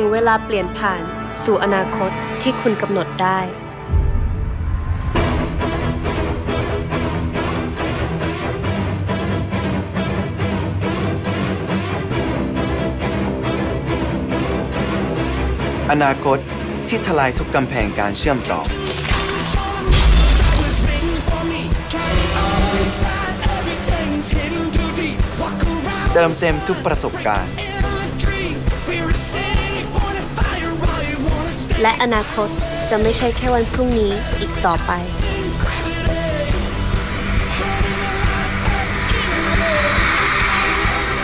ถึงเวลาเปลี่ยนผ่านสู่อนาคตที่คุณกำหนดได้อนาคตที่ทลายทุกกำแพงการเชื่อมต่อเติมเต็มทุกประสบการณ์และอนาคตจะไม่ใช่แค่วันพรุ่งนี้อีกต่อไป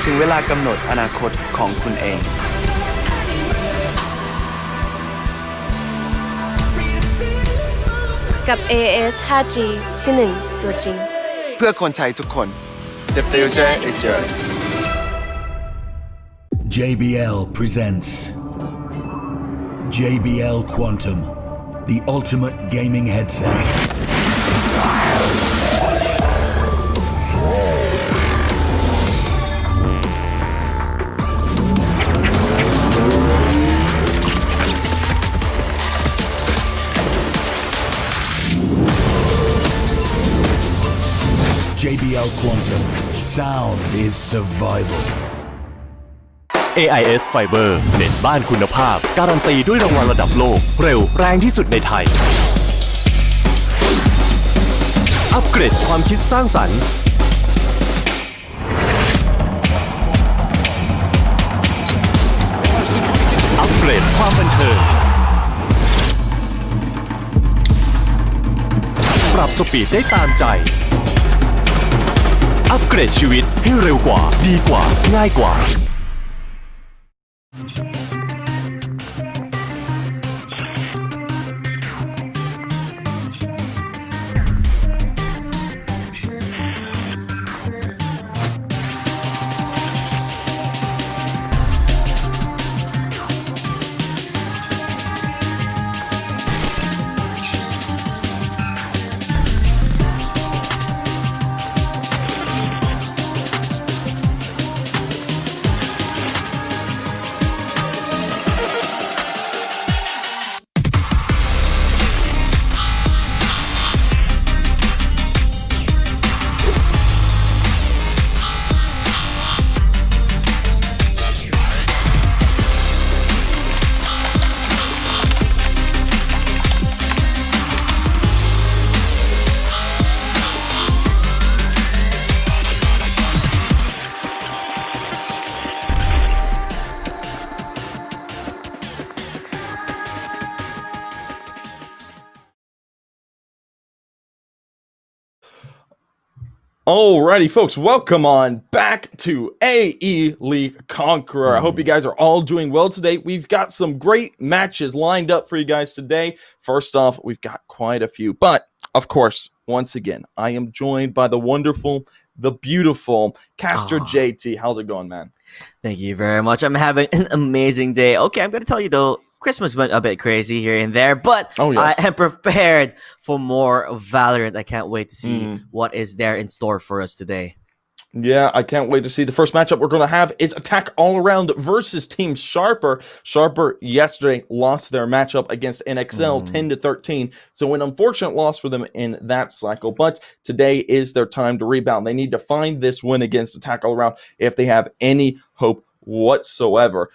ถึงเวลากำหนดอนาคตของคุณเองกับ AIS 5G ที่1ตัวจริงเพื่อคนไทยทุกคน The future is yours JBL presents JBL Quantum, the ultimate gaming headsets. JBL Quantum, sound is survival. AIS Fiber เน็ตบ้านคุณภาพการันตีด้วยรางวัลระดับโลกเร็วแรงที่สุดในไทยอัปเกรดความคิดสร้างสรรค์อัปเกรดความบันเทิงปรับสปีดได้ตามใจอัปเกรดชีวิตให้เร็วกว่าดีกว่าง่ายกว่าAlrighty, folks, welcome on back to AE League Conqueror. I hope you guys are all doing well today. We've got some great matches lined up for you guys today. First off, we've got quite a few, but of course, once again, I am joined by the wonderful, the beautiful Caster JT. How's it going, man? Thank you very much. I'm having an amazing day. Okay, I'm going to tell you though, Christmas went a bit crazy here and there, but I am prepared for more Valorant. I can't wait to see what is there in store for us today. Yeah, I can't wait to see the first matchup we're going to have is Attack All Around versus Team Sharper. Sharper yesterday lost their matchup against NXL 10-13, so an unfortunate loss for them in that cycle, but today is their time to rebound. They need to find this win against Attack All Around if they have any hope whatsoever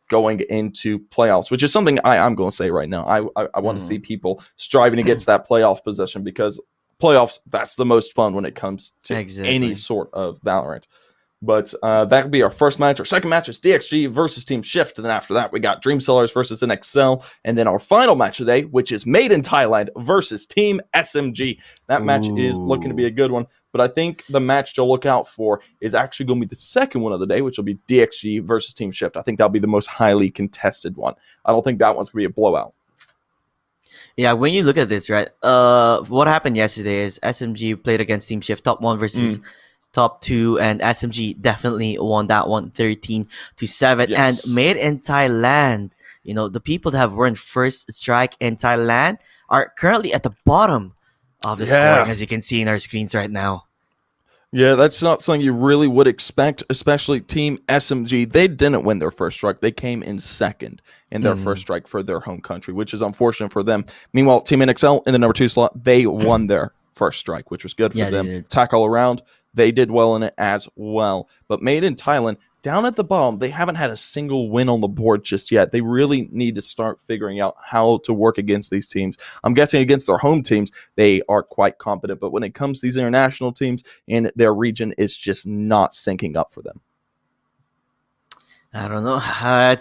going into playoffs, which is something I'm going to say right now. I want to see people striving against that playoff position because playoffs, that's the most fun when it comes to any sort of Valorant. But that would be our first match. Our second match is DXG versus Team Shift. And then after that, we got Dreamsellers versus NXL. And then our final match today, which is Made in Thailand versus Team SMG. That match is looking to be a good one. But I think the match to look out for is actually going to be the second one of the day, which will be DXG versus Team Shift. I think that'll be the most highly contested one. I don't think that one's going to be a blowout. Yeah, when you look at this, right, what happened yesterday is SMG played against Team Shift, top 1 versus top 2, and SMG definitely won that one 13-7. Yes. And Made in Thailand, you know, the people that have won first strike in Thailand are currently at the bottom of the scoring, as you can see in our screens right now. Yeah, that's not something you really would expect, especially Team SMG. They didn't win their first strike. They came in second in their first strike for their home country, which is unfortunate for them. Meanwhile, Team NXL in the number 2 slot, they won their first strike, which was good for Yeah, they them. did. Attack all around, they did well in it as well. But Made in Thailand, down at the bottom, they haven't had a single win on the board just yet. They really need to start figuring out how to work against these teams. I'm guessing against their home teams, they are quite competent. But when it comes to these international teams in their region, it's just not syncing up for them. I don't know.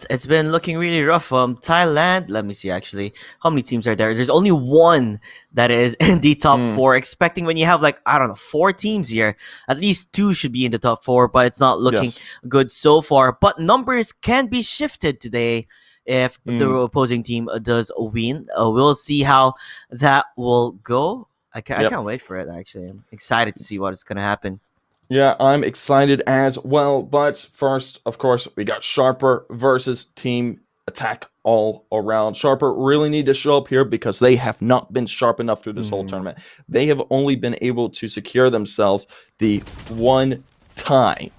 It's been looking really rough. Thailand. Let me see. Actually, how many teams are there? There's only one that is in the top four. Expecting when you have like I don't know 4 teams here, at least 2 should be in the top 4. But it's not looking good so far. But numbers can be shifted today if the opposing team does win. We'll see how that will go. I can't wait for it. Actually, I'm excited to see what is gonna happen. Yeah, I'm excited as well. But first, of course, we got Sharper versus Team Attack all around. Sharper really need to show up here because they have not been sharp enough through this whole tournament. They have only been able to secure themselves the 1 tie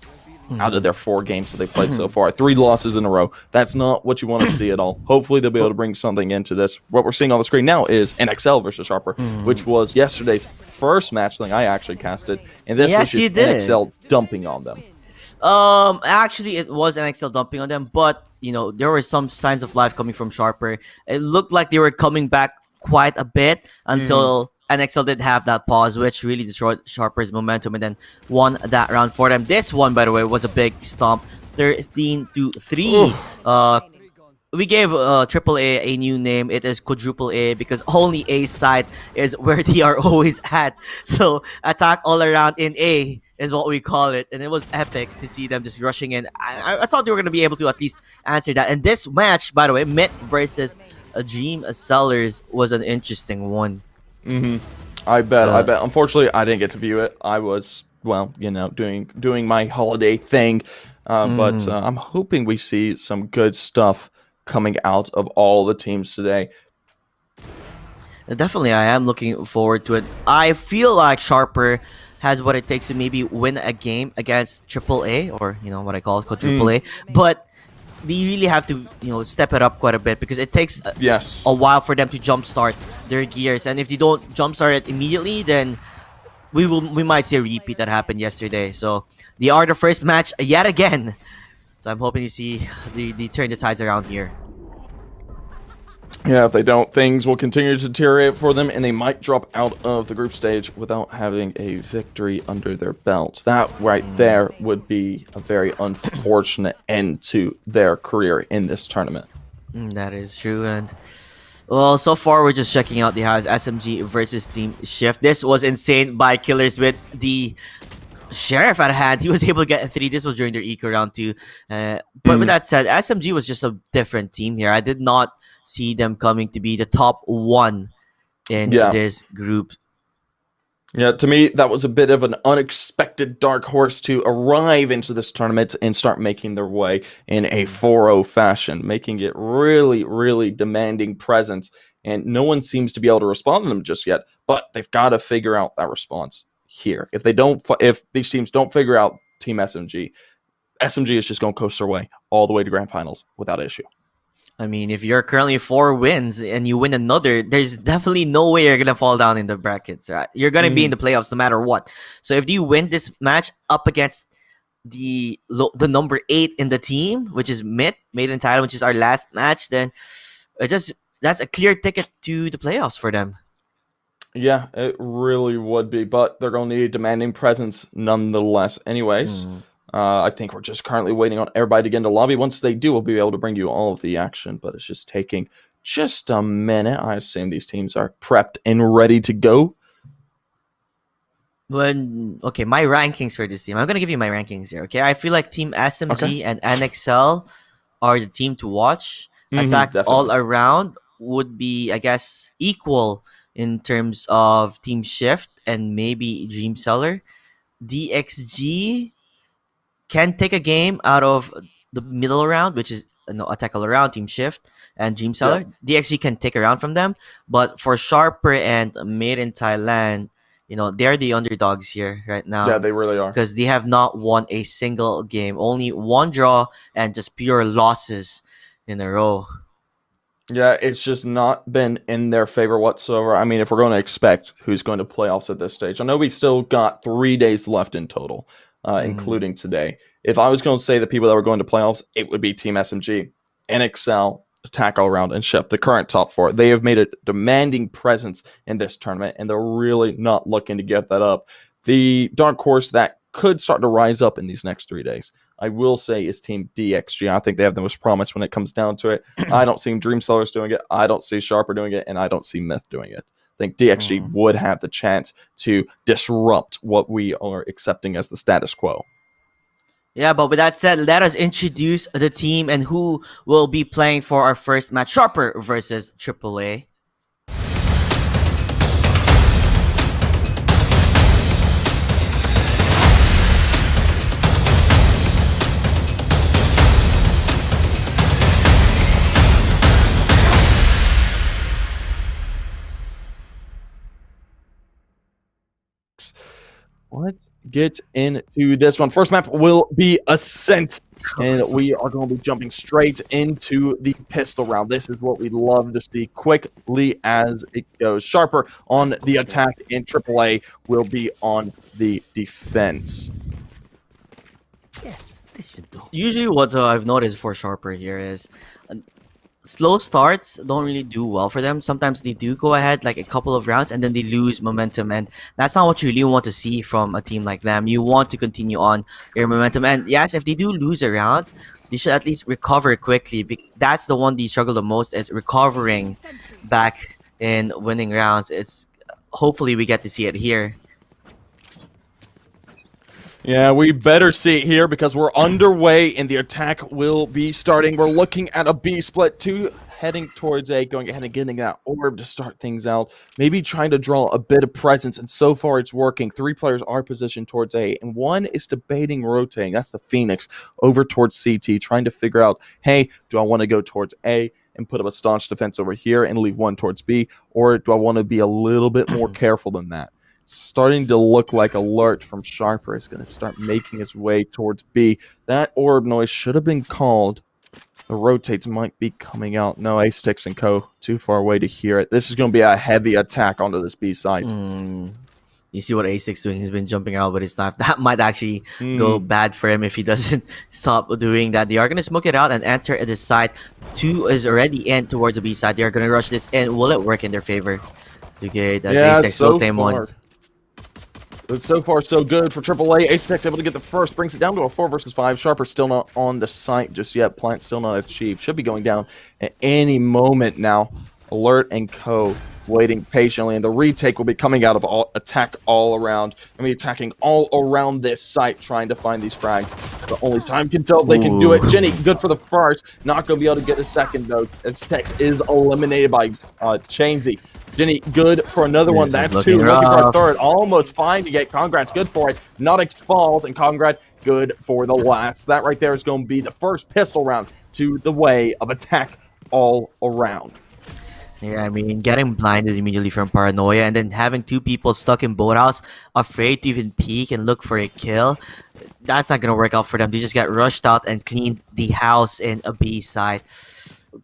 out of their 4 games that they played so far. 3 losses in a row. That's not what you want to see at all. Hopefully they'll be able to bring something into this. What we're seeing on the screen now is NXL versus Sharper, which was yesterday's first match thing I actually casted. And this was just NXL dumping on them. Actually, it was NXL dumping on them, but you know there were some signs of life coming from Sharper. It looked like they were coming back quite a bit until NXL did have that pause, which really destroyed Sharper's momentum and then won that round for them. This one, by the way, was a big stomp, 13-3. We gave AAA a new name. It is Quadruple A because only A side is where they are always at. So attack all around in A is what we call it, and it was epic to see them just rushing in. I thought they were gonna be able to at least answer that. And this match, by the way, Mitt versus Dreamseller was an interesting one. I bet. Unfortunately, I didn't get to view it. I was, well, you know, doing my holiday thing. But I'm hoping we see some good stuff coming out of all the teams today. Definitely, I am looking forward to it. I feel like Sharper has what it takes to maybe win a game against AAA, or you know what I call it, Quadruple A. But they really have to, you know, step it up quite a bit because it takes a while for them to jumpstart their gears. And if they don't jumpstart it immediately, then we might see a repeat that happened yesterday. So they are the first match yet again. So I'm hoping to see the turn the tides around here. Yeah, if they don't, things will continue to deteriorate for them, and they might drop out of the group stage without having a victory under their belts. That right there would be a very unfortunate end to their career in this tournament. That is true. And well, so far we're just checking out the highs. SMG versus Team Shift. This was insane by Killers with the Sheriff at hand. He was able to get a 3. This was during their eco round too. But with that said, SMG was just a different team here. I did not see them coming to be the top 1 in this group. Yeah, to me, that was a bit of an unexpected dark horse to arrive into this tournament and start making their way in a 4-0 fashion, making it really, really demanding presence. And no one seems to be able to respond to them just yet, but they've got to figure out that response here. If these teams don't figure out Team SMG, SMG is just going to coast their way all the way to grand finals without issue. I mean, if you're currently 4 wins and you win another, there's definitely no way you're going to fall down in the brackets, right? You're going to be in the playoffs no matter what. So if you win this match up against the number 8 in the team, which is Made in Thailand, which is our last match, then that's a clear ticket to the playoffs for them. Yeah, it really would be, but they're going to need a demanding presence nonetheless. Anyways, I think we're just currently waiting on everybody to get into the lobby. Once they do, we'll be able to bring you all of the action, but it's just taking just a minute. I assume these teams are prepped and ready to go. Okay, my rankings for this team. I'm going to give you my rankings here, okay? I feel like Team SMG and NXL are the team to watch. Attack definitely. all around would be, I guess, equal in terms of Team Shift and maybe Dreamseller. DXG can take a game out of the middle round, which is Attack all around, Team Shift, and Dreamseller. DXG can take a round from them, but for Sharper and Made in Thailand, they're the underdogs here right now. Yeah, they really are. Because they have not won a single game, only one draw and just pure losses in a row. Yeah, it's just not been in their favor whatsoever. I mean, if we're going to expect who's going to playoffs at this stage, I know we still got 3 days left in total, including today. If I was going to say the people that were going to playoffs, it would be Team SMG, NXL, Attack All Around, and Chef, the current top 4. They have made a demanding presence in this tournament, and they're really not looking to get that up. The dark horse that could start to rise up in these next 3 days, I will say, is Team DXG. I think they have the most promise when it comes down to it. I don't see Dreamsellers doing it. I don't see Sharper doing it. And I don't see Myth doing it. I think DXG would have the chance to disrupt what we are accepting as the status quo. Yeah, but with that said, let us introduce the team and who will be playing for our first match. Sharper versus AAA. Let's get into this one. First map will be Ascent, and we are going to be jumping straight into the pistol round. This is what we love to see quickly as it goes. Sharper on the attack, and AAA will be on the defense. Yes, this should do. Usually what I've noticed for Sharper here is slow starts don't really do well for them. Sometimes they do go ahead like a couple of rounds and then they lose momentum, and that's not what you really want to see from a team like them. You want to continue on your momentum, and yes, if they do lose a round, they should at least recover quickly. That's the one they struggle the most, is recovering back in winning rounds. It's hopefully we get to see it here. Yeah, we better see it here because we're underway and the attack will be starting. We're looking at a B split, 2 heading towards A, going ahead and getting that orb to start things out. Maybe trying to draw a bit of presence, and so far it's working. 3 players are positioned towards A, and 1 is debating rotating. That's the Phoenix over towards CT, trying to figure out, hey, do I want to go towards A and put up a staunch defense over here and leave 1 towards B, or do I want to be a little bit more careful than that? Starting to look like Alert from Sharper is going to start making his way towards B. That orb noise should have been called. The rotates might be coming out. No, A6 and Co. too far away to hear it. This is going to be a heavy attack onto this B site. You see what A6 doing? He's been jumping out with his knife. That might actually go bad for him if he doesn't stop doing that. They are going to smoke it out and enter at this side. 2 is already in towards the B side. They are going to rush this in. Will it work in their favor? Okay, that's A6. So tame far. 1. But so far, so good for AAA. Ace able to get the first, brings it down to a 4 versus 5. Sharper still not on the site just yet. Plant still not achieved. Should be going down at any moment now. Alert and Co. waiting patiently, and the retake will be coming out of attack all around. I mean, attacking all around this site, trying to find these frags. But only time can tell if they can do it. Jenny, good for the first. Not going to be able to get a second, though. As Tex is eliminated by Chainsy. Jenny, good for another one. That's 2. Looking for a third. Almost fine to get. Congrats, good for it. Not Expalled, and Congrats, good for the last. That right there is going to be the first pistol round to the way of attack all around. Yeah, I mean, getting blinded immediately from Paranoia and then having 2 people stuck in boathouse, afraid to even peek and look for a kill, that's not going to work out for them. They just get rushed out and cleaned the house in a B side.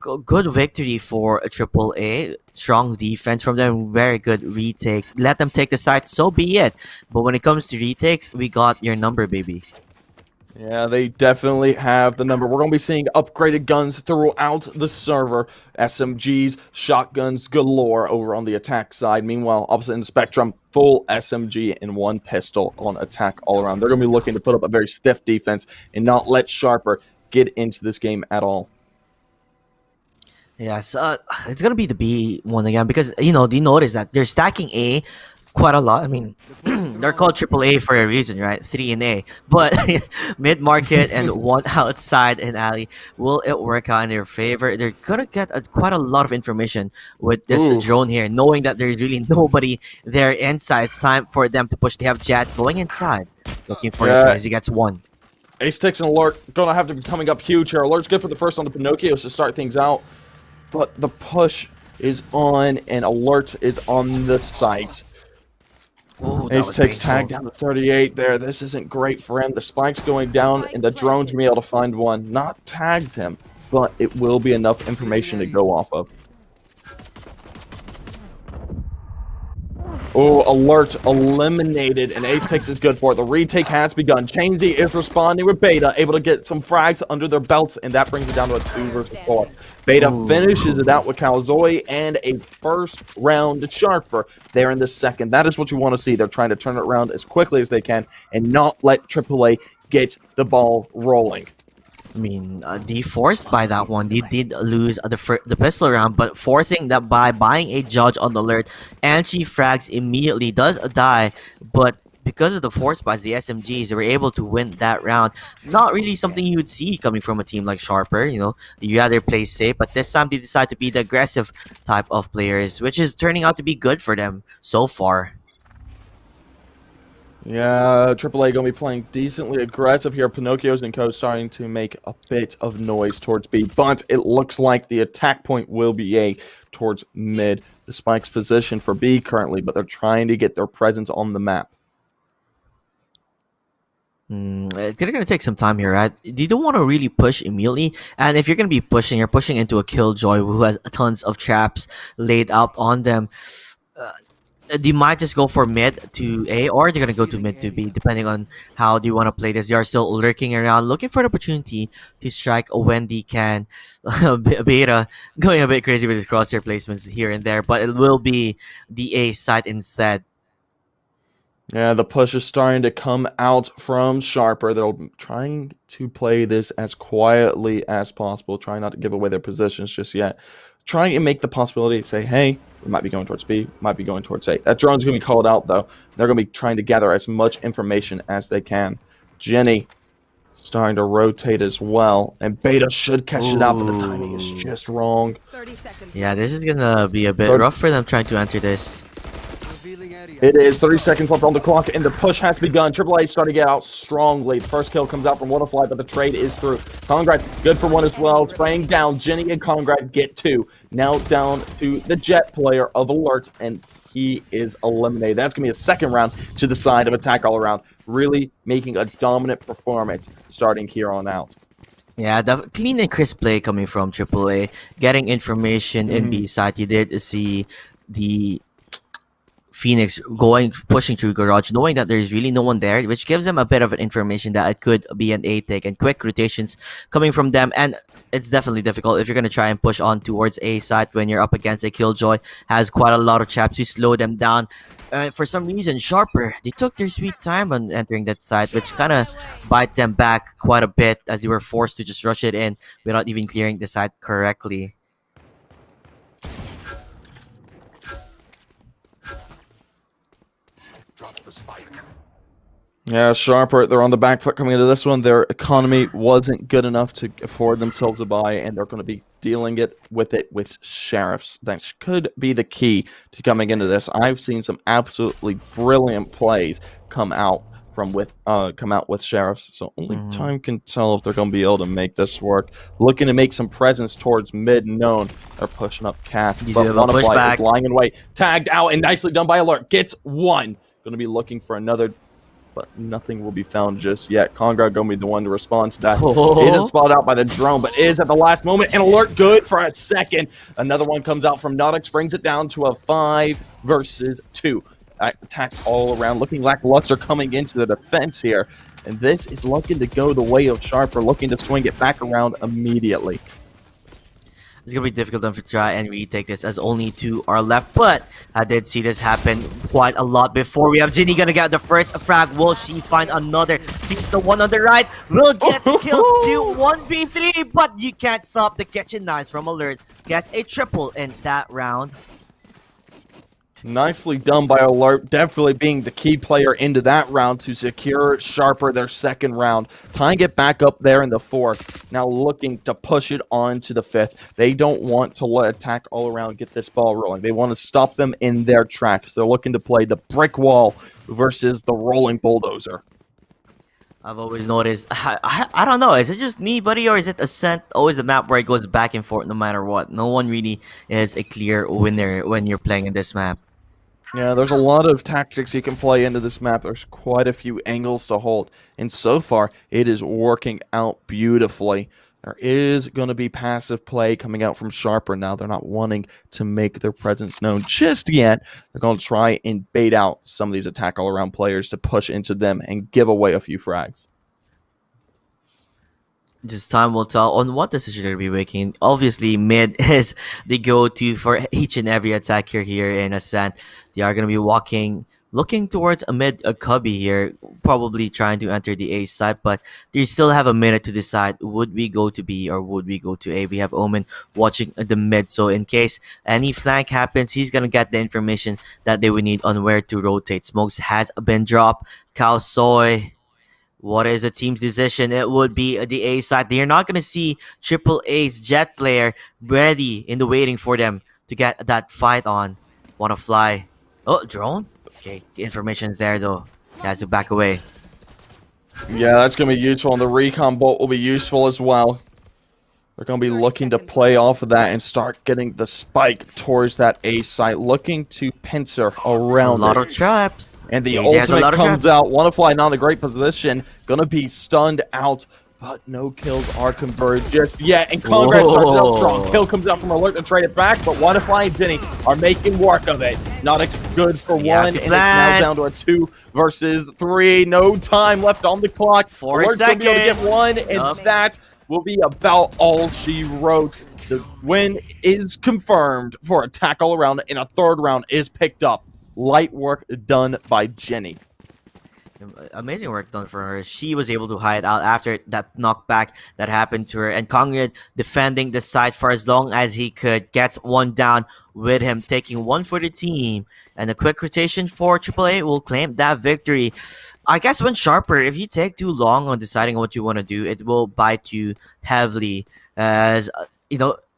Good victory for a AAA. Strong defense from them. Very good retake. Let them take the side, so be it. But when it comes to retakes, we got your number, baby. Yeah, they definitely have the number. We're going to be seeing upgraded guns throughout the server. SMGs, shotguns galore over on the attack side. Meanwhile, opposite in the spectrum, full SMG and 1 pistol on attack all around. They're going to be looking to put up a very stiff defense and not let Sharper get into this game at all. Yes, it's going to be the B one again because, do you notice that they're stacking A quite a lot? I mean, they're called AAA for a reason, right? 3 in A. But mid-market and 1 outside in alley, will it work out in their favor? They're going to get quite a lot of information with this drone here, knowing that there's really nobody there inside. It's time for them to push. They have Jet going inside, looking for it as he gets 1. Ace-Tix and Alert going to have to be coming up huge here. Alert's good for the first on the Pinocchios to start things out. But the push is on, and Alert is on the site. Oh, that Ace was takes painful. tag down to 38 there. This isn't great for him. The spike's going down, and the drone's going to be able to find one. Not tagged him, but it will be enough information to go off of. Oh, alert eliminated, and Ace takes is good for it. The retake has begun. Chainsy is responding with Beta, able to get some frags under their belts, and that brings it down to a 2 versus 4. Beta finishes it out with Calzoi and a first round to Sharper there in the second. That is what you want to see. They're trying to turn it around as quickly as they can and not let AAA get the ball rolling. I mean, they forced by that one. They did lose the pistol round, but forcing that by buying a judge on alert, and she frags immediately, does die, but because of the force buys, the SMGs were able to win that round. Not really something you would see coming from a team like Sharper. You know, you rather play safe, but this time they decide to be the aggressive type of players, which is turning out to be good for them so far. Yeah, AAA going to be playing decently aggressive here. Pinocchio's and Co. starting to make a bit of noise towards B, but it looks like the attack point will be A towards mid. The Spike's position for B currently, but they're trying to get their presence on the map. It's going to take some time here, right? You don't want to really push immediately, and if you're going to be pushing, you're pushing into a Killjoy who has tons of traps laid out on them. They might just go for mid to A, or they're gonna go to mid to B, depending on how do you want to play this. They are still lurking around, looking for the opportunity to strike when they can. Beta going a bit crazy with his crosshair placements here and there, but it will be the A side instead. Yeah, the push is starting to come out from Sharper. They're trying to play this as quietly as possible, trying not to give away their positions just yet. Trying to make the possibility to say, hey, we might be going towards B, might be going towards A. That drone's going to be called out, though. They're going to be trying to gather as much information as they can. Jenny starting to rotate as well, and Beta should catch it up, but the timing is just wrong. Yeah, this is going to be a bit rough for them trying to enter this. It is 30 seconds left on the clock, and the push has begun. AAA starting to get out strongly. The first kill comes out from Waterfly, but the trade is through. Congrad, good for one as well. Spraying down. Jenny and Congrad get 2. Now down to the Jet player of Alert, and he is eliminated. That's going to be a second round to the side of Attack All Around. Really making a dominant performance starting here on out. Yeah, the clean and crisp play coming from AAA. Getting information in B side. You did see the Phoenix pushing through garage, knowing that there's really no one there, which gives them a bit of an information that it could be an A take, and quick rotations coming from them. And it's definitely difficult if you're going to try and push on towards A side when you're up against a Killjoy. Has quite a lot of traps to slow them down. For some reason, Sharper, they took their sweet time on entering that side, which kind of bite them back quite a bit as they were forced to just rush it in without even clearing the side correctly. Yeah, Sharper, they're on the back foot coming into this one. Their economy wasn't good enough to afford themselves a buy, and they're going to be dealing with Sheriffs. That could be the key to coming into this. I've seen some absolutely brilliant plays come out with Sheriffs, so only time can tell if they're going to be able to make this work. Looking to make some presence towards mid-known. They're pushing up Cat, but Wanafly is lying in wait. Tagged out and nicely done by Alert. Gets 1. Going to be looking for another, but nothing will be found just yet. Congrad going to be the one to respond to that. Isn't spotted out by the drone, but is at the last moment. And Alert good for a second. Another one comes out from Nodix, brings it down to a 5 versus 2. Attack all around, looking lackluster coming into the defense here. And this is looking to go the way of Sharper, looking to swing it back around immediately. It's going to be difficult to try and retake this as only 2 are left, but I did see this happen quite a lot before. We have Ginny going to get the first frag. Will she find another? Sees the one on the right. Will get killed to 1v3, but you can't stop the kitchen knives from Alert. Gets a triple in that round. Nicely done by Alert, definitely being the key player into that round to secure Sharper their second round. Tying it back up there in the 4th. Now looking to push it on to the 5th. They don't want to let Attack All Around get this ball rolling. They want to stop them in their tracks. They're looking to play the brick wall versus the rolling bulldozer. I've always noticed, I don't know, is it just me, buddy, or is it Ascent always a map where it goes back and forth no matter what? No one really is a clear winner when you're playing in this map. Yeah, there's a lot of tactics you can play into this map. There's quite a few angles to hold. And so far, it is working out beautifully. There is going to be passive play coming out from Sharper now. They're not wanting to make their presence known just yet. They're going to try and bait out some of these attack all-around players to push into them and give away a few frags. Just time will tell on what decision they're be making. Obviously, mid is the go-to for each and every attacker here in Ascent. They are going to be looking towards a cubby here, probably trying to enter the A side, but they still have a minute to decide, would we go to B or would we go to A? We have Omen watching the mid, so in case any flank happens, he's going to get the information that they would need on where to rotate. Smokes has been dropped. Cow Soy, what is the team's decision? It would be the A side. They're not going to see Triple A's Jet player ready in the waiting for them to get that fight on. Want to fly. Oh, drone? Okay, information's there though. He has to back away. Yeah, that's going to be useful, and the recon bolt will be useful as well. They're going to be looking to play off of that and start getting the spike towards that A site, looking to pincer around A lot it. of traps. And the JJ has a lot ultimate of comes traps. out. Wannafly not in a great position. Gonna be stunned out. But no kills are converted just yet. And Conqueror starts it out strong. Kill comes out from Alert to trade it back. But Wannafly and Denny are making work of it. Not good for Yeah, one. And to it's now plan. down to a 2 versus 3. No time left on the clock. 4 Alert's gonna be able to get seconds. one. And Yup. that will be about all she wrote. The win is confirmed for attack all around. And a third round is picked up. Light work done by Jenny. Amazing work done for her. She was able to hide out after that knockback that happened to her. And Conqueror defending the side for as long as he could. Gets one down with him, taking one for the team. And a quick rotation for AAA will claim that victory. I guess when Sharper, if you take too long on deciding what you want to do, it will bite you heavily. As,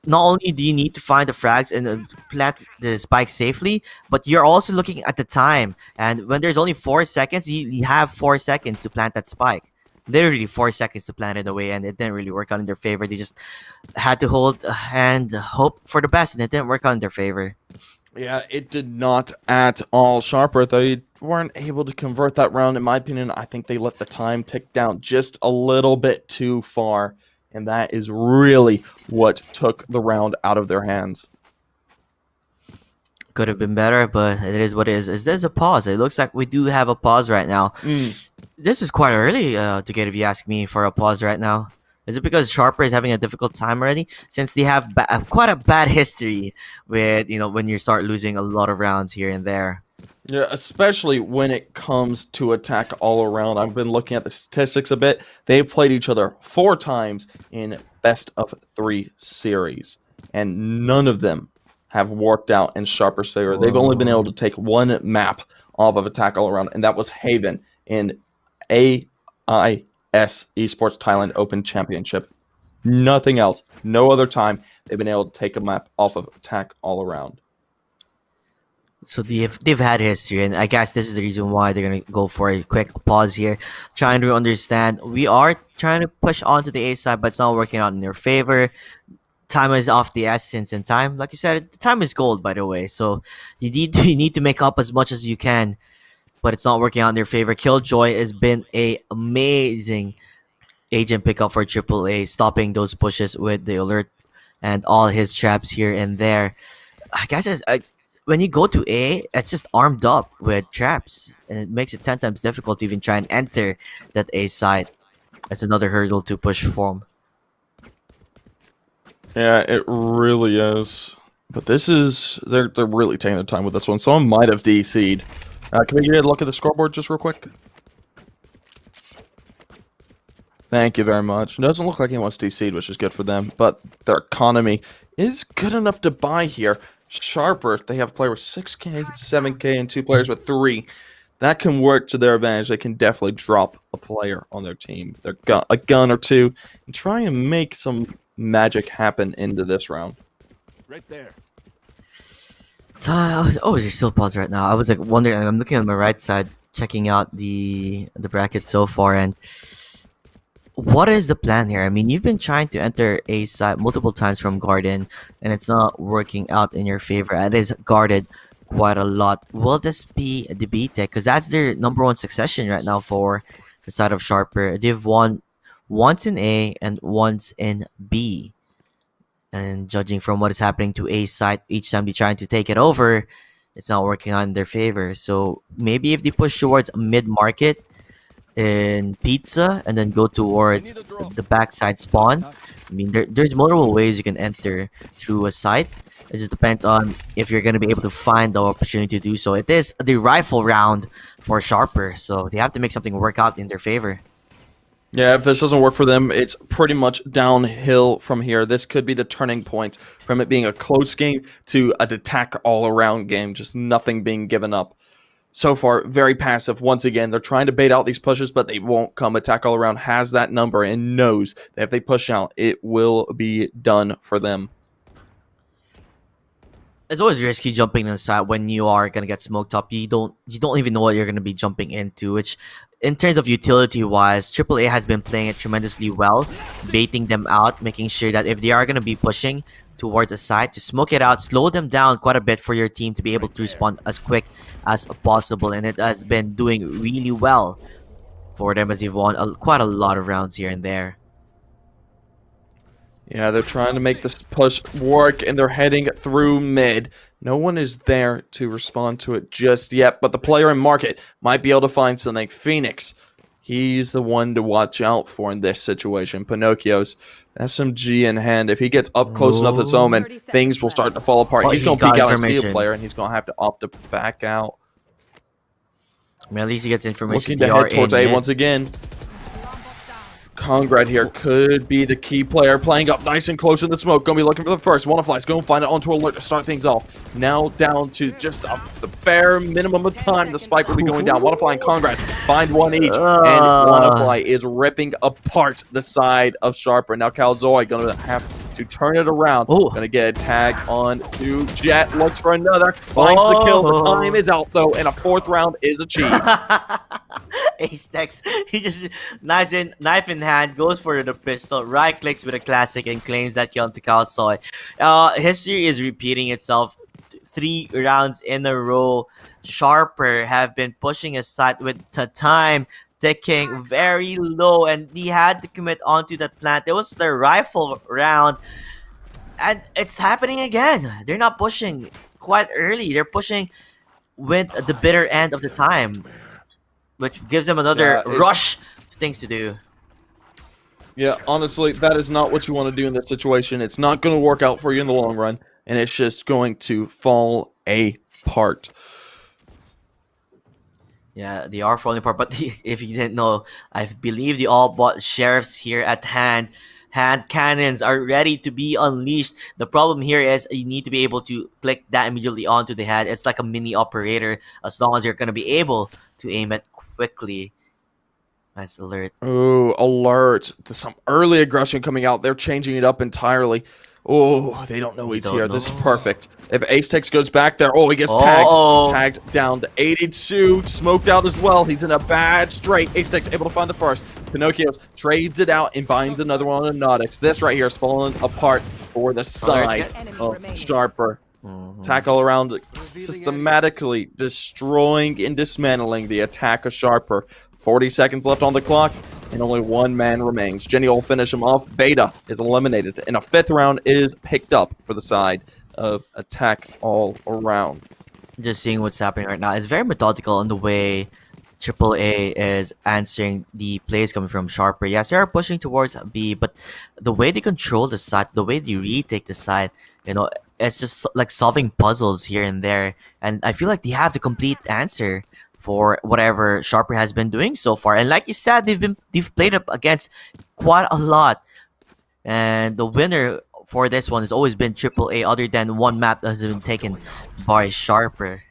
not only do you need to find the frags and plant the spike safely, but you're also looking at the time. And when there's only 4 seconds, you have 4 seconds to plant that spike. Literally 4 seconds to plant it away, and it didn't really work out in their favor. They just had to hold and hope for the best, and it didn't work out in their favor. Yeah, it did not at all. Sharper, they weren't able to convert that round. In my opinion, I think they let the time tick down just a little bit too far. And that is really what took the round out of their hands. Could have been better, but it is what it is. Is there's a pause? It looks like we do have a pause right now. This is quite early to get, if you ask me, for a pause right now. Is it because Sharper is having a difficult time already? Since they have quite a bad history with, when you start losing a lot of rounds here and there. Yeah, especially when it comes to attack all around. I've been looking at the statistics a bit. They've played each other 4 times in best of 3 series. And none of them have worked out in Sharper's favor. They've only been able to take 1 map off of attack all around, and that was Haven in AIS Esports Thailand Open Championship. Nothing else. No other time they've been able to take a map off of attack all around. So they've had history, and I guess this is the reason why they're gonna go for a quick pause here, trying to understand. We are trying to push on to the A side, but it's not working out in their favor. Time is off the essence, and time, like you said, time is gold, by the way. So you need to make up as much as you can, but it's not working out in their favor. Killjoy has been a amazing agent pickup for AAA, stopping those pushes with the alert and all his traps here and there. I guess when you go to A, it's just armed up with traps, and it makes it 10 times difficult to even try and enter that A side. That's another hurdle to push from. Yeah, it really is. But this is... They're really taking their time with this one. Someone might have DC'd. Can we get a look at the scoreboard just real quick? Thank you very much. It doesn't look like anyone's DC'd, which is good for them. But their economy is good enough to buy here. Sharper, they have a player with 6k, 7k, and 2 players with 3. That can work to their advantage. They can definitely drop a player on their team, a gun or 2, and try and make some magic happen into this round. Right there. There's still pause right now. I was wondering. I'm looking on my right side, checking out the bracket so far, and what is the plan here? I mean, you've been trying to enter A side multiple times from Garden, and it's not working out in your favor. It is guarded quite a lot. Will this be the B-Tech? Because that's their number one succession right now for the side of Sharper. They've won once in A and once in B. And judging from what is happening to A side each time they're trying to take it over, it's not working on their favor. So maybe if they push towards mid-market in pizza and then go towards the backside spawn, I mean, there's multiple ways you can enter through a site. It just depends on if you're going to be able to find the opportunity to do so. It is the rifle round for Sharper, so they have to make something work out in their favor. Yeah, if this doesn't work for them, it's pretty much downhill from here. This could be the turning point from it being a close game to an attack all-around game, just nothing being given up. So far, very passive. Once again, they're trying to bait out these pushes, but they won't come. Attack all-around has that number and knows that if they push out, it will be done for them. It's always risky jumping inside when you are gonna get smoked up. You don't even know what you're gonna be jumping into, which in terms of utility wise, AAA has been playing it tremendously well, baiting them out, making sure that if they are gonna be pushing towards a side, to smoke it out, slow them down quite a bit for your team to be able to respond as quick as possible, and it has been doing really well for them as they've won quite a lot of rounds here and there. Yeah, they're trying to make this push work, and they're heading through mid. No one is there to respond to it just yet, but the player in market might be able to find something. Phoenix, he's the one to watch out for in this situation. Pinocchio's SMG in hand. If he gets up close enough to this Omen, things will start to fall apart. Oh, He's he going to got peek out and see a information. player, and he's going to have to opt to back out. I mean, at least he gets information. Looking to They are head towards in A mid. once again. Congrad here could be the key player, playing up nice and close in the smoke. Gonna be looking for the first. Wannafly's going to find it onto alert to start things off. Now down to just the bare minimum of time. The spike will be going down. Wannafly and Congrad find one each, and Wannafly is ripping apart the side of Sharper. Now Calzoi gonna have to turn it around. Ooh. Gonna get a tag on to Jet. Looks for another. Finds the kill. The time is out though, and a fourth round is achieved. Ace Tex, he just knife in hand, goes for the pistol, right clicks with a classic and claims that kill to Kalsoy. History is repeating itself. 3 rounds in a row. Sharper have been pushing aside with the time ticking very low, and he had to commit onto that plant. It was the rifle round, and it's happening again. They're not pushing quite early. They're pushing with the bitter end of the time, which gives them another rush to things to do. Yeah, honestly, that is not what you want to do in this situation. It's not going to work out for you in the long run, and it's just going to fall apart. Yeah, they are falling apart, but if you didn't know, I believe the all bought sheriffs here at hand. Hand cannons are ready to be unleashed. The problem here is you need to be able to click that immediately onto the head. It's like a mini operator, as long as you're going to be able to aim it quickly. Nice alert. Oh, alert. There's some early aggression coming out. They're changing it up entirely. Oh, they don't know he's here. This is perfect. If Ace Tex goes back there, he gets tagged. Tagged down to 82. Smoked out as well. He's in a bad straight. Ace Tex able to find the first. Pinocchio's trades it out and finds another one on Nautix. This right here is falling apart for the side of Sharper. Attack all around, systematically destroying and dismantling the attack of Sharper. 40 seconds left on the clock, and only one man remains. Jenny will finish him off. Beta is eliminated, and a 5th round is picked up for the side of attack all around. Just seeing what's happening right now. It's very methodical in the way AAA is answering the plays coming from Sharper. Yes, they are pushing towards B, but the way they control the side, the way they retake the side, it's just like solving puzzles here and there. And I feel like they have the complete answer for whatever Sharper has been doing so far. And like you said, they've played up against quite a lot. And the winner for this one has always been AAA, other than one map that has been taken by Sharper.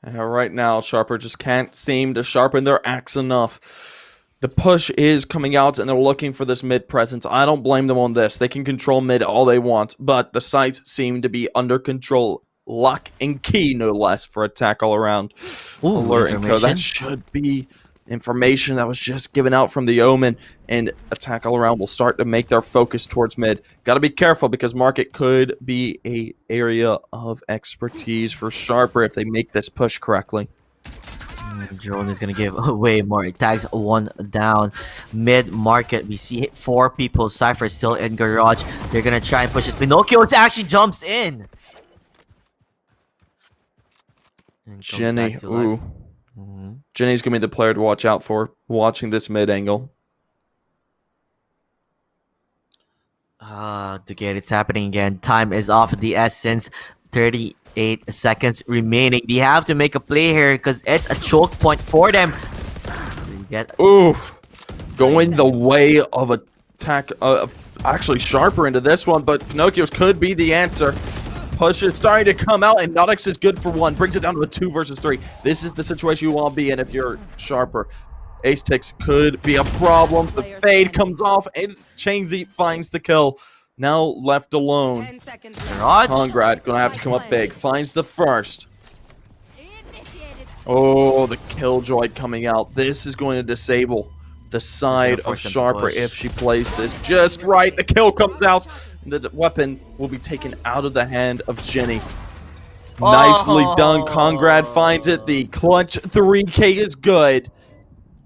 Right now, Sharper just can't seem to sharpen their axe enough. The push is coming out, and they're looking for this mid presence. I don't blame them on this. They can control mid all they want, but the sites seem to be under control. Lock and key, no less, for attack all around. Ooh, Alert and Co. information. That should be information that was just given out from the Omen, and Attack All Around will start to make their focus towards mid. Got to be careful because Market could be a area of expertise for Sharper if they make this push correctly. Drone is gonna give away more. It tags one down. Mid market, we see 4 people. Cypher still in garage. They're gonna try and push this. Pinocchio actually jumps in. Jenny, ooh. Jenny's gonna be the player to watch out for. Watching this mid angle. Duquette, it's happening again. Time is off the essence. 38 seconds remaining. They have to make a play here because it's a choke point for them. Ooh, going the way of attack. Actually, Sharper into this one, but Pinocchio's could be the answer. Push is starting to come out, and Nodix is good for 1. Brings it down to a 2 versus 3. This is the situation you want to be in if you're Sharper. Ace Tix could be a problem. The fade comes off, and Chainsy finds the kill. Now left alone. Congrad gonna have to come up big. Finds the first. Oh, the Killjoy coming out. This is going to disable the side of Sharper if she plays this just right. The kill comes out. The weapon will be taken out of the hand of Jenny. Nicely done. Congrad finds it. The clutch 3K is good.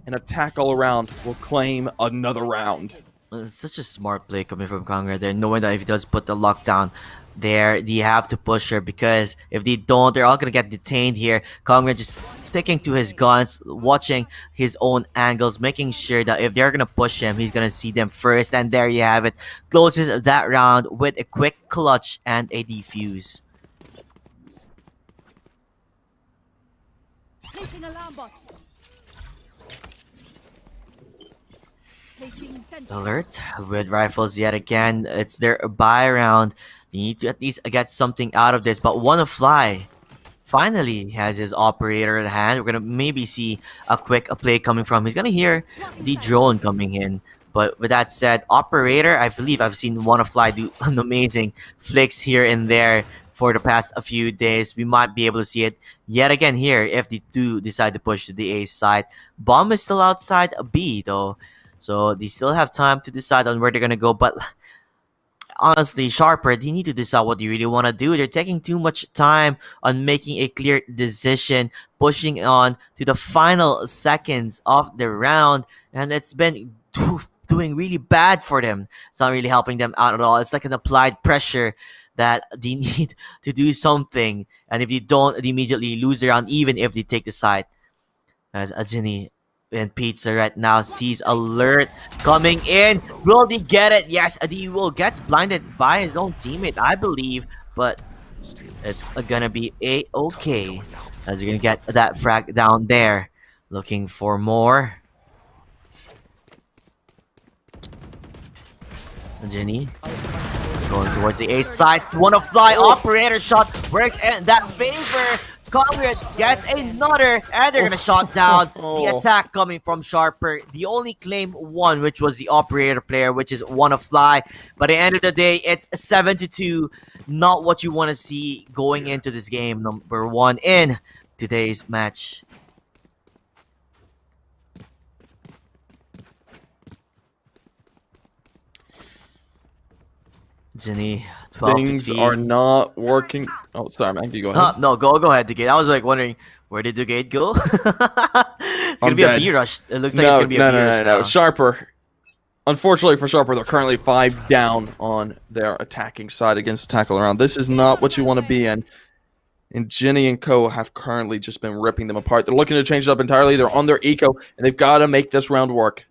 And Attack All Around will claim another round. It's such a smart play coming from Conqueror there, knowing that if he does put the lockdown there, they have to push her, because if they don't, they're all gonna get detained here. Conqueror just sticking to his guns, watching his own angles, making sure that if they're gonna push him, he's gonna see them first. And there you have it. Closes that round with a quick clutch and a defuse. Placing alarm bot. Alert with rifles yet again. It's their buy round. They need to at least get something out of this, but Wanna Fly finally has his operator at hand. We're gonna maybe see a quick play coming from. He's gonna hear the drone coming in. But with that said, operator, I believe I've seen Wanna Fly do an amazing flicks here and there for the past a few days. We might be able to see it yet again here if they do decide to push to the A side. Bomb is still outside B though, so they still have time to decide on where they're gonna go. But honestly, Sharper, they need to decide what they really want to do. They're taking too much time on making a clear decision, pushing on to the final seconds of the round, and it's been doing really bad for them. It's not really helping them out at all. It's like an applied pressure that they need to do something, and if they don't, they immediately lose the round, even if they take the side. As Ajini and Pizza right now sees alert coming in. Will they get it? Yes, he will. Gets blinded by his own teammate, I believe, but it's gonna be a-okay, as you're gonna get that frag down there. Looking for more. Jenny going towards the A side. Wanna Fly operator shot works in that favor. Conqueror gets another, and they're gonna shot down the attack coming from Sharper. The only claim won, which was the operator player, which is Wanna Fly. But at the end of the day, it's 7-2. Not what you want to see going into this game. Number 1 in today's match. Jenny, 12 Things are not working. Oh, sorry, man. You go ahead. No, go ahead, Duquette. I was like wondering, where did Duquette go? It's gonna be a B rush. It looks like it's gonna be a B rush. No. Sharper. Unfortunately for Sharper, they're currently 5 down on their attacking side against Attack All Around. This is not what you want to be in. And Jenny and Co have currently just been ripping them apart. They're looking to change it up entirely. They're on their eco, and they've got to make this round work.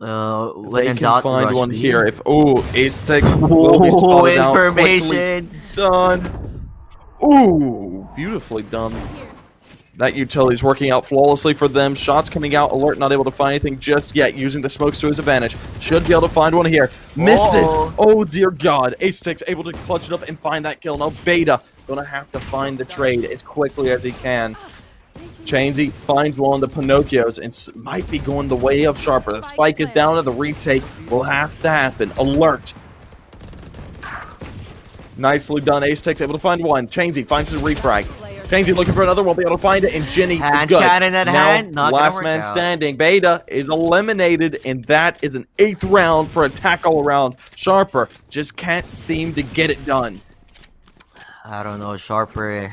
They can find one here. If Ace takes will be spotted out. Information done. Ooh, beautifully done. That utility's working out flawlessly for them. Shots coming out. Alert not able to find anything just yet. Using the smokes to his advantage. Should be able to find one here. Missed it. Oh dear God. Ace Sticks able to clutch it up and find that kill. Now Beta gonna have to find the trade as quickly as he can. Chainsy finds one of the Pinocchios and might be going the way of Sharper. The spike is down and the retake will have to happen. Alert. Nicely done. Ace Tech able to find one. Chainsy finds his refrag. Chainsy looking for another, won't be able to find it, and Ginny is Hand good. cannon at Now, hand, not gonna last work man out. standing. Beta is eliminated, and that is an 8th round for Attack All Around. Sharper just can't seem to get it done. I don't know, Sharper.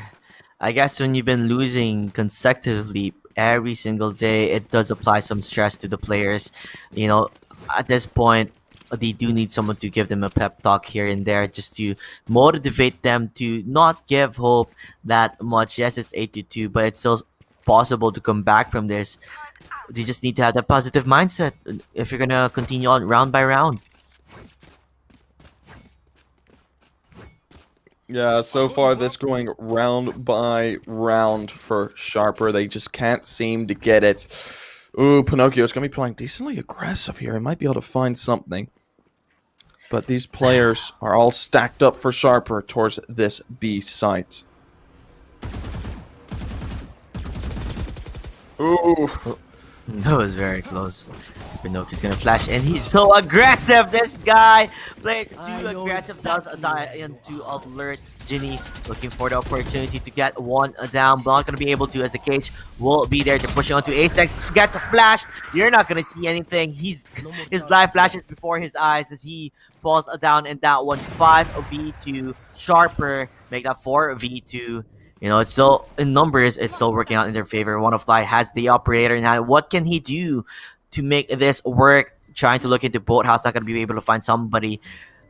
I guess when you've been losing consecutively every single day, it does apply some stress to the players. You know, at this point, they do need someone to give them a pep talk here and there just to motivate them to not give hope that much. Yes, it's 8-2, but it's still possible to come back from this. You just need to have that positive mindset if you're going to continue on round by round. Yeah, so far this going round by round for Sharper. They just can't seem to get it. Ooh, Pinocchio's going to be playing decently aggressive here. He might be able to find something. But these players are all stacked up for Sharper towards this B site. Ooh. That was very close. Pinocchio's gonna flash, and he's so aggressive. This guy played too aggressive. Does a die into alert Ginny, looking for the opportunity to get one down. Not gonna be able to, as the cage will be there. They're pushing onto Apex. Gets flashed. You're not gonna see anything. His life flashes before his eyes as he falls down in that one. 5v2. Sharper make that 4v2. You know, it's still in numbers, it's still working out in their favor. Wannafly has the operator in hand. What can he do to make this work? Trying to look into Boathouse, not going to be able to find somebody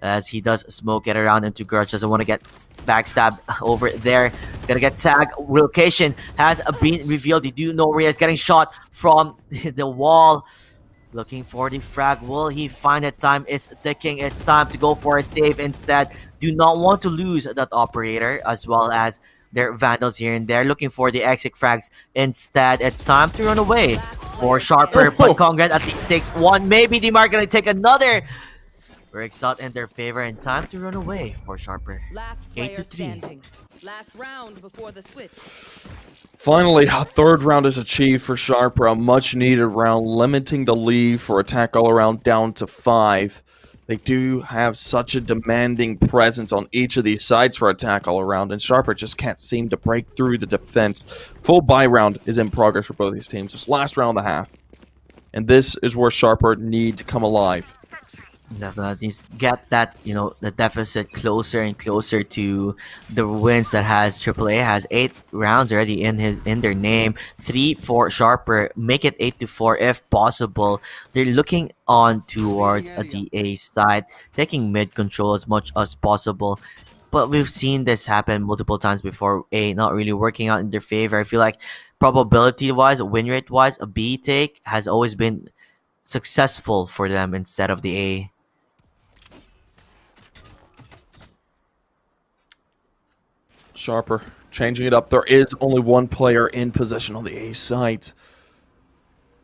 as he does smoke it around into Garage. Doesn't want to get backstabbed over there. Gonna get tagged. Location has been revealed. You do know where he is getting shot from the wall. Looking for the frag. Will he find it? Time is ticking. It's time to go for a save instead. Do not want to lose that operator as well as their Vandals here and there. Looking for the exit frags instead. It's time to run away for Sharper. But Conqueror at least takes one. Maybe Demar gonna take another. Works out in their favor and time to run away for Sharper. 8-3. Last round before the switch. Finally, a 3rd round is achieved for Sharper. A much needed round, limiting the lead for Attack All Around down to 5. They do have such a demanding presence on each of these sides for Attack All Around, and Sharper just can't seem to break through the defense. Full buy round is in progress for both these teams. This last round and a half. And this is where Sharper need to come alive. Definitely get that, you know, the deficit closer and closer to the wins that has AAA. Has 8 rounds already in their name. 3 for Sharper. Make it 8-4 if possible. They're looking on towards the A side, taking mid control as much as possible. But we've seen this happen multiple times before. A not really working out in their favor. I feel like probability-wise, win rate-wise, a B take has always been successful for them instead of the A. Sharper changing it up. There is only one player in position on the A site.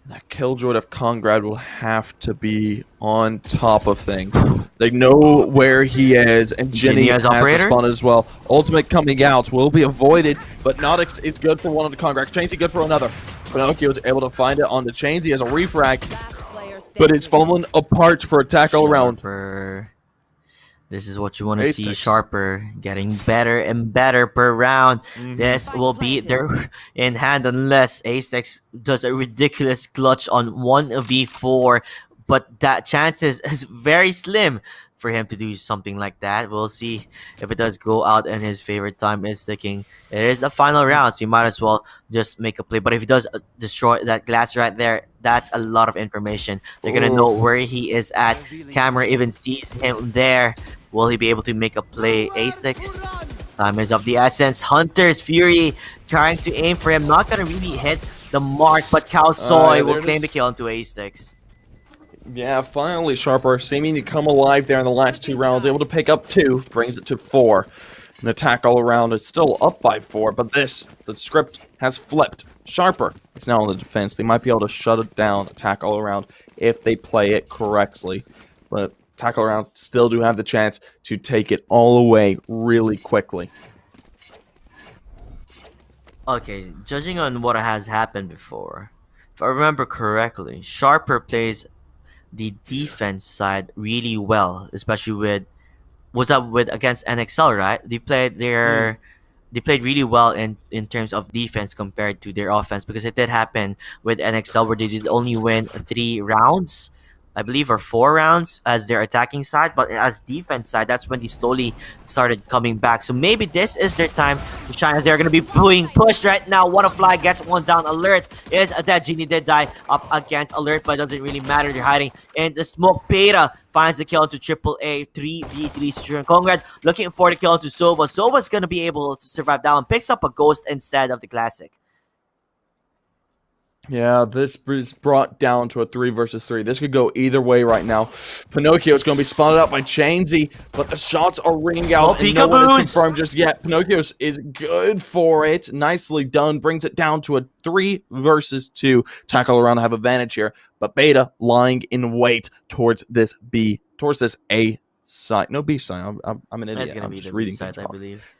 That Killjoy of Congrad will have to be on top of things. They know where he is, and Ginny has responded as well. Ultimate coming out will be avoided, but not it's good for one of the Congrad. Chainsy good for another. Pinocchio is able to find it on the Chainsy as a refrag, but it's fallen apart for Attack All Around. This is what you want to see. Sharper getting better and better per round. This will be their in hand unless Astex does a ridiculous clutch on 1v4. But that chances is very slim for him to do something like that. We'll see if it does go out and his favorite time is ticking. It is the final round, so you might as well just make a play. But if he does destroy that glass right there, that's a lot of information. They're going to know where he is at. Camera even sees him there. Will he be able to make a play? A6. Time is of the essence. Hunter's Fury trying to aim for him. Not going to really hit the mark, but Kalsoy will claim the kill onto A6. Yeah, finally Sharper seeming to come alive there in the last 2 rounds. Able to pick up 2. Brings it to 4. An Attack All Around is still up by 4, but the script has flipped. Sharper is now on the defense. They might be able to shut it down, Attack All Around, if they play it correctly. But Attack All Around still do have the chance to take it all away really quickly. Okay, judging on what has happened before, if I remember correctly, Sharper plays the defense side really well, especially with against NXL, right? They played their they played really well in terms of defense compared to their offense, because it did happen with NXL where they did only win 3 rounds, I believe, or 4 rounds as their attacking side, but as defense side, that's when they slowly started coming back. So maybe this is their time to shine, as they're going to be being pushed right now. Wannafly gets one down. Alert is a dead. Genie did die up against Alert, but it doesn't really matter. They're hiding in the smoke. Beta finds the kill to AAA 3v3 situation. Conrad looking for the kill to Sova. Sova's going to be able to survive that one. Picks up a ghost instead of the classic. Yeah, this is brought down to a 3 versus 3. This could go either way right now. Pinocchio is going to be spotted out by Chainsy, but the shots are ringing out, and no one is confirmed just yet. Pinocchio is good for it. Nicely done. Brings it down to a 3 versus 2. Tackle around have advantage here, but Beta lying in wait towards this A side. No, B side. I'm an idiot. It's going to be just the reading B side, things I wrong. believe.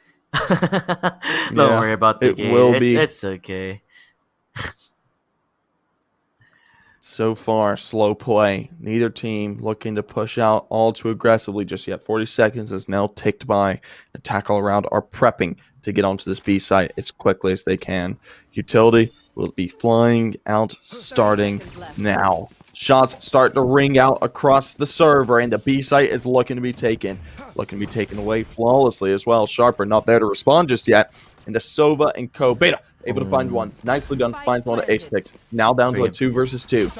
Don't worry about the it game. will be. It's okay. So far, slow play. Neither team looking to push out all too aggressively just yet. 40 seconds is now ticked by. The tackle around are prepping to get onto this B site as quickly as they can. Utility will be flying out starting now. Shots start to ring out across the server, and the B site is looking to be taken. Looking to be taken away flawlessly as well. Sharper not there to respond just yet. And the Sova and Co. Beta able to find one. Nicely done. Finds one to Ace Picks. Now down to a 2 versus 2.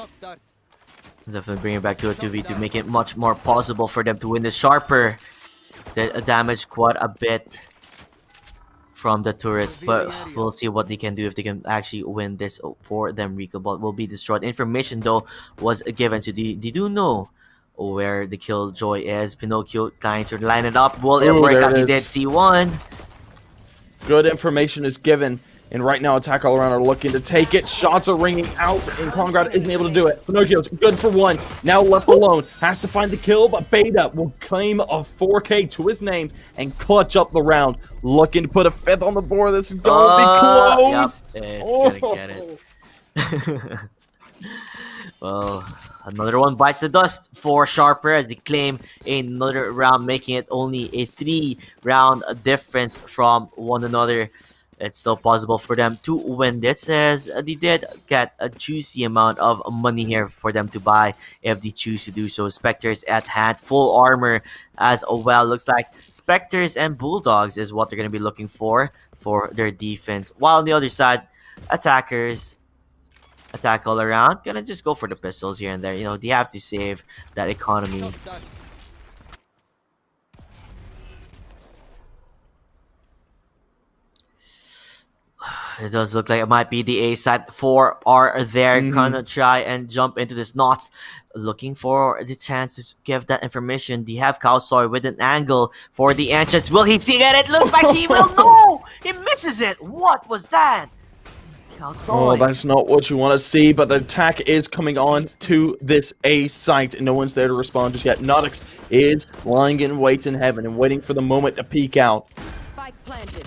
Definitely bring it back to a 2v to make it much more possible for them to win this. Sharper that damaged quite a bit from the turret, but we'll see what they can do if they can actually win this for them. Rico Ball will be destroyed. Information though was given to they do know where the killjoy is. Pinocchio trying to line it up. Will it work out? He did C1. Good information is given, and right now Attack All Around are looking to take it. Shots are ringing out, and Conrad isn't able to do it. Pinocchio's good for 1. Now left alone. Has to find the kill, but Beta will claim a 4K to his name and clutch up the round. Looking to put a 5th on the board. This is going to be close. Yep, it's gonna get it. Well, another one bites the dust for Sharper as they claim another round, making it only a 3-round difference from one another. It's still possible for them to win this, as they did get a juicy amount of money here for them to buy if they choose to do so. Spectres at hand, full armor as well. Looks like Spectres and Bulldogs is what they're going to be looking for their defense. While on the other side, attackers attack all around. Gonna just go for the pistols here and there. You know, they have to save that economy. It does look like it might be the A side. 4 are there. Gonna try and jump into this knot. Looking for the chance to give that information. They have Kaosoy with an angle for the entrance. Will he see it? It looks like he will. No! He misses it. What was that? Oh, that's not what you want to see, but the attack is coming on to this A site, and no one's there to respond just yet. Nodix is lying in wait in heaven and waiting for the moment to peek out. Spike planted.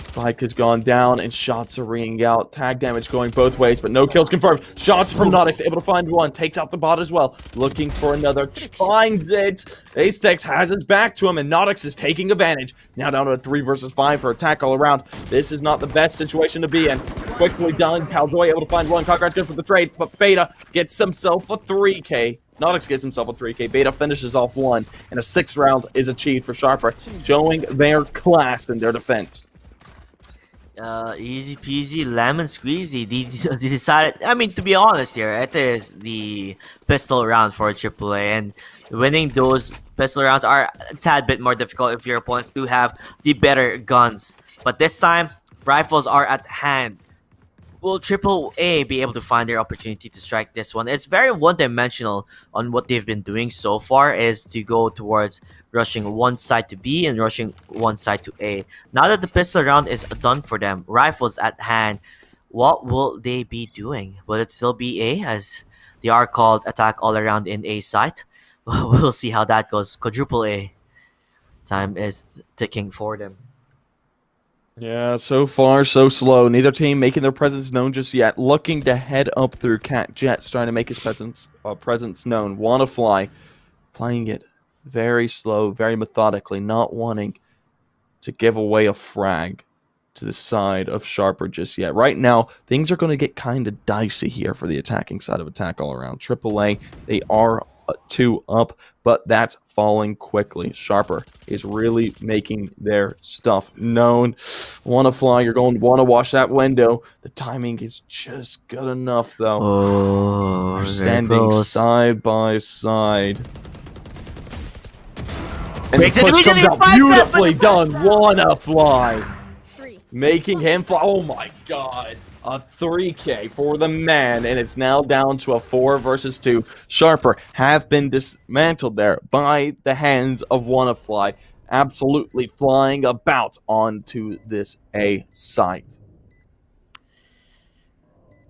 Spike has gone down, and shots are ringing out. Tag damage going both ways, but no kills confirmed. Shots from Nodix, able to find one. Takes out the bot as well. Looking for another. Finds it. Astex has his back to him, and Nodix is taking advantage. Now down to a 3 versus 5 for Attack All Around. This is not the best situation to be in. Quickly done. Caljoy able to find one. Conqueror's good for the trade, but Beta gets himself a 3K. Nodix gets himself a 3K. Beta finishes off 1, and a 6th round is achieved for Sharper, showing their class in their defense. Easy peasy, lemon squeezy. They decided, I mean, to be honest here, it is the pistol round for AAA, and winning those pistol rounds are a tad bit more difficult if your opponents do have the better guns. But this time, rifles are at hand. Will AAA be able to find their opportunity to strike this one? It's very one-dimensional on what they've been doing so far, is to go towards rushing one side to B and rushing one side to A. Now that the pistol round is done for them, rifles at hand, what will they be doing? Will it still be A, as they are called attack all around in A side? We'll see how that goes. Quadruple A. Time is ticking for them. Yeah, so far so slow. Neither team making their presence known just yet. Looking to head up through Cat Jets, trying to make his presence known. Wannafly playing it very slow, very methodically, not wanting to give away a frag to the side of Sharper just yet. Right now, things are going to get kind of dicey here for the attacking side of Attack All Around. AAA, they are 2 up, but that's falling quickly. Sharper is really making their stuff known. Wanna fly, you're going to want to watch that window. The timing is just good enough, though. Oh, They're standing side by side. And Breaks the it push comes immediately, out beautifully done. Wanna fly. Making him fly. Oh my god. A 3K for the man, and it's now down to a 4 versus 2. Sharper have been dismantled there by the hands of WannaFly, absolutely flying about onto this A site.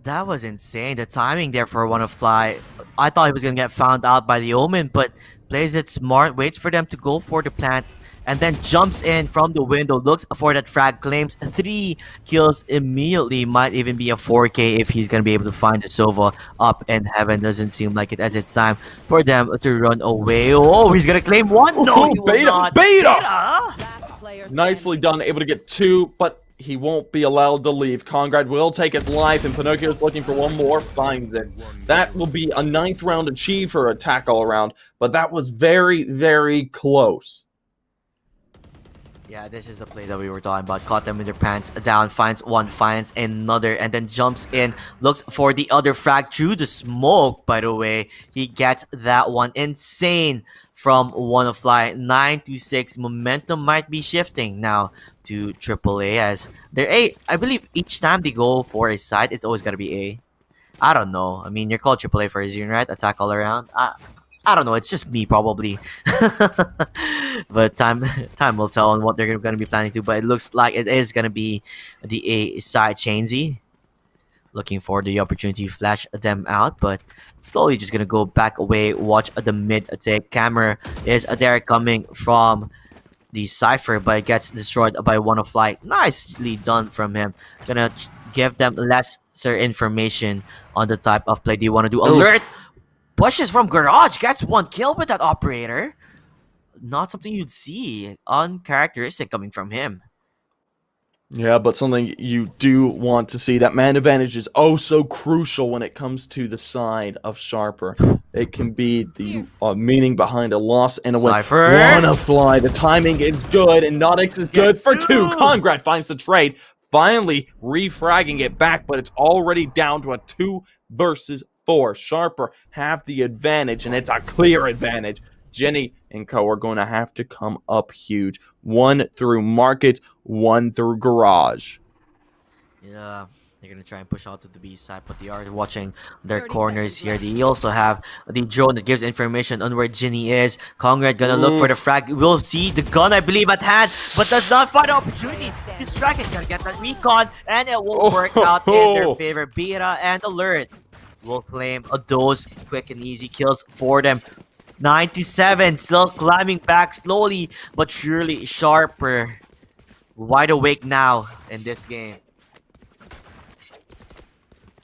That was insane. The timing there for WannaFly. I thought he was gonna get found out by the Omen, but plays it smart, waits for them to go for the plant, and then jumps in from the window, looks for that frag, claims 3 kills immediately. Might even be a 4K if he's going to be able to find the Sova up in heaven. Doesn't seem like it, as it's time for them to run away. Oh, he's going to claim 1. No, he will Beta! not. Beta! Last player Nicely done, able to get 2, but he won't be allowed to leave. Conrad will take his life, and Pinocchio's looking for 1 more, finds it. That will be a 9th round achieve for Attack All Around, but that was very, very close. Yeah, this is the play that we were talking about. Caught them in their pants down, finds 1, finds another, and then jumps in, looks for the other frag through the smoke, by the way. He gets that one. Insane from WannaFly. 9-6. Momentum might be shifting now to AAA, as they're A. I believe each time they go for a side, it's always got to be A. I don't know. I mean, you're called AAA for a reason, right? Attack All Around. I don't know. It's just me, probably. But time will tell on what they're going to be planning to. But it looks like it is going to be the A side. Chainsy looking for the opportunity to flash them out, but slowly just going to go back away. Watch the mid attack. Camera is there coming from the Cypher, but it gets destroyed by WannaFly. Nicely done from him. Gonna give them lesser information on the type of play they want to do. Alert! Pushes from Garage, gets 1 kill with that operator. Not something you'd see. Uncharacteristic coming from him. Yeah, but something you do want to see. That man advantage is oh so crucial when it comes to the side of Sharper. It can be the meaning behind a loss and a win. Cypher! WannaFly, the timing is good, and Nodix is good for 2. Congrad finds the trade, finally refragging it back, but it's already down to a 2 versus 4. Sharper have the advantage, and it's a clear advantage. Jenny and co are going to have to come up huge. 1 through Market, 1 through Garage. Yeah, they're going to try and push out to the B side, but they are watching their corners here. They also have the drone that gives information on where Ginny is. Conrad going to look for the frag. We'll see the gun, I believe, at hand, but does not find the opportunity. This dragon can get that recon, and it will work out in their favor. Beta and Alert will claim those quick and easy kills for them. 97, still climbing back slowly but surely. Sharper wide awake now in this game.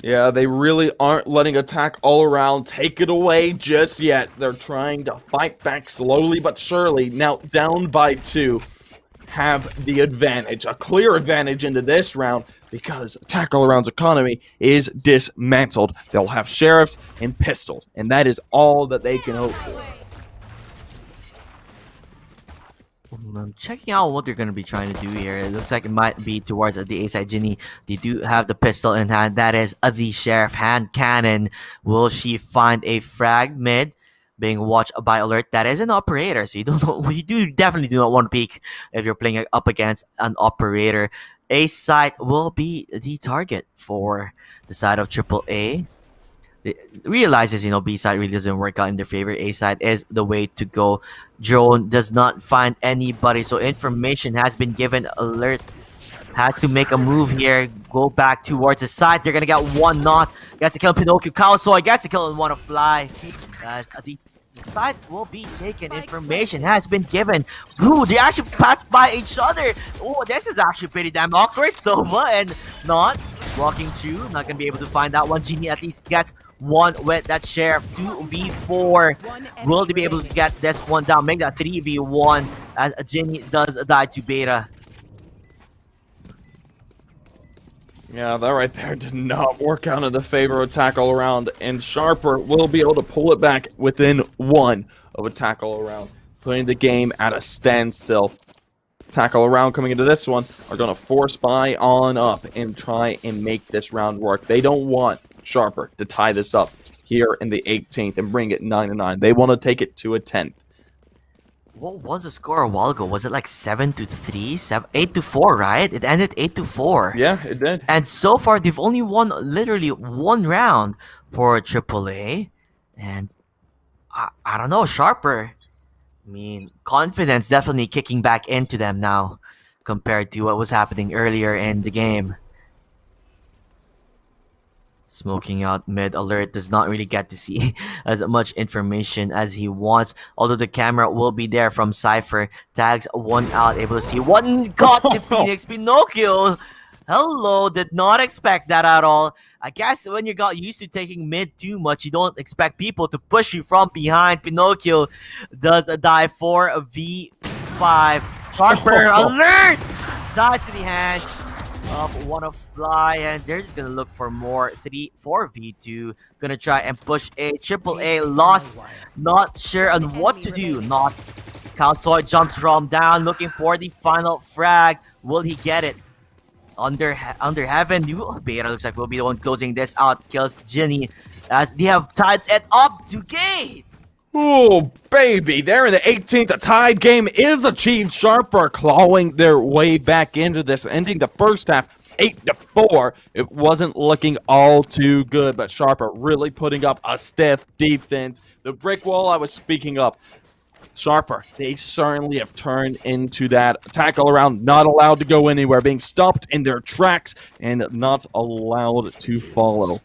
Yeah, they really aren't letting Attack All Around take it away just yet. They're trying to fight back slowly but surely. Now down by 2. Have the advantage, a clear advantage into this round, because Attack All Around's economy is dismantled. They'll have sheriffs and pistols, and that is all that they can hope for. I'm checking out what they're going to be trying to do here. It looks like it might be towards the A side. Ginny, they do have the pistol in hand. That is the sheriff hand cannon. Will she find a frag mid? Being watched by Alert. That is an operator, so you definitely do not want to peek if you're playing up against an operator. A side will be the target for the side of AAA. It realizes, B side really doesn't work out in their favor. A side is the way to go. Drone does not find anybody, so information has been given. Alert has to make a move here. Go back towards the side. They're gonna get 1 knock. Gets to kill Pinocchio. Kaosoy gets to kill and WannaFly. As the side will be taken. Information has been given. Ooh, they actually passed by each other. Oh, this is actually pretty damn awkward. Sova and Not Walking through, not gonna be able to find that one. Genie at least gets one with that sheriff. 2v4. Will they be able to get this one down? Make that 3v1 as Genie does die to Beta. Yeah, that right there did not work out in the favor of Attack All Around, and Sharper will be able to pull it back within one of Attack All Around, putting the game at a standstill. Attack All Around coming into this one are going to force buy on up and try and make this round work. They don't want Sharper to tie this up here in the 18th and bring it 9-9. They want to take it to a 10th. What was the score a while ago? Was it like 7-3, 8-4, right? It ended 8-4. Yeah, it did. And so far, they've only won literally one round for AAA. And I don't know, Sharper. I mean, confidence definitely kicking back into them now compared to what was happening earlier in the game. Smoking out mid alert does not really get to see as much information as he wants. Although the camera will be there from Cypher. Tags one out, able to see one got the Phoenix. Pinocchio. Hello, did not expect that at all. I guess when you got used to taking mid too much, you don't expect people to push you from behind. Pinocchio does a die for a V5. Sharper alert! Dies to the hands of one of Fly, and they're just gonna look for more 4v2. Gonna try and push a AAA. Lost, not sure on what to do. Knots. Calsoy jumps from down, looking for the final frag. Will he get it? Under heaven, Beta looks like will be the one closing this out. Kills Ginny as they have tied it up to gate. Oh, baby. There in the 18th, a tied game is achieved. Sharper clawing their way back into this, ending the first half 8-4. It wasn't looking all too good, but Sharper really putting up a stiff defense. The brick wall I was speaking of. Sharper, they certainly have turned into that. Attack All Around, not allowed to go anywhere, being stopped in their tracks and not allowed to follow.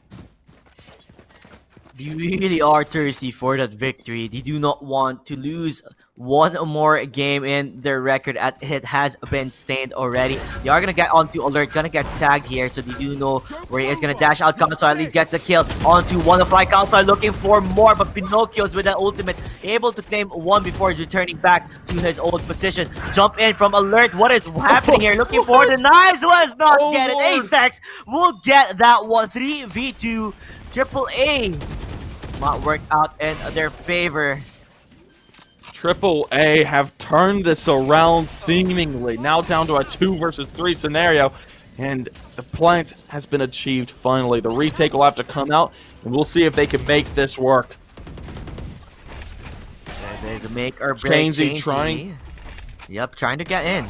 They really are thirsty for that victory. They do not want to lose one more game in their record. It has been stained already. They are going to get onto alert, going to get tagged here, so they do know where he is going to dash out. Kansai at least gets a kill onto one of Fly. Kansai looking for more, but Pinocchio's with that ultimate, able to claim one before he's returning back to his old position. Jump in from alert. What is happening here? Looking for the knives, was not get it. Ace will get that one. 3v2 AAA. Not worked out in their favor. AAA have turned this around seemingly. Now down to a 2 versus 3 scenario. And the plant has been achieved finally. The retake will have to come out, and we'll see if they can make this work. There's a make or break. Chainsy trying. Yep, trying to get in.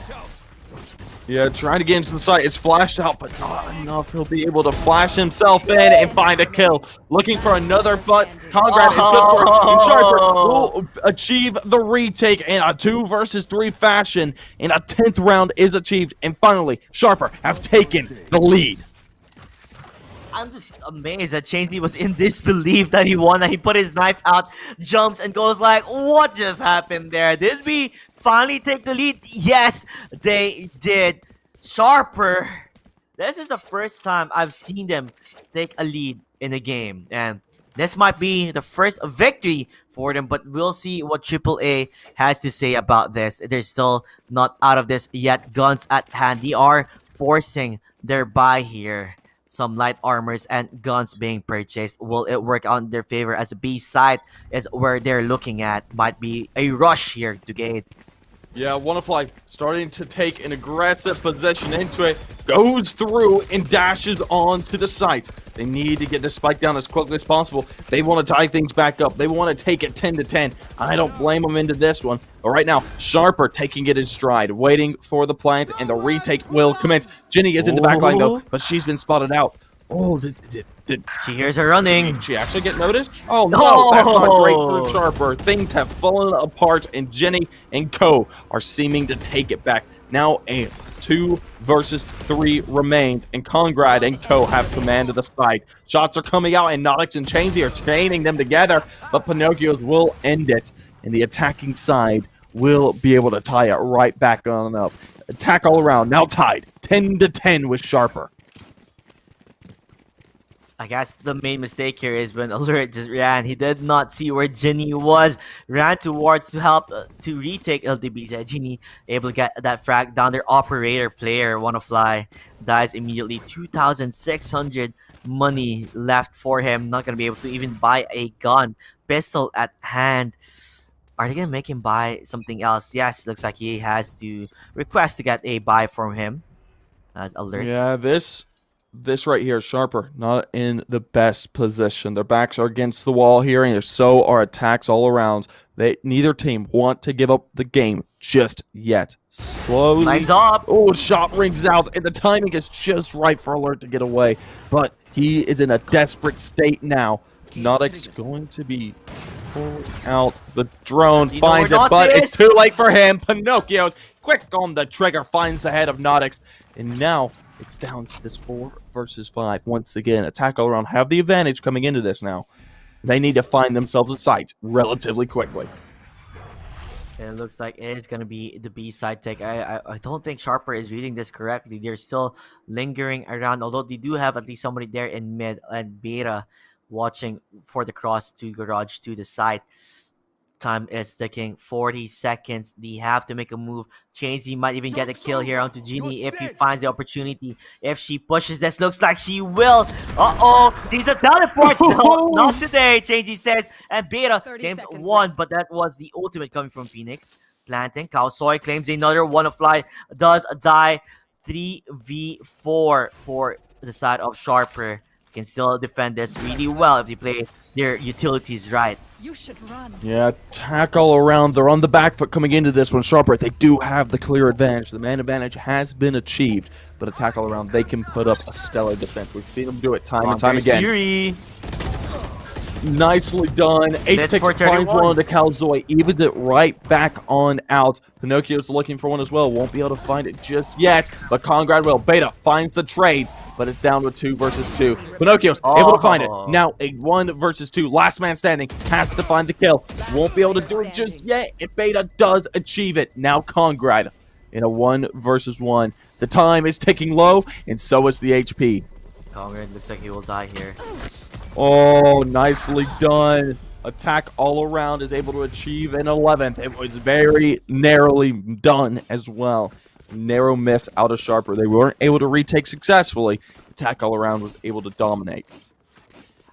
Yeah, trying to get into the site. It's flashed out, but not enough. He'll be able to flash himself in and find a kill. Looking for another, but Conrad is good for it. And Sharper will achieve the retake in a 2 versus 3 fashion. And a 10th round is achieved. And finally, Sharper have taken the lead. I'm just amazed that Chainsy was in disbelief that he won, that he put his knife out, jumps, and goes like, what just happened there? Did we finally take the lead? Yes, they did. Sharper, this is the first time I've seen them take a lead in a game, and this might be the first victory for them, but we'll see what AAA has to say about this. They're still not out of this yet. Guns at hand. They are forcing their buy here. Some light armors and guns being purchased. Will it work on their favor, as a B side is where they're looking at? Might be a rush here to gate. Yeah, Wonderfly starting to take an aggressive position into it. Goes through and dashes onto the site. They need to get this spike down as quickly as possible. They want to tie things back up. They want to take it 10-10. I don't blame them into this one. But right now, Sharper taking it in stride, waiting for the plant, and the retake will commence. Ginny is in the back line, though, but she's been spotted out. Oh, did she hears her running? Did she actually get noticed? Oh, no, that's not great for Sharper. Things have fallen apart, and Jenny and Co. are seeming to take it back. Now a 2 versus 3 remains, and Conrad and Co. have command of the site. Shots are coming out, and Nodix and Chainsy are chaining them together, but Pinocchio's will end it, and the attacking side will be able to tie it right back on up. Attack All Around, now tied 10-10 with Sharper. I guess the main mistake here is when Alert just ran. He did not see where Ginny was. Ran towards to help to retake LDB's. Ginny able to get that frag down. Their operator player, Wanna Fly, dies immediately. 2,600 money left for him. Not going to be able to even buy a gun. Pistol at hand. Are they going to make him buy something else? Yes, looks like he has to request to get a buy from him. As Alert. Yeah, this right here, Sharper, not in the best position. Their backs are against the wall here, and so are attacks all around. Neither team want to give up the game just yet. Slowly. Lines up. Oh, shot rings out, and the timing is just right for Alert to get away. But he is in a desperate state now. Nodix going to be pulling out the drone, finds it, but it's too late for him. Pinocchio's quick on the trigger, finds the head of Nodix, and now it's down to this 4 versus 5. Once again, attack all around have the advantage coming into this now. They need to find themselves a site relatively quickly. And it looks like it is going to be the B side take. I don't think Sharper is reading this correctly. They're still lingering around, although they do have at least somebody there in mid and beta watching for the cross to garage to the side. Time is ticking. 40 seconds. They have to make a move. Chainsy might even get a kill here onto Genie if he finds the opportunity. If she pushes this, looks like she will. Uh-oh. She's a teleport. No, not today, Chainsy says. And Beta claims 1, but that was the ultimate coming from Phoenix. Planting. Kaosoy claims another. Wanna Fly does die. 3v4 for the side of Sharper. Can still defend this really well if they play their utilities right. You should run. Yeah, attack all around. They're on the back foot coming into this one. Sharper, they do have the clear advantage. The man advantage has been achieved, but attack all around, they can put up a stellar defense. We've seen them do it time and time again. Fury. Nicely done. H-Tech finds one to Calzoy. Evens it right back on out. Pinocchio's looking for one as well. Won't be able to find it just yet, but Congrad will. Beta finds the trade, but it's down to 2 versus 2. Pinocchio's able to find it. Now a 1 versus 2. Last man standing has to find the kill. Won't be able to do it just yet. If Beta does achieve it. Now Congrad in a 1 versus 1. The time is ticking low, and so is the HP. Congrad looks like he will die here. Oh, nicely done. Attack all around is able to achieve an 11th. It was very narrowly done as well. Narrow miss out of Sharper. They weren't able to retake successfully. Attack all around was able to dominate.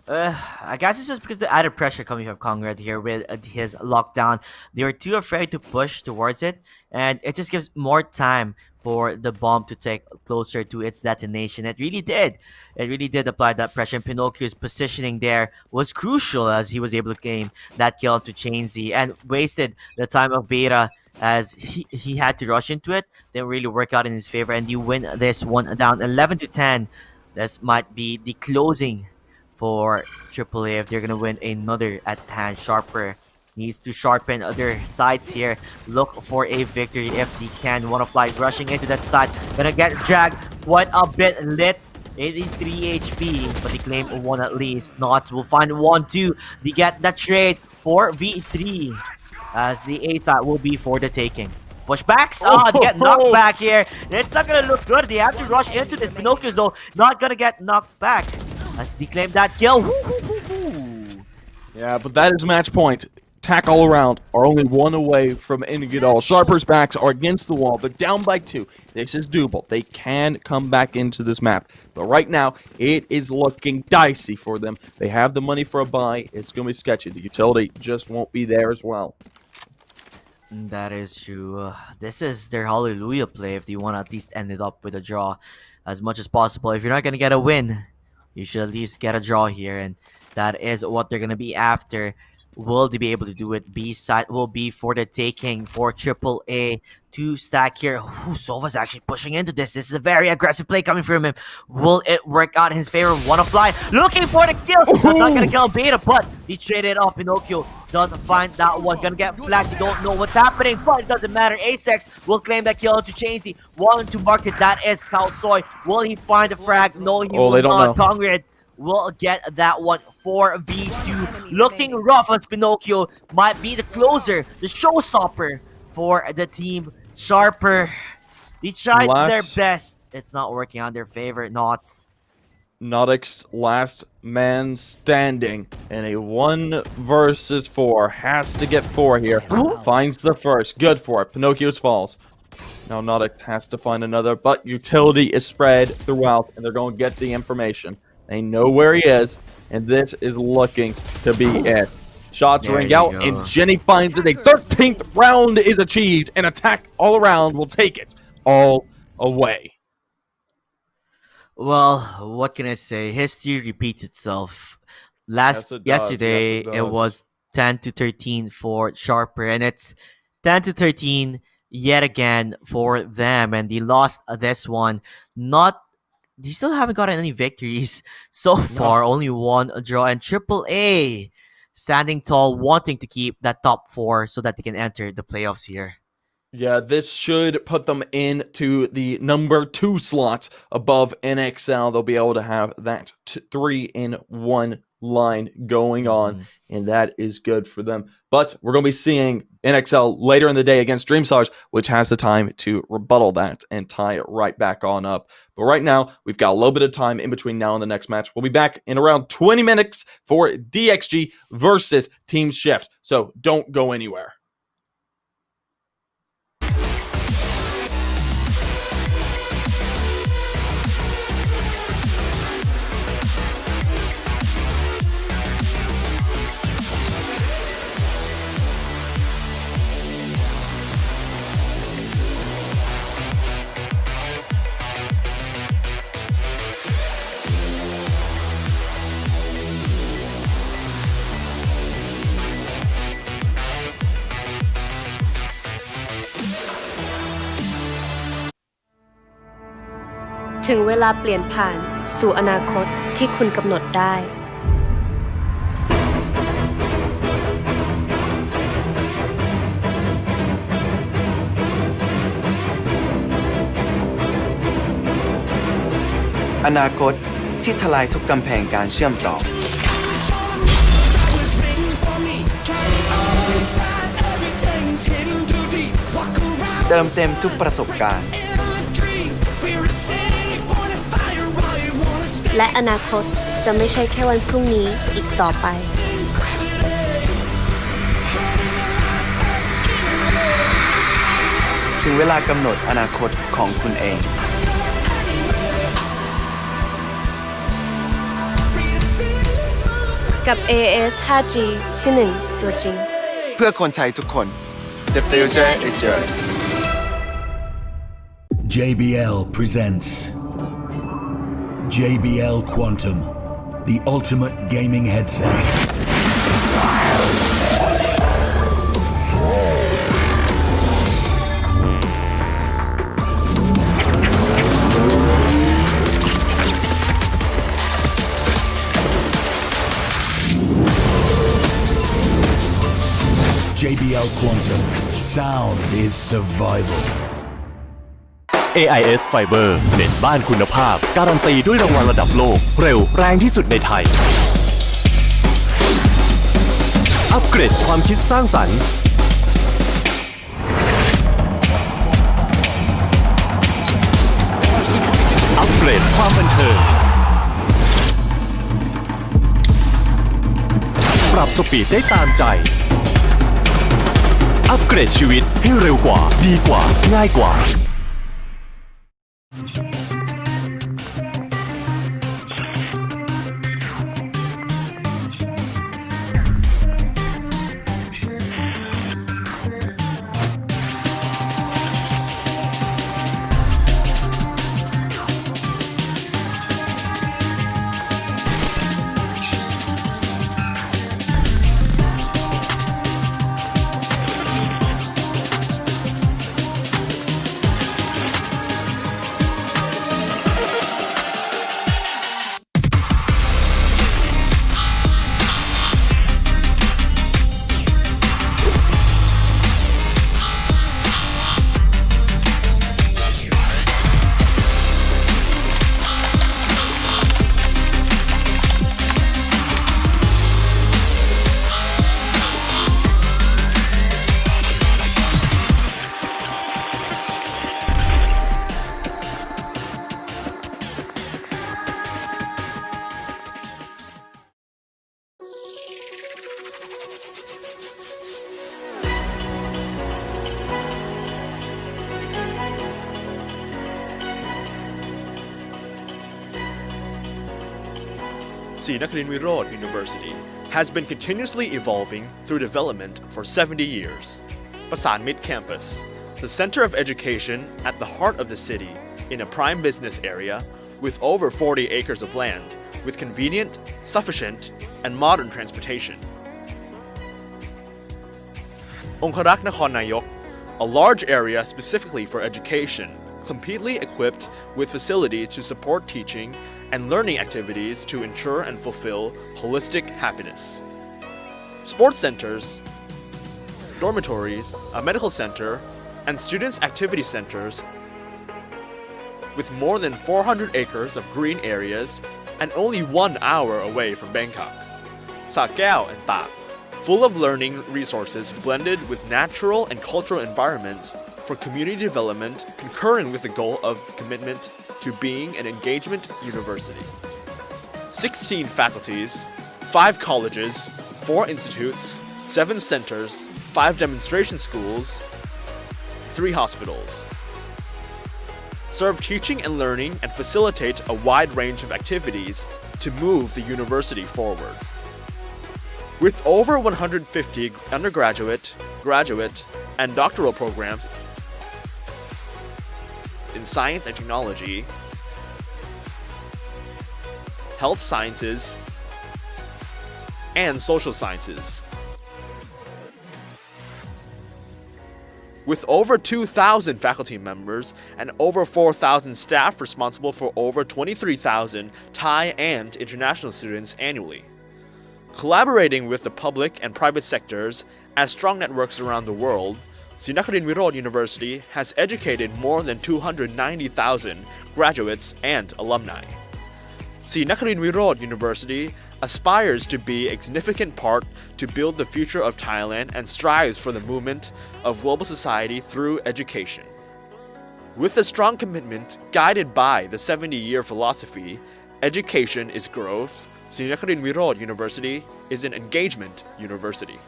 I guess it's just because the added pressure coming from Conrad here with his lockdown. They were too afraid to push towards it, and it just gives more time for the bomb to take closer to its detonation. It really did. It really did apply that pressure. And Pinocchio's positioning there was crucial as he was able to gain that kill to Chainsy and wasted the time of Beta as he had to rush into it. Didn't really work out in his favor, and you win this one down 11-10. This might be the closing for AAA if they're gonna win another at hand. Sharper needs to sharpen their sights here. Look for a victory if they can. Wanna Fly rushing into that side. Gonna get dragged quite a bit lit. 83 HP, but they claim 1 at least. Knots will find 1-2. They get that trade 4v3 as the A side will be for the taking. Pushbacks? They get knocked back here. It's not gonna look good. They have to rush into this. Pinocchio's though not gonna get knocked back as they claim that kill. Yeah, but that is match point. Attack all around are only 1 away from ending it all. Sharper's backs are against the wall. They're down by 2. This is doable. They can come back into this map. But right now, it is looking dicey for them. They have the money for a buy. It's going to be sketchy. The utility just won't be there as well. That is true. This is their hallelujah play if they want to at least end it up with a draw as much as possible. If you're not going to get a win, you should at least get a draw here. And that is what they're going to be after. Will they be able to do it? B side will be for the taking for AAA. 2 stack here. Sova's actually pushing into this. This is a very aggressive play coming from him. Will it work out in his favor? Wanna Fly looking for the kill. That's not gonna kill Beta, but he traded off. Pinocchio doesn't find that one. Gonna get flashed. They don't know what's happening, but it doesn't matter. Asex will claim that kill to Chainsy. Wanting to mark it. That is Kaosoy. Will he find the frag? No, he will not. Congrad will get that one. 4v2. Looking rough as Pinocchio might be the closer, the showstopper for the team. Sharper, they tried their best. It's not working on their favor. Not. Nautic's last man standing in a 1 versus 4. Has to get 4 here. Finds the first. Good for it. Pinocchio's falls. Now Nautic has to find another, but utility is spread throughout, and they're going to get the information. They know where he is, and this is looking to be it. Shots ring out, and Jenny finds it. A 13th round is achieved. An attack all around will take it all away. Well, what can I say? History repeats itself. Yesterday, it was 10-13 for Sharper, and it's 10-13 yet again for them, and they lost this one. They still haven't gotten any victories so far. Only one draw, and AAA standing tall, wanting to keep that top 4 so that they can enter the playoffs here. Yeah, this should put them into the number 2 slot above NXL. They'll be able to have that 3-in-1 line going on, and that is good for them. But we're going to be seeing NXL later in the day against Dreamseller, which has the time to rebuttal that and tie it right back on up. But right now, we've got a little bit of time in between now and the next match. We'll be back in around 20 minutes for DXG versus Team Shift. So don't go anywhere.ถึงเวลาเปลี่ยนผ่านสู่อนาคตที่คุณกำหนดได้ อนาคตที่ทลายทุกกำแพงการเชื่อมต่อเติมเต็มทุกประสบการณ์ และอนาคตจะไม่ใช่แค่วันพรุ่งนี้อีกต่อไป ถึงเวลากำหนดอนาคตของคุณเอง กับ AS 5G ที่ 1 ตัวจริง เพื่อคนไทยทุกคน The future is yours JBL presents JBL Quantum, the ultimate gaming headsets. JBL Quantum, sound is survival. AIS Fiber เน็ตบ้านคุณภาพการันตีด้วยรางวัลระดับโลกเร็วแรงที่สุดในไทยอัปเกรดความคิดสร้างสรรค์อัปเกรดความบันเทิงปรับสปีดได้ตามใจอัปเกรดชีวิตให้เร็วกว่าดีกว่าง่ายกว่า Sri Nakarin Virod University has been continuously evolving through development for 70 years. Pasan Mid Campus, the center of education at the heart of the city in a prime business area with over 40 acres of land with convenient, sufficient, and modern transportation. Ongkarak Nakhon Nayok, a large area specifically for education, completely equipped with facilities to support teaching and learning activities to ensure and fulfill holistic happiness. Sports centers, dormitories, a medical center, and students' activity centers with more than 400 acres of green areas and only 1 hour away from Bangkok. Sa Kaeo and Tak, full of learning resources blended with natural and cultural environments for community development, concurrent with the goal of commitment to being an engagement university. 16 faculties, 5 colleges, 4 institutes, 7 centers, 5 demonstration schools, 3 hospitals. Serve teaching and learning and facilitate a wide range of activities to move the university forward. With over 150 undergraduate, graduate, and doctoral programs in science and technology, health sciences, and social sciences. With over 2,000 faculty members and over 4,000 staff responsible for over 23,000 Thai and international students annually. Collaborating with the public and private sectors as strong networks around the world, Sri Nakarin Virod University has educated more than 290,000 graduates and alumni. Sri Nakarin Virod University aspires to be a significant part to build the future of Thailand and strives for the movement of global society through education. With a strong commitment guided by the 70-year philosophy, education is growth, Sri Nakarin Virod University is an engagement university.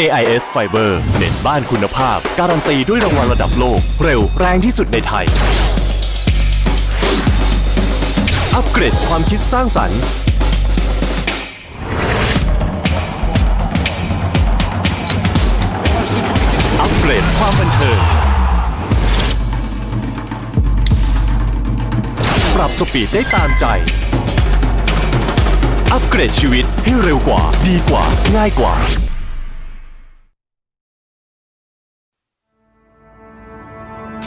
AIS Fiber เน็ตบ้านคุณภาพการันตีด้วยรางวัลระดับโลกเร็วแรงที่สุดในไทยอัปเกรดความคิดสร้างสรรค์อัปเกรดความบันเทิงปรับสปีดได้ตามใจอัปเกรดชีวิตให้เร็วกว่าดีกว่าง่ายกว่า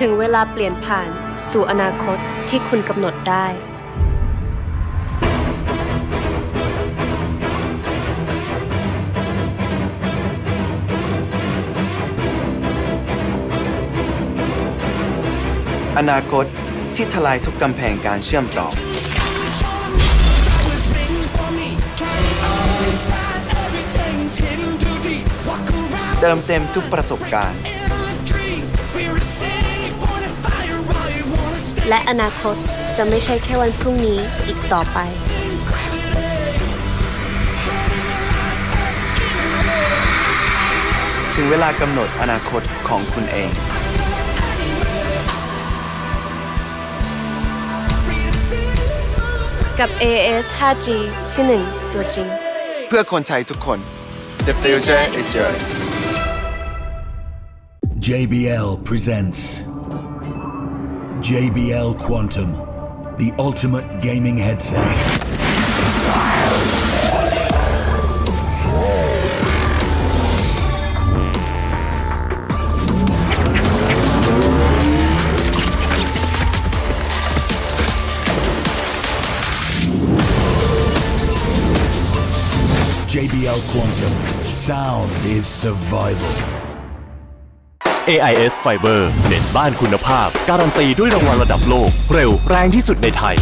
ถึงเวลาเปลี่ยนผ่านสู่อนาคตที่คุณกำหนดได้อนาคตที่ทลายทุกกำแพงการเชื่อมต่อเติมเต็มทุกประสบการณ์และอนาคตจะไม่ใช่แค่วันพรุ่งนี้อีกต่อไปถึงเวลากำหนดอนาคตของคุณเอง กับ AS 5G ที่หนึ่งตัวจริง เพื่อคนไทยทุกคน The future is yours JBL presents JBL Quantum, the ultimate gaming headsets. JBL Quantum. Sound is survival. AIS Fiber เน็ตบ้านคุณภาพการันตีด้วยรางวัลระดับโลกเร็วแรงที่สุดในไทย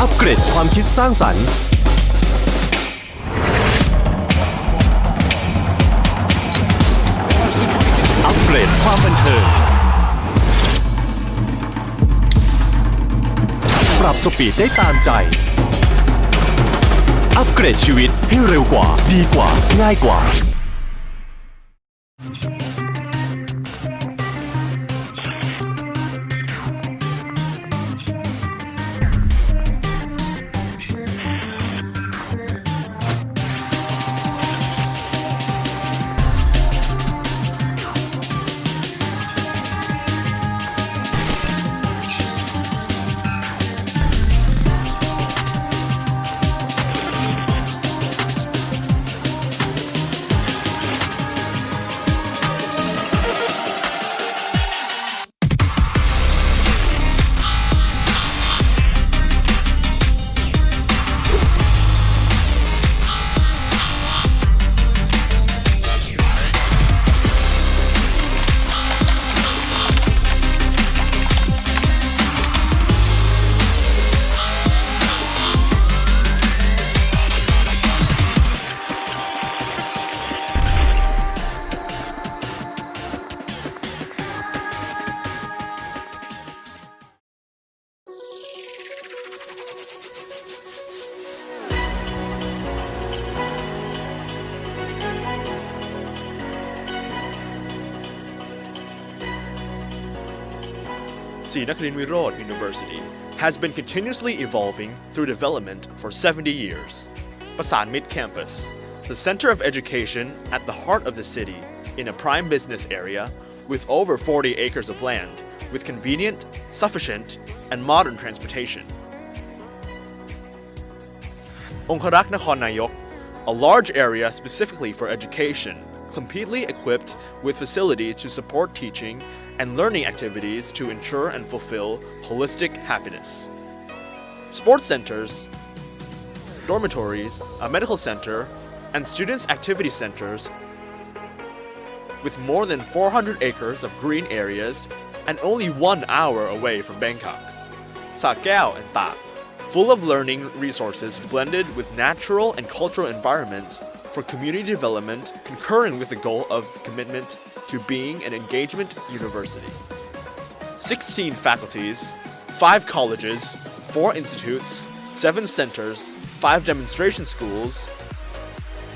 อัปเกรดความคิดสร้างสรรค์ อัปเกรดความบันเทิง ปรับสปีดได้ตามใจ อัปเกรดชีวิตให้เร็วกว่าดีกว่าง่ายกว่าSri Nakarin Wirod University has been continuously evolving through development for 70 years. Pasan Mid Campus, the center of education at the heart of the city in a prime business area with over 40 acres of land with convenient, sufficient, and modern transportation. Conqueror Nakhon Nayok, a large area specifically for education, completely equipped with facilities to support teaching and learning activities to ensure and fulfill holistic happiness. Sports centers, dormitories, a medical center, and students' activity centers with more than 400 acres of green areas and only 1 hour away from Bangkok. Sa Kaeo and Tak, full of learning resources blended with natural and cultural environments for community development concurrent with the goal of commitment to being an engagement university. 16 faculties, 5 colleges, 4 institutes, 7 centers, 5 demonstration schools,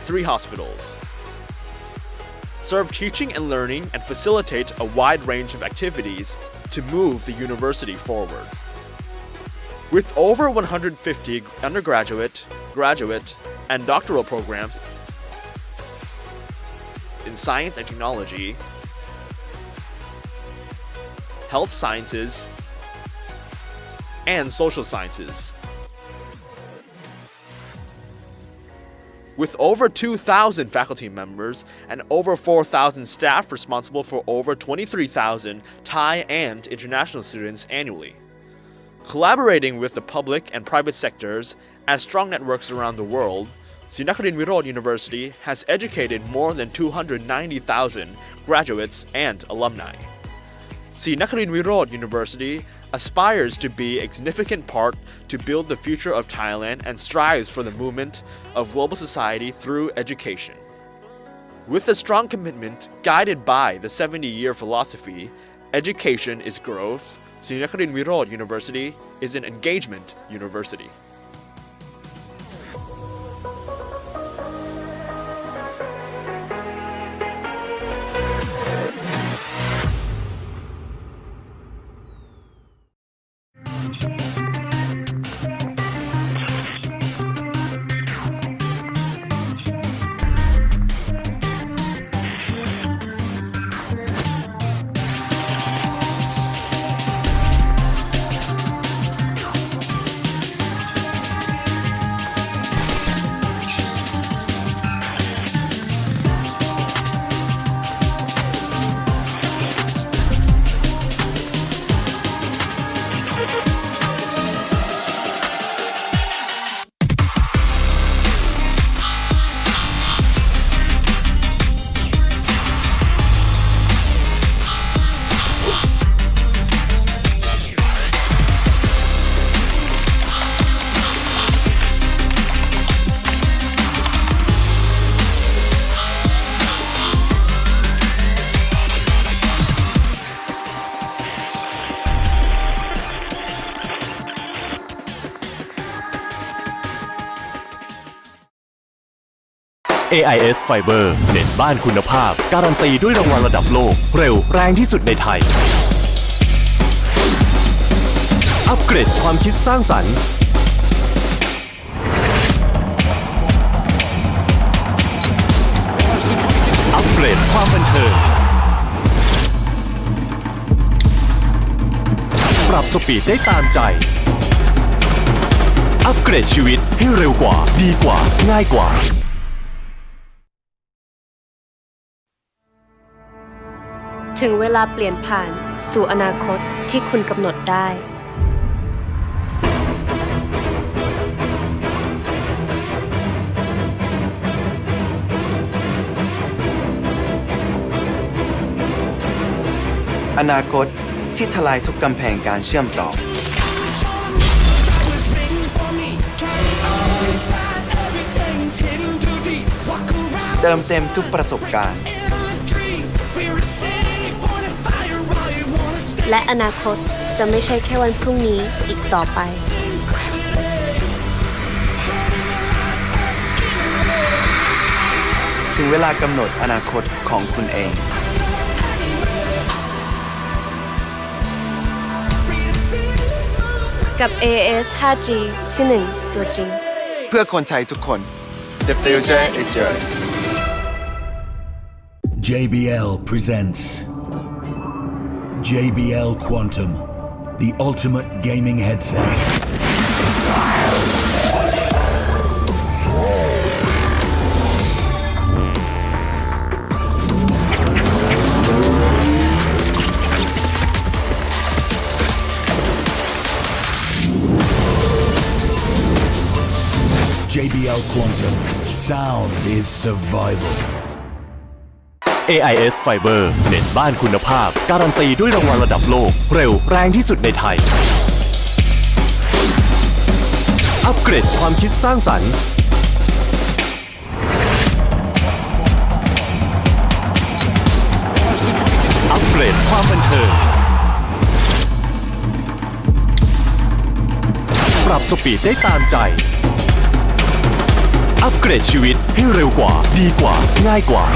3 hospitals. Serve teaching and learning and facilitate a wide range of activities to move the university forward. With over 150 undergraduate, graduate, and doctoral programs in science and technology, health sciences, and social sciences. With over 2,000 faculty members and over 4,000 staff responsible for over 23,000 Thai and international students annually. Collaborating with the public and private sectors as strong networks around the world, Sri Nakarin Wirod University has educated more than 290,000 graduates and alumni. Sri Nakarin Wirod University aspires to be a significant part to build the future of Thailand and strives for the movement of global society through education. With a strong commitment guided by the 70-year philosophy, education is growth, Sri Nakarin Wirod University is an engagement university. AIS Fiber เน็ตบ้านคุณภาพการันตีด้วยรางวัลระดับโลกเร็วแรงที่สุดในไทยอัปเกรดความคิดสร้างสรรค์อัปเกรดความบันเทิงปรับสปีดได้ตามใจอัปเกรดชีวิตให้เร็วกว่าดีกว่าง่ายกว่าถึงเวลาเปลี่ยนผ่านสู่อนาคตที่คุณกำหนดได้ อนาคตที่ทลายทุกกำแพงการเชื่อมต่อเติมเต็มทุกประสบการณ์และอนาคตจะไม่ใช่แค่วันพรุ่งนี้อีกต่อไป ถึงเวลากำหนดอนาคตของคุณเองกับ AIS 5G ที่ 1 ตัวจริง เพื่อคนไทยทุกคน The future is yours JBL presents JBL Quantum, the ultimate gaming headsets. JBL Quantum. Sound is survival. AIS Fiber เน็ตบ้านคุณภาพการันตีด้วยรางวัลระดับโลกเร็วแรงที่สุดในไทยอัปเกรดความคิดสร้างสรรค์อัปเกรดความบันเทิงปรับสปีดได้ตามใจอัปเกรดชีวิตให้เร็วกว่าดีกว่าง่ายกว่า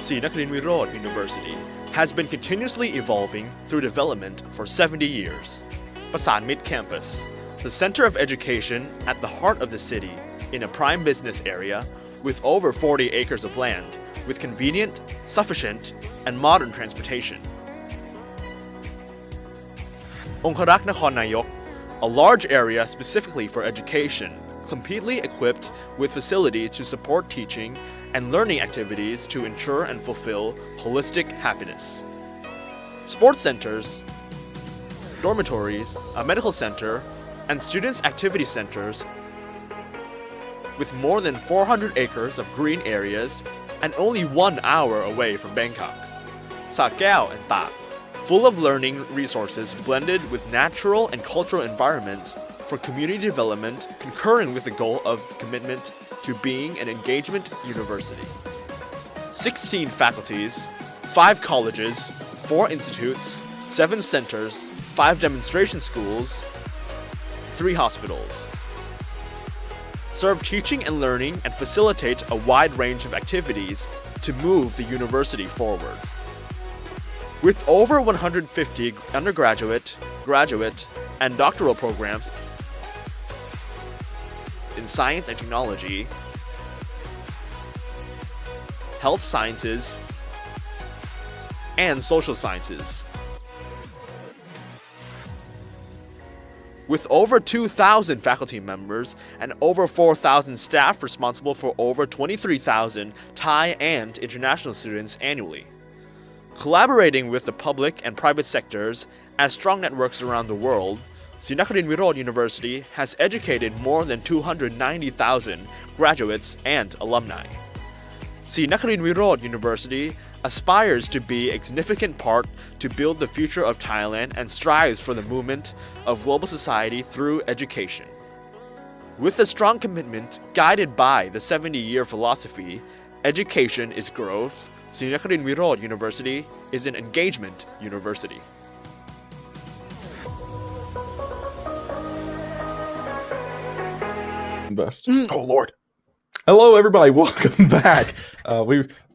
Sri Nakarin Wirod University has been continuously evolving through development for 70 years. Pasan Mid Campus, the center of education at the heart of the city in a prime business area with over 40 acres of land with convenient, sufficient, and modern transportation. Conqueror Nakhon Nayok, a large area specifically for education, completely equipped with facilities to support teaching and learning activities to ensure and fulfill holistic happiness. Sports centers, dormitories, a medical center, and students' activity centers with more than 400 acres of green areas and only 1 hour away from Bangkok. Sa Kaeo and Tak, full of learning resources blended with natural and cultural environments for community development concurrent with the goal of commitment to being an engagement university. 16 faculties, 5 colleges, 4 institutes, 7 centers, 5 demonstration schools, 3 hospitals. Serve teaching and learning and facilitate a wide range of activities to move the university forward. With over 150 undergraduate, graduate, and doctoral programs in science and technology, health sciences, and social sciences. With over 2,000 faculty members and over 4,000 staff responsible for over 23,000 Thai and international students annually. Collaborating with the public and private sectors as strong networks around the world, Srinakharin Virod University has educated more than 290,000 graduates and alumni. Srinakharin Virod University aspires to be a significant part to build the future of Thailand and strives for the movement of global society through education. With a strong commitment guided by the 70-year philosophy, education is growth, Srinakharin Virod University is an engagement university. Best. Oh Lord. Hello, everybody. Welcome back.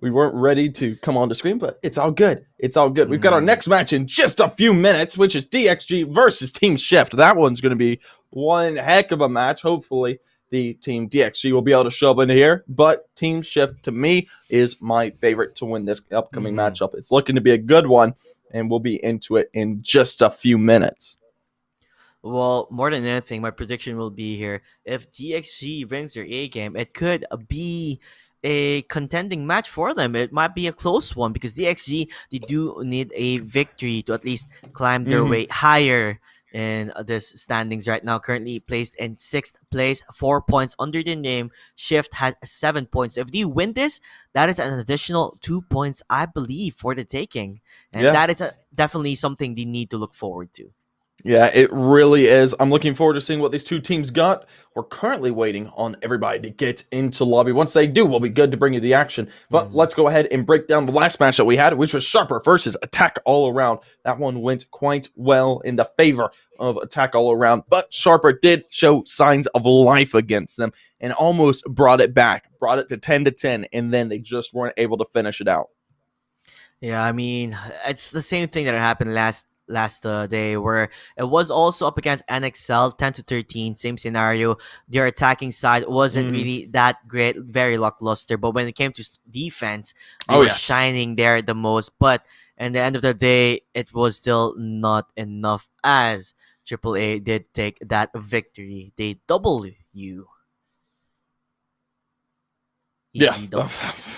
We weren't ready to come on the screen, but it's all good. It's all good. We've got our next match in just a few minutes, which is DXG versus Team Shift. That one's going to be one heck of a match. Hopefully, the Team DXG will be able to show up in here, but Team Shift, to me, is my favorite to win this upcoming matchup. It's looking to be a good one, and we'll be into it in just a few minutes. Well, more than anything, my prediction will be here. If DXG brings their A game, it could be a contending match for them. It might be a close one because DXG, they do need a victory to at least climb their way higher in this standings right now. Currently placed in 6th place, 4 points under the name. Shift has 7 points. If they win this, that is an additional 2 points, I believe, for the taking. And that is definitely something they need to look forward to. Yeah, it really is. I'm looking forward to seeing what these two teams got. We're currently waiting on everybody to get into lobby. Once they do, we'll be good to bring you the action. But let's go ahead and break down the last match that we had, which was Sharper versus Attack All Around. That one went quite well in the favor of Attack All Around, but Sharper did show signs of life against them and almost brought it back, brought it to 10-10, and then they just weren't able to finish it out. Yeah, I mean, it's the same thing that happened last day, where it was also up against NXL 10-13, same scenario. Their attacking side wasn't really that great, very lackluster, but when it came to defense, they were shining there the most. But at the end of the day, it was still not enough, as AAA did take that victory. They double you. Easy dubs.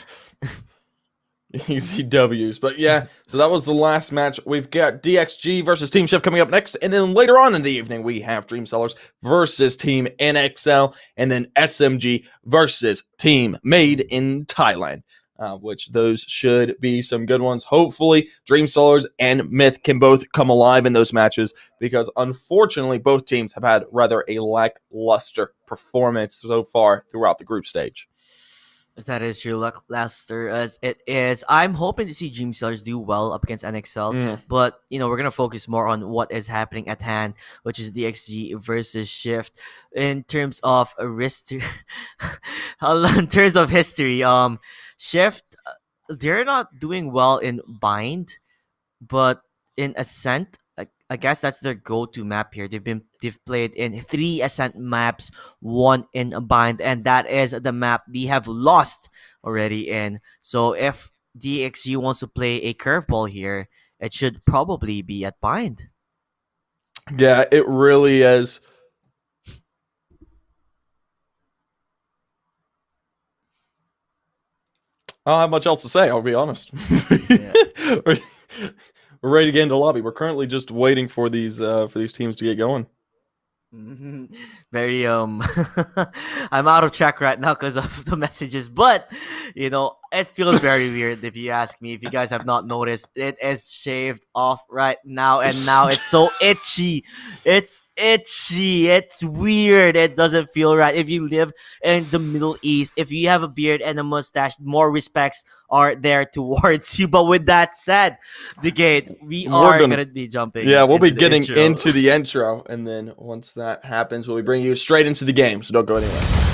Easy W's. But yeah, so that was the last match. We've got DXG versus Team Shift coming up next. And then later on in the evening, we have Dreamsellers versus Team NXL. And then SMG versus Team Made in Thailand. Which those should be some good ones. Hopefully, Dreamsellers and Myth can both come alive in those matches. Because unfortunately, both teams have had rather a lackluster performance so far throughout the group stage. That is true, lackluster as it is. I'm hoping to see Dreamsellers do well up against NXL, but we're gonna focus more on what is happening at hand, which is DXG versus Shift. In terms of history, Shift, they're not doing well in Bind, but in Ascent, I guess that's their go-to map here. They've played in 3 Ascent maps, 1 in Bind, and that is the map they have lost already in. So if DXG wants to play a curveball here, it should probably be at Bind. Yeah, it really is. I don't have much else to say, I'll be honest. We're ready to get into lobby. We're currently just waiting for these teams to get going. Very I'm out of track right now because of the messages, but it feels very weird if you ask me. If you guys have not noticed, it is shaved off right now, and now it's so itchy. It's itchy. It's weird. It doesn't feel right. If you live in the Middle East, if you have a beard and a mustache, more respects are there towards you. But with that said, the gate, we are gonna be jumping. Yeah, we'll be into the getting intro. into the intro, and then once that happens, we'll be bringing you straight into the game. So don't go anywhere.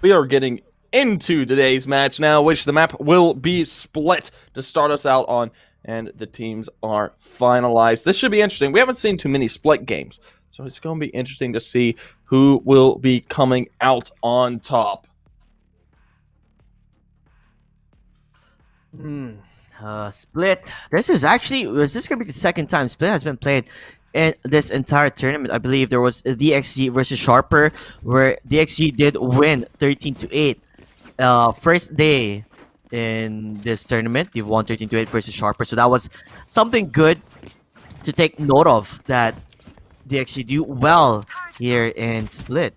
We are getting into today's match now, which the map will be split to start us out on, and the teams are finalized. This should be interesting. We haven't seen too many split games, so it's going to be interesting to see who will be coming out on top. Split. This is going to be the second time Split has been played in this entire tournament. I believe there was DXG versus Sharper, where DXG did win 13-8. First day in this tournament, they've won 13-8 versus Sharper. So that was something good to take note of, that DXG do well here in Split.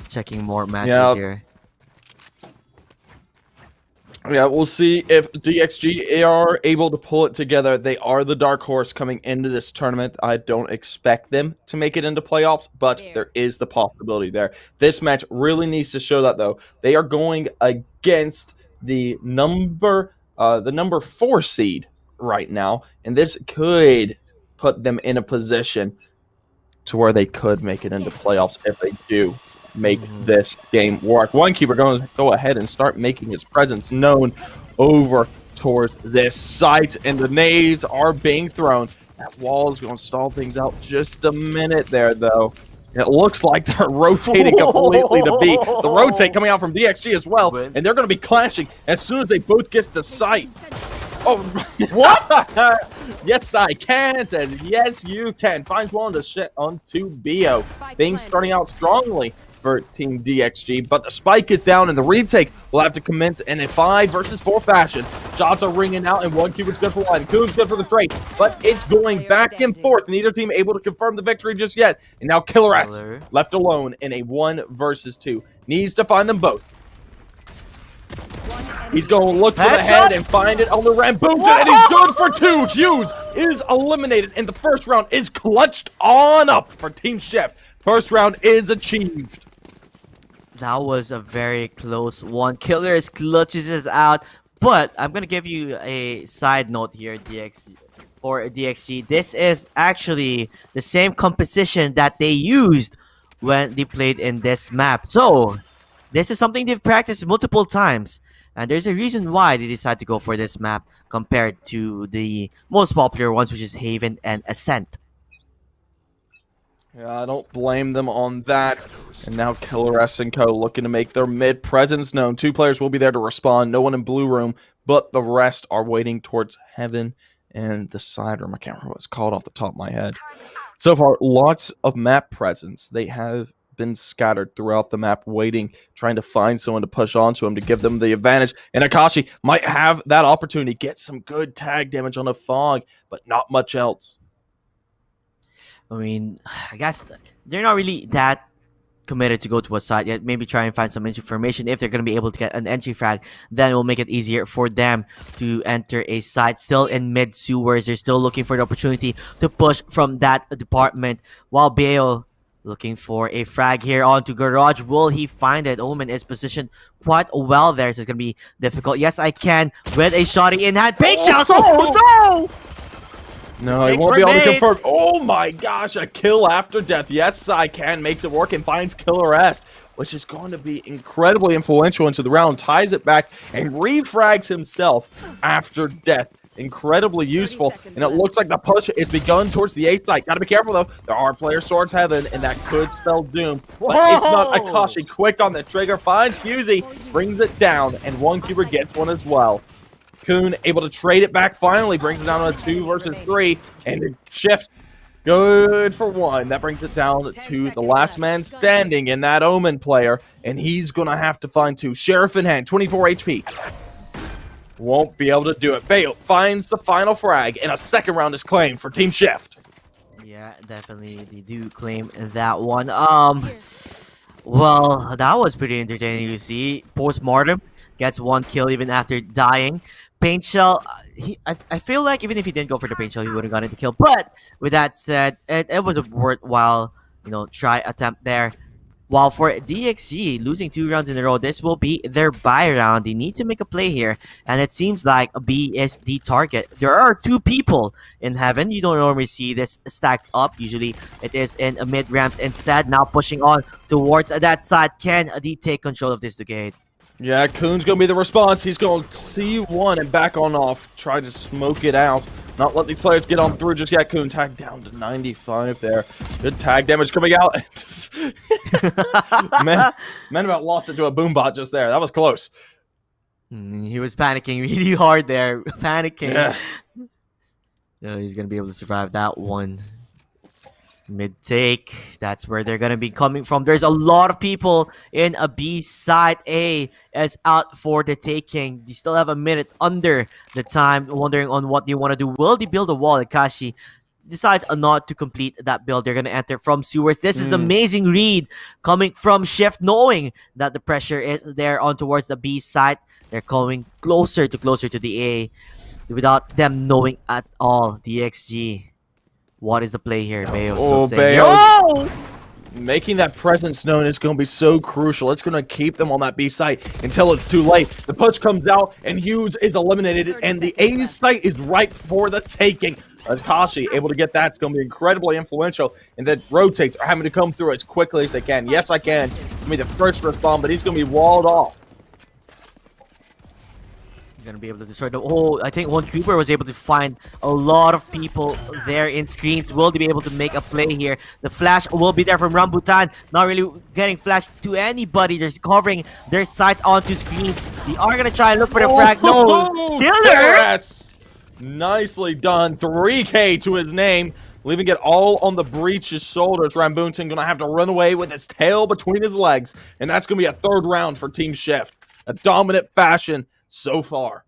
Checking more matches here. Yeah, we'll see if DXG are able to pull it together. They are the dark horse coming into this tournament. I don't expect them to make it into playoffs, but there is the possibility there. This match really needs to show that, though. They are going against the number 4 seed right now, and this could put them in a position to where they could make it into playoffs if they do make this game work. OneKeeper going to go ahead and start making his presence known over towards this site, and the nades are being thrown. That wall is going to stall things out just a minute there, though. It looks like they're rotating completely to beat the rotate coming out from DXG as well, and they're going to be clashing as soon as they both get to sight. Oh, what? Yes, I can, says yes, you can. Finds one to shit onto Bio. Things starting out strongly for Team DXG, but the spike is down, and the retake will have to commence in a 5 versus 4 fashion. Shots are ringing out, and OneKeeper's good for one. Coon's good for the trade, but it's going back and forth. Neither team able to confirm the victory just yet, and now Killer S left alone in a 1 versus 2. Needs to find them both. He's going to look for the head and find it on the Rambutan, and he's good for 2. Hughes is eliminated, and the first round is clutched on up for Team Shift. First round is achieved. That was a very close one. Killer clutches us out, but I'm going to give you a side note here, for DXG. This is actually the same composition that they used when they played in this map. So, this is something they've practiced multiple times. And there's a reason why they decided to go for this map compared to the most popular ones, which is Haven and Ascent. Yeah, I don't blame them on that. And now Killer S and Co. looking to make their mid presence known. 2 players will be there to respond. No one in blue room, but the rest are waiting towards Heaven and the side room. I can't remember what it's called off the top of my head. So far, lots of map presence. They have been scattered throughout the map, waiting, trying to find someone to push onto him to give them the advantage. And Akashi might have that opportunity, get some good tag damage on the Fog, but not much else. I mean, I guess they're not really that committed to go to a site yet. Maybe try and find some information. If they're going to be able to get an entry frag, then it will make it easier for them to enter a site. Still in mid sewers, they're still looking for the opportunity to push from that department, while Bale looking for a frag here onto Garage. Will he find it? Omen is positioned quite well there, so it's going to be difficult. Yes, I can, with a shotty in hand. Pink shots! Oh, no! No, he won't be able to confirm. Oh my gosh, a kill after death. Yes, I can. Makes it work and finds Killer S, which is going to be incredibly influential into the round. Ties it back and refrags himself after death. Incredibly useful, and it looks like the push is begun towards the A site. Gotta be careful, though. There are players towards Heaven, and that could spell doom. But it's not Akashi. Quick on the trigger. Finds Husey, brings it down, and OneKeeper gets one as well. Coon able to trade it back finally, brings it down to a 2 versus 3, and the Shift good for 1. That brings it down to the last man standing in that Omen player, and he's gonna have to find 2. Sheriff in hand, 24 HP. Won't be able to do it. Bale finds the final frag, and a second round is claimed for Team Shift. Yeah, definitely they do claim that one. Well, that was pretty entertaining to see. Postmortem gets 1 kill even after dying. Paint Shell, I feel like even if he didn't go for the Paint Shell, he would have gotten the kill. But with that said, it was a worthwhile, try attempt there. While for DXG, losing 2 rounds in a row, this will be their buy round. They need to make a play here, and it seems like B is the target. There are 2 people in heaven. You don't normally see this stacked up. Usually, it is in mid ramps instead. Now pushing on towards that side. Can D take control of this Ducade? Yeah, Kuhn's going to be the response. He's going to C1 and back on off. Try to smoke it out. Not let these players get on through just yet. Kuhn tag down to 95 there. Good tag damage coming out. man about lost it to a boombot just there. That was close. He was panicking really hard there. Panicking. Yeah. He's going to be able to survive that one. Mid take, that's where they're gonna be coming from. There's a lot of people in a B side. A is out for the taking. They still have a minute under the time, wondering on what they want to do. Will they build a wall? Akashi decides not to complete that build. They're gonna enter from sewers. This is the amazing read coming from Shift, knowing that the pressure is there on towards the B side. They're going closer to the A without them knowing at all. DXG. What is the play here, Bayo? Oh, Bayo. Making that presence known is going to be so crucial. It's going to keep them on that B site until it's too late. The push comes out, and Hughes is eliminated, and the A site is ripe for the taking. Akashi able to get that. It's going to be incredibly influential, and then rotates are having to come through as quickly as they can. Yes, I can. Give me the first to respond, but he's going to be walled off. Gonna be able to destroy the I think one Cooper was able to find a lot of people there in screens. Will they be able to make a play here? The flash will be there from Rambutan, not really getting flashed to anybody. They're covering their sights onto screens. They are gonna try and look for the frag. No, killers! Nicely done. 3K to his name, leaving it all on the breach's shoulders. Rambutan gonna have to run away with his tail between his legs, and that's gonna be a 3rd round for Team Shift. A dominant fashion so far.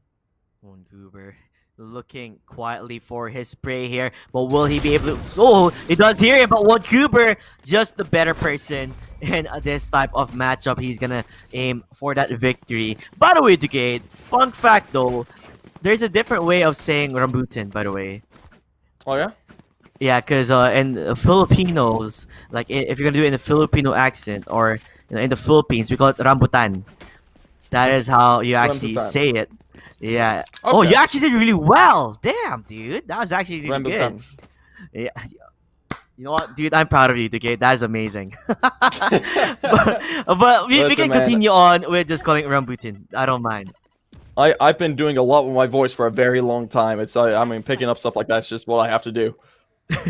One Goober looking quietly for his spray here, but will he be able to? Oh, he does hear it, but one Goober, just the better person in this type of matchup. He's gonna aim for that victory. By the way, Ducade, fun fact though, there's a different way of saying Rambutan, by the way. Oh yeah? Yeah, because in Filipinos, like if you're gonna do it in a Filipino accent or in the Philippines, we call it Rambutan. That is how you actually say it. Yeah. Okay. Oh, you actually did really well. Damn, dude. That was actually really good. Yeah. You know what, dude? I'm proud of you, Ducade. That is amazing. but we can continue on with just calling it Rambutan. I don't mind. I've been doing a lot with my voice for a very long time. I mean, picking up stuff like that's just what I have to do.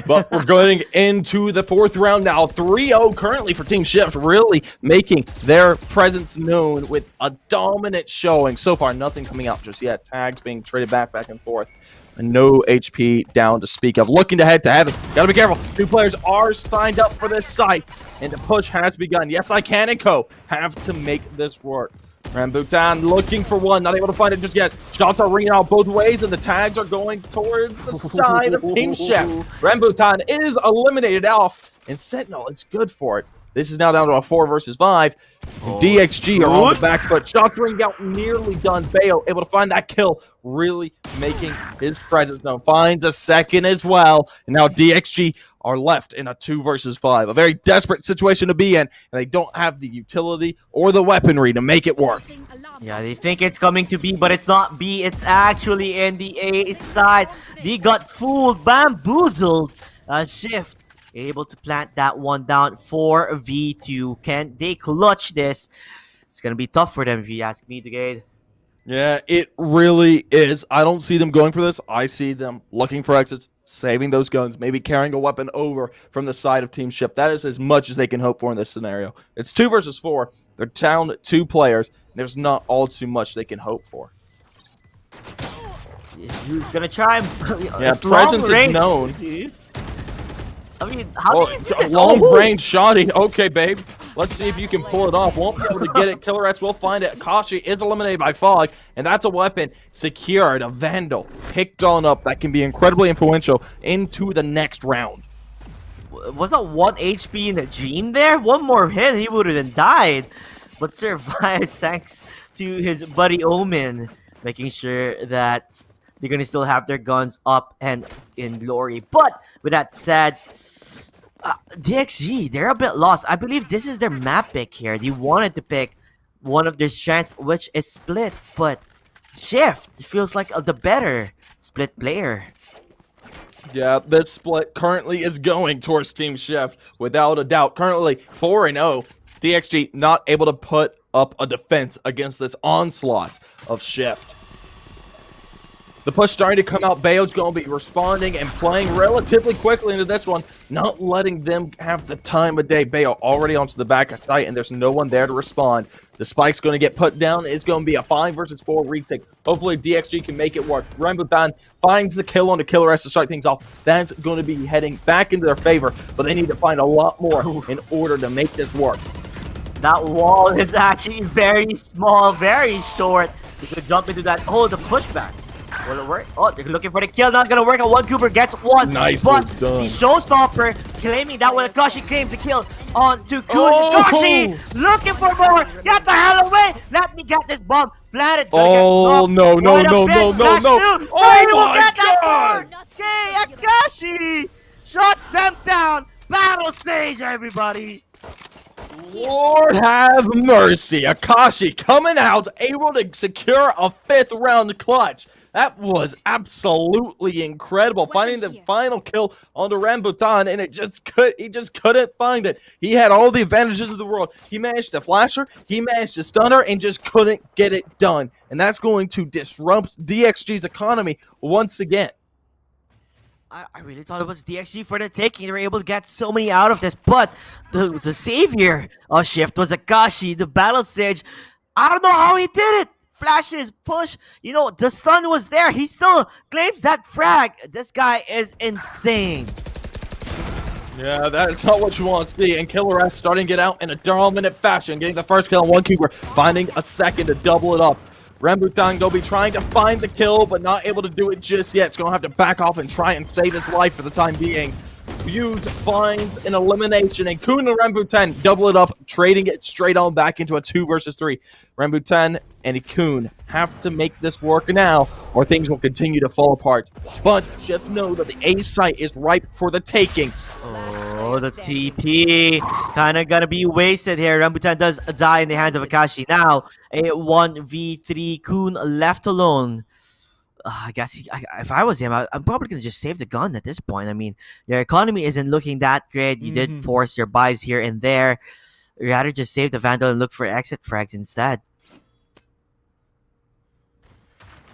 But we're going into the 4th round now. 3-0 currently for Team Shift, really making their presence known with a dominant showing. So far, nothing coming out just yet. Tags being traded back and forth. And no HP down to speak of. Looking to head to heaven. Gotta be careful. 2 players are signed up for this site. And the push has begun. Yes, I can and Co. have to make this work. Rambutan looking for one, not able to find it just yet. Shots are ringing out both ways, and the tags are going towards the side of Team Chef. Rambutan is eliminated off, and Sentinel is good for it. This is now down to a 4 versus 5. DXG are on the back foot. Shots ringing out, nearly done. Bayo able to find that kill, really making his presence known. Finds a second as well, and now DXG are left in a 2 versus 5. A very desperate situation to be in, and they don't have the utility or the weaponry to make it work. Yeah, they think it's coming to B, but it's not B. It's actually in the A side. They got fooled, bamboozled. Shift able to plant that one down for V2. Can they clutch this? It's going to be tough for them if you ask me, Ducade. Yeah, it really is. I don't see them going for this. I see them looking for exits, saving those guns, maybe carrying a weapon over from the side of Team Shift. That is as much as they can hope for in this scenario. It's 2 versus 4. They're down 2 players. There's not all too much they can hope for. Who's gonna try? Yeah, presence is known. Dude. I mean, how do you do this? Long range shotty. Okay, babe. Let's see if you can pull it off. Won't be able to get it. Killerettes will find it. Kashi is eliminated by Fog, and that's a weapon secured. A Vandal picked on up that can be incredibly influential into the next round. Was that 1 HP in a dream there? One more hit, he would have been died. But survives thanks to his buddy Omen, making sure that they're gonna still have their guns up and in glory. But with that said, DXG, they're a bit lost. I believe this is their map pick here. They wanted to pick one of their strengths, which is split, but Shift feels like the better split player. Yeah, this split currently is going towards Team Shift, without a doubt. Currently 4-0. DXG not able to put up a defense against this onslaught of Shift. The push starting to come out. Bayo's going to be responding and playing relatively quickly into this one, not letting them have the time of day. Bayo already onto the back of site, and there's no one there to respond. The spike's going to get put down. It's going to be a 5 versus 4 retake. Hopefully, DXG can make it work. Rambutan finds the kill on the Killer S to start things off. That's going to be heading back into their favor, but they need to find a lot more in order to make this work. That wall is actually very small, very short. You could jump into that. Oh, the pushback. Will it work? Oh, they're looking for the kill. Not gonna work. One Cooper gets one. Nicely but done. The showstopper claiming that when Akashi claims the kill on to Kun. Oh! Akashi looking for more. Get the hell away. Let me get this bomb planted. Oh, no. Oh, my God. Okay, Akashi shuts them down. Battle stage, everybody. Lord have mercy. Akashi coming out, able to secure a 5th round clutch. That was absolutely incredible. Finding the final kill on the Rambutan, and he just couldn't find it. He had all the advantages of the world. He managed to flash her, he managed to stun her, and just couldn't get it done. And that's going to disrupt DXG's economy once again. I really thought it was DXG for the taking. They were able to get so many out of this, but the savior of Shift was Akashi. The battle stage, I don't know how he did it. Flashes, push, the stun was there. He still claims that frag. This guy is insane. Yeah, that's not what you want to see. And Killer S starting to get out in a dominant fashion, getting the first kill on one Cooper, finding a second to double it up. Rambutan going to be trying to find the kill, but not able to do it just yet. It's going to have to back off and try and save his life for the time being. Fuse finds an elimination, and Kun and Rambutan double it up, trading it straight on back into a 2 versus 3. Rambutan and Kun have to make this work now, or things will continue to fall apart. But Shift know that the A site is ripe for the taking. Oh, the TP kind of gonna be wasted here. Rambutan does die in the hands of Akashi. Now, a 1v3 Kun left alone. I guess if I was him, I'm probably going to just save the gun at this point. I mean, your economy isn't looking that great. You did force your buys here and there. Rather just save the Vandal and look for exit frags instead.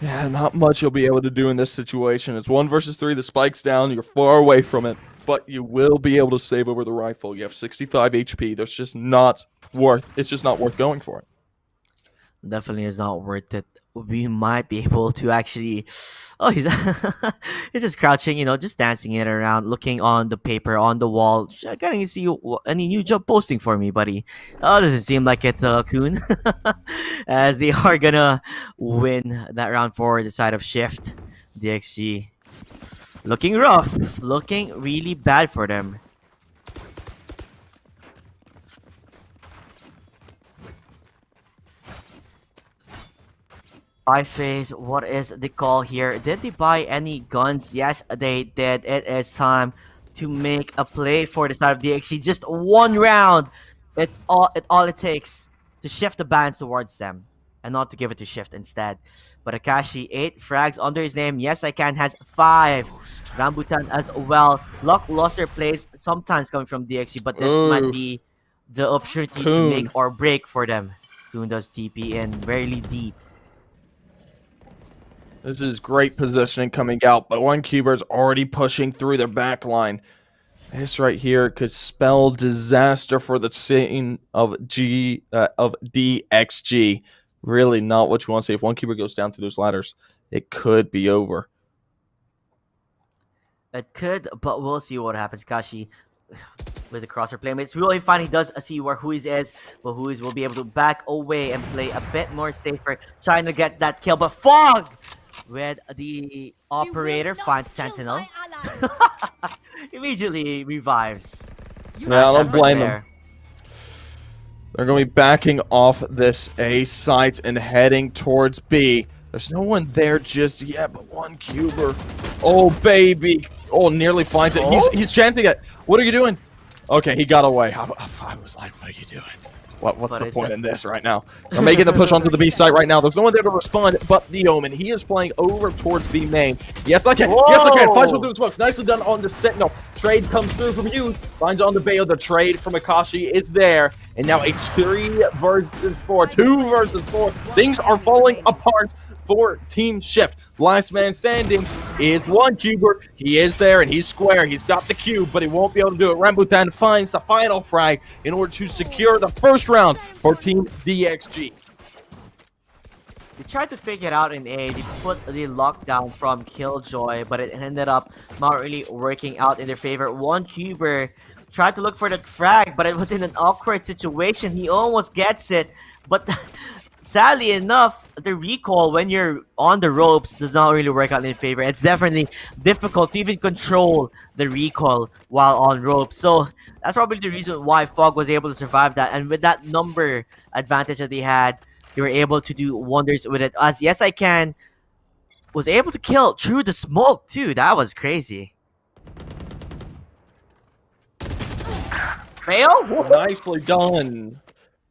Yeah, not much you'll be able to do in this situation. It's 1 versus 3. The spike's down. You're far away from it. But you will be able to save over the rifle. You have 65 HP. It's just not worth going for it. Definitely is not worth it. We might be able to actually... Oh, he's he's just crouching, just dancing it around, looking on the paper, on the wall. Can you see any new job posting for me, buddy? Oh, doesn't seem like it, Kun. As they are gonna win that round for the side of Shift. DXG. Looking rough. Looking really bad for them. Buy phase, what is the call here? Did they buy any guns? Yes, they did. It is time to make a play for the side of DXG. Just 1 round. It's all it takes to shift the bans towards them and not to give it to Shift instead. But Akashi, 8 frags under his name. Yes, I can has 5. Rambutan as well. Luck Loser plays sometimes coming from DXG, but this might be the opportunity to make or break for them. Kun does TP in very deep. This is great positioning coming out, but one Cuber's already pushing through their back line. This right here could spell disaster for the scene of DXG. Really not what you want to see. If one Cuber goes down through those ladders, it could be over. It could, but we'll see what happens. Kashi with the crosser playmates. We will find he does see where Huiz is, but Huiz will be able to back away and play a bit more safer, trying to get that kill. But Fog with the operator finds Sentinel. Immediately revives. Yeah, I Nice don't effort blame there. him. They're going to be backing off this A site and heading towards B. There's no one there just yet, but one cuber. Oh, baby. Oh, nearly finds it. He's chancing it. What are you doing? Okay, he got away. I was like, what are you doing? What's But the it's point in this right now? They're making the push onto the B site right now. There's no one there to respond but the Omen. He is playing over towards B main. Yes, I can. Whoa. Yes, I can. Finds one through the smoke. Nicely done on the Sentinel. Trade comes through from you. Finds on the Bayo. The trade from Akashi is there. And now a 3 versus 4. 2 versus 4. Things are falling apart for Team Shift. Last man standing is one cuber. He is there and he's square. He's got the cube, but he won't be able to do it. Rambutan finds the final frag in order to secure the first round for Team DXG. They tried to fake it out in A. They put the lockdown from Killjoy, but it ended up not really working out in their favor. One cuber tried to look for that frag, but it was in an awkward situation. He almost gets it, but sadly enough, the recall when you're on the ropes does not really work out in favor. It's definitely difficult to even control the recoil while on ropes. So that's probably the reason why Fog was able to survive that. And with that number advantage that they had, they were able to do wonders with it. As Yes I Can was able to kill through the smoke too. That was crazy. Fail? Nicely done.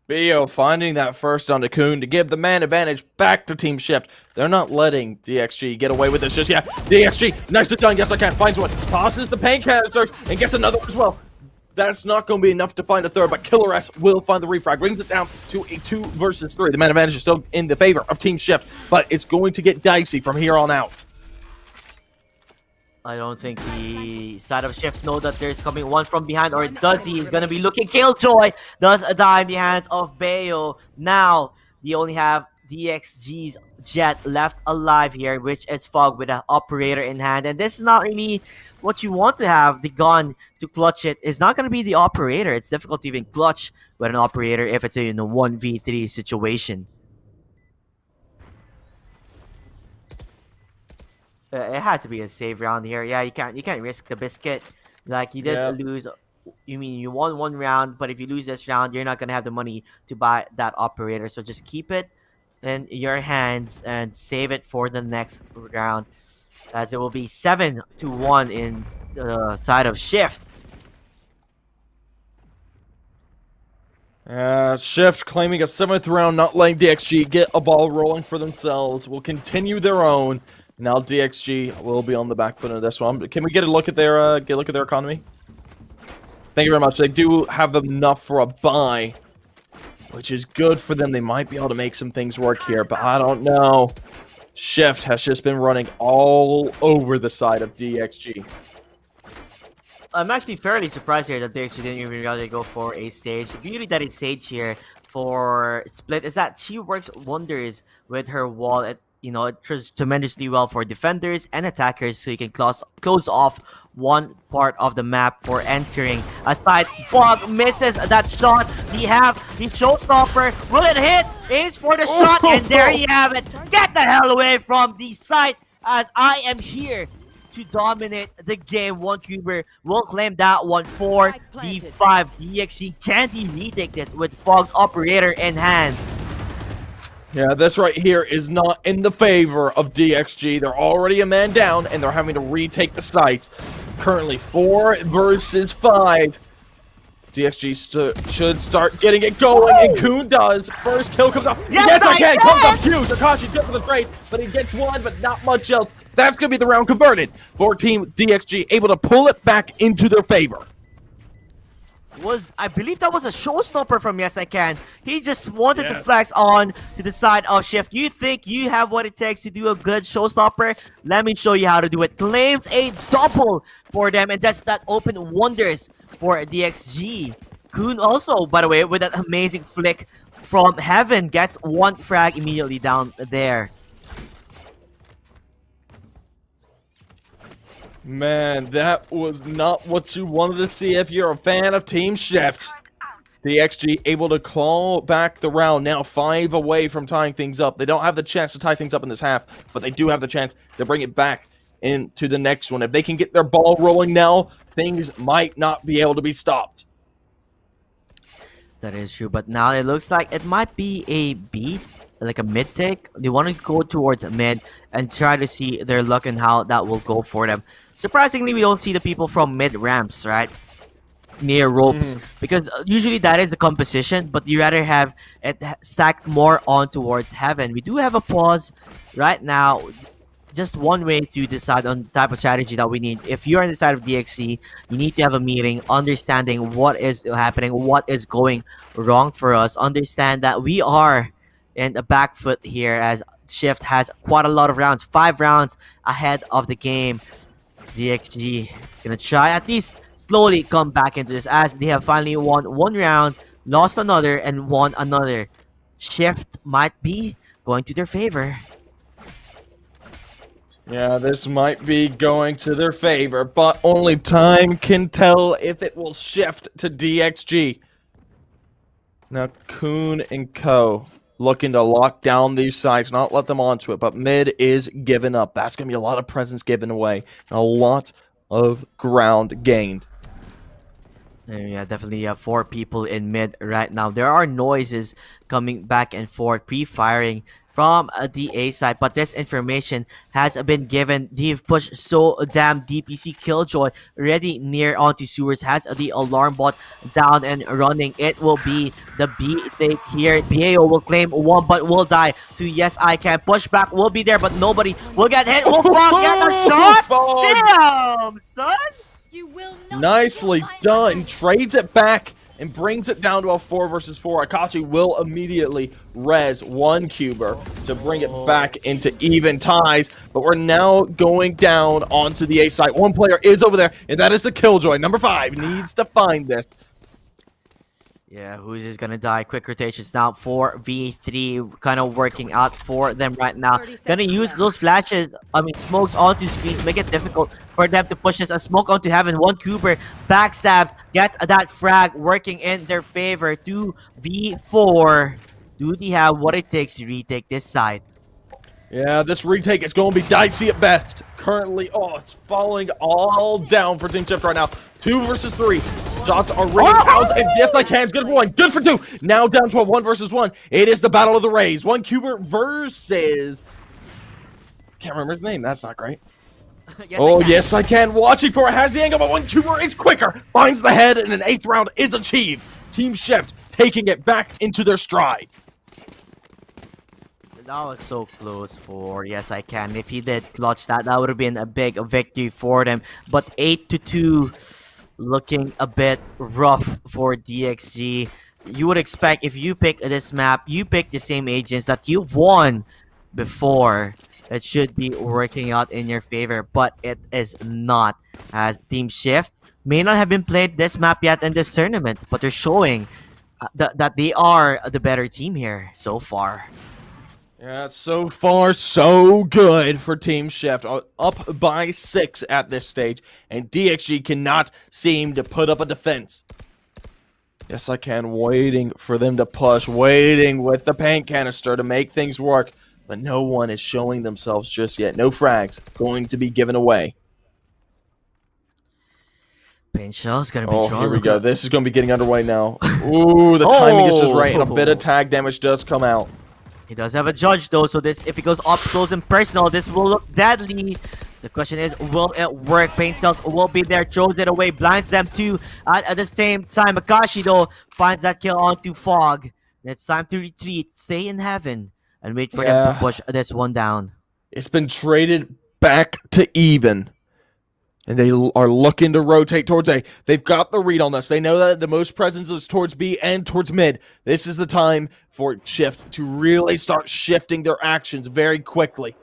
Bio finding that first on the Coon to give the man advantage back to Team Shift. They're not letting DXG get away with this just yet. DXG, nicely done. Yes, I can. Finds one. Tosses the paint canisters and gets another as well. That's not going to be enough to find a third, but Killer S will find the refrag. Brings it down to a 2 versus 3. The man advantage is still in the favor of Team Shift, but it's going to get dicey from here on out. I don't think the side of Shift know that there's coming one from behind, or does he? He's gonna be looking. Killjoy does die in the hands of Bayo. Now they only have DXG's Jet left alive here, which is Fog with an operator in hand. And this is not really what you want to have. The gun to clutch it is not gonna be the operator. It's difficult to even clutch with an operator if it's in a 1v3 situation. It has to be a save round here. Yeah, you can't risk the biscuit. Like you did lose. You mean you won 1 round, but if you lose this round, you're not gonna have the money to buy that operator. So just keep it in your hands and save it for the next round, as it will be 7-1 in the side of Shift. Shift claiming a 7th round, not letting DXG get a ball rolling for themselves. Will continue their own. Now DXG will be on the back foot of this one. Can we get a look at their economy? Thank you very much. They do have enough for a buy, which is good for them. They might be able to make some things work here, but I don't know. Shift has just been running all over the side of DXG. I'm actually fairly surprised here that DXG didn't even really go for a stage. The beauty that is Sage here for Split is that she works wonders with her wall. It does tremendously well for defenders and attackers, so you can close off one part of the map for entering. Aside, Fog misses that shot. We have the showstopper. Will it hit? Aims for the shot, and there you have it. Get the hell away from the site, as I am here to dominate the game. One cuber will claim that one for the 5. DXG can't he retake this with Fog's operator in hand. Yeah, this right here is not in the favor of DXG. They're already a man down, and they're having to retake the site. Currently 4 versus 5. DXG should start getting it going, and Coon does. First kill comes up. Yes, I can! Comes up huge. Akashi's good for the trade, but he gets one, but not much else. That's going to be the round converted for Team DXG, able to pull it back into their favor. I believe that was a showstopper from Yes I Can. He just wanted to flex on to the side of Shift. You think you have what it takes to do a good showstopper? Let me show you how to do it. Claims a double for them, and that opened wonders for DXG. Coon also, by the way, with that amazing flick from Heaven, gets 1 frag immediately down there. Man, that was not what you wanted to see if you're a fan of Team Shift. DXG able to claw back the round, now 5 away from tying things up. They don't have the chance to tie things up in this half, but they do have the chance to bring it back into the next one. If they can get their ball rolling now, things might not be able to be stopped. That is true, but now it looks like it might be a B, like a mid take. They want to go towards mid and try to see their luck and how that will go for them. Surprisingly, we don't see the people from mid ramps, right? Near ropes, because usually that is the composition, but you rather have it stack more on towards heaven. We do have a pause right now. Just one way to decide on the type of strategy that we need. If you're on the side of DXC, you need to have a meeting, understanding what is happening, what is going wrong for us. Understand that we are in a back foot here as Shift has quite a lot of rounds, 5 rounds ahead of the game. DXG gonna try at least slowly come back into this as they have finally won 1 round, lost another, and won another. Shift might be going to their favor. Yeah, this might be going to their favor, but only time can tell if it will shift to DXG. Now, Kuhn and Co. looking to lock down these sides, not let them onto it, but mid is giving up. That's going to be a lot of presence given away, and a lot of ground gained. Yeah, definitely 4 people in mid right now. There are noises coming back and forth, pre-firing from the A side, but this information has been given. They've pushed so damn deep. You see Killjoy already near onto sewers, has the alarm bot down and running. It will be the B take here. BAO will claim 1 but will die to Yes I Can. Push back will be there, but nobody will get hit. Will Frog get a shot? Damn, son! You will not Nicely done. Trades it back and brings it down to a 4 versus 4. Akachi will immediately res 1 cuber to bring it back into even ties. But we're now going down onto the A side. 1 player is over there, and that is the Killjoy. Number 5 needs to find this. Yeah, who is gonna die? Quick rotations now. 4v3 kind of working out for them right now. Gonna use those flashes, smokes onto screens, make it difficult for them to push this. A smoke onto heaven. 1 Cooper backstabs, gets that frag working in their favor. 2v4. Do they have what it takes to retake this side? Yeah, this retake is going to be dicey at best. Currently, it's falling all down for Team Shift right now. 2 versus 3. Shots are ringing out, and Yes I Can's good for 1. Good for 2. Now down to a 1 versus 1. It is the Battle of the Rays. 1 Cuber versus... Can't remember his name. That's not great. Yes I Can. Watching for it. Has the angle, but 1 Cuber is quicker. Finds the head, and an 8th round is achieved. Team Shift taking it back into their stride. That was so close for Yes I Can. If he did clutch that, that would have been a big victory for them. But 8-2, looking a bit rough for DXG. You would expect if you pick this map, you pick the same agents that you've won before. It should be working out in your favor, but it is not. As Team Shift may not have been played this map yet in this tournament, but they're showing that they are the better team here so far. Yeah, so far so good for Team Shift. Up by 6 at this stage, and DXG cannot seem to put up a defense. Yes I Can, waiting for them to push, waiting with the paint canister to make things work, but no one is showing themselves just yet. No frags going to be given away. Paint shell's gonna be drawn. Here we go. This is going to be getting underway now. Ooh, the timing is just right, and a bit of tag damage does come out. He does have a judge though, so this, if it goes up close and personal, this will look deadly. The question is, will it work? Paint shells will be there, throws it away, blinds them too. At the same time, Akashi though finds that kill onto Fog. And it's time to retreat, stay in heaven, and wait for them to push this one down. It's been traded back to even. And they are looking to rotate towards A. They've got the read on this. They know that the most presence is towards B and towards mid. This is the time for Shift to really start shifting their actions very quickly.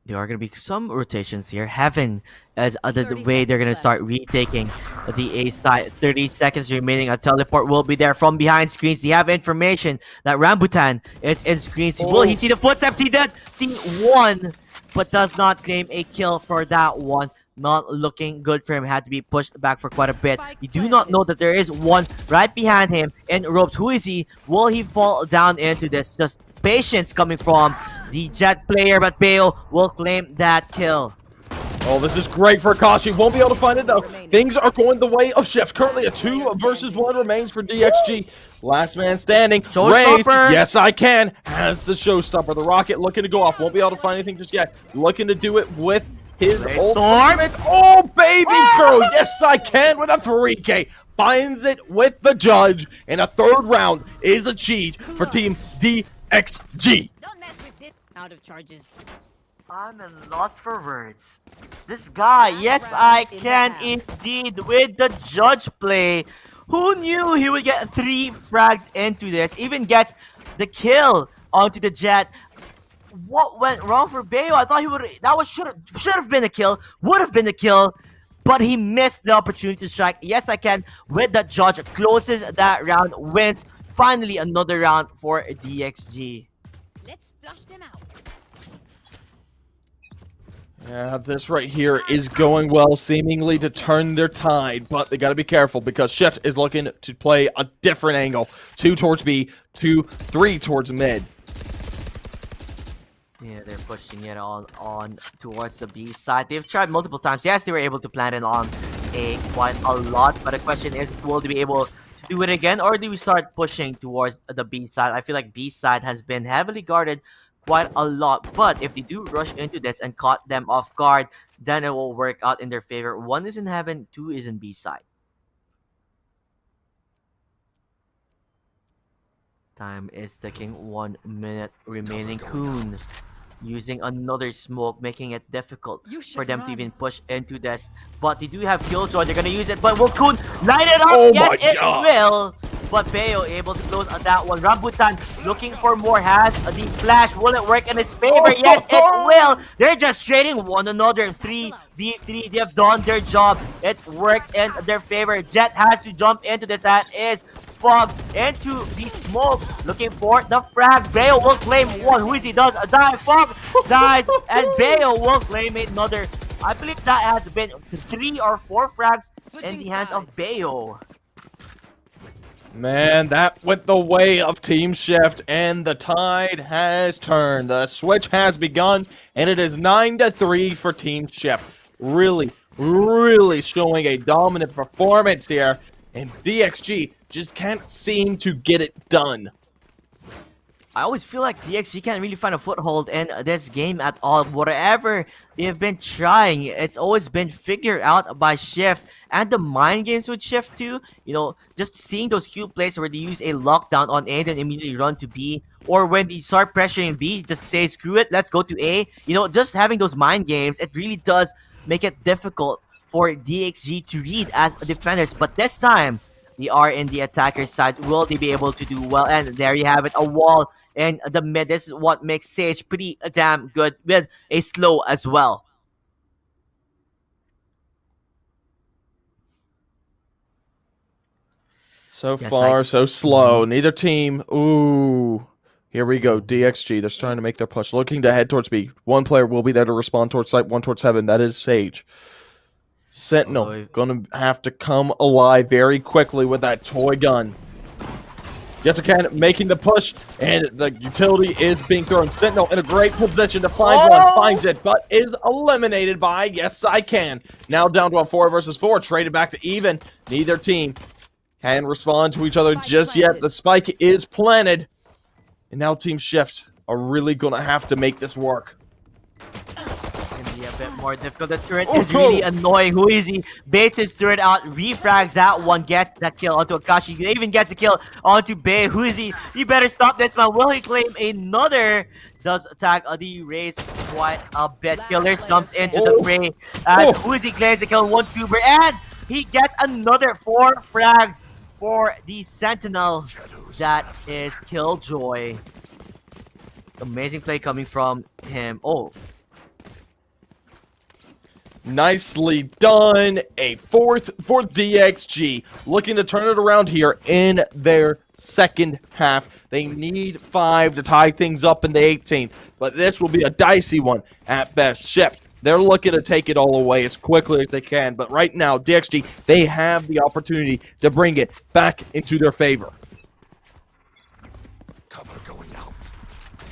There are going to be some rotations here. Heaven as the way they're going to start retaking the A side. 30 seconds remaining. A teleport will be there from behind screens. They have information that Rambutan is in screens. Will he see the footsteps? He did see 1, but does not claim a kill for that one. Not looking good for him. Had to be pushed back for quite a bit. You do not know that there is 1 right behind him in ropes. Who is he? Will he fall down into this? Just patience coming from the Jet player, but Bayo will claim that kill. Oh, this is great for Akashi. Won't be able to find it, though. Things are going the way of Shift. Currently, a 2 versus 1 remains for DXG. Last man standing. Raised. Showstopper. Yes, I can. Has the showstopper. The rocket looking to go off. Won't be able to find anything just yet. Looking to do it with his ultimate. Oh, baby girl. Yes, I can with a 3K. Finds it with the judge. And a 3rd round is achieved for Team DXG. Don't mess with it. Out of charges. I'm at loss for words. This guy, yes, I can indeed with the judge play. Who knew he would get 3 frags into this? Even gets the kill onto the Jet. What went wrong for Bayo? I thought he would. That was should have been a kill. Would have been a kill, but he missed the opportunity to strike. Yes, I can with the judge. Closes that round. Wins. Finally, another round for DXG. Let's flush them out. Yeah, this right here is going well, seemingly to turn their tide, but they got to be careful because Shift is looking to play a different angle. 2 towards B, 2, 3 towards mid. Yeah, they're pushing it on towards the B side. They've tried multiple times. Yes, they were able to plant it on A quite a lot, but the question is, will they be able to do it again, or do we start pushing towards the B side? I feel like B side has been heavily guarded quite a lot, but if they do rush into this and caught them off guard, then it will work out in their favor. 1 is in heaven, 2 is in B side. Time is ticking. 1 minute remaining. Kun using another smoke, making it difficult for them to even push into this, but they do have Killjoy. They're gonna use it, but will Kun light it up? Oh yes, my it God. will. But Bayo able to close on that one. Rambutan looking for more. Has the flash. Will it work in its favor? Yes, it will. They're just trading one another. 3v3. They've done their job. It worked in their favor. Jet has to jump into this. That is Fog into the smoke. Looking for the frag. Bayo will claim 1. Who is he? Does a dive. Fog dies. And Bayo will claim another. I believe that has been 3 or 4 frags in the hands of Bayo. Man, that went the way of Team Shift, and the tide has turned. The switch has begun, and it is 9-3 for Team Shift. Really showing a dominant performance here, and DXG just can't seem to get it done. I always feel like DXG can't really find a foothold in this game at all. Whatever they've been trying, it's always been figured out by Shift. And the mind games with Shift too, you know, just seeing those Q plays where they use a lockdown on A and immediately run to B. Or when they start pressuring B, just say, screw it, let's go to A. You know, just having those mind games, it really does make it difficult for DXG to read as defenders. But this time, they are in the attacker's side. Will they be able to do well? And there you have it, a wall in the mid. This is what makes Sage pretty damn good with a slow as well. So far, so slow. Neither team. Ooh. Here we go. DXG. They're trying to make their push. Looking to head towards B. 1 player will be there to respond towards site. 1 towards heaven. That is Sage. Sentinel. Gonna have to come alive very quickly with that toy gun. Yes, I can. Making the push. And the utility is being thrown. Sentinel in a great position to find one. Finds it, but is eliminated by Yes, I Can. Now down to a 4 versus 4. Traded back to even. Neither team can respond to each other just yet. The spike is planted. And now Team Shift are really going to have to make this work. Can be a bit more difficult. The turret is really annoying. Who is he? Baits his turret out, refrags that one, gets that kill onto Akashi. He even gets a kill onto Bay. Who is he? He better stop this man. Will he claim another? Does attack the race quite a bit. Killers jumps into the fray. And who is he? Claims the kill, 1 tuber, and he gets another 4 frags for the Sentinel. That is Killjoy. Amazing play coming from him. Oh. Nicely done. A 4th for DXG. Looking to turn it around here in their second half. They need 5 to tie things up in the 18th. But this will be a dicey one at best. Shift. They're looking to take it all away as quickly as they can. But right now, DXG, they have the opportunity to bring it back into their favor. Cover going out.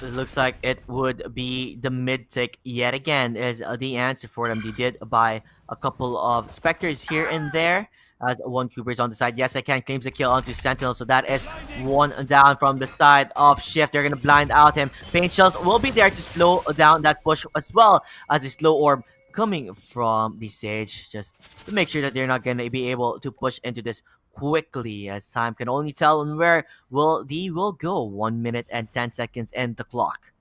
It looks like it would be the mid tick yet again is the answer for them. They did buy a couple of Spectres here and there as one Cooper's on the side. Yes, I can claims the kill onto Sentinel, so that is one down from the side of Shift. They're going to blind out him. Paint Shells will be there to slow down that push as well as a slow orb coming from the Sage, just to make sure that they're not going to be able to push into this quickly, as time can only tell on where will go. 1 minute and 10 seconds in the clock.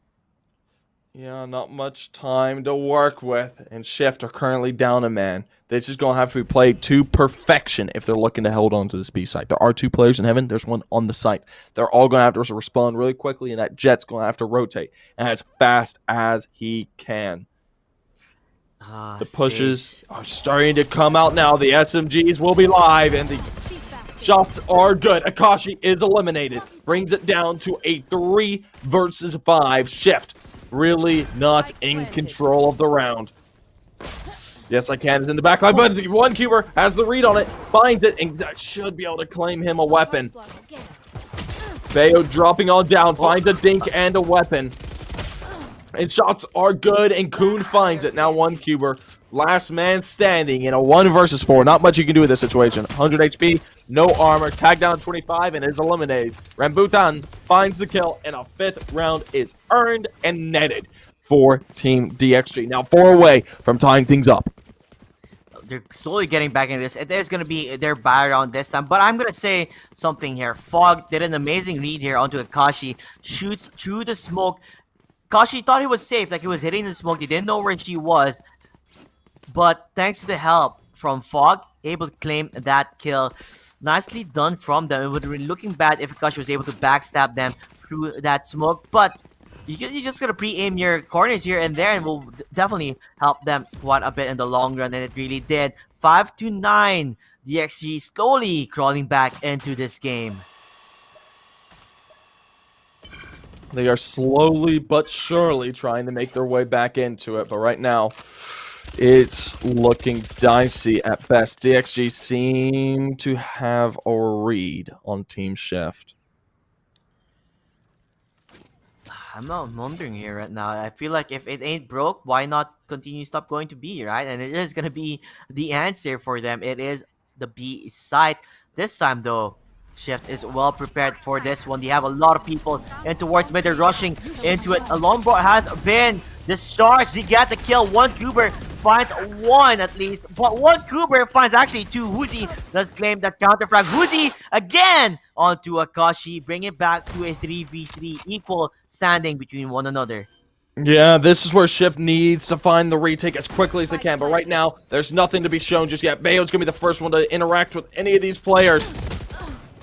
Yeah, not much time to work with, and Shift are currently down a man. This is going to have to be played to perfection if they're looking to hold on to this B site. There are 2 players in heaven. There's one on the site. They're all going to have to respond really quickly, and that Jet's going to have to rotate and as fast as he can. The pushes are starting to come out now. The SMGs will be live, and the shots are good. Akashi is eliminated. Brings it down to a 3 versus 5. Shift really not in control of the round. Yes, I can. Is in the backline, but one Cuber has the read on it, finds it, and should be able to claim him a weapon. Bayo dropping on down, finds a dink and a weapon. And shots are good, and Kuhn finds it. Now one Cuber, last man standing in a 1 versus 4. Not much you can do in this situation. 100 HP, no armor, tagged down 25, and is eliminated. Rambutan finds the kill, and a 5th round is earned and netted for Team DXG. Now 4 away from tying things up. They're slowly getting back into this. It is going to be their buy round this time. But I'm going to say something here. Fog did an amazing read here onto Akashi. Shoots through the smoke. Akashi thought he was safe. Like he was hitting the smoke. He didn't know where she was. But thanks to the help from Fog, able to claim that kill. Nicely done from them. It would have been looking bad if Akashi was able to backstab them through that smoke. But you're just going to pre-aim your corners here and there, and will definitely help them quite a bit in the long run, and it really did. 5-9, DXG slowly crawling back into this game. They are slowly but surely trying to make their way back into it, but right now, it's looking dicey at best. DXG seem to have a read on Team Shift. I'm not wondering here right now. I feel like if it ain't broke, why not continue stop going to B, right? And it is going to be the answer for them. It is the B side. This time, though, Shift is well prepared for this one. They have a lot of people in towards mid. They're rushing into it. A longboard has been discharged. They get the kill. One Kuber finds 1 at least, but one Kuber finds actually 2. Woozy does claim that counterfrag. Woozy again onto Akashi, bring it back to a 3v3 equal standing between one another. Yeah, this is where Shift needs to find the retake as quickly as they can, but right now, there's nothing to be shown just yet. Bayo's going to be the first one to interact with any of these players.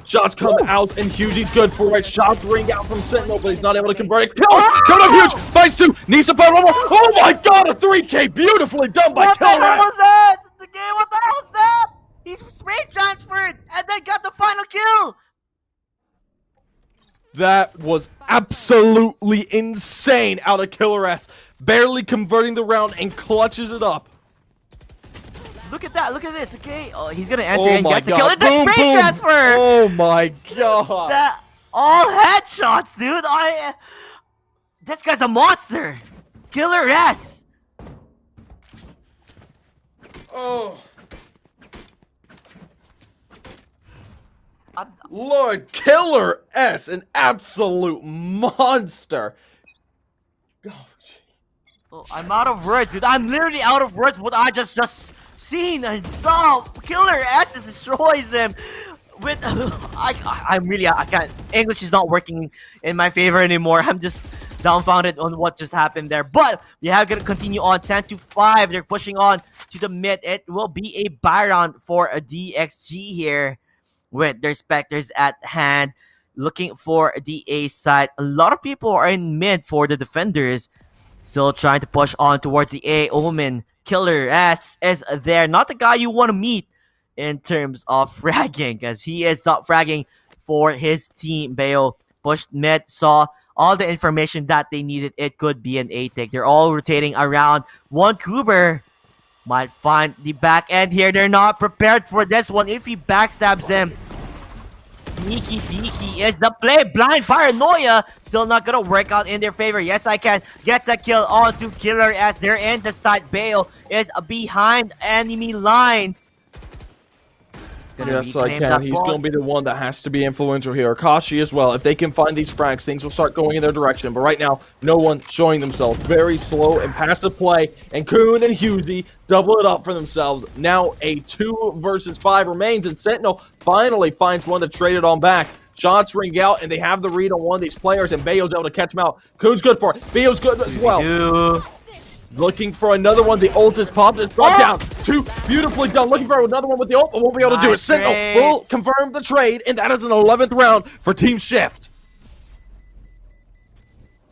Shots come out, and Hugie's good for it. Shots ring out from Sentinel, but he's not able to convert it. Kills! Coming up huge! Fights 2! Needs to fight 1 more! Oh my god, a 3K! Beautifully done by What the hell Killrat! was that? The game, what the hell was that? He's spray transferred and then got the final kill! That was absolutely insane out of Killrat. Barely converting the round and clutches it up. Look at that, look at this, okay? Oh, he's gonna enter Oh and my gets a kill. god. It's a spray transfer! Oh my god. That, all headshots, dude! This guy's a monster! Killer S! Oh. Lord Killer S, an absolute monster. Oh, gee. Oh, I'm out of words, dude. I'm literally out of words. What I just seen and saw. Killer S destroys them. With I can't. English is not working in my favor anymore. I'm just dumbfounded on what just happened there. But we have gonna continue on 10-5. They're pushing on to the mid. It will be a buy round for a DXG here, with their Spectres at hand, looking for the A side. A lot of people are in mid for the defenders, still trying to push on towards the A. Omen, Killer S is there. Not the guy you want to meet in terms of fragging, because he is not fragging for his team. Bayo pushed mid, saw all the information that they needed. It could be an A take. They're all rotating around. One Kuber might find the back end here. They're not prepared for this one. If he backstabs him, Sneaky peeky is the play. Blind Paranoia still not gonna work out in their favor. Yes, I can. Gets a kill onto Killer as they're in the side. Bale is behind enemy lines. Yes, I can. He's going to be the one that has to be influential here. Akashi as well. If they can find these frags, things will start going in their direction. But right now, no one showing themselves. Very slow and passive play. And Kuhn and Husey double it up for themselves. Now a 2 versus 5 remains. And Sentinel finally finds one to trade it on back. Shots ring out, and they have the read on one of these players. And Bayo's able to catch him out. Kuhn's good for it. Bayo's good as well. Looking for another one. The ult is popped. It's brought down. 2 beautifully done. Looking for another one with the ult, but won't be able to do it. Sentinel will confirm the trade, and that is an 11th round for Team Shift.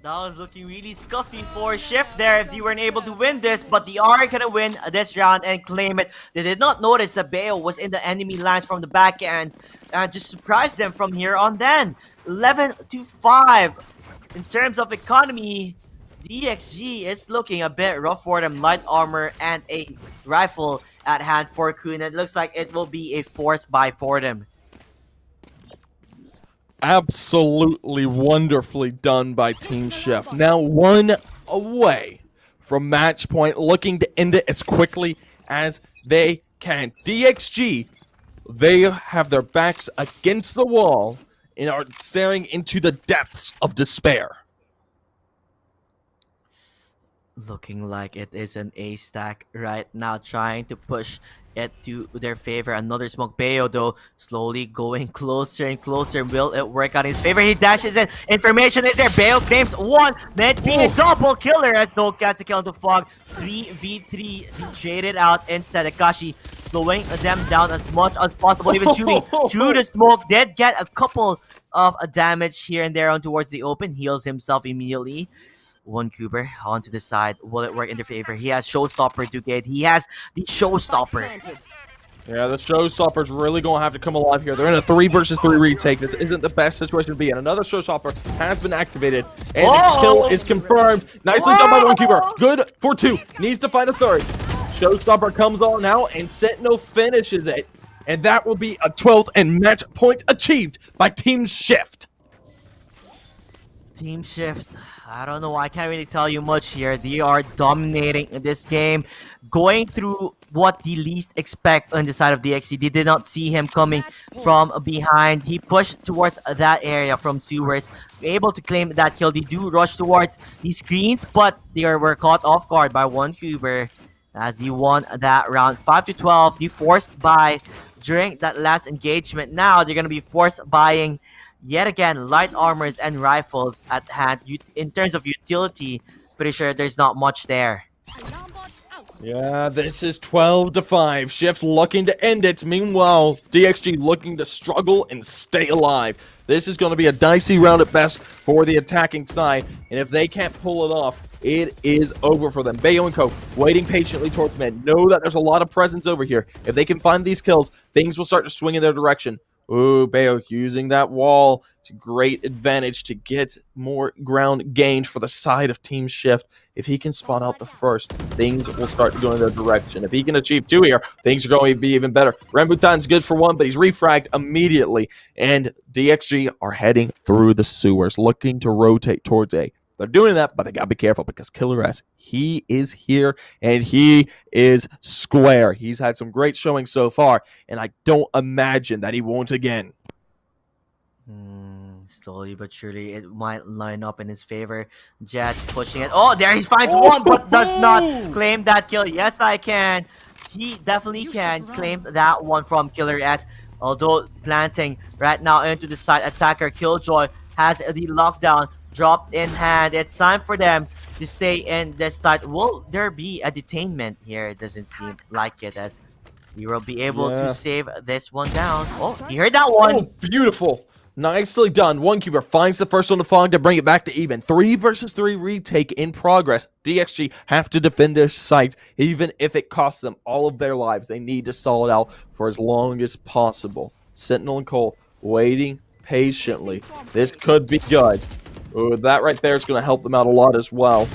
That was looking really scuffy for Shift there if they weren't able to win this, but they are gonna win this round and claim it. They did not notice that Bale was in the enemy lines from the back end and just surprised them from here on then. 11-5. In terms of economy, DXG is looking a bit rough for them. Light armor and a rifle at hand for Kuhn. It looks like it will be a force buy for them. Absolutely wonderfully done by Team Shift. Now 1 away from match point, looking to end it as quickly as they can. DXG, they have their backs against the wall and are staring into the depths of despair. Looking like it is an A stack right now, trying to push it to their favor. Another smoke. Bayo though slowly going closer and closer. Will it work out in his favor? He dashes in. Information is there. Bayo claims 1. Meant be a double killer as no gets a kill into Fog. 3v3. He traded out instead. Akashi slowing them down as much as possible. Even shooting through the smoke. Did get a couple of damage here and there on towards the open. Heals himself immediately. One Cooper onto the side. Will it work in their favor? He has Showstopper to get. He has the Showstopper. Yeah, the Showstopper's really going to have to come alive here. They're in a 3 versus 3 retake. This isn't the best situation to be in. Another Showstopper has been activated, and the kill is confirmed. Nicely done by One Cooper. Good for 2. Needs to find a 3rd. Showstopper comes on now, and Sentinel finishes it. And that will be a 12th and match point achieved by Team Shift. Team Shift. I don't know. I can't really tell you much here. They are dominating this game, going through what the least expect on the side of DXC. They did not see him coming from behind. He pushed towards that area from sewers, able to claim that kill. They do rush towards the screens, but they were caught off guard by One Cuber as they won that round. 5-12. They forced buy during that last engagement. Now they're gonna be forced buying yet again light armors and rifles at hand. In terms of utility, pretty sure there's not much there. Yeah, this is 12-5. Shift looking to end it. Meanwhile, DXG looking to struggle and stay alive. This is going to be a dicey round at best for the attacking side, and if they can't pull it off, it is over for them. Bayo and Co. waiting patiently towards mid. Know that there's a lot of presence over here. If they can find these kills, things will start to swing in their direction. Ooh, Bayo using that wall to great advantage to get more ground gained for the side of Team Shift. If he can spot out the first, things will start to go in their direction. If he can achieve 2 here, things are going to be even better. Rambutan's good for 1, but he's refragged immediately. And DXG are heading through the sewers, looking to rotate towards A. They're doing that, but they gotta be careful because Killer S, he is here and he is square. He's had some great showing so far, and I don't imagine that he won't again. Slowly but surely, it might line up in his favor. Jet pushing it. Oh, there he finds 1, but does not claim that kill. Yes, I can. He definitely can claim that one from Killer S. Although planting right now into the side, attacker Killjoy has the lockdown dropped in hand. It's time for them to stay in this side. Will there be a detainment here? It doesn't seem like it, as we will be able to save this one down. Oh, you heard that one. Oh, beautiful. Nicely done. One Cuber finds the first one to Fog to bring it back to even. 3 versus 3 retake in progress. DXG have to defend their site, even if it costs them all of their lives. They need to stall it out for as long as possible. Sentinel and Cole waiting patiently. This could be good. Ooh, that right there is going to help them out a lot as well.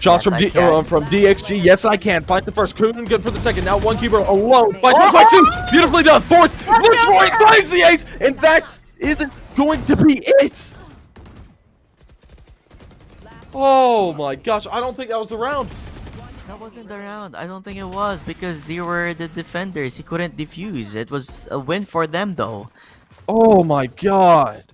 Shots Yes, I can. from DXG. Yes, I can. Finds the first. Kuhn good for the second. Now one keeper alone. Finds one, finds two. Beautifully done. Fourth. Detroit finds the ace. And that isn't going to be it. Oh my gosh. I don't think that was the round. That wasn't the round. I don't think it was because they were the defenders. He couldn't defuse. It was a win for them though. Oh my god.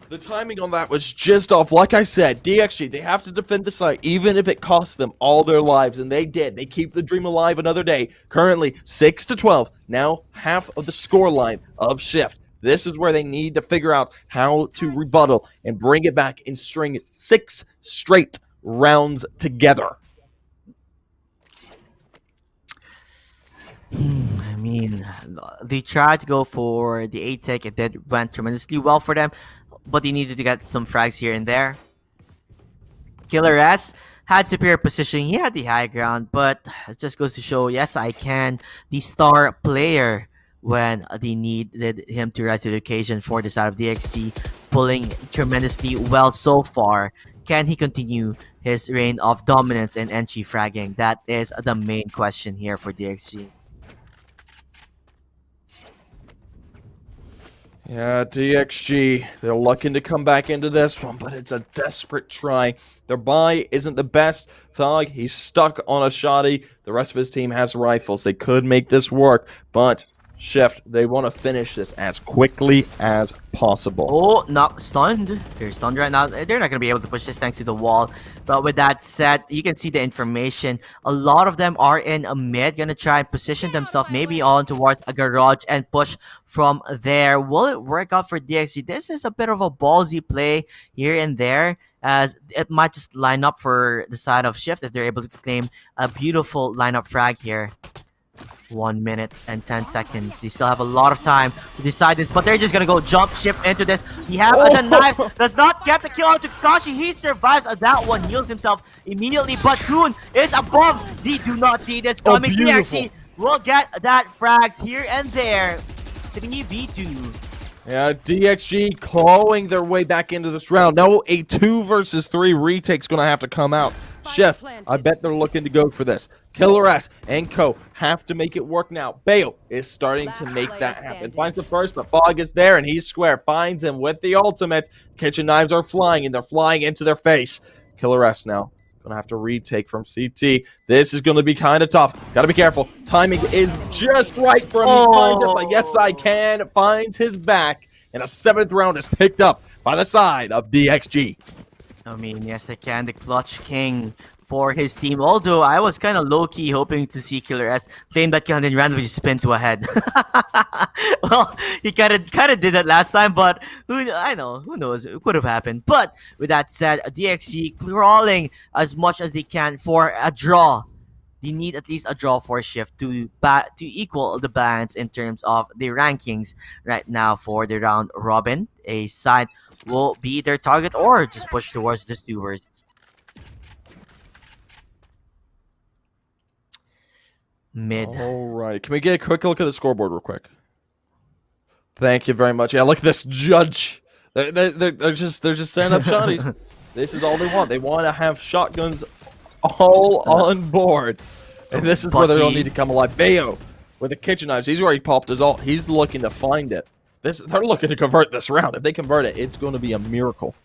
The timing on that was just off. Like I said, DXG, they have to defend the site, even if it costs them all their lives, and they did. They keep the dream alive another day. Currently, 6-12. Now, half of the scoreline of Shift. This is where they need to figure out how to rebuttal and bring it back and string 6 straight rounds together. I mean, they tried to go for the A-Tech. It did went tremendously well for them, but they needed to get some frags here and there. Killer S had superior positioning. He had the high ground, but it just goes to show, yes, I can. The star player when they needed him to rise to the occasion for the side of DXG, pulling tremendously well so far. Can he continue his reign of dominance and entry fragging? That is the main question here for DXG. Yeah, DXG, they're looking to come back into this one, but it's a desperate try. Their buy isn't the best. Thug, he's stuck on a shotty. The rest of his team has rifles. They could make this work, but Shift, they want to finish this as quickly as possible. Oh, not stunned. They're stunned right now. They're not going to be able to push this thanks to the wall. But with that said, you can see the information. A lot of them are in a mid, going to try and position themselves maybe on towards a garage and push from there. Will it work out for DXG? This is a bit of a ballsy play here and there, as it might just line up for the side of Shift if they're able to claim a beautiful lineup frag here. 1 minute and 10 seconds. They still have a lot of time to decide this, but they're just gonna go jump shift into this. He have the knives, does not get the kill onto Kakashi. He survives that one, heals himself immediately, but Kuhn is above. They do not see this coming. He actually will get that frags here and there. 3v2. Yeah, DXG clawing their way back into this round. Now a 2 versus 3 retake's gonna have to come out. Shift, I bet they're looking to go for this. Killer S and Co have to make it work now. Bale is starting to make that happen. Finds the first, but Fog is there, and he's square. Finds him with the ultimate. Kitchen knives are flying, and they're flying into their face. Killer S now gonna have to retake from CT. This is gonna be kind of tough. Gotta be careful. Timing is just right for him. He finds it, but yes, I can. Finds his back, and a 7th round is picked up by the side of DXG. I mean, yes, I can. The clutch king for his team. Although I was kind of low-key hoping to see Killer S claim that kill and then randomly just spin to a head. Well, he kind of did that last time, but who knows? It could have happened. But with that said, DXG crawling as much as they can for a draw. They need at least a draw for Shift to equal the balance in terms of the rankings right now for the round robin. A side will be their target or just push towards the stewards. Mid. All right. Can we get a quick look at the scoreboard real quick? Thank you very much. Yeah, look at this judge. They're just setting up shotties. This is all they want. They want to have shotguns all on board. And this is where they don't need to come alive. Bayo with the kitchen knives. He's already popped his ult. He's looking to find it. They're looking to convert this round. If they convert it, it's going to be a miracle.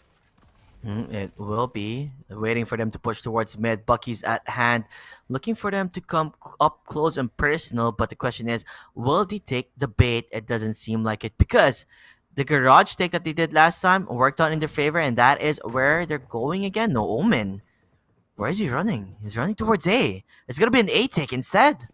It will be. Waiting for them to push towards mid. Bucky's at hand. Looking for them to come up close and personal. But the question is, will they take the bait? It doesn't seem like it. Because the garage take that they did last time worked out in their favor. And that is where they're going again. No Omen. Where is he running? He's running towards A. It's going to be an A take instead.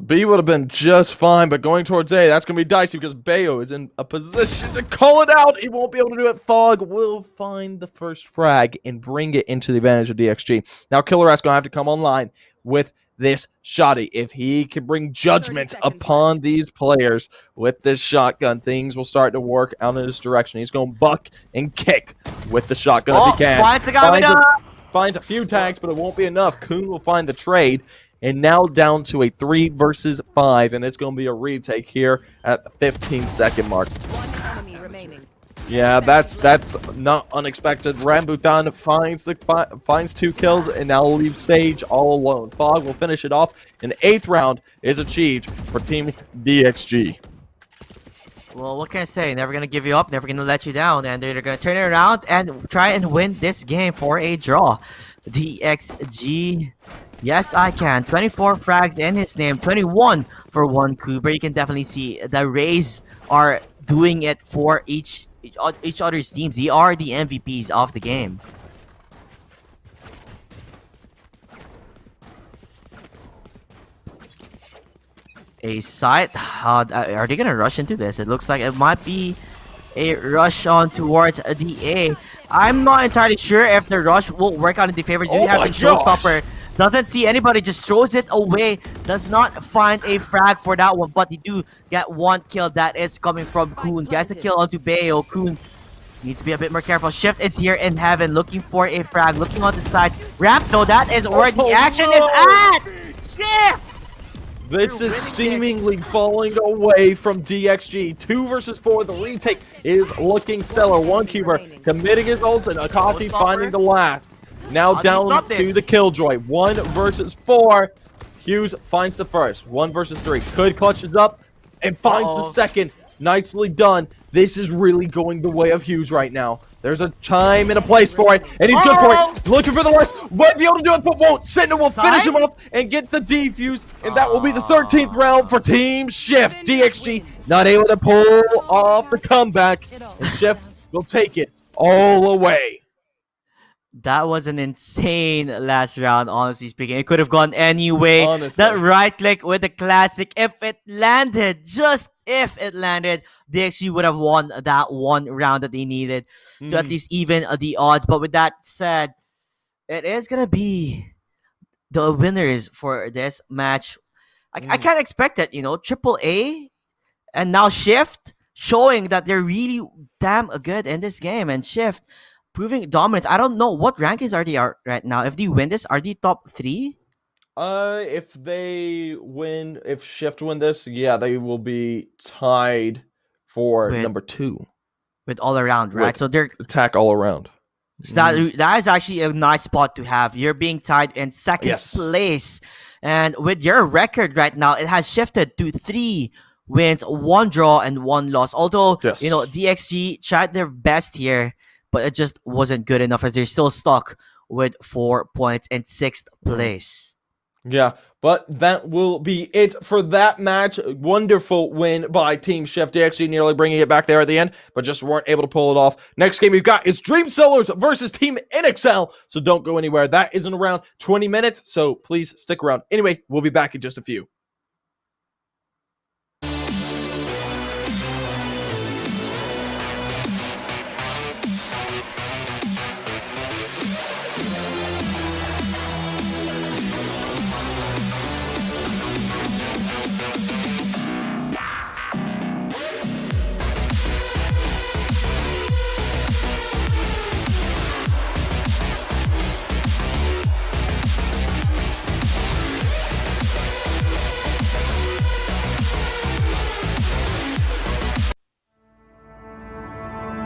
B would have been just fine, but going towards A, that's going to be dicey because Bayo is in a position to call it out. He won't be able to do it. Fog will find the first frag and bring it into the advantage of DXG. Now, Killer S going to have to come online with this shotty. If he can bring judgment upon these players with this shotgun, things will start to work out in this direction. He's going to buck and kick with the shotgun if he can. Finds a few tags, but it won't be enough. Kuhn will find the trade. And now down to a 3 versus 5, and it's going to be a retake here at the 15-second mark. One enemy remaining. Yeah, that's not unexpected. Rambutan finds 2 kills and now leaves Sage all alone. Fog will finish it off. An 8th round is achieved for Team DXG. Well, what can I say? Never gonna give you up, never gonna let you down, and they're gonna turn it around and try and win this game for a draw. DXG, yes I can. 24 frags in his name, 21 for 1 Kuber. You can definitely see the Rays are doing it for each other's teams. They are the MVPs of the game. A site, are they gonna rush into this? It looks like it might be a rush on towards the A. I'm not entirely sure if the rush will work out in the favor. Do you have a showstopper? Doesn't see anybody, just throws it away. Does not find a frag for that one, but they do get 1 kill. That is coming from Kun. Gets a kill onto Bayo. Kun needs to be a bit more careful. Shift is here in heaven, looking for a frag, looking on the side. Ramp, though, that is where the action is at! Shift! This is seemingly falling away from DXG. 2 versus 4. The retake is looking stellar. 1 Kuber committing his ult and Akashi finding the last. Now down to the Killjoy. 1 versus 4. Hughes finds the first. 1 versus 3. Could clutches up and finds the second. Nicely done. This is really going the way of Hughes right now. There's a time and a place for it, and he's good for it. Looking for the rest. Might be able to do it, but won't. Sentinel will finish him off and get the defuse, and that will be the 13th round for Team Shift. DXG not able to pull off the comeback, and Shift will take it all the way. That was an insane last round, honestly speaking. It could have gone anyway. Honestly. That right click with the classic, if it landed, just if it landed, DXG would have won that 1 round that they needed to at least even the odds. But with that said, it is going to be the winners for this match. I can't expect it, Triple A and now Shift showing that they're really damn good in this game. And Shift proving dominance. I don't know what rankings are they right now. If they win this, are they top 3? If Shift win this, yeah, they will be tied for number 2 with all around, right? So they're attack all around. So that is actually a nice spot to have. You're being tied in second place, and with your record right now, it has shifted to 3 wins, 1 draw, and 1 loss. Although DXG tried their best here, but it just wasn't good enough as they're still stuck with 4 points in 6th place. Yeah, but that will be it for that match. Wonderful win by Team Shift. DXG nearly bringing it back there at the end, but just weren't able to pull it off. Next game we've got is Dreamsellers versus Team NXL, so don't go anywhere. That is in around 20 minutes, so please stick around. Anyway, we'll be back in just a few.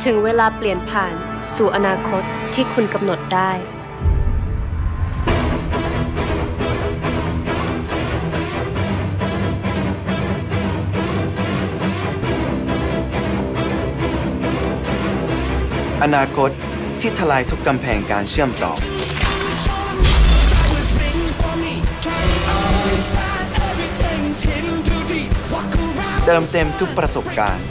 ถึงเวลาเปลี่ยนผ่านสู่อนาคตที่คุณกำหนดได้ อนาคตที่ทลายทุกกำแพงการเชื่อมต่อเติมเต็มทุกประสบการณ์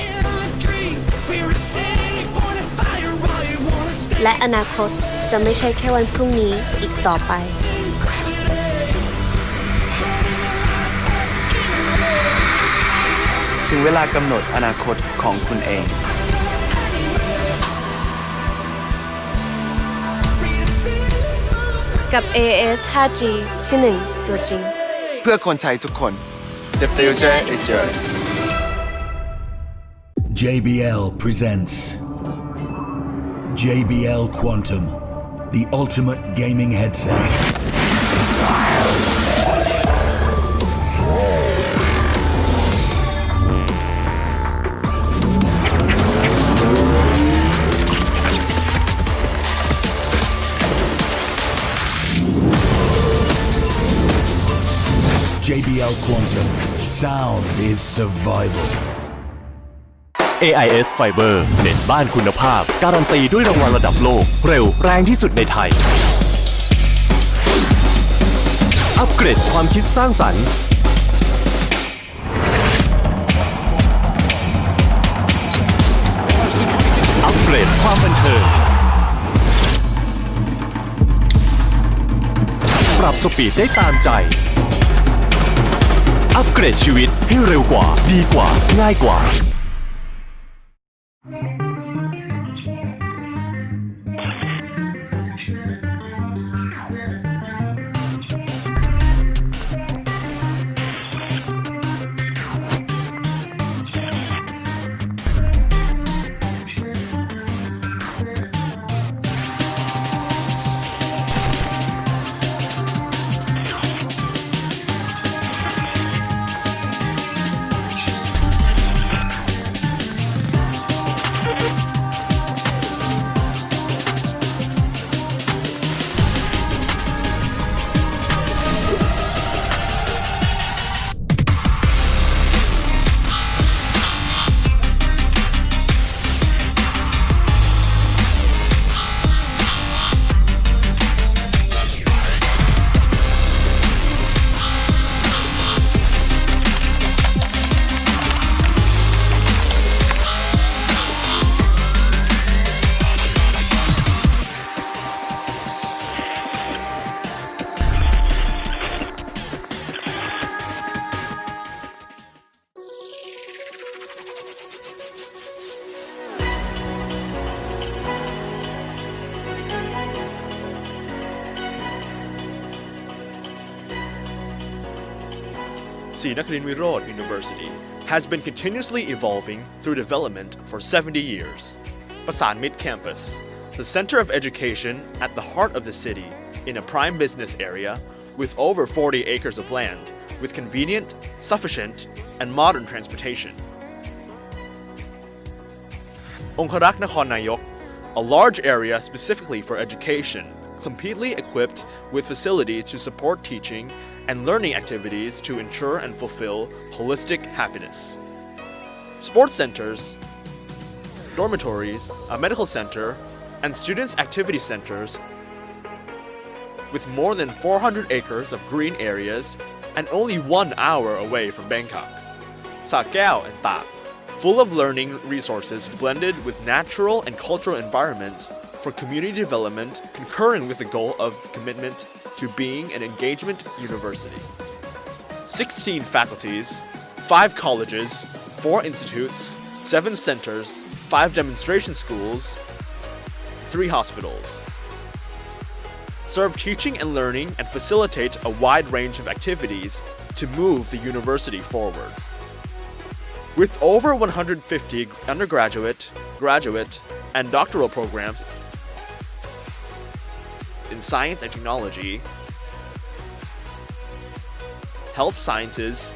และอนาคตจะไม่ใช่แค่วันพรุ่งนี้อีกต่อไปถึงเวลากำหนดอนาคตของคุณเองกับ AS 5G ที่ 1 ตัวจริงเพื่อคนไทยทุกคน The future is yours JBL presents JBL Quantum, the ultimate gaming headsets. JBL Quantum. Sound is survival. AIS Fiber เน็ตบ้านคุณภาพการันตีด้วยรางวัลระดับโลกเร็วแรงที่สุดในไทยอัปเกรดความคิดสร้างสรรค์อัปเกรดความบันเทิงปรับสปีดได้ตามใจอัปเกรดชีวิตให้เร็วกว่าดีกว่าง่ายกว่าSri Nakarin Virod University has been continuously evolving through development for 70 years. Pasan Mid Campus, the center of education at the heart of the city in a prime business area with over 40 acres of land with convenient, sufficient, and modern transportation. Conqueror Nakhon Nayok, a large area specifically for education, completely equipped with facilities to support teaching and learning activities to ensure and fulfill holistic happiness. Sports centers, dormitories, a medical center, and students' activity centers with more than 400 acres of green areas and only 1 hour away from Bangkok. Sa Kaeo and Tak, full of learning resources blended with natural and cultural environments for community development concurrent with the goal of commitment to being an engagement university. 16 faculties, 5 colleges, 4 institutes, 7 centers, 5 demonstration schools, 3 hospitals. Serve teaching and learning and facilitate a wide range of activities to move the university forward. With over 150 undergraduate, graduate, and doctoral programs in science and technology, health sciences,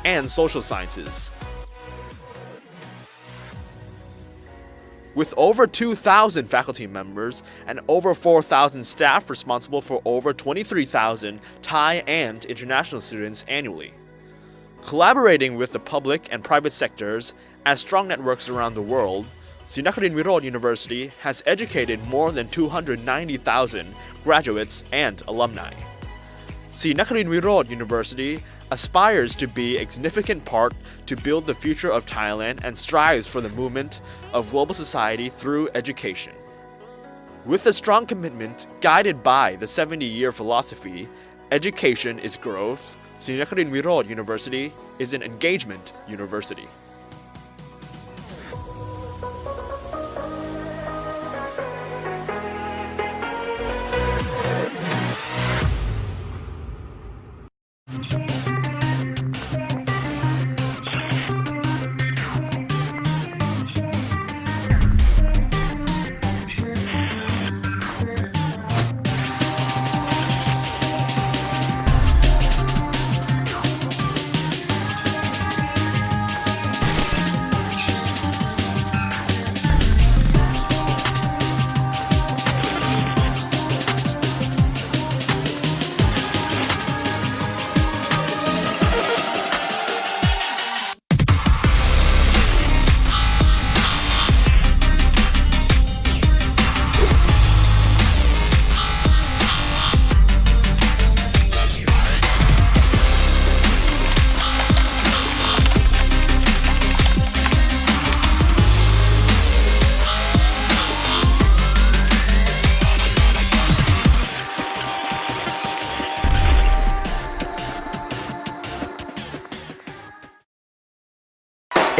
and social sciences. With over 2,000 faculty members and over 4,000 staff responsible for over 23,000 Thai and international students annually. Collaborating with the public and private sectors as strong networks around the world, Sri Nakarin Virod University has educated more than 290,000 graduates and alumni. Sri Nakarin Virod University aspires to be a significant part to build the future of Thailand and strives for the movement of global society through education. With a strong commitment guided by the 70-year philosophy, education is growth, Sri Nakarin Virod University is an engagement university.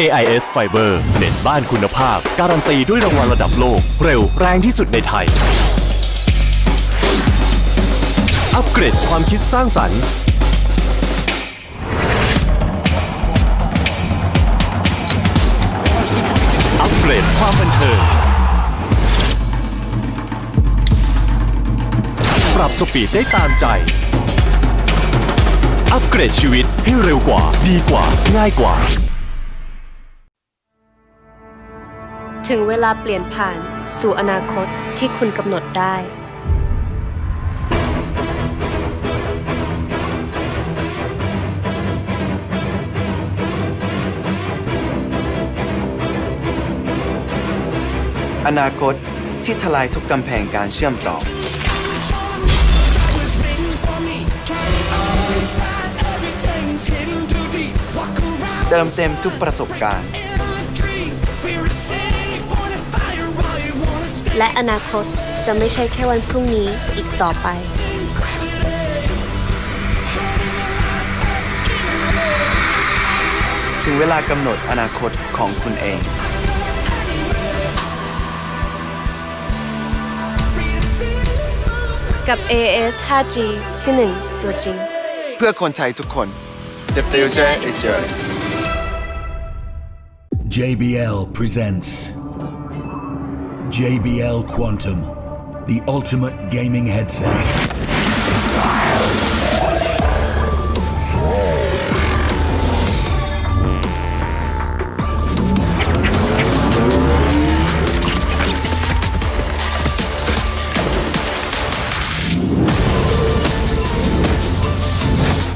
AIS Fiber เน็ตบ้านคุณภาพการันตีด้วยรางวัลระดับโลกเร็วแรงที่สุดในไทยอัปเกรดความคิดสร้างสรรค์อัปเกรดความบันเทิงปรับสปีดได้ตามใจอัปเกรดชีวิตให้เร็วกว่าดีกว่าง่ายกว่าถึงเวลาเปลี่ยนผ่านสู่อนาคตที่คุณกำหนดได้ อนาคตที่ทลายทุกกำแพงการเชื่อมต่อ เติมเต็มทุกประสบการณ์ และอนาคตจะไม่ใช่แค่วันพรุ่งนี้อีกต่อไป ถึงเวลากำหนดอนาคตของคุณเอง กับ AIS 5G ที่ 1 ตัวจริง เพื่อคนไทยทุกคน The future is yours JBL presents JBL Quantum, the ultimate gaming headsets.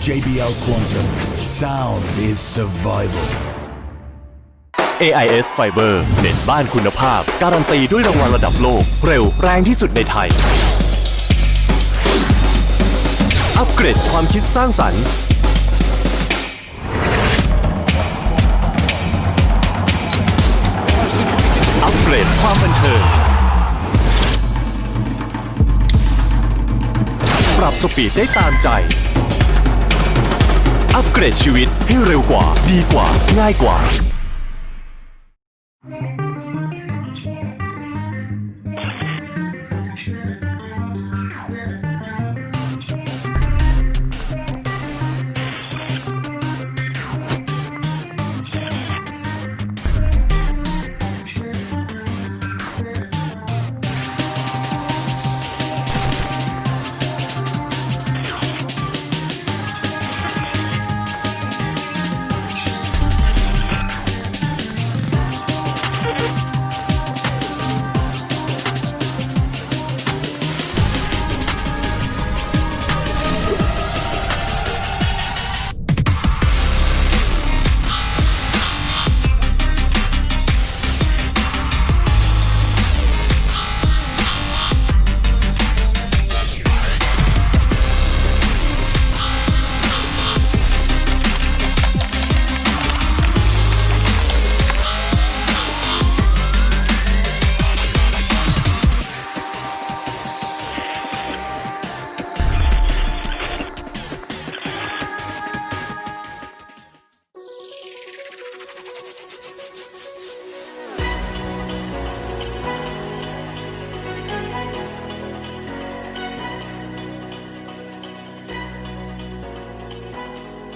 JBL Quantum. Sound is survival. AIS Fiber เน็ตบ้านคุณภาพการันตีด้วยรางวัลระดับโลกเร็วแรงที่สุดในไทยอัปเกรดความคิดสร้างสรรค์อัปเกรดความบันเทิงปรับสปีดได้ตามใจอัปเกรดชีวิตให้เร็วกว่าดีกว่าง่ายกว่า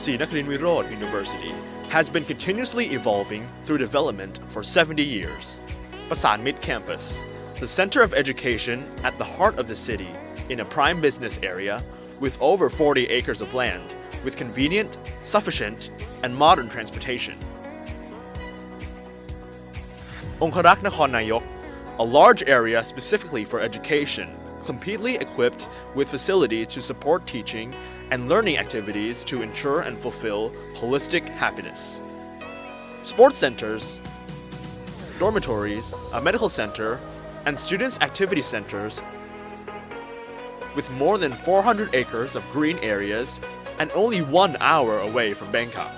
ศรีนครินทร์วิโรธ University has been continuously evolving through development for 70 years. Pasan Mid Campus, the center of education at the heart of the city in a prime business area with over 40 acres of land with convenient, sufficient, and modern transportation. Conqueror Nakhon Nayok, a large area specifically for education, completely equipped with facilities to support teaching and learning activities to ensure and fulfill holistic happiness. Sports centers, dormitories, a medical center, and students' activity centers with more than 400 acres of green areas and only 1 hour away from Bangkok.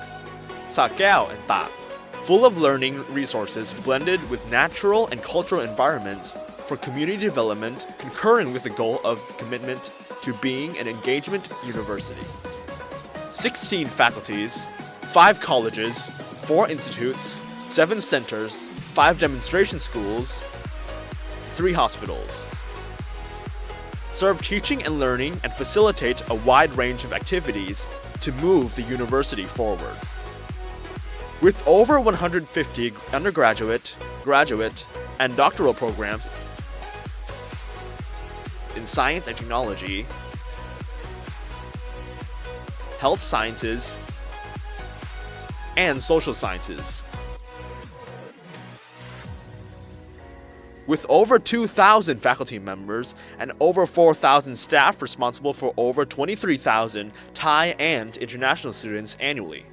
Sa Kaeo and Tak, full of learning resources blended with natural and cultural environments for community development concurrent with the goal of commitment to being an engagement university. 16 faculties, 5 colleges, 4 institutes, 7 centers, 5 demonstration schools, 3 hospitals. Serve teaching and learning and facilitate a wide range of activities to move the university forward. With over 150 undergraduate, graduate, and doctoral programs in science and technology, health sciences, and social sciences. With over 2,000 faculty members and over 4,000 staff responsible for over 23,000 Thai and international students annually.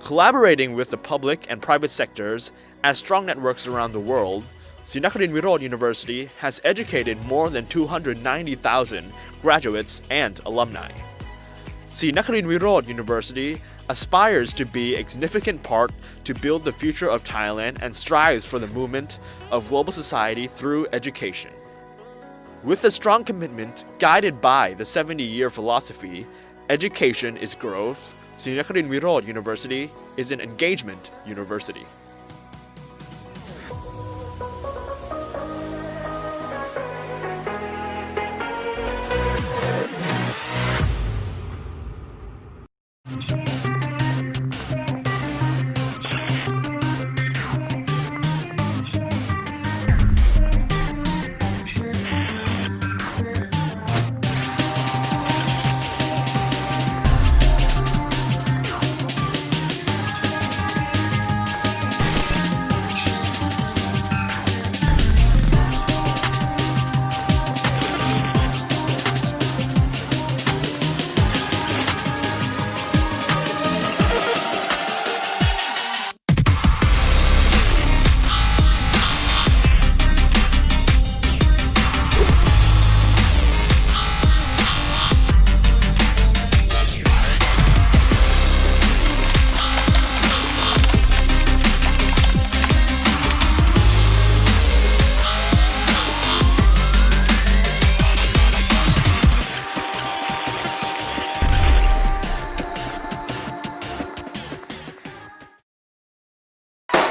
Collaborating with the public and private sectors as strong networks around the world, Srinakharin Virod University has educated more than 290,000 graduates and alumni. Srinakharin Virod University aspires to be a significant part to build the future of Thailand and strives for the movement of global society through education. With a strong commitment guided by the 70-year philosophy, education is growth, Srinakharin Virod University is an engagement university.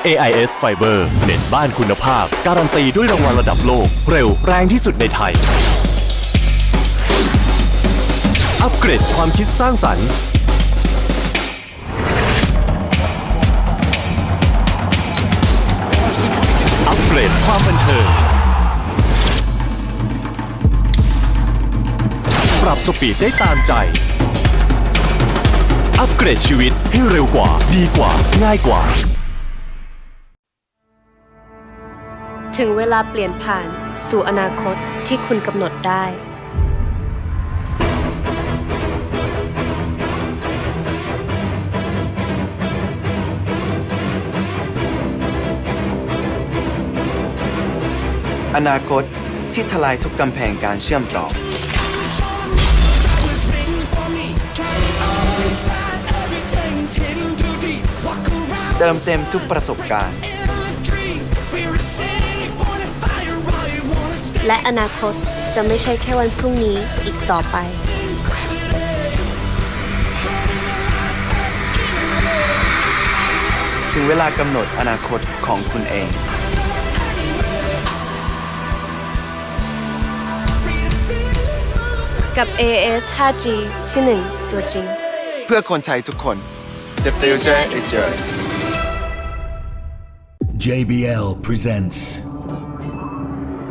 AIS Fiber เน็ตบ้านคุณภาพการันตีด้วยรางวัลระดับโลกเร็วแรงที่สุดในไทยอัปเกรดความคิดสร้างสรรค์อัปเกรดความบันเทิงปรับสปีดได้ตามใจอัปเกรดชีวิตให้เร็วกว่าดีกว่าง่ายกว่าถึงเวลาเปลี่ยนผ่านสู่อนาคตที่คุณกำหนดได้ อนาคตที่ทลายทุกกำแพงการเชื่อมต่อ เติมเต็มทุกประสบการณ์ และอนาคตจะไม่ใช่แค่วันพรุ่งนี้อีกต่อไป ถึงเวลากำหนดอนาคตของคุณเอง กับ AIS 5G ที่1ตัวจริง เพื่อคนไทยทุกคน The future is yours JBL presents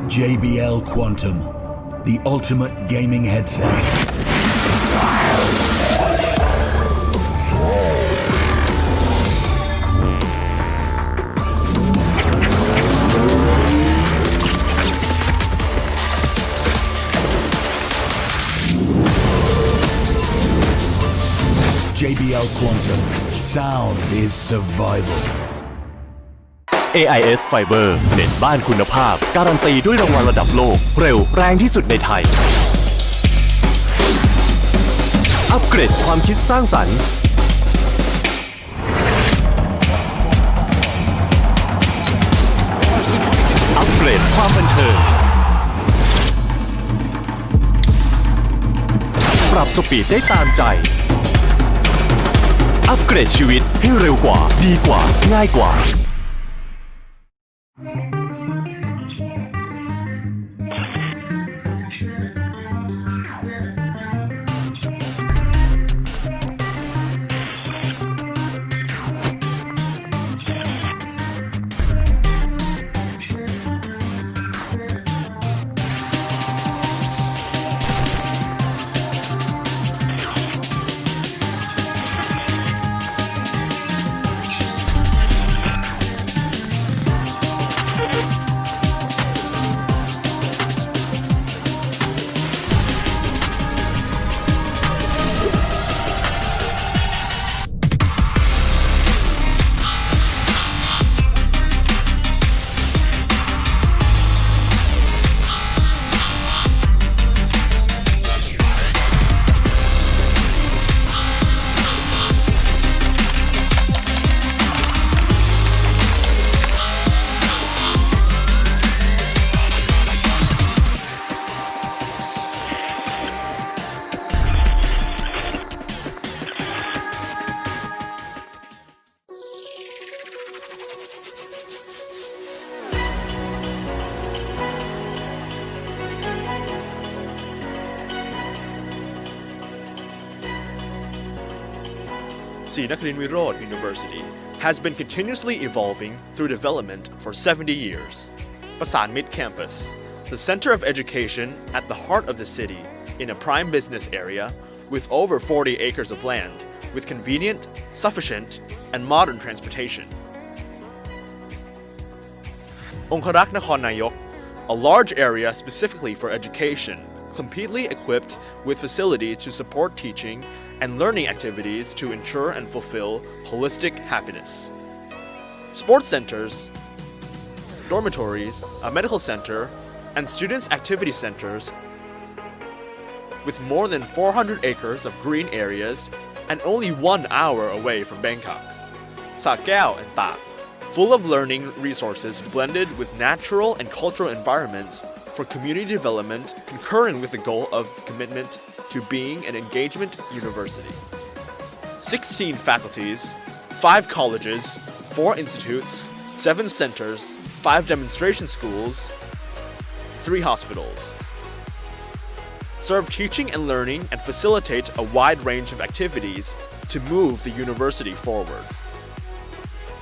JBL Quantum, the ultimate gaming headsets. JBL Quantum, sound is survival. AIS Fiber เน็ตบ้านคุณภาพการันตีด้วยรางวัลระดับโลกเร็วแรงที่สุดในไทยอัปเกรดความคิดสร้างสรรค์อัปเกรดความบันเทิงปรับสปีดได้ตามใจอัปเกรดชีวิตให้เร็วกว่าดีกว่าง่ายกว่า Sri Nakarin University has been continuously evolving through development for 70 years. Pasan Mid Campus, the center of education at the heart of the city in a prime business area with over 40 acres of land with convenient, sufficient, and modern transportation. Conqueror Nakhon Nayok, a large area specifically for education, completely equipped with facilities to support teaching and learning activities to ensure and fulfill holistic happiness. Sports centers, dormitories, a medical center, and students' activity centers with more than 400 acres of green areas and only 1 hour away from Bangkok. Sa Kaeo and Tak, full of learning resources blended with natural and cultural environments for community development, concurrent with the goal of commitment to being an engagement university. 16 faculties, 5 colleges, 4 institutes, 7 centers, 5 demonstration schools, 3 hospitals. Serve teaching and learning and facilitate a wide range of activities to move the university forward.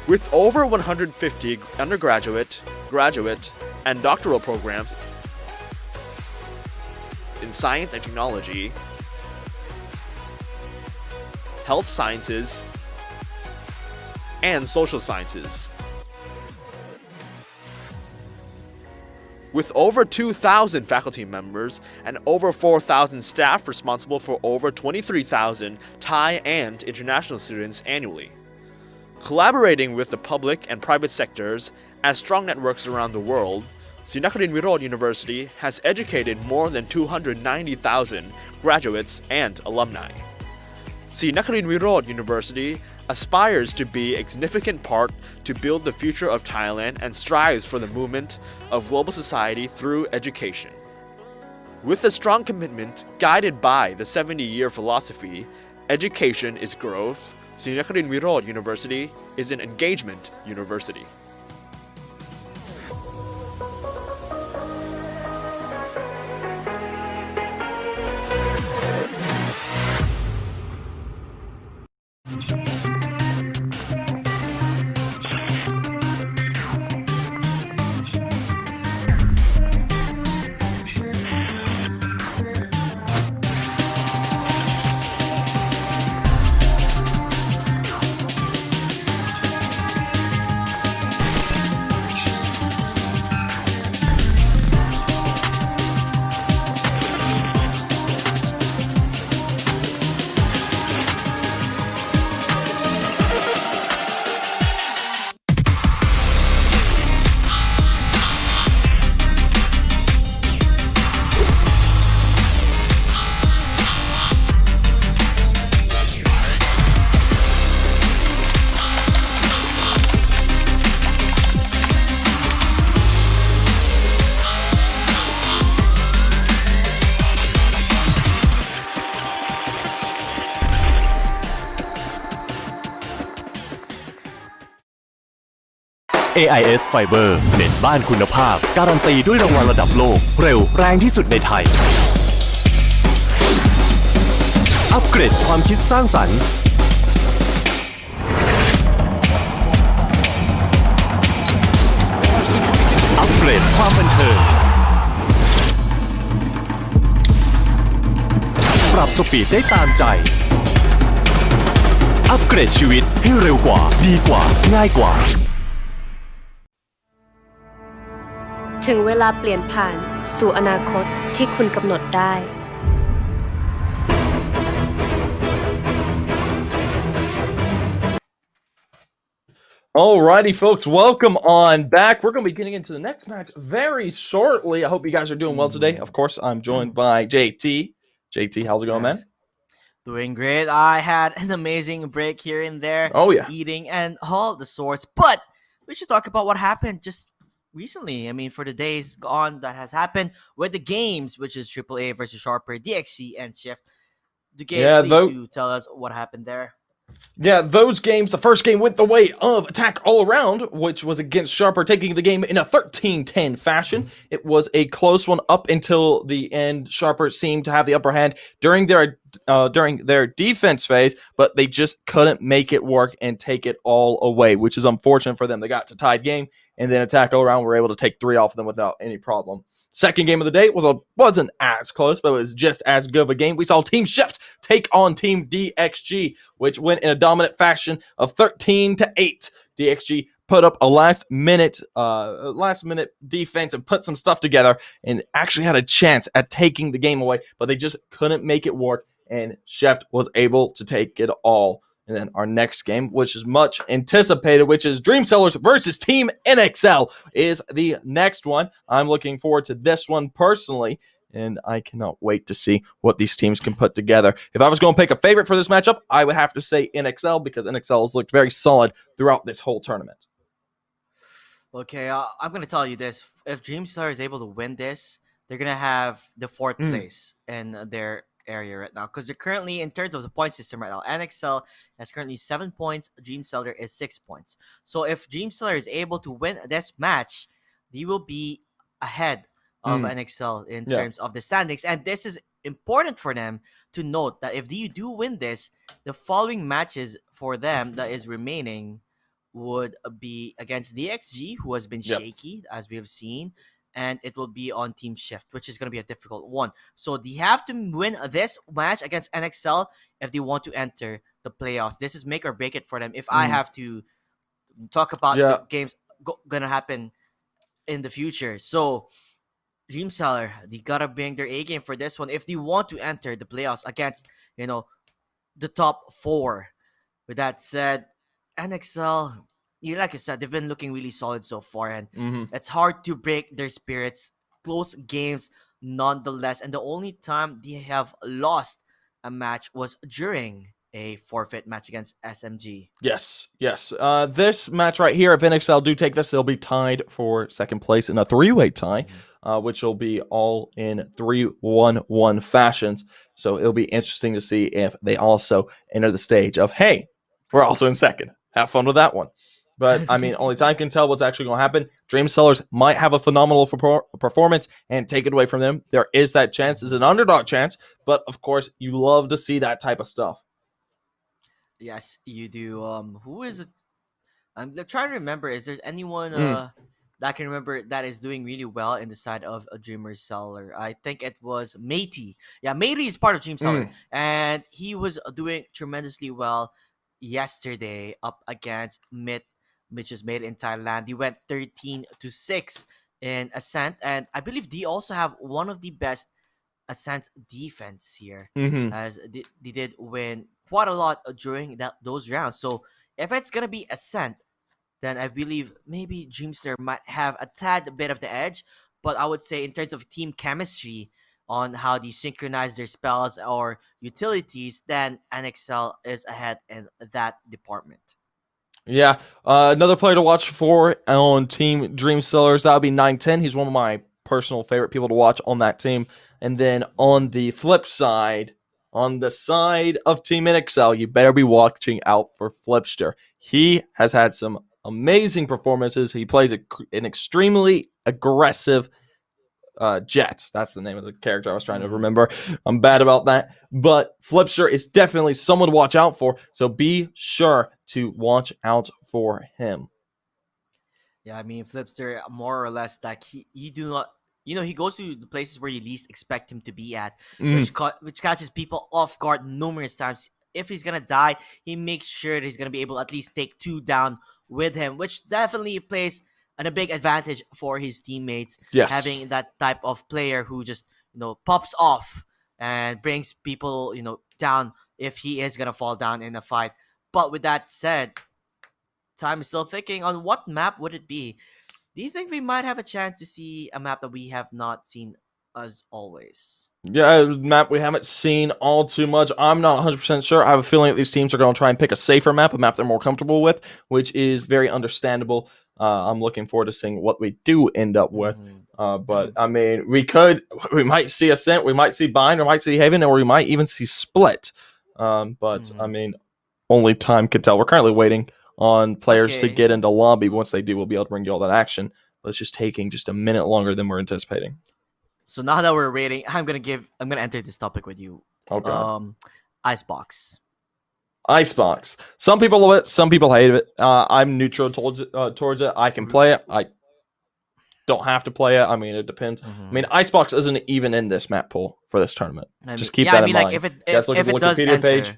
With over 150 undergraduate, graduate, and doctoral programs in science and technology, health sciences, and social sciences. With over 2,000 faculty members and over 4,000 staff responsible for over 23,000 Thai and international students annually. Collaborating with the public and private sectors as strong networks around the world, Sri Nakarin University has educated more than 290,000 graduates and alumni. Sri Nakarin University aspires to be a significant part to build the future of Thailand and strives for the movement of global society through education. With a strong commitment guided by the 70-year philosophy, education is growth, Sri Nakarin University is an engagement university. AIS Fiber เน็ตบ้านคุณภาพการันตีด้วยรางวัลระดับโลกเร็วแรงที่สุดในไทยอัปเกรดความคิดสร้างสรรค์อัปเกรดความบันเทิงปรับสปีดได้ตามใจอัปเกรดชีวิตให้เร็วกว่าดีกว่าง่ายกว่า ถึงเวลาเปลี่ยนผ่านสู่อนาคตที่คุณกำหนดได้ Alrighty, folks, welcome on back. We're going to be getting into the next match very shortly. I hope you guys are doing well today. Of course, I'm joined by JT. JT, how's it going, man? Doing great. I had an amazing break here and there. Oh, yeah. Eating and all the sorts. But we should talk about what happened just recently. I mean, for the days gone that has happened with the games, which is AAA versus Sharper, DXC, and Shift. Please to tell us what happened there. Yeah, those games, the first game went the way of Attack All Around, which was against Sharper, taking the game in a 13-10 fashion. It was a close one up until the end. Sharper seemed to have the upper hand. During their during their defense phase, but they just couldn't make it work and take it all away, which is unfortunate for them. They got to tied game, and then Attack All Around were able to take 3 off of them without any problem. Second game of the day wasn't as close, but it was just as good of a game. We saw Team Shift take on Team DXG, which went in a dominant fashion of 13-8. DXG put up a last minute defense and put some stuff together and actually had a chance at taking the game away, but they just couldn't make it work, and Shift was able to take it all. And then our next game, which is much anticipated, which is Dreamsellers versus Team NXL, is the next one. I'm looking forward to this one personally, and I cannot wait to see what these teams can put together. If I was going to pick a favorite for this matchup, I would have to say NXL, because NXL has looked very solid throughout this whole tournament. Okay, I'm gonna tell you this: if Dreamseller is able to win this, they're gonna have the 4th place in their area right now, because they're currently, in terms of the point system right now, NXL has currently 7 points, Dreamseller is 6 points. So if Dreamseller is able to win this match, they will be ahead of NXL in terms of the standings, and this is important for them to note that if they do win this, the following matches for them that is remaining would be against DXG, who has been shaky, as we have seen, and it will be on Team Shift, which is going to be a difficult one. So they have to win this match against NXL if they want to enter the playoffs. This is make or break it for them. If I have to talk about the games going to happen in the future. So Dreamseller, they got to bring their A game for this one if they want to enter the playoffs against, the top 4. With that said, NXL, like I said, they've been looking really solid so far, and it's hard to break their spirits. Close games nonetheless, and the only time they have lost a match was during a forfeit match against SMG. Yes. This match right here, if NXL do take this, they'll be tied for second place in a 3-way tie, which will be all in 3-1-1 fashions. So it'll be interesting to see if they also enter the stage of, hey, we're also in second. Have fun with that one. But, I mean, only time can tell what's actually going to happen. Dreamsellers might have a phenomenal performance and take it away from them. There is that chance. It's an underdog chance. But, of course, you love to see that type of stuff. Yes, you do. Who is it? I'm trying to remember. Is there anyone that I can remember that is doing really well in the side of a Dreamseller? I think it was Matey. Yeah, Matey is part of Dreamseller, and he was doing tremendously well yesterday up against Mit, which is made in Thailand. He went 13-6 in Ascent, and I believe they also have one of the best Ascent defense here, as they did win quite a lot during those rounds. So if it's gonna be Ascent, then I believe maybe Dreamseller might have a tad bit of the edge. But I would say in terms of team chemistry on how they synchronize their spells or utilities, then NXL is ahead in that department. Yeah, another player to watch for on Team Dreamsellers, that would be 910. He's one of my personal favorite people to watch on that team. And then on the flip side, on the side of Team NXL, you better be watching out for Flipster. He has had some amazing performances. He plays an extremely aggressive Jet. That's the name of the character I was trying to remember. I'm bad about that. But Flipster is definitely someone to watch out for, so be sure to watch out for him. Yeah, I mean, Flipster, more or less, like he do not, he goes to the places where you least expect him to be at, which catches people off guard numerous times. If he's gonna die, he makes sure that he's gonna be able to at least take 2 down with him, which definitely plays a big advantage for his teammates. Yes. Having that type of player who just pops off and brings people down if he is gonna fall down in a fight. But with that said, time is still ticking. On what map would it be? Do you think we might have a chance to see a map that we have not seen as always? Yeah, a map we haven't seen all too much. I'm not 100% sure. I have a feeling that these teams are going to try and pick a safer map, a map they're more comfortable with, which is very understandable. I'm looking forward to seeing what we do end up with. But, I mean, we might see Ascent, we might see Bind, we might see Haven, or we might even see Split. But, I mean, only time can tell. We're currently waiting on players to get into lobby. Once they do, we'll be able to bring you all that action. But it's just taking just a minute longer than we're anticipating. So now that we're waiting, I'm gonna enter this topic with you. Okay. Icebox. Icebox. Some people love it. Some people hate it. I'm neutral towards it. I can play it. I don't have to play it. I mean, it depends. I mean, Icebox isn't even in this map pool for this tournament. Just keep that in mind. Like if it Guys, look at the does Wikipedia enter, page.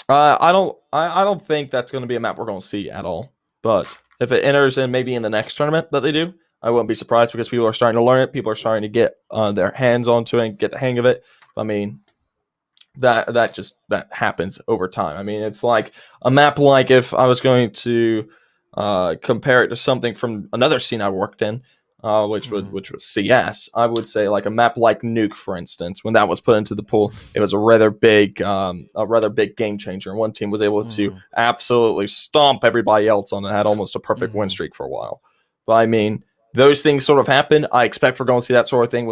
I don't think that's going to be a map we're going to see at all. But if it enters in maybe in the next tournament that they do, I wouldn't be surprised because people are starting to learn it. People are starting to get their hands onto it and get the hang of it. I mean, that happens over time. I mean, it's like a map. Like if I was going to compare it to something from another scene I worked in, which was CS, I would say like a map like Nuke, for instance. When that was put into the pool, it was a rather big game changer. One team was able to absolutely stomp everybody else on it, had almost a perfect win streak for a while. But I mean, those things sort of happen. I expect we're going to see that sort of thing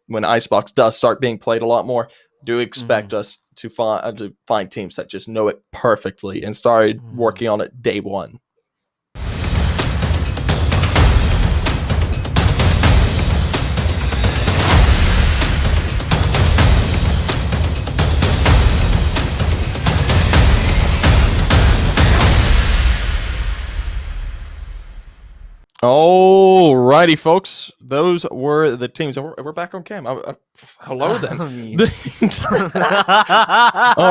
when Icebox does start being played a lot more. Do expect us to find teams that just know it perfectly and started working on it day one. Alrighty, folks. Those were the teams. We're back on cam. Hello, then. All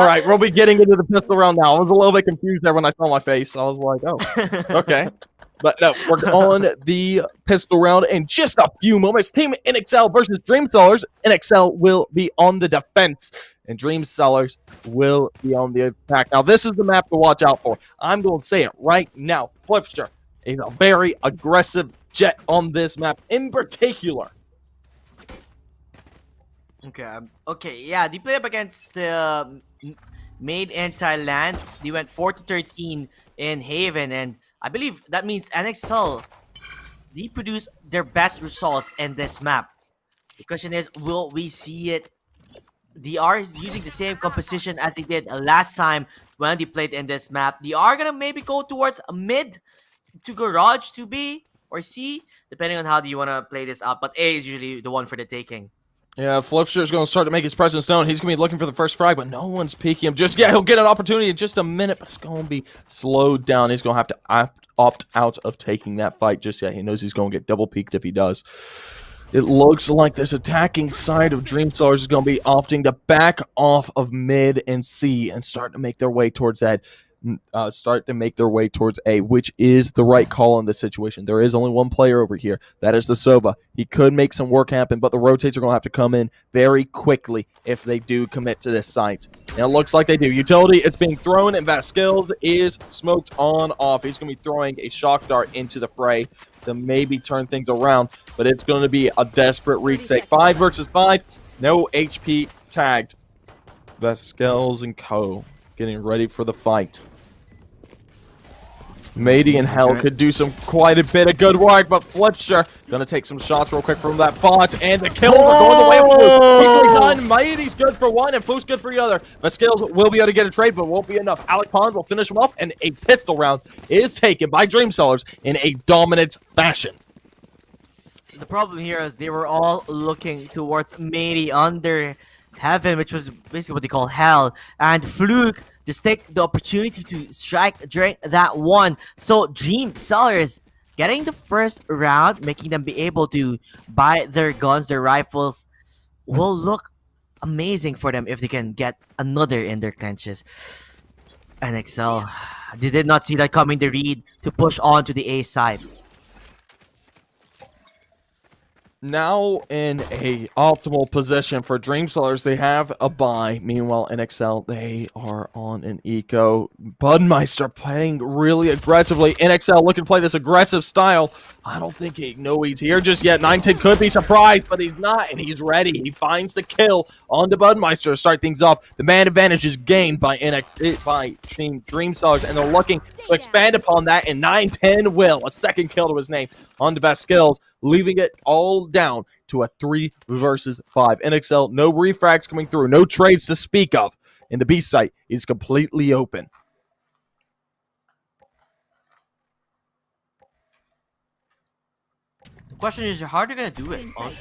right, we'll be getting into the pistol round now. I was a little bit confused there when I saw my face. I was like, oh, okay. But no, we're on the pistol round in just a few moments. Team NXL versus Dreamsellers. NXL will be on the defense, and Dreamsellers will be on the attack. Now, this is the map to watch out for. I'm going to say it right now. Flipster. He's a very aggressive jet on this map in particular. Okay, yeah, they played up against the Made in Thailand. They went 4-13 in Haven, and I believe that means NXL, they produce their best results in this map. The question is, will we see it? They are using the same composition as they did last time when they played in this map. They are gonna maybe go towards a mid to garage to B or C, depending on how do you want to play this up. But A is usually the one for the taking. Yeah, Flipster is going to start to make his presence known. He's going to be looking for the first frag, but no one's peeking him just yet. He'll get an opportunity in just a minute, but it's going to be slowed down. He's going to have to opt out of taking that fight just yet. He knows he's going to get double peeked if he does. It looks like this attacking side of Dreamsellers is going to be opting to back off of mid and C and start to make their way towards that. A, which is the right call in this situation. There is only one player over here. That is the Sova. He could make some work happen, but the rotates are going to have to come in very quickly if they do commit to this site. And it looks like they do. Utility, it's being thrown, and Vaskills is smoked on off. He's going to be throwing a shock dart into the fray to maybe turn things around, but it's going to be a desperate retake. 5 versus 5. No HP tagged. Vaskills and co. Getting ready for the fight. Matey and Hell could do quite a bit of good work, but Flipster gonna take some shots real quick from that bot, and the kill for going the way of Floof. Equally done. Matey's good for one, and Floof's good for the other. But Skills will be able to get a trade, but won't be enough. Alec Pond will finish him off, and a pistol round is taken by Dreamsellers in a dominant fashion. The problem here is they were all looking towards Matey under Heaven, which was basically what they call Hell, and Fluke just take the opportunity to strike during that one. So Dreamsellers getting the first round, making them be able to buy their guns, their rifles, will look amazing for them if they can get another in their clenches. NXL, they did not see that coming. The read to push on to the A side. Now in a optimal position for Dreamsellers, they have a buy. Meanwhile, NXL, they are on an eco. Budmeister playing really aggressively. NXL looking to play this aggressive style. I don't think he's here just yet. 910 could be surprised, but he's not, and he's ready. He finds the kill on the Budmeister to start things off. The man advantage is gained by Team Dreamsellers, and they're looking to expand upon that, and 910 will. A second kill to his name on the best skills, leaving it all down to a 3 versus 5. NXL, no refrags coming through, no trades to speak of, and the B site is completely open. The question is, how are they gonna do it? Also?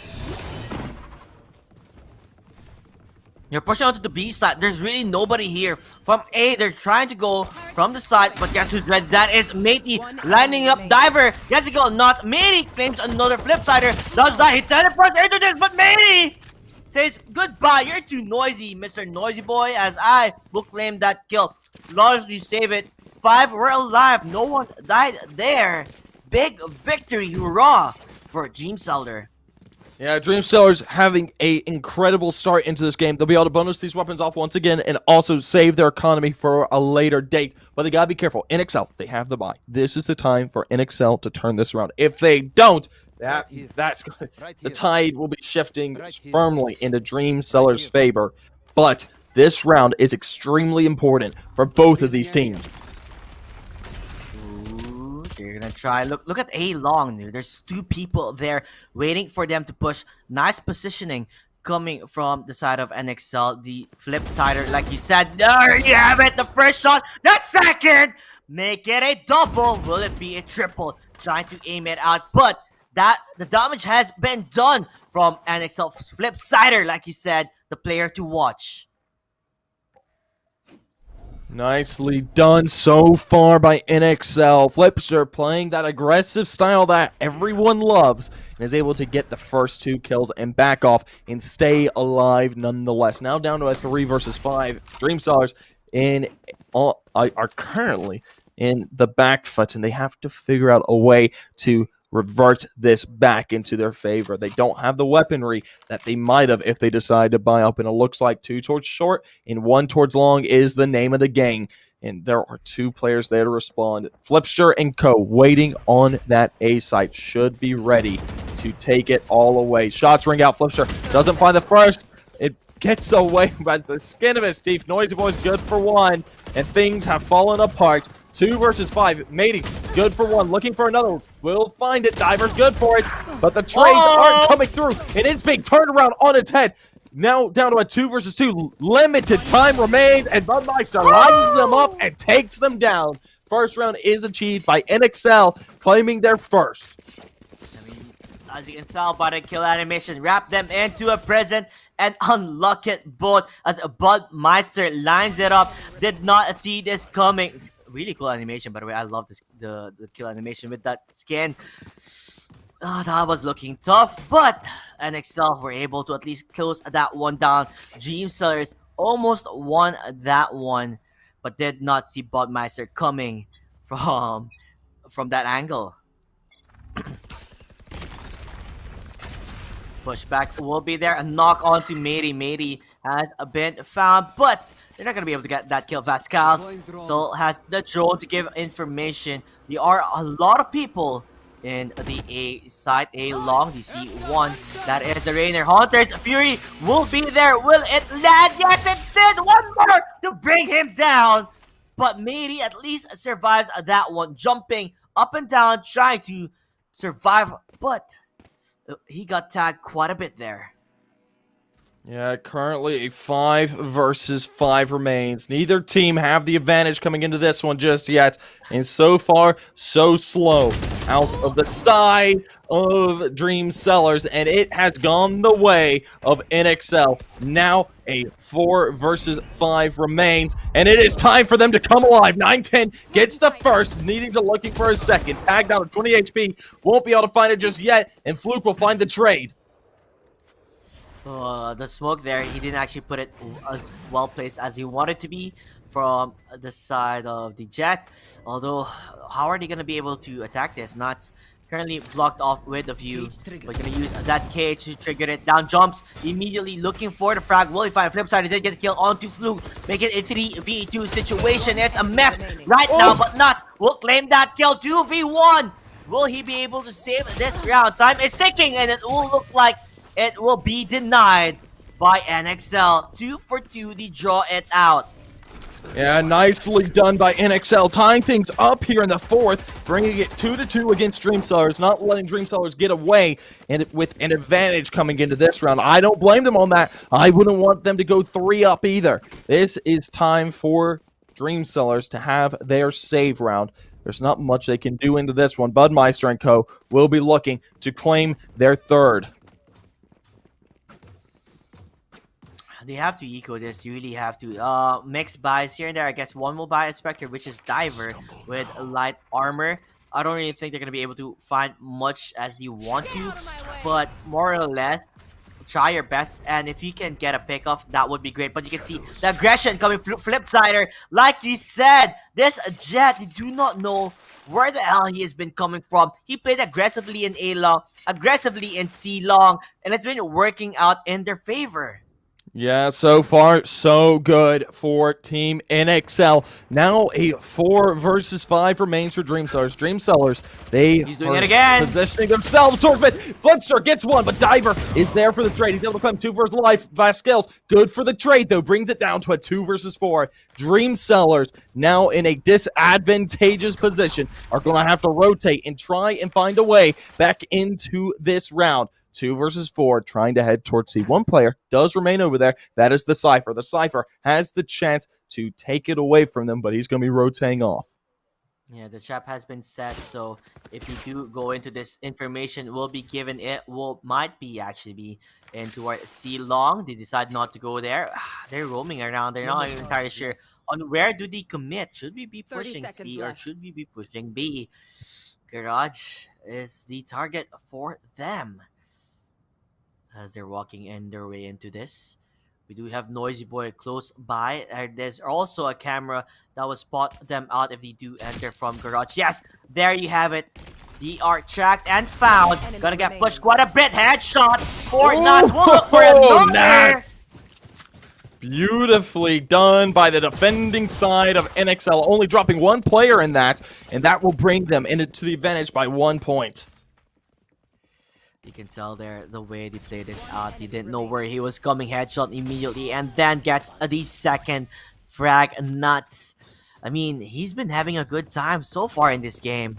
They're pushing onto the B side. There's really nobody here. From A, they're trying to go from the side, but guess who's ready? That is Matey lining up Diver. Yes, he got not. Matey claims another flip-sider. Does that? He teleports into this, but Matey says, goodbye, you're too noisy, Mr. Noisy Boy, as I will claim that kill. Lars, you save it. 5 were alive. No one died there. Big victory. Hurrah for Dreamseller. Yeah, Dreamseller's having a incredible start into this game. They'll be able to bonus these weapons off once again and also save their economy for a later date. But they gotta be careful. NXL, they have the buy. This is the time for NXL to turn this around. If they don't, the tide will be shifting firmly into Dreamseller's favor. But this round is extremely important for both of these teams. They're gonna try. Look at A long. There's 2 people there waiting for them to push. Nice positioning coming from the side of NXL. The flip sider, like you said. There you have it. The first shot. The second. Make it a double. Will it be a triple? Trying to aim it out, but the damage has been done from NXL flip sider, like you said. The player to watch. Nicely done so far by NXL. Flipster playing that aggressive style that everyone loves and is able to get the first 2 kills and back off and stay alive nonetheless. Now down to a 3 versus 5. Dreamsellers are currently in the back foot, and they have to figure out a way to revert this back into their favor. They don't have the weaponry that they might have if they decide to buy up, and it looks like 2 towards short and 1 towards long is the name of the game. And there are 2 players there to respond. Flipster and Co. waiting on that A site should be ready to take it all away. Shots ring out. Flipster doesn't find the first. It gets away by the skin of his teeth. Noisy Boy's good for 1, and things have fallen apart. 2 versus 5. Matey, good for 1. Looking for another. Will find it. Diver's good for it. But the trades aren't coming through. And it's being turned around on its head. Now down to a 2 versus 2. Limited time remains. And Budmeister lines them up and takes them down. First round is achieved by NXL, claiming their first. As you can tell by the kill animation, wrap them into a present and unlock it both as Budmeister lines it up. Did not see this coming. Really cool animation, by the way. I love this the kill animation with that skin. That was looking tough, but NXL were able to at least close that one down. Dreamsellers almost won that one, but did not see Budmeister coming from that angle. Pushback will be there. A knock onto Matey. Matey has been found, but they're not going to be able to get that kill. Pascal still has the drone to give information. There are a lot of people in the A side. A long, DC 1. That is the Rainer. Hunter's Fury will be there. Will it land? Yes, it did. 1 more to bring him down. But Matey at least survives that one. Jumping up and down, trying to survive. But he got tagged quite a bit there. Yeah, currently a 5 versus 5 remains. Neither team have the advantage coming into this one just yet. And so far, so slow out of the side of Dreamsellers. And it has gone the way of NXL. Now a 4 versus 5 remains. And it is time for them to come alive. 910 gets the first, needing to looking for a second. Tagged down to 20 HP. Won't be able to find it just yet. And Fluke will find the trade. The smoke there, he didn't actually put it as well placed as he wanted to be from the side of the jet. Although, how are they going to be able to attack this? Not currently blocked off with a view. We're going to use that cage to trigger it. Down jumps, immediately looking for the frag. Will he find a flip side? He did get the kill onto Fluke. Make it a 3v2 situation. It's a mess right now, but not. Will claim that kill. 2v1. Will he be able to save this round? Time is ticking, and it will look like it will be denied by NXL. 2 for 2, they draw it out. Yeah, nicely done by NXL, tying things up here in the 4th, bringing it 2-2 against Dreamsellers, not letting Dreamsellers get away, and with an advantage coming into this round. I don't blame them on that. I wouldn't want them to go 3 up either. This is time for Dreamsellers to have their save round. There's not much they can do into this one. Budmeister and Co. will be looking to claim their 3rd. They have to eco this. You really have to. Mix buys here and there. I guess one will buy a Spectre, which is Diver with light armor. I don't really think they're gonna be able to find much as you want to, but more or less, try your best. And if you can get a pick off, that would be great. But you can see the aggression coming flip-sider. Like you said, this Jet, you do not know where the hell he has been coming from. He played aggressively in A long, aggressively in C long, and it's been working out in their favor. Yeah, so far, so good for Team NXL. Now a 4 versus 5 remains for Dreamsellers. Dreamsellers, He's doing it again. Positioning themselves towards mid. Flipster gets one, but Diver is there for the trade. He's able to claim 2 versus life. Vasquez, good for the trade, though. Brings it down to a 2 versus 4. Dreamsellers, now in a disadvantageous position, are going to have to rotate and try and find a way back into this round. 2 versus 4, trying to head towards C. One player does remain over there. That is the Cypher. The Cypher has the chance to take it away from them, but he's going to be rotating off. Yeah, the trap has been set, so if you do go into this, information will be given. It might be actually be into our C long. They decide not to go there. They're roaming around. They're not even entirely sure on where do they commit. Should we be pushing C or should we be pushing B? Garage is the target for them as they're walking in their way into this. We do have Noisy Boy close by. There's also a camera that will spot them out if they do enter from garage. Yes, there you have it. They are tracked and found. Gonna get pushed quite a bit. Headshot for Nuts. We'll look for another. Nuts. Beautifully done by the defending side of NXL, only dropping 1 player in that, and that will bring them into the advantage by 1 point. You can tell there the way they played it out. He didn't know where he was coming. Headshot immediately and then gets the second frag. Nuts. I mean, he's been having a good time so far in this game.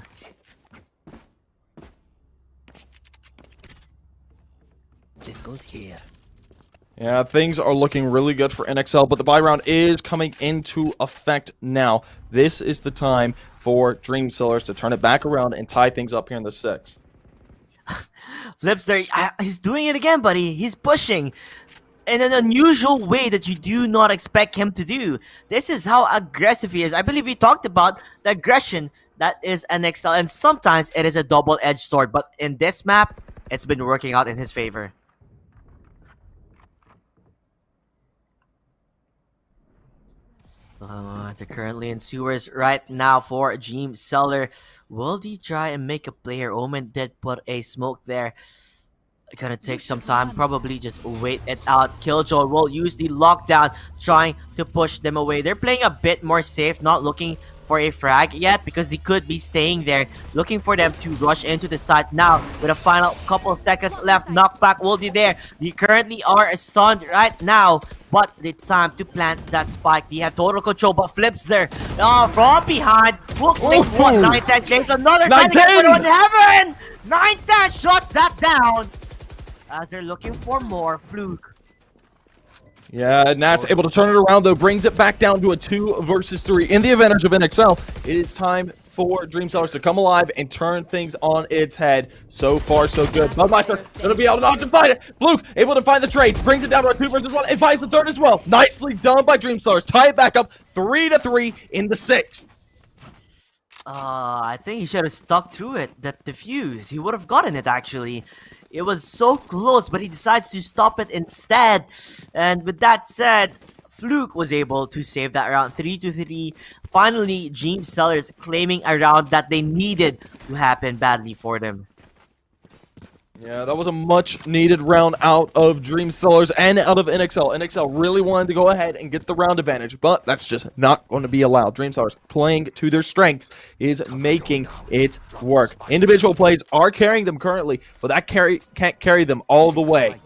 This goes here. Yeah, things are looking really good for NXL, but the buy round is coming into effect now. This is the time for Dreamsellers to turn it back around and tie things up here in the 6th. Flipster, he's doing it again, buddy. He's pushing in an unusual way that you do not expect him to do. This is how aggressive he is. I believe we talked about the aggression that is NXL, and sometimes it is a double-edged sword, but in this map, it's been working out in his favor. They're currently in sewers right now for Dreamseller. Will they try and make a player? Omen did put a smoke there. Gonna take some time, probably just wait it out. Killjoy will use the lockdown, trying to push them away. They're playing a bit more safe, not looking for a frag yet because they could be staying there, looking for them to rush into the site now. With a final couple of seconds left, knockback will be there. They currently are stunned right now, but it's time to plant that spike. They have total control, but Flips there from behind. Will claim one. 9-10 claims another 9-10 on heaven. 9-10 shuts that down as they're looking for more. Fluke. Yeah, Nat's able to turn it around, though, brings it back down to a 2 versus 3. In the advantage of NXL, it is time for Dreamsellers to come alive and turn things on its head. So far, so good. Budmeister gonna be able to find it. Fluke able to find the trades, brings it down to a 2 versus 1, and finds the 3rd as well. Nicely done by Dreamsellers. Tie it back up 3-3 in the 6th. I think he should have stuck through it. That defuse, he would have gotten it actually. It was so close, but he decides to stop it instead. And with that said, Fluke was able to save that round 3-3. Finally, Dreamsellers claiming a round that they needed to happen badly for them. Yeah, that was a much-needed round out of Dreamsellers and out of NXL. NXL really wanted to go ahead and get the round advantage, but that's just not going to be allowed. Dreamsellers playing to their strengths is making it work. Individual plays are carrying them currently, but that can't carry them all the way.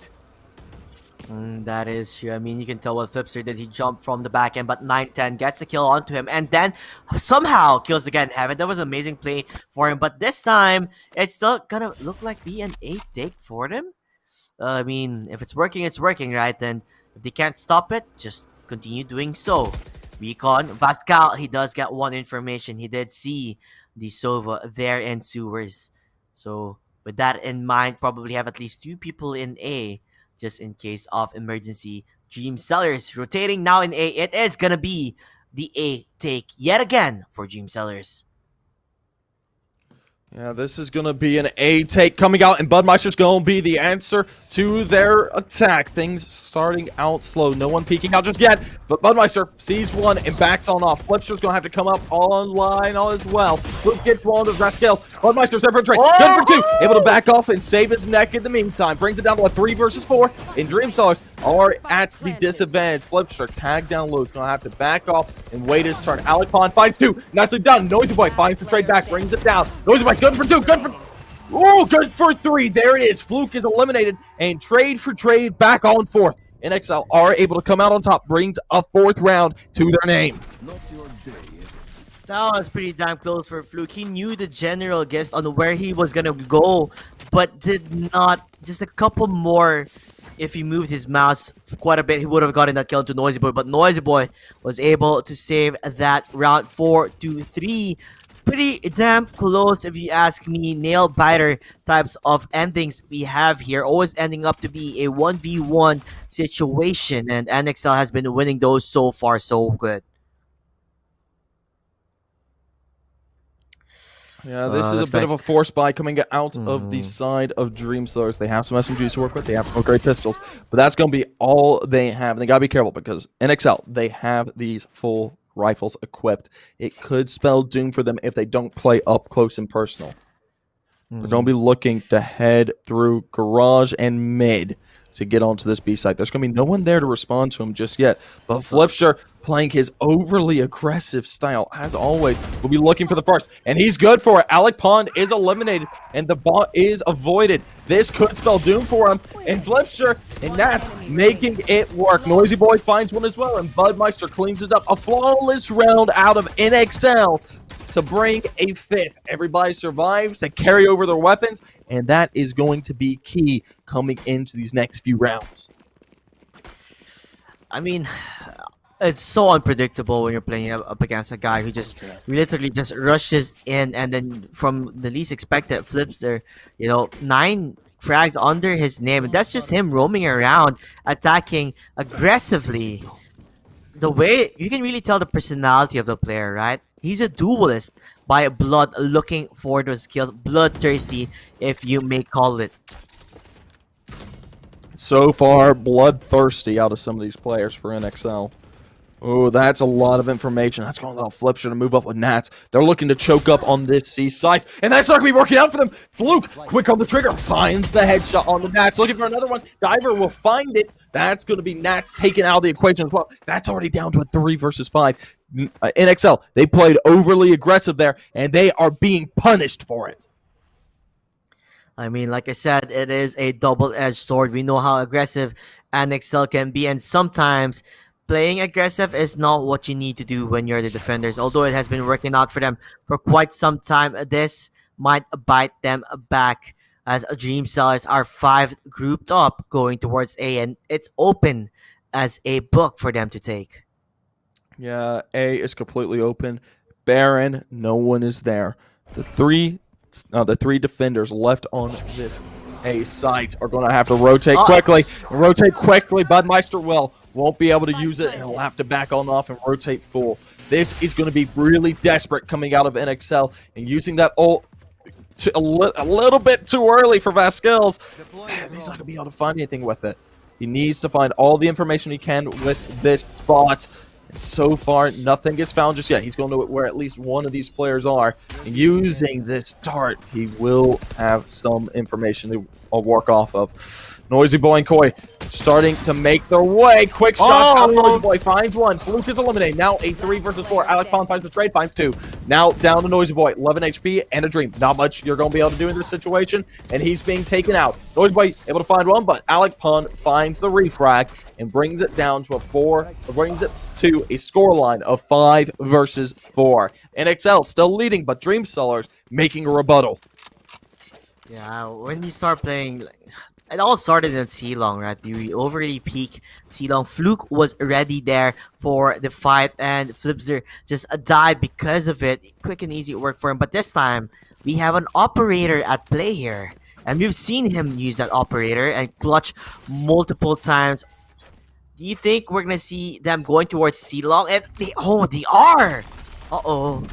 That is true. I mean, you can tell what Flipster did. He jumped from the back end, but 9-10 gets the kill onto him, and then somehow kills again Heaven. That was an amazing play for him, but this time, it's still gonna look like be an 8 take for them. I mean, if it's working, right? Then if they can't stop it, just continue doing so. Recon, Pascal, he does get one information. He did see the Sova there in sewers. So, with that in mind, probably have at least 2 people in A, just in case of emergency. Dreamsellers rotating now in A. It is gonna be the A take yet again for Dreamsellers. Yeah, this is going to be an A take coming out, and Budmeister's going to be the answer to their attack. Things starting out slow. No one peeking out just yet, but Budmeister sees one and backs on off. Flipster's going to have to come up online as well. Luke gets one of Rascals. Budmeister's there for a trade. Good for two. Able to back off and save his neck in the meantime. Brings it down to a 3 versus 4. And Dreamsellers are at the disadvantage. Flipster tagged down low. He's going to have to back off and wait his turn. Alec Pond finds 2. Nicely done. Noisy Boy finds the trade back. Brings it down. Noisy Boy good for 2. Good for... Oh, good for 3. There it is. Fluke is eliminated. And trade for trade back on 4th. NXL are able to come out on top. Brings a 4th round to their name. That was pretty damn close for Fluke. He knew the general guessed on where he was gonna go, but did not. Just a couple more. If he moved his mouse quite a bit, he would have gotten that kill to Noisy Boy. But Noisy Boy was able to save that round 4-3. Pretty damn close, if you ask me. Nail biter types of endings we have here, always ending up to be a 1v1 situation, and NXL has been winning those so far so good. Yeah, this is a bit of a force buy coming out of the side of Dreamsellers. They have some SMGs to work with. They have some great pistols, but that's going to be all they have. And they got to be careful because NXL, they have these full rifles equipped. It could spell doom for them if they don't play up close and personal. They're going to be looking to head through garage and mid to get onto this B site. There's going to be no one there to respond to him just yet. But Flipster, playing his overly aggressive style, as always, will be looking for the first. And he's good for it. Alec Pond is eliminated, and the bot is avoided. This could spell doom for him. And Flipster, and that's making it work. Noisy Boy finds one as well, and Budmeister cleans it up. A flawless round out of NXL to bring a 5th. Everybody survives to carry over their weapons, and that is going to be key coming into these next few rounds. I mean, it's so unpredictable when you're playing up against a guy who just literally just rushes in, and then from the least expected flips there, 9 frags under his name, and that's just him roaming around, attacking aggressively. The way you can really tell the personality of the player, right? He's a duelist by blood, looking for those kills, bloodthirsty, if you may call it. So far, bloodthirsty out of some of these players for NXL. Oh, that's a lot of information. That's going to allow Flipster to move up with Nats. They're looking to choke up on this C site, and that's not going to be working out for them. Fluke, quick on the trigger, finds the headshot on the Nats. Looking for another one. Diver will find it. That's going to be Nats taken out of the equation as well. That's already down to a 3 versus 5. NXL, they played overly aggressive there, and they are being punished for it. I mean, like I said, it is a double-edged sword. We know how aggressive NXL can be, and sometimes playing aggressive is not what you need to do when you're the defenders. Although it has been working out for them for quite some time, this might bite them back as Dreamsellers are 5 grouped up going towards A, and it's open as a book for them to take. Yeah, A is completely open. Baron, no one is there. The three defenders left on this A site are going to have to rotate quickly. Budmeister won't be able to use it, and he'll have to back on off and rotate full. This is going to be really desperate coming out of NXL, and using that ult a little bit too early for Vasquez. He's not going to be able to find anything with it. He needs to find all the information he can with this bot. And so far, nothing gets found just yet. He's going to know where at least one of these players are. And using this dart, he will have some information to work off of. Noisy Boy and Koi starting to make their way. Quick shots out. Noisy Boy finds one. Fluke is eliminated. Now a 3 versus 4. Alec Pond finds the trade, finds 2. Now down to Noisy Boy. 11 HP and a Dream. Not much you're going to be able to do in this situation. And he's being taken out. Noisy Boy able to find one, but Alec Pond finds the refrag and brings it down to a 4. Brings it to a scoreline of 5 versus 4. NXL still leading, but Dreamsellers making a rebuttal. Yeah, when you start playing, it all started in C-Long, right? You overly peak C-Long. Fluke was ready there for the fight, and Flipster just died because of it. Quick and easy work for him. But this time, we have an operator at play here. And we've seen him use that operator and clutch multiple times. Do you think we're gonna see them going towards C-Long? And they are! Uh-oh.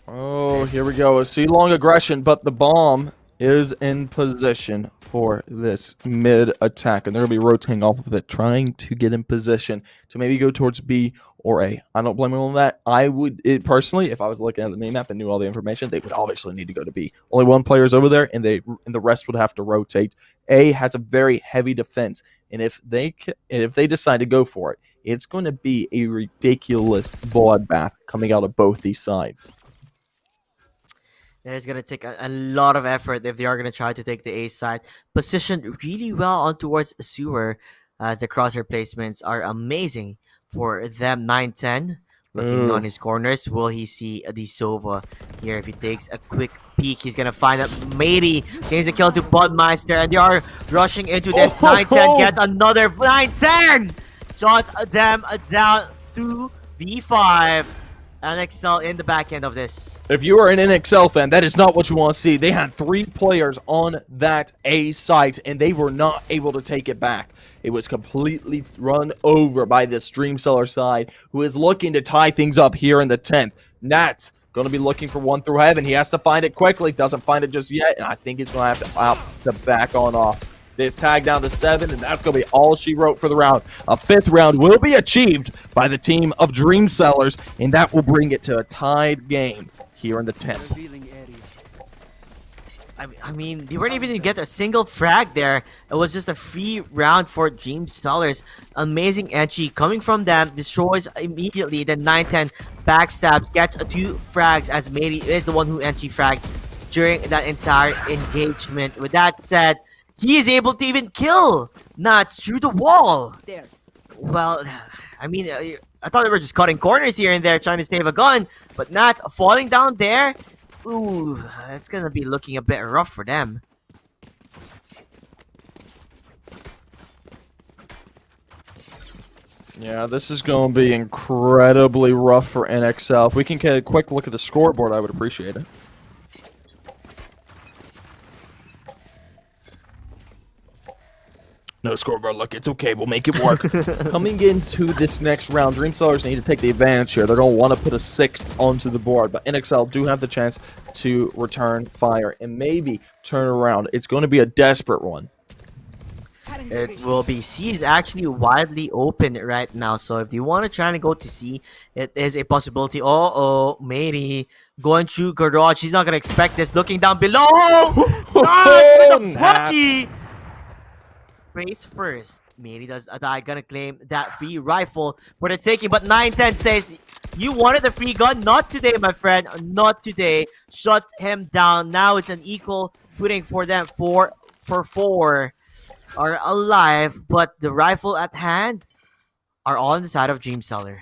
Oh, here we go. A C-long aggression, but the bomb is in position for this mid attack, and they're going to be rotating off of it, trying to get in position to maybe go towards B or A. I don't blame them on that. I would, personally, if I was looking at the main map and knew all the information, they would obviously need to go to B. Only one player is over there, and the rest would have to rotate. A has a very heavy defense, and if they decide to go for it, it's going to be a ridiculous bloodbath coming out of both these sides. That is going to take a lot of effort if they are going to try to take the A side. Positioned really well on towards sewer, as the crosshair placements are amazing for them. 9-10 looking on his corners. Will he see the Sova here? If he takes a quick peek, he's going to find that Matey gains a kill to Budmeister, and they are rushing into this. 9-10 gets another 9-10! Shots them down to B5. NXL in the back end of this. If you are an NXL fan, that is not what you want to see. They had 3 players on that A site, and they were not able to take it back. It was completely run over by this Dreamseller side, who is looking to tie things up here in the 10th. Nat's going to be looking for one through heaven. He has to find it quickly. Doesn't find it just yet, and I think he's going to have to back on off. This tag down to 7, and that's going to be all she wrote for the round. A 5th round will be achieved by the team of Dreamsellers, and that will bring it to a tied game here in the 10th. I mean, they weren't even going to get a single frag there. It was just a free round for Dreamsellers. Amazing entry coming from them. Destroys immediately. Then 9-10 backstabs. Gets 2 frags as Mary is the one who entry fragged during that entire engagement. With that said, he is able to even kill Nuts through the wall. There. Well, I mean, I thought they were just cutting corners here and there, trying to save a gun. But Nuts falling down there, ooh, that's going to be looking a bit rough for them. Yeah, this is going to be incredibly rough for NXL. If we can get a quick look at the scoreboard, I would appreciate it. No scoreboard look, it's okay, we'll make it work. Coming into this next round, Dreamsellers need to take the advantage here. They're going to want to put a 6th onto the board, but NXL do have the chance to return fire and maybe turn around. It's going to be a desperate one. It will be. C is actually widely open right now, so if you want to try and go to C, it is a possibility. Mary going through garage. She's not going to expect this. Looking down below. With a Bucky. Face first. Mary does gonna claim that free rifle for the taking, but 9-10 says, you wanted the free gun? Not today, my friend. Not today. Shuts him down. Now it's an equal footing for them. 4 for 4 are alive, but the rifle at hand are all on the side of Dreamseller.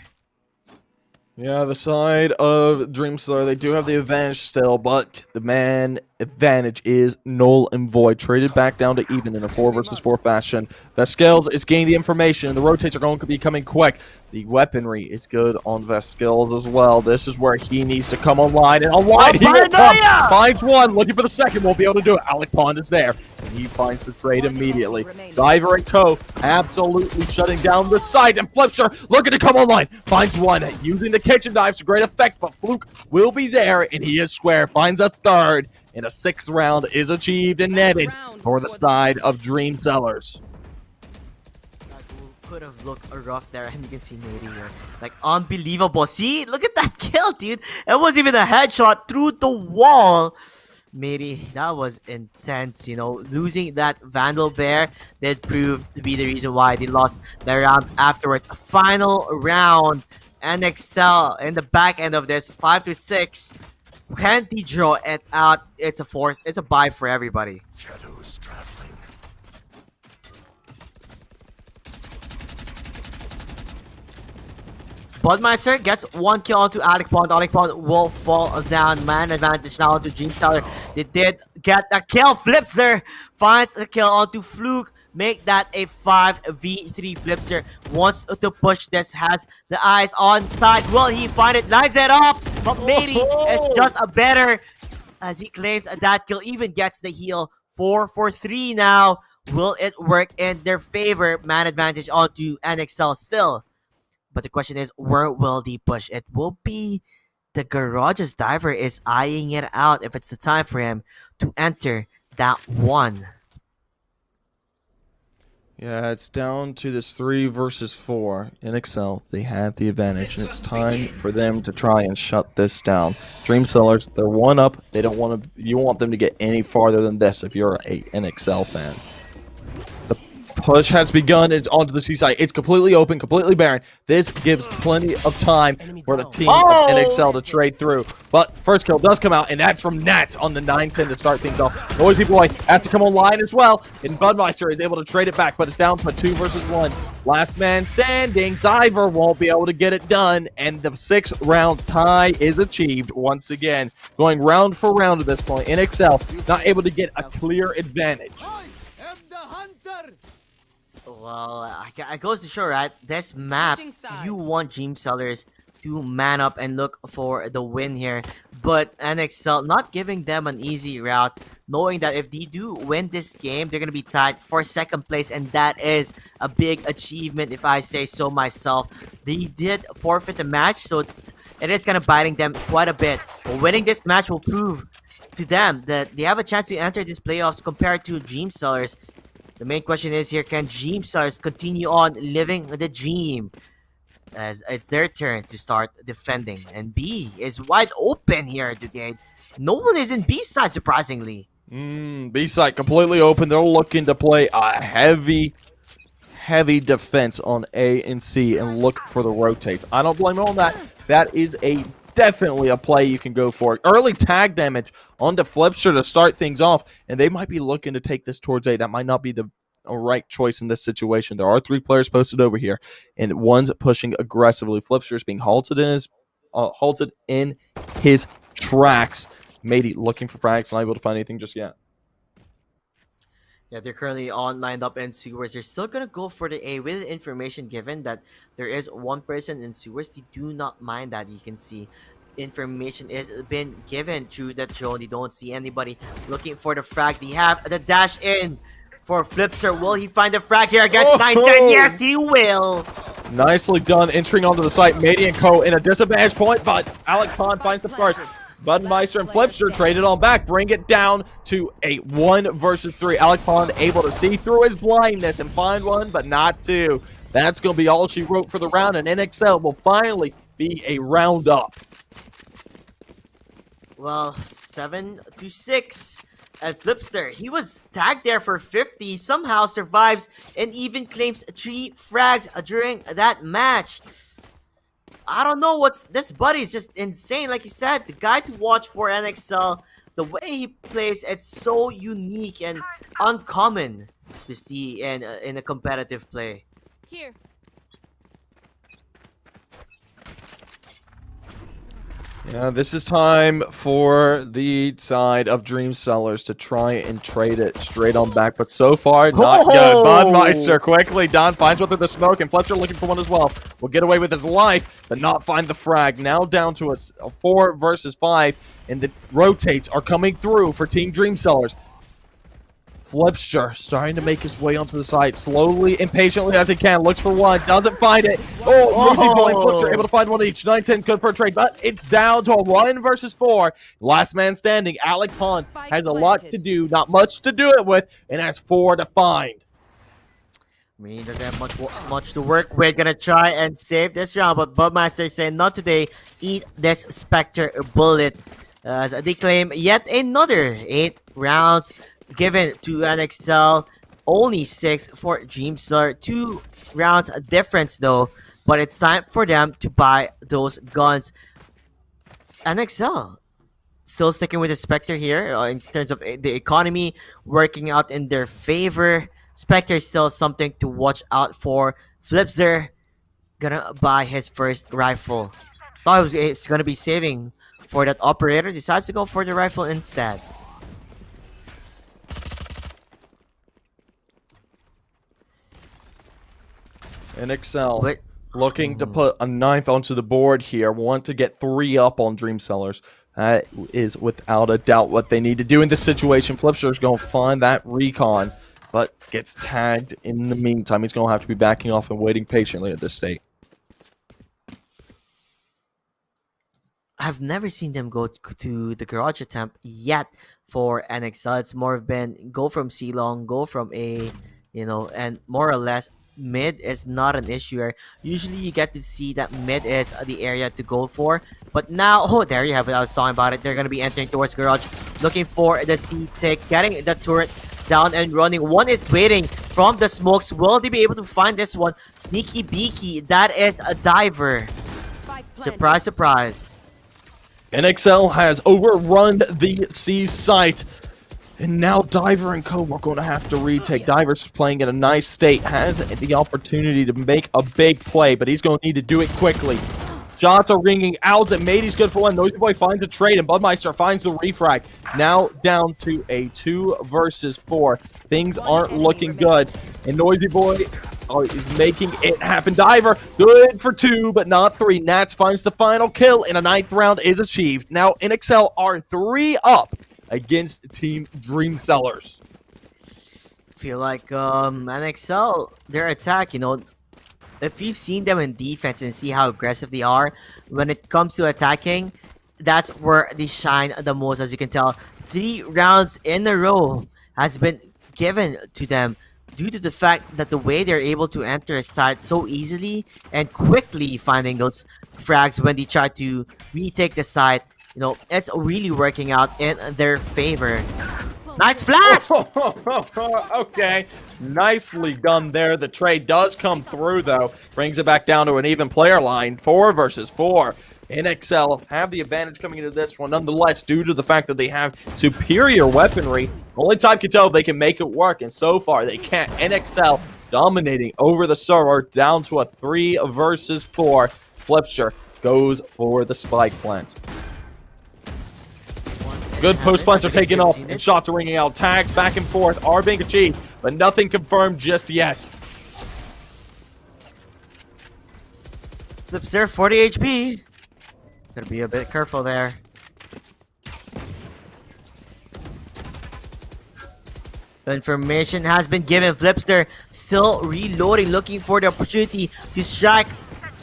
Yeah, the side of Dreamseller, they do have the advantage still, but the man advantage is null and void. Traded back down to even in a 4 versus 4 fashion. Veskills is gaining the information, and the rotates are going to be coming quick. The weaponry is good on Veskills as well. This is where he needs to come online, and online he will come. Finds one, looking for the second, won't be able to do it. Alec Pond is there, and he finds the trade immediately. Diver and Co. absolutely shutting down the site, and Flipster looking to come online. Finds one, using the kitchen dives to great effect, but Fluke will be there, and he is square. Finds a 3rd, and a 6th round is achieved and netted for the side of Dreamsellers. Could have looked rough there, and you can see Nady here. Like, unbelievable. See? Look at that kill, dude. It wasn't even a headshot through the wall. Nady, that was intense, you know. Losing that Vandal Bear did prove to be the reason why they lost the round afterward. Final round. NXL in the back end of this. 5-6. Can't they draw it out? It's a force. It's a buy for everybody. Shadows traveling. Budmeister gets 1 kill onto Alec Pond. Alec Pond will fall down. Man advantage now onto Dreamseller. They did get a kill. Flips there. Finds a kill onto Fluke. Make that a 5v3. Flipster wants to push this. Has the eyes on side. Will he find it? Lines it up. But Matey is just a better as he claims that kill. Even gets the heal. 4 for 3 now. Will it work in their favor? Man advantage onto NXL still. But the question is, where will they push? It will be the Garage's Diver is eyeing it out if it's the time for him to enter that one. Yeah, it's down to this 3 versus 4. NXL, they have the advantage, and it's time for them to try and shut this down. Dreamsellers, they're 1 up. They don't want to. You want them to get any farther than this if you're a NXL fan. The push has begun. It's onto the seaside. It's completely open, completely barren. This gives plenty of time for the team of NXL to trade through. But first kill does come out, and that's from Nat on the 9-10 to start things off. Noisy Boy has to come online as well, and Budmeister is able to trade it back, but it's down to a 2 versus 1. Last man standing. Diver won't be able to get it done, and the 6th round tie is achieved once again. Going round for round at this point. NXL not able to get a clear advantage. Well, it goes to show, right? This map, you want Dreamsellers to man up and look for the win here. But NXL not giving them an easy route, knowing that if they do win this game, they're going to be tied for 2nd place. And that is a big achievement, if I say so myself. They did forfeit the match, so it is kind of biting them quite a bit. But winning this match will prove to them that they have a chance to enter these playoffs compared to Dreamsellers. The main question is here, can Dreamsellers continue on living the dream? As it's their turn to start defending. And B is wide open here today. No one is in B side, surprisingly. B side completely open. They're looking to play a heavy defense on A and C and look for the rotates. I don't blame them on that. That is definitely a play you can go for. Early tag damage onto Flipster to start things off, and they might be looking to take this towards A. That might not be the right choice in this situation. There are 3 players posted over here, and one's pushing aggressively. Flipster's being halted in his tracks. Matey looking for frags, not able to find anything just yet. Yeah, they're currently on lined up in sewers. They're still gonna go for the A with the information given that there is 1 person in sewers. They do not mind that. You can see information is been given through the drone. They don't see anybody looking for the frag. They have the dash in for Flipster. Will he find the frag here against 9-10? Yes, he will. Nicely done, entering onto the site. Matey and Co. in a disadvantage point, but Alec Khan finds the first. Budmeister and Flipster traded on back, bring it down to a 1 versus 3. Alec Pond able to see through his blindness and find 1, but not 2. That's going to be all she wrote for the round, and NXL will finally be a round up. Well, 7-6. And Flipster, he was tagged there for 50, somehow survives and even claims 3 frags during that match. I don't know this buddy is just insane. Like you said, the guy to watch for NXL, the way he plays, it's so unique and uncommon to see in a competitive play. Here. Yeah, this is time for the side of Dreamsellers to try and trade it straight on back, but so far, not good. Budmeister quickly done, finds one through the smoke, and Fletcher looking for one as well. Will get away with his life, but not find the frag. Now down to a 4 versus 5, and the rotates are coming through for Team Dreamsellers. Flipster starting to make his way onto the side slowly, impatiently as he can. Looks for one, doesn't find it. Noisy Boy and Flipster able to find one each. 9-10 good for a trade, but it's down to a 1 versus 4. Last man standing. Alec Pond has a lot to do, not much to do it with, and has 4 to find. Me doesn't have much to work with. Gonna try and save this round, but Budmeister saying not today. Eat this Spectre bullet. As they claim yet another 8 rounds given to NXL, only 6 for Dreamseller. 2 rounds difference though, but it's time for them to buy those guns. NXL still sticking with the Spectre here in terms of the economy working out in their favor. Spectre is still something to watch out for. Flipster gonna buy his first rifle. Thought he was gonna be saving for that operator, decides to go for the rifle instead. NXL looking to put a 9th onto the board here. Want to get 3 up on Dreamsellers. That is without a doubt what they need to do in this situation. Flipster's going to find that recon, but gets tagged in the meantime. He's going to have to be backing off and waiting patiently at this state. I've never seen them go to the garage attempt yet for NXL. It's more of been go from C long, go from A, and more or less mid is not an issue here. Usually you get to see that mid is the area to go for. But now, oh, there you have it. I was talking about it. They're going to be entering towards garage, looking for the C tick, getting the turret down and running. One is waiting from the smokes. Will they be able to find this one? Sneaky beaky. That is a diver. Surprise, surprise. NXL has overrun the C site. And now Diver and Co. are going to have to retake. Diver's playing in a nice state. Has the opportunity to make a big play, but he's going to need to do it quickly. Shots are ringing out, and Matey's good for one. Noisy Boy finds a trade, and Budmeister finds the refrag. Now down to a 2 versus 4. Things aren't looking good. And Noisy Boy is making it happen. Diver, good for 2, but not 3. Nats finds the final kill, and a 9th round is achieved. Now NXL are 3 up against Team Dreamsellers. Feel like NXL, their attack, if you've seen them in defense and see how aggressive they are, when it comes to attacking, that's where they shine the most. As you can tell, 3 rounds in a row has been given to them due to the fact that the way they're able to enter a site so easily and quickly, finding those frags when they try to retake the site, it's really working out in their favor. Nice flash! Okay, nicely done there. The trade does come through, though. Brings it back down to an even player line. 4 versus 4. NXL have the advantage coming into this one, nonetheless, due to the fact that they have superior weaponry. Only time can tell if they can make it work, and so far they can't. NXL dominating over the server, down to a 3 versus 4. Flipster goes for the spike plant. Good post plants are taken off, and shots are ringing out. Tags back and forth are being achieved, but nothing confirmed just yet. Flipster, 40 HP. Gotta be a bit careful there. The information has been given. Flipster still reloading, looking for the opportunity to strike.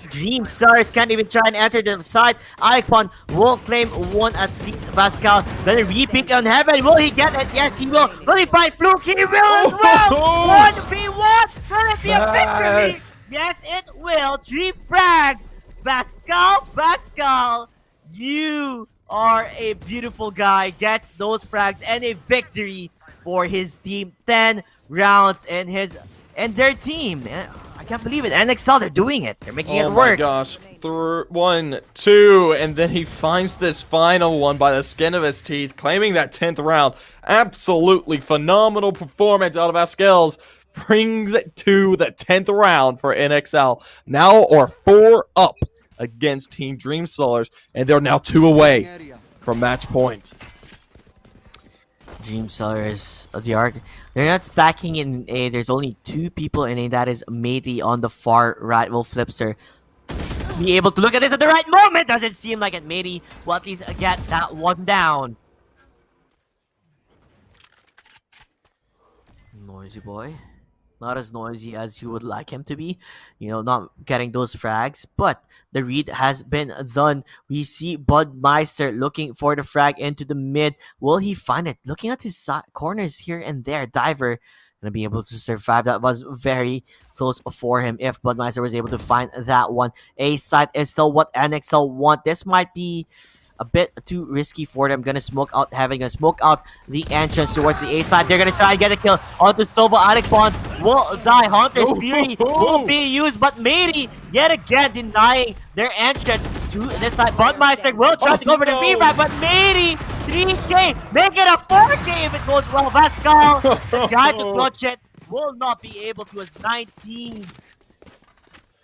Dreamseller can't even try and enter the side. Icon will claim one at least. Pascal gonna repeat on heaven. Will he get it? Yes, he will. Will he find Fluke? He will as well. 1v1. Will it be a victory? Yes, it will. 3 frags. Pascal, you are a beautiful guy. Gets those frags and a victory for his team. 10 rounds in their team. I can't believe it. NXL, they're doing it. They're making it work. Oh my gosh. 1, 2, and then he finds this final one by the skin of his teeth, claiming that 10th round. Absolutely phenomenal performance out of Askells. Brings it to the 10th round for NXL. Now are 4 up against Team Dreamsellers, and they're now 2 away from match point. Dreamseller the arc. They're not stacking in A. There's only 2 people in A. That is Matey on the far right. Will Flipster be able to look at this at the right moment? Does it seem like it? Matey will at least get that one down. Noisy Boy. Not as noisy as you would like him to be. Not getting those frags. But the read has been done. We see Budmeister looking for the frag into the mid. Will he find it? Looking at his corners here and there. Diver gonna be able to survive. That was very close for him if Budmeister was able to find that one. A side is still what NXL want. This might be a bit too risky for them. Gonna smoke out heaven, gonna smoke out the entrance towards the A side. They're gonna try and get a kill onto Sova. Alekbon will die. Hunter's Fury will be used, but Matey yet again denying their entrance to this side. Budmeister will try to go for the feedback, but Matey 3K, make it a 4K if it goes well. Pascal, the guy to clutch it, will not be able to. As 19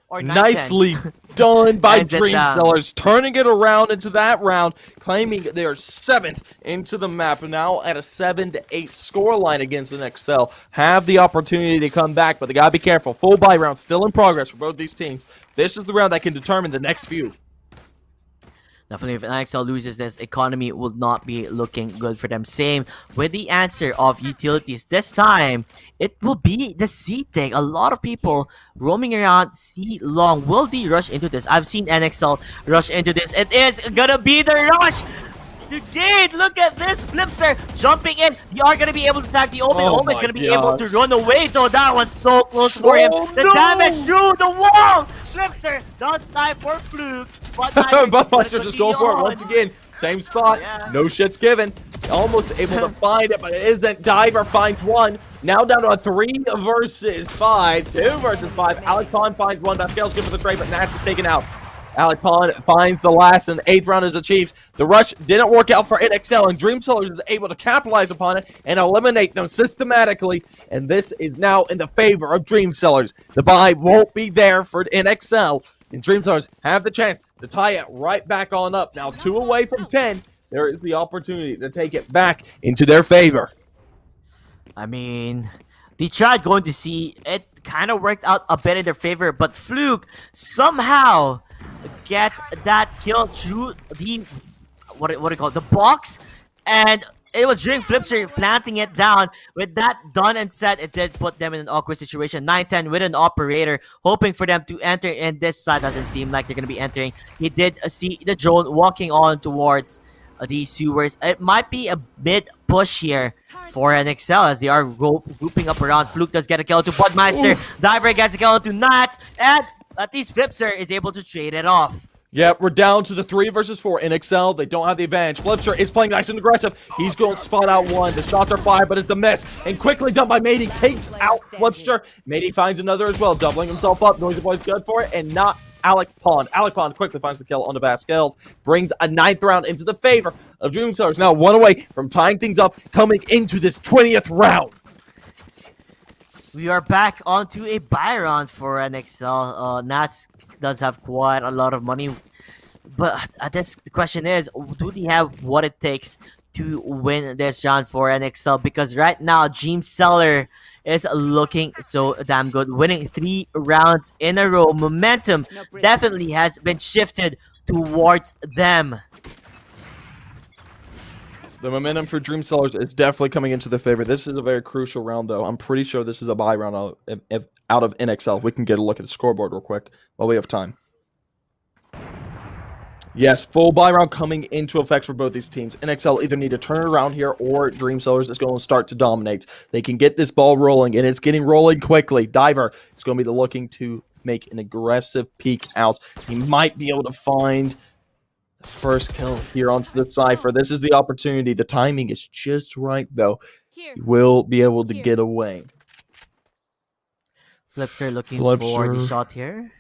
or 9, Nicely done by Ends it Dreamsellers, turning it around into that round, claiming they are 7th into the map, now at a 7-8 scoreline against NXL. Have the opportunity to come back, but they gotta be careful. Full buy round still in progress for both these teams. This is the round that can determine the next few. Definitely, if NXL loses this, economy will not be looking good for them. Same with the answer of utilities. This time, it will be the C take. A lot of people roaming around C long. Will they rush into this? I've seen NXL rush into this. It is gonna be the rush! Dude, look at this! Flipster jumping in. You are gonna be able to tag the Omen. Oh Omen's my gonna be able to run away, though. That was so close Oh, for him. The no! damage through the wall! Flipster does die for Fluke. But Buttmeister's just going for it once again. Same spot. Yeah. No shit's given. Almost able to find it, but it isn't. Diver finds one. Now down to a 3 versus 5. 2 versus 5. Alec Pond finds one. Pascal's good for the trade, but Nash is taken out. Alec Pond finds the last, and the 8th round is achieved. The rush didn't work out for NXL, and Dreamseller is able to capitalize upon it and eliminate them systematically. And this is now in the favor of Dreamsellers. The buy won't be there for NXL, and Dreamsellers have the chance to tie it right back on up. Now 2 away from 10. There is the opportunity to take it back into their favor. I mean, they tried going to see. It kind of worked out a bit in their favor, but Fluke somehow gets that kill through the what do you call it, the box, and it was during Flipster planting it down. With that done and said, it did put them in an awkward situation. 9-10 with an operator, hoping for them to enter, and this side doesn't seem like they're going to be entering. He did see the drone walking on towards the sewers. It might be a mid push here for NXL as they are grouping up around. Fluke does get a kill to Budmeister. Diver gets a kill to Nats, and at least Flipster is able to trade it off. Yeah, we're down to the 3 versus 4. NXL, they don't have the advantage. Flipster is playing nice and aggressive. He's going to spot out one. The shots are fired, but it's a miss. And quickly done by Matey. Takes out Flipster. Matey finds another as well, doubling himself up. Noisy Boy's good for it, and not Alec Pond. Alec Pond quickly finds the kill on the Pascals. Brings a 9th round into the favor of Dreamsellers. Now 1 away from tying things up, coming into this 20th round. We are back onto a buy round for NXL. Nats does have quite a lot of money, but the question is, do they have what it takes to win this round for NXL? Because right now, Dreamseller is looking so damn good, winning 3 rounds in a row. Momentum definitely has been shifted towards them. The momentum for Dreamsellers is definitely coming into the favor. This is a very crucial round, though. I'm pretty sure this is a buy round out of NXL. If we can get a look at the scoreboard real quick while we have time. Yes, full buy round coming into effect for both these teams. NXL either need to turn it around here, or Dreamsellers is going to start to dominate. They can get this ball rolling, and it's getting rolling quickly. Diver is going to be looking to make an aggressive peek out. He might be able to find first kill here onto the Cypher. This is the opportunity. The timing is just right, though. He will be able to get away. Flipster looking for the shot here.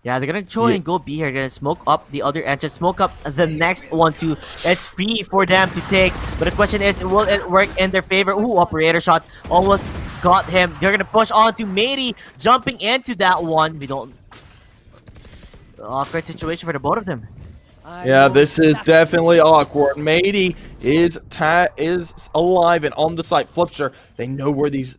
Yeah, they're gonna try and go B here. They're gonna smoke up the other entrance, smoke up the next one too. It's free for them to take, but the question is, will it work in their favor? Ooh, operator shot almost got him. They're gonna push on to Matey, jumping into that one. We don't. Awkward situation for the both of them. Yeah, this is definitely awkward. Matey is alive and on the site. Flipster, they know where these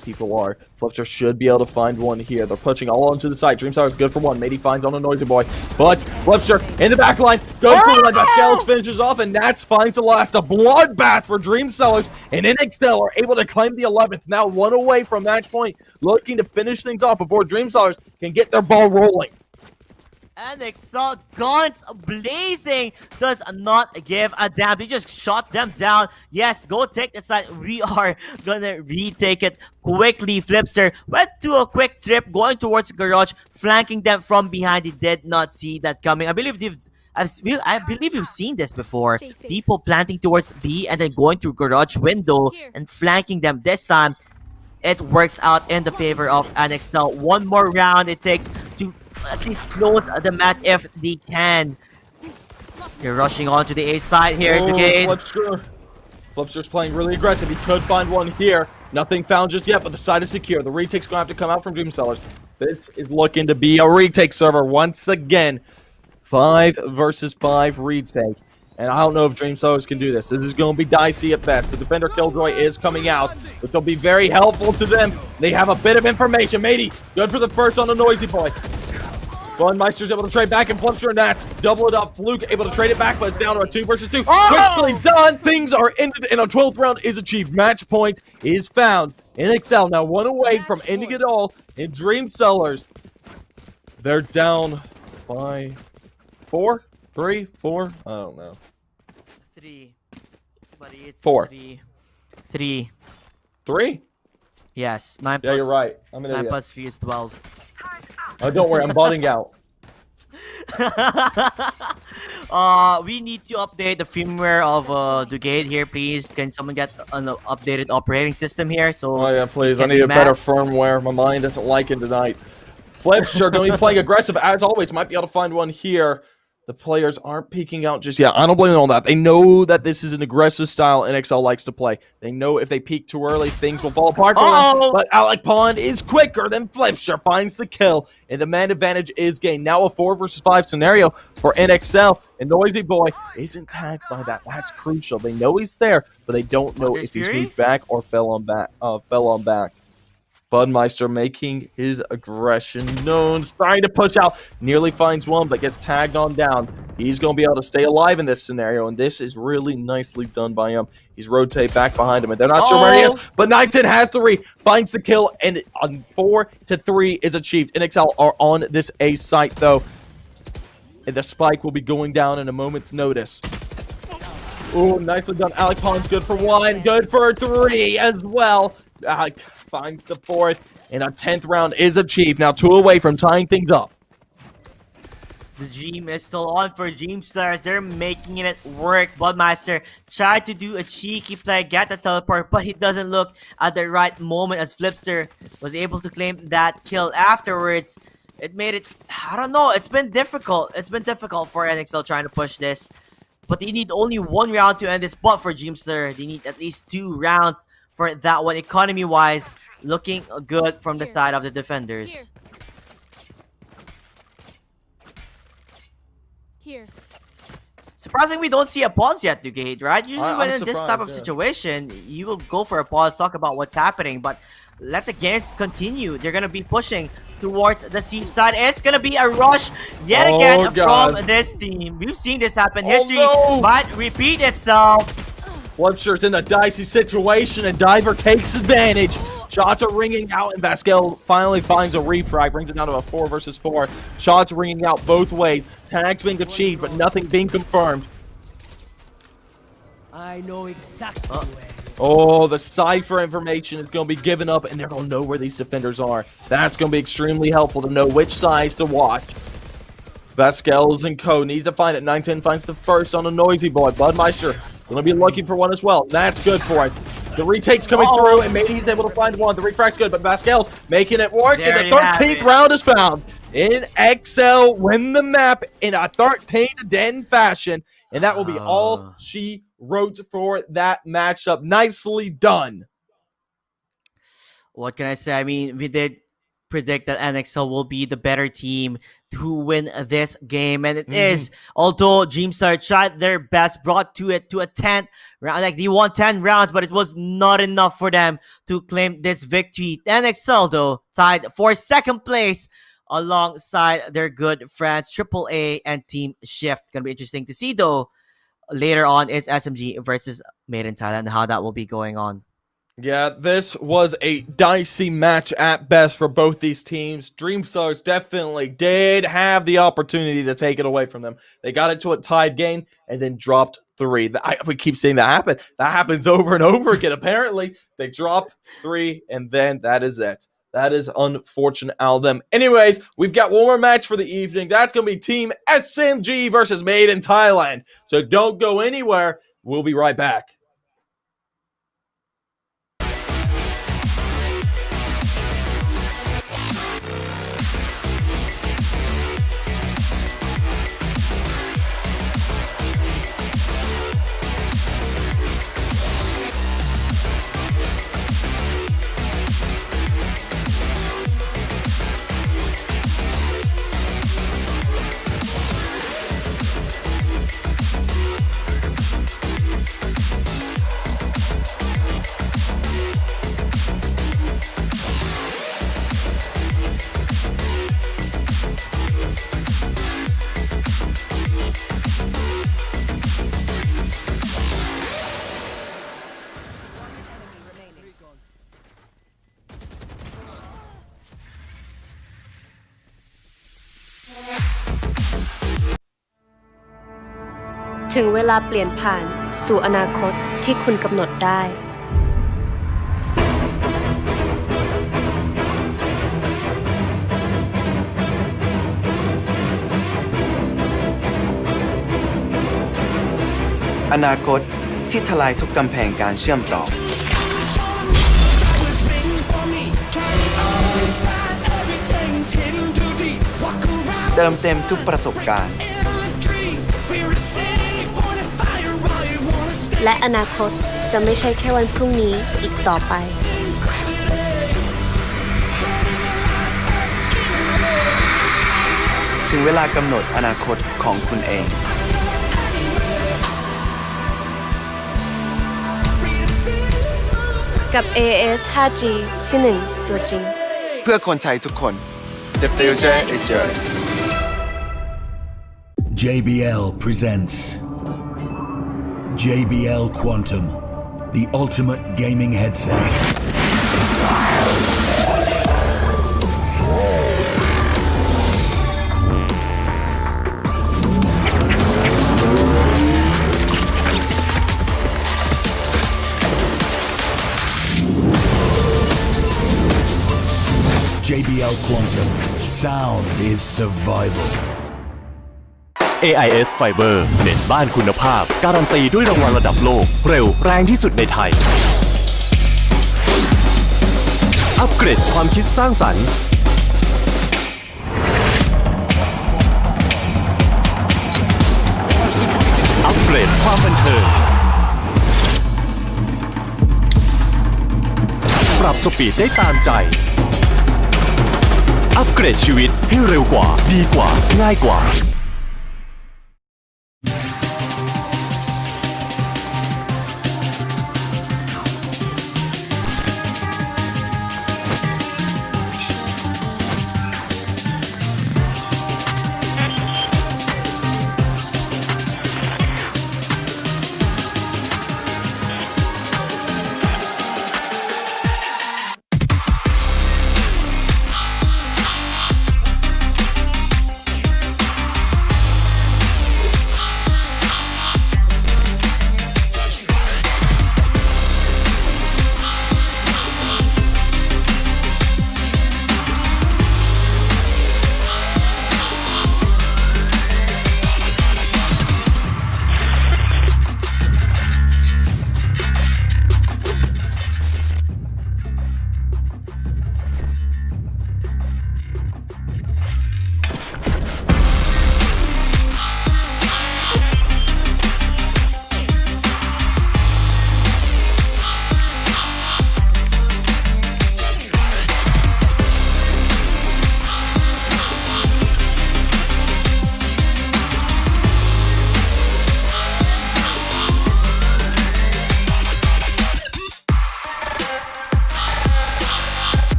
people are. Flipster should be able to find one here. They're pushing all onto the site. Dreamsellers is good for one. Matey finds on a Noisy Boy, but Flipster in the back line goes for the line. Pascals finishes off, and Nats finds the last. A bloodbath for Dreamsellers, and NXL are able to claim the 11th. Now 1 away from match point, looking to finish things off before Dreamsellers can get their ball rolling. NXL guns blazing, does not give a damn. They just shot them down. Yes, go take the side. We are gonna retake it quickly. Flipster went to a quick trip going towards the garage, flanking them from behind. He did not see that coming. I believe you've seen this before. People planting towards B and then going through garage window and flanking them. This time, it works out in the favor of NXL. 1 more round it takes to at least close the match if they can. They're rushing on to the A side here. Flipster's playing really aggressive. He could find one here. Nothing found just yet, but the side is secure. The retake's going to have to come out from Dreamsellers. This is looking to be a retake server once again. 5 versus 5 retake. And I don't know if Dreamsellers can do this. This is going to be dicey at best. The Defender Killjoy is coming out, which will be very helpful to them. They have a bit of information. Matey, good for the first on the Noisy Boy. Meister's able to trade back, and Flipster and Nats double it up. Fluke able to trade it back, but it's down to a 2 versus 2. Quickly done. Things are ended, and a 12th round is achieved. Match point is found. NXL now 1 away from ending it all in Dreamsellers. They're down by 4, 3, 4. I don't know. 3. Buddy, it's 4. 3. 3? Yes, 9 Yeah, plus, you're right. I'm an 9 idiot. plus 3 is 12. Oh, don't worry. I'm botting out. We need to update the firmware of the gate here, please. Can someone get an updated operating system here? So Oh, yeah, please. I can need a be better mad. firmware. My mind doesn't like it tonight. Flipster going to be playing aggressive as always. Might be able to find one here. The players aren't peeking out just yet. I don't blame them on that. They know that this is an aggressive style NXL likes to play. They know if they peek too early, things will fall apart for them. But Alec Pond is quicker than Flipster. Finds the kill, and the man advantage is gained. Now a 4 versus 5 scenario for NXL. And Noisy Boy isn't tagged by that. That's crucial. They know he's there, but they don't know if he's moved back or fell on back. Budmeister making his aggression known, starting to push out, nearly finds one, but gets tagged on down. He's going to be able to stay alive in this scenario, and this is really nicely done by him. He's rotate back behind him, and they're not sure where he is, but 910 has the re, finds the kill, and on 4-3 is achieved. NXL are on this A site, though, and the spike will be going down in a moment's notice. Ooh, nicely done. Alec Pond's good for 1, good for 3 as well. Finds the 4th, and a 10th round is achieved. Now 2 away from tying things up. The dream is still on for Dreamsellers. They're making it work. Budmeister tried to do a cheeky play, get the teleport, but he doesn't look at the right moment as Flipster was able to claim that kill afterwards. It made it, I don't know, it's been difficult. It's been difficult for NXL trying to push this. But they need only 1 round to end this. But for Dreamseller, they need at least 2 rounds for that one. Economy-wise, looking good from the side of the defenders. Here. Surprisingly, we don't see a pause yet, Dugade, right? Usually I'm when in this type of surprised, yeah. situation, you will go for a pause, talk about what's happening, but let the games continue. They're going to be pushing towards the seaside. It's going to be a rush yet again from this team. We've seen this happen. History might repeat itself. Flipster's in a dicey situation, and Diver takes advantage. Shots are ringing out, and Pascal finally finds a refrag, brings it down to a 4 versus 4. Shots ringing out both ways. Tags being achieved, but nothing being confirmed. I know exactly where. Oh, the cipher information is going to be given up, and they're going to know where these defenders are. That's going to be extremely helpful to know which sides to watch. Vasquez and Co. needs to find it. 910 finds the first on a Noisy Boy. Budmeister going to be looking for one as well. That's good for it. The retake's coming through, and maybe he's able to find one. The refrag's good, but Vasquez making it work, and the 13th round is found. NXL win the map in a 13-10 fashion, and that will be all she wrote for that matchup. Nicely done. What can I say? I mean, we did predict that NXL will be the better team to win this game, and it is. Although Dreamseller tried their best, brought to it to a 10th round, like they won 10 rounds, but it was not enough for them to claim this victory. NXL though tied for 2nd place alongside their good friends AAA and Team Shift. Gonna be interesting to see though later on is SMG versus Made in Thailand, how that will be going on. Yeah, this was a dicey match at best for both these teams. Dreamsellers definitely did have the opportunity to take it away from them. They got into a tied game and then dropped 3. We keep seeing that happen. That happens over and over again. Apparently, they drop 3, and then that is it. That is unfortunate out of them. Anyways, we've got one more match for the evening. That's going to be Team SMG versus Made in Thailand. So don't go anywhere. We'll be right back. ถึงเวลาเปลี่ยนผ่านสู่อนาคตที่คุณกำหนดได้ อนาคตที่ทลายทุกกำแพงการเชื่อมต่อ เติมเต็มทุกประสบการณ์ และอนาคตจะไม่ใช่แค่วันพรุ่งนี้อีกต่อไป ถึงเวลากำหนดอนาคตของคุณเอง กับ AS 5G ที่ 1 ตัวจริง เพื่อคนไทยทุกคน The future is yours JBL presents JBL Quantum, the ultimate gaming headsets. JBL Quantum. Sound is survival. AIS Fiber เน็ตบ้านคุณภาพการันตีด้วยรางวัลระดับโลกเร็วแรงที่สุดในไทย อัปเกรดความคิดสร้างสรรค์ อัปเกรดความบันเทิง ปรับสปีดได้ตามใจ อัปเกรดชีวิตให้เร็วกว่าดีกว่าง่ายกว่า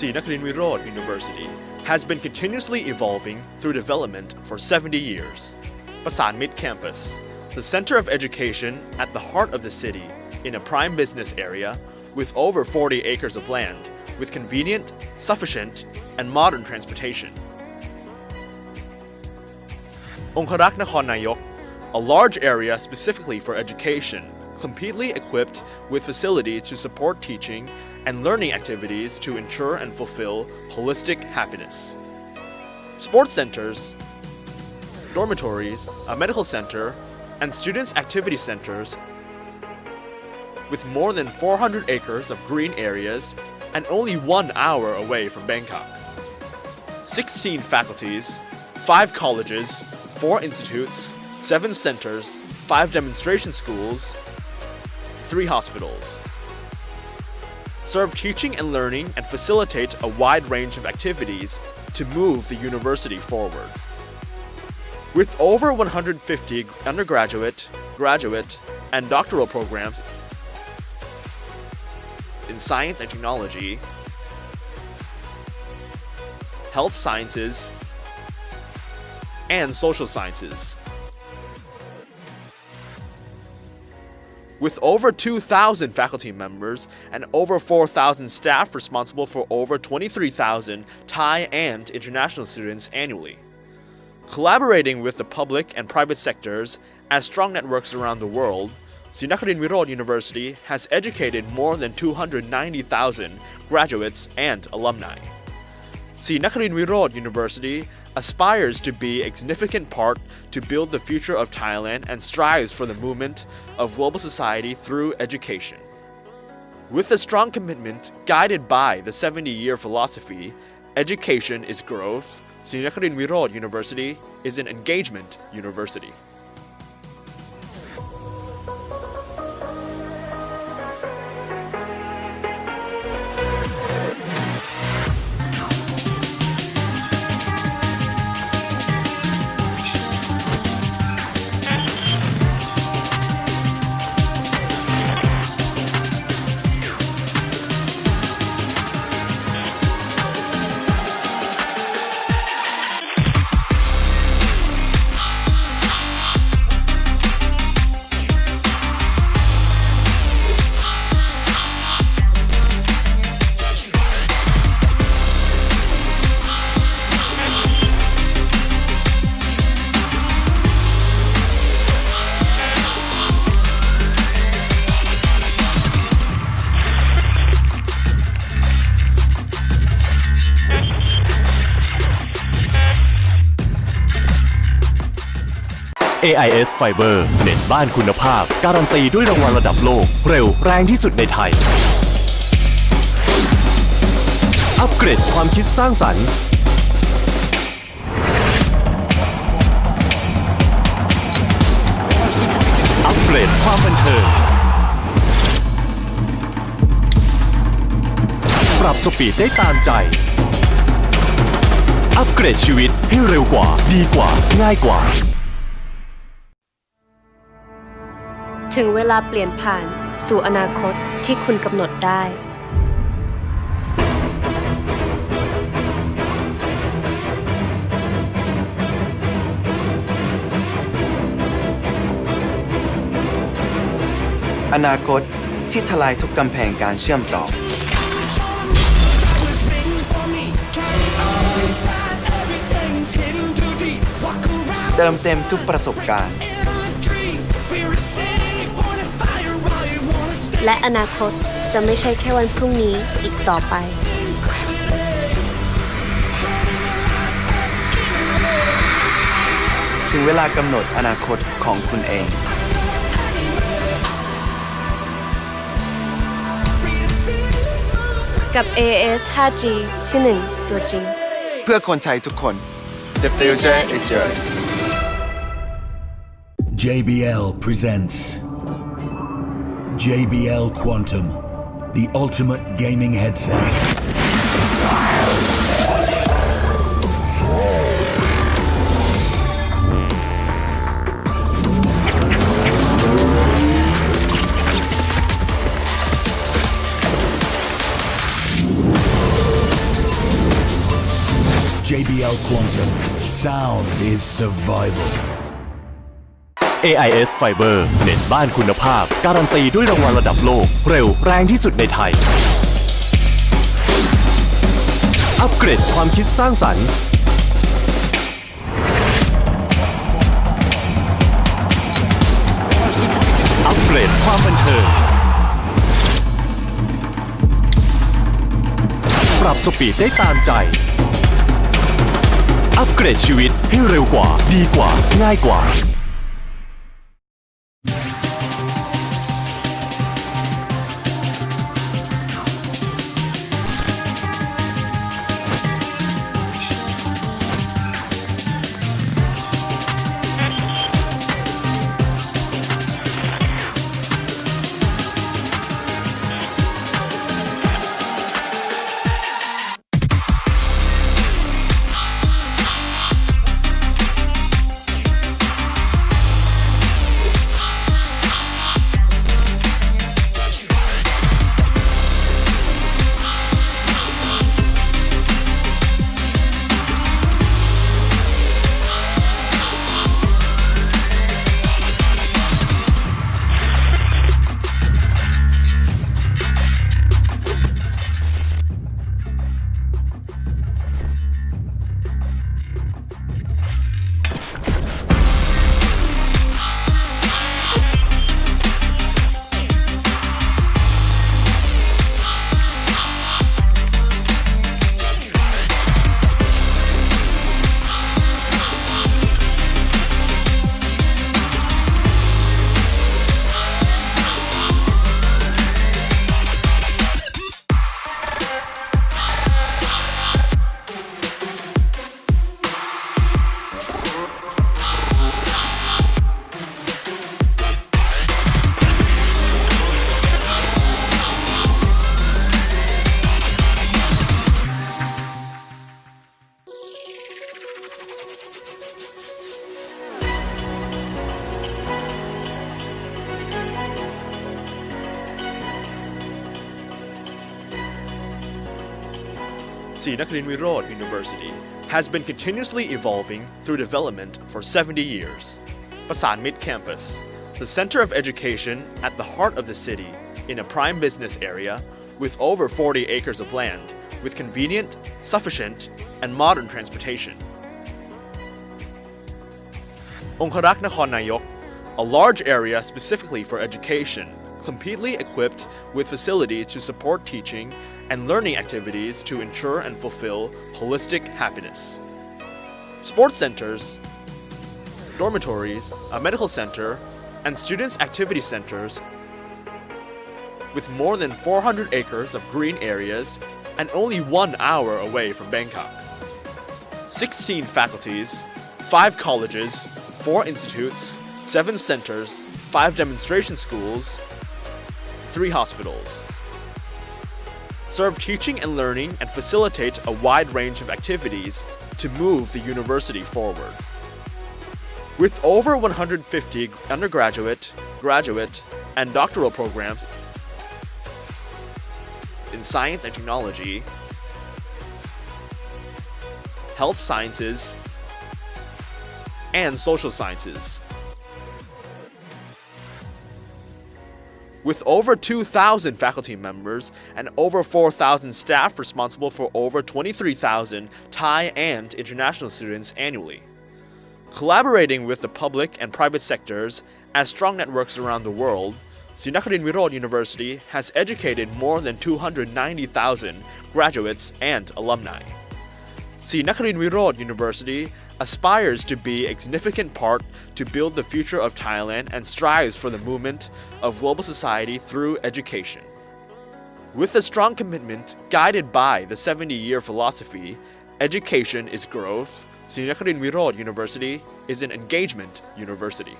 Sri Nakarin Wirod University has been continuously evolving through development for 70 years. Pasan Mid Campus, the center of education at the heart of the city in a prime business area with over 40 acres of land with convenient, sufficient, and modern transportation. Conqueror Nakhon Nayok, a large area specifically for education, completely equipped with facilities to support teaching and learning activities to ensure and fulfill holistic happiness. Sports centers, dormitories, a medical center, and students' activity centers with more than 400 acres of green areas and only 1 hour away from Bangkok. 16 faculties, 5 colleges, 4 institutes, 7 centers, 5 demonstration schools, 3 hospitals. Serve teaching and learning and facilitate a wide range of activities to move the university forward. With over 150 undergraduate, graduate, and doctoral programs in science and technology, health sciences, and social sciences. With over 2,000 faculty members and over 4,000 staff responsible for over 23,000 Thai and international students annually. Collaborating with the public and private sectors as strong networks around the world, Srinakharin Virod University has educated more than 290,000 graduates and alumni. Srinakharin Virod University aspires to be a significant part to build the future of Thailand and strives for the movement of global society through education. With a strong commitment guided by the 70-year philosophy, education is growth, Srinakharin Virod University is an engagement university. AIS Fiber เน็ตบ้านคุณภาพการันตีด้วยรางวัลระดับโลกเร็วแรงที่สุดในไทยอัปเกรดความคิดสร้างสรรค์อัปเกรดความบันเทิงปรับสปีดได้ตามใจอัปเกรดชีวิตให้เร็วกว่าดีกว่าง่ายกว่าถึงเวลาเปลี่ยนผ่านสู่อนาคตที่คุณกำหนดได้ อนาคตที่ทลายทุกกำแพงการเชื่อมต่อ เติมเต็มทุกประสบการณ์ และอนาคตจะไม่ใช่แค่วันพรุ่งนี้อีกต่อไป ถึงเวลากำหนดอนาคตของคุณเอง กับ AIS 5G ที่ 1 ตัวจริง เพื่อคนไทยทุกคน The future is yours JBL presents JBL Quantum, the ultimate gaming headsets. JBL Quantum. Sound is survival. AIS Fiber เน็ตบ้านคุณภาพการันตีด้วยรางวัลระดับโลกเร็วแรงที่สุดในไทยอัปเกรดความคิดสร้างสรรค์อัปเกรดความบันเทิงปรับสปีดได้ตามใจอัปเกรดชีวิตให้เร็วกว่าดีกว่าง่ายกว่า Sri Nakarin Virod University has been continuously evolving through development for 70 years. Pasan Mid Campus, the center of education at the heart of the city in a prime business area with over 40 acres of land with convenient, sufficient, and modern transportation. Conqueror Nakhon Nayok, a large area specifically for education, completely equipped with facilities to support teaching and learning activities to ensure and fulfill holistic happiness. Sports centers, dormitories, a medical center, and students' activity centers with more than 400 acres of green areas and only 1 hour away from Bangkok. 16 faculties, 5 colleges, 4 institutes, 7 centers, 5 demonstration schools, 3 hospitals. Serve teaching and learning and facilitate a wide range of activities to move the university forward. With over 150 undergraduate, graduate, and doctoral programs in science and technology, health sciences, and social sciences. With over 2,000 faculty members and over 4,000 staff responsible for over 23,000 Thai and international students annually. Collaborating with the public and private sectors as strong networks around the world, Sri Nakarin Virod University has educated more than 290,000 graduates and alumni. Sri Nakarin Virod University aspires to be a significant part to build the future of Thailand and strives for the movement of global society through education. With a strong commitment guided by the 70-year philosophy, education is growth, Sri Nakarin Virod University is an engagement university.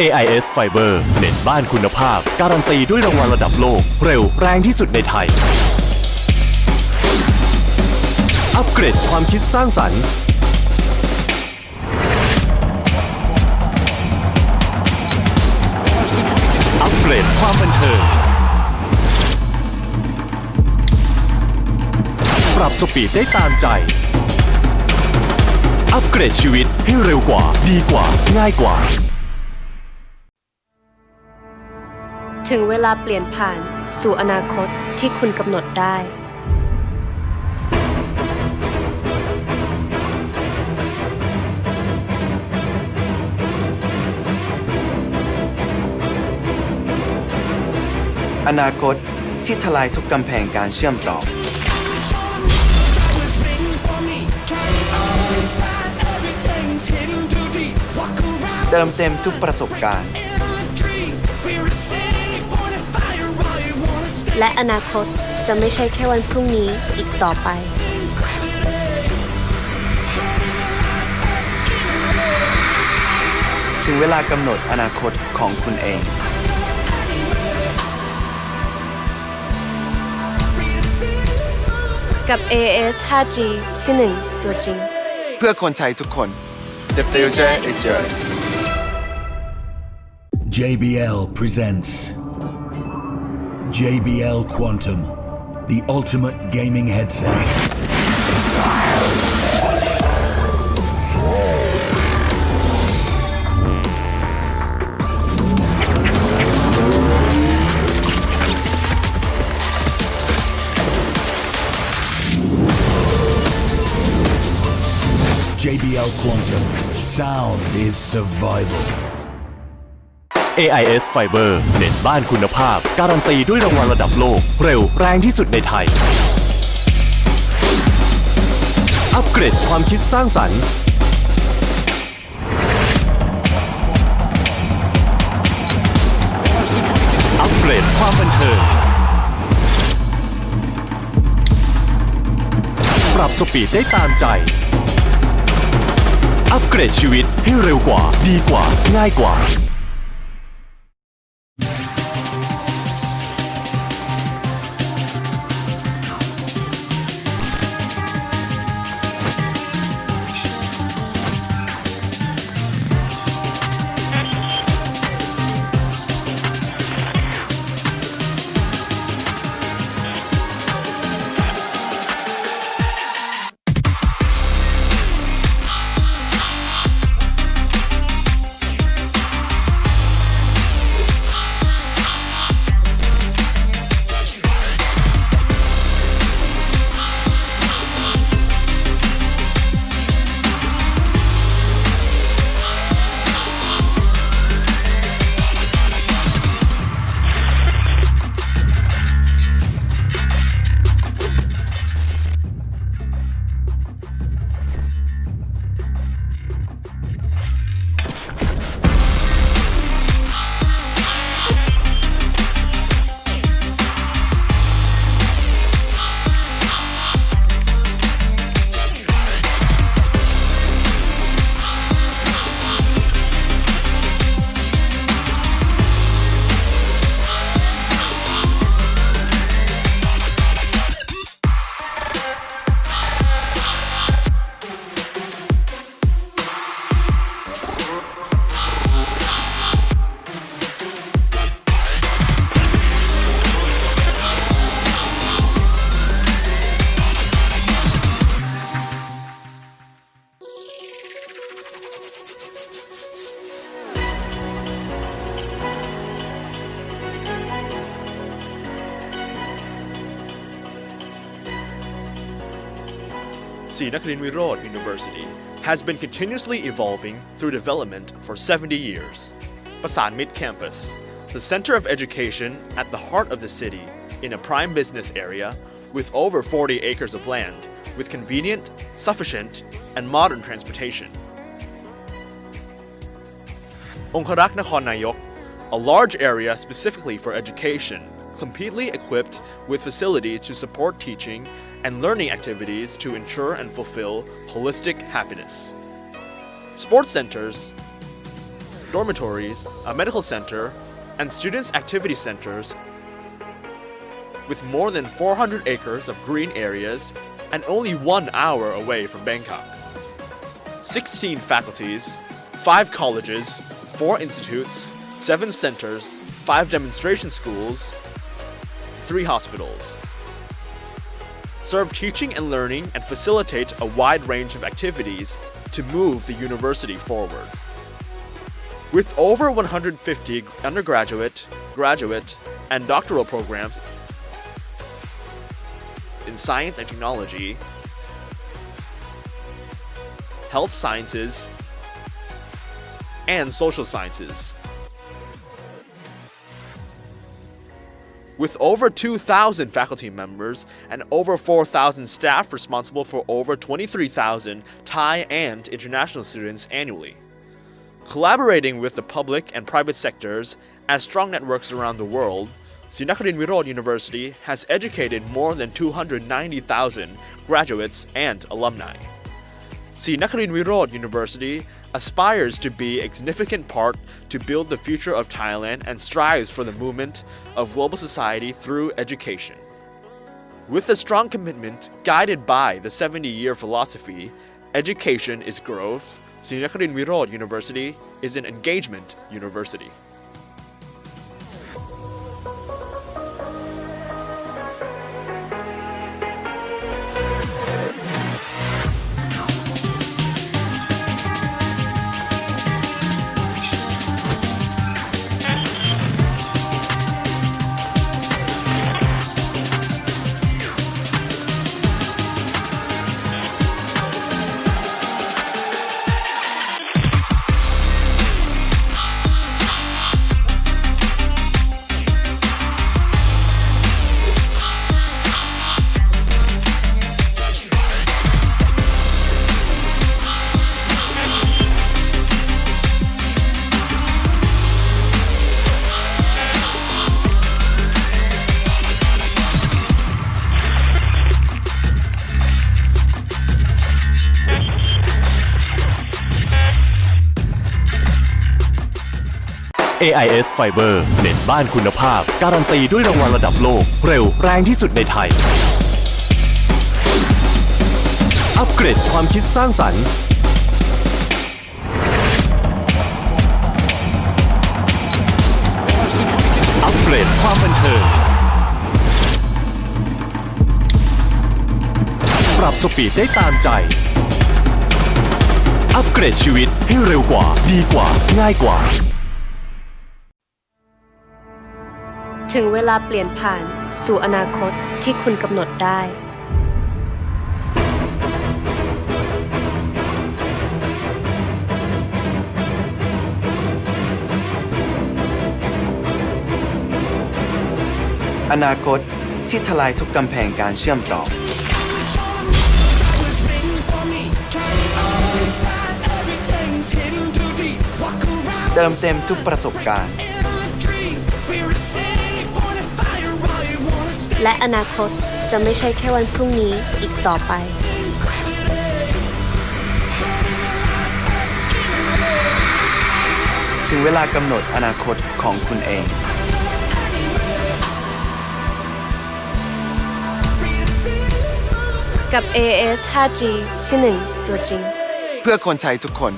AIS Fiber เน็ตบ้านคุณภาพการันตีด้วยรางวัลระดับโลกเร็วแรงที่สุดในไทยอัปเกรดความคิดสร้างสรรค์อัปเกรดความบันเทิงปรับสปีดได้ตามใจอัปเกรดชีวิตให้เร็วกว่าดีกว่าง่ายกว่าถึงเวลาเปลี่ยนผ่านสู่อนาคตที่คุณกำหนดได้ อนาคตที่ทลายทุกกำแพงการเชื่อมต่อ เติมเต็มทุกประสบการณ์และอนาคตจะไม่ใช่แค่วันพรุ่งนี้อีกต่อไป ถึงเวลากำหนดอนาคตของคุณเอง กับ AIS 5G ที่ 1 ตัวจริง เพื่อคนไทยทุกคน The future is yours JBL presents JBL Quantum, the ultimate gaming headsets. JBL Quantum. Sound is survival. AIS Fiber เน็ตบ้านคุณภาพการันตีด้วยรางวัลระดับโลกเร็วแรงที่สุดในไทยอัปเกรดความคิดสร้างสรรค์อัปเกรดความบันเทิงปรับสปีดได้ตามใจอัปเกรดชีวิตให้เร็วกว่าดีกว่าง่ายกว่าSri Nakarin Wirod University has been continuously evolving through development for 70 years. Pasan Mid Campus, the center of education at the heart of the city in a prime business area with over 40 acres of land with convenient, sufficient, and modern transportation. Conqueror Nakhon Nayok, a large area specifically for education, completely equipped with facilities to support teaching and learning activities to ensure and fulfill holistic happiness. Sports centers, dormitories, a medical center, and students' activity centers with more than 400 acres of green areas and only 1 hour away from Bangkok. 16 faculties, 5 colleges, 4 institutes, 7 centers, 5 demonstration schools, 3 hospitals. Serve teaching and learning and facilitate a wide range of activities to move the university forward. With over 150 undergraduate, graduate, and doctoral programs in science and technology, health sciences, and social sciences. With over 2,000 faculty members and over 4,000 staff responsible for over 23,000 Thai and international students annually. Collaborating with the public and private sectors as strong networks around the world, Sri Nakarin Wirod University has educated more than 290,000 graduates and alumni. Sri Nakarin Wirod University aspires to be a significant part to build the future of Thailand and strives for the movement of global society through education. With a strong commitment guided by the 70-year philosophy, education is growth, Sri Nakarin Wirod University is an engagement university. AIS Fiber เน็ตบ้านคุณภาพการันตีด้วยรางวัลระดับโลกเร็วแรงที่สุดในไทยอัปเกรดความคิดสร้างสรรค์อัปเกรดความบันเทิงปรับสปีดได้ตามใจอัปเกรดชีวิตให้เร็วกว่าดีกว่าง่ายกว่าถึงเวลาเปลี่ยนผ่านสู่อนาคตที่คุณกำหนดได้ อนาคตที่ทลายทุกกำแพงการเชื่อมต่อ เติมเต็มทุกประสบการณ์ และอนาคตจะไม่ใช่แค่วันพรุ่งนี้อีกต่อไป ถึงเวลากำหนดอนาคตของคุณเอง กับ AS 5G ที่ 1 ตัวจริง เพื่อคนไทยทุกคน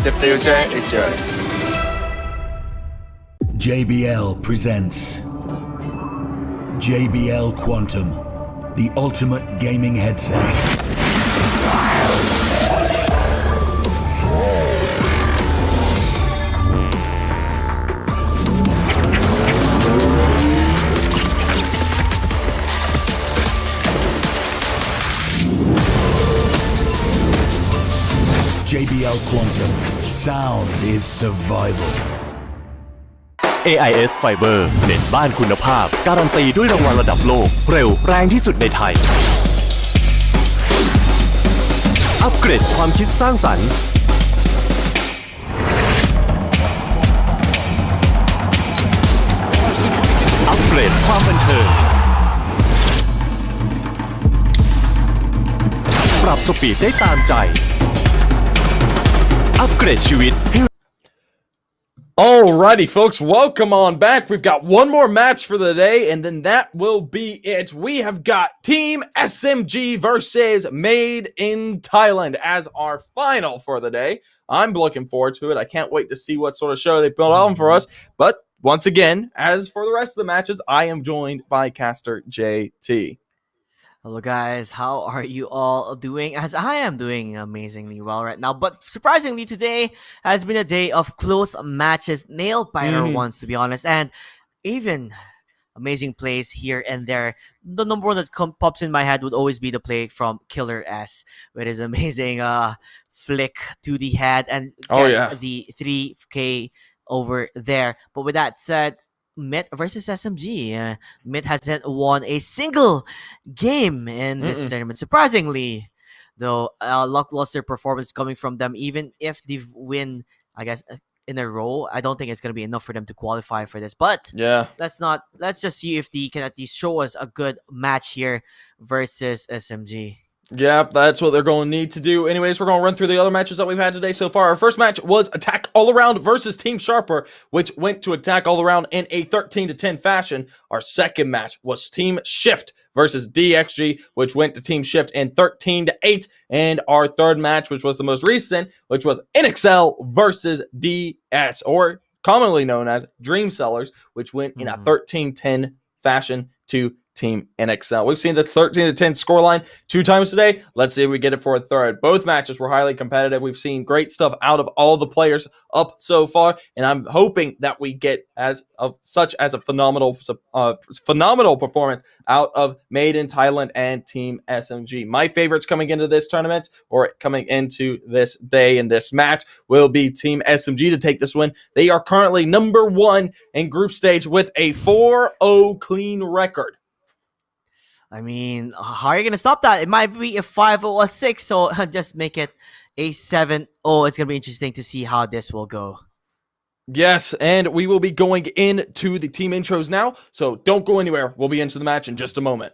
The future is yours JBL presents JBL Quantum, the ultimate gaming headsets. JBL Quantum. Sound is survival. AIS Fiber เน็ตบ้านคุณภาพการันตีด้วยรางวัลระดับโลกเร็วแรงที่สุดในไทยอัปเกรดความคิดสร้างสรรค์อัปเกรดความบันเทิงปรับสปีดได้ตามใจอัปเกรดชีวิตให้ Alrighty, folks, welcome on back. We've got one more match for the day, and then that will be it. We have got Team SMG versus Made in Thailand as our final for the day. I'm looking forward to it. I can't wait to see what sort of show they built on for us. But once again, as for the rest of the matches, I am joined by Caster JT. Hello guys, how are you all doing? As I am doing amazingly well right now. But surprisingly, today has been a day of close matches, nail-biter ones to be honest, and even amazing plays here and there. The number one that pops in my head would always be the play from Killer S, with his amazing flick to the head and gets the 3K over there. But with that said, Mit versus SMG. Mit hasn't won a single game in this tournament. Surprisingly, though, lackluster performance coming from them. Even if they win, I guess, in a row, I don't think it's going to be enough for them to qualify for this. But let's just see if they can at least show us a good match here versus SMG. Yeah, that's what they're going to need to do. Anyways, we're going to run through the other matches that we've had today so far. Our first match was Attack All Around versus Team Sharper, which went to Attack All Around in a 13-10 fashion. Our second match was Team Shift versus DXG, which went to Team Shift in 13-8. And our third match, which was the most recent, which was NXL versus DS, or commonly known as Dreamsellers, which went in a 13-10 fashion to Team NXL. We've seen the 13-10 scoreline 2 times today. Let's see if we get it for a third. Both matches were highly competitive. We've seen great stuff out of all the players up so far, and I'm hoping that we get a phenomenal performance out of Made in Thailand and Team SMG. My favorites coming into this tournament, or coming into this day in this match, will be Team SMG to take this win. They are currently number 1 in group stage with a 4-0 clean record. I mean, how are you going to stop that? It might be a 5 or a 6, so just make it a 7-0. It's going to be interesting to see how this will go. Yes, and we will be going into the team intros now, so don't go anywhere. We'll be into the match in just a moment.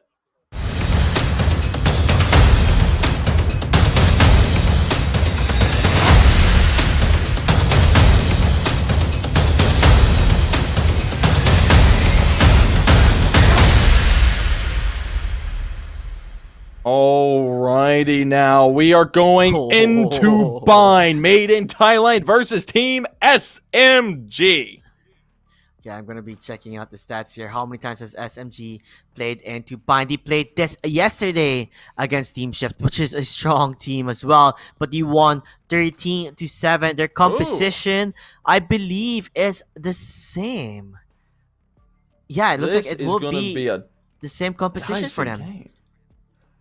Alrighty, now we are going into Bind, made in Thailand versus Team SMG. Yeah, I'm gonna be checking out the stats here. How many times has SMG played into Bind? He played this yesterday against Team Shift, which is a strong team as well. But you won 13-7. Their composition, I believe, is the same. Yeah, it looks like it will be the same composition for them. Game.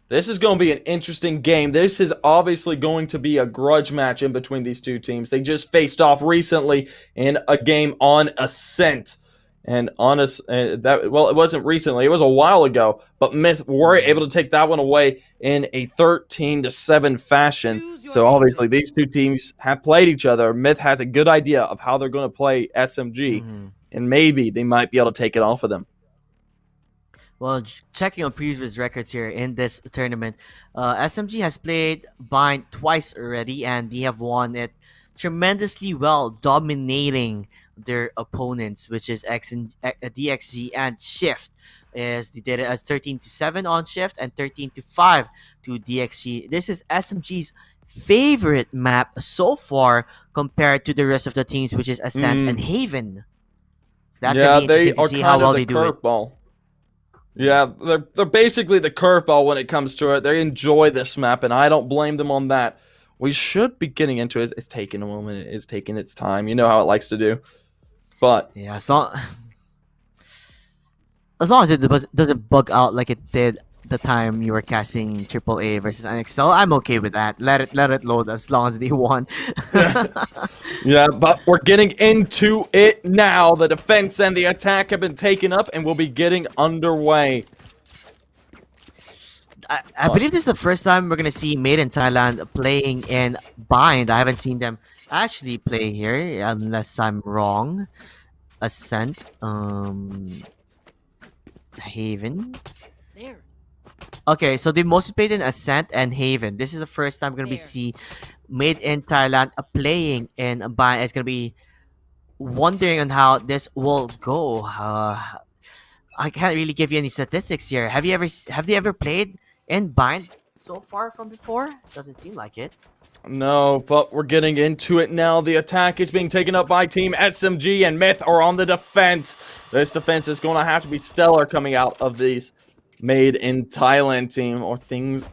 This is going to be an interesting game. This is obviously going to be a grudge match in between these two teams. They just faced off recently in a game on Ascent. And it wasn't recently. It was a while ago. But Myth were able to take that one away in a 13-7 fashion. So obviously these two teams have played each other. Myth has a good idea of how they're going to play SMG. And maybe they might be able to take it off of them. Well, checking on previous records here in this tournament, SMG has played Bind twice already, and they have won it tremendously well, dominating their opponents, which is DXG and Shift. They did it as 13-7 on Shift and 13-5 to DXG. This is SMG's favorite map so far compared to the rest of the teams, which is Ascent and Haven. So that's gonna be interesting to see how well they do it. Yeah, they're basically the curveball when it comes to it. They enjoy this map, and I don't blame them on that. We should be getting into it. It's taking a moment. It's taking its time. You know how it likes to do. But yeah, so as long as it doesn't bug out like it did the time you were casting AAA versus NXL, I'm okay with that. Let it load as long as they won. Yeah, but we're getting into it now. The defense and the attack have been taken up, and we'll be getting underway. I believe this is the first time we're gonna see Made in Thailand playing in Bind. I haven't seen them actually play here, unless I'm wrong. Ascent, Haven. There. Okay, so they mostly played in Ascent and Haven. This is the first time we're gonna be see Made in Thailand playing in Bind. It's gonna be wondering on how this will go. I can't really give you any statistics here. Have they ever played in Bind so far from before? Doesn't seem like it. No, but we're getting into it now. The attack is being taken up by Team SMG, and Myth are on the defense. This defense is going to have to be stellar coming out of these Made in Thailand team, or things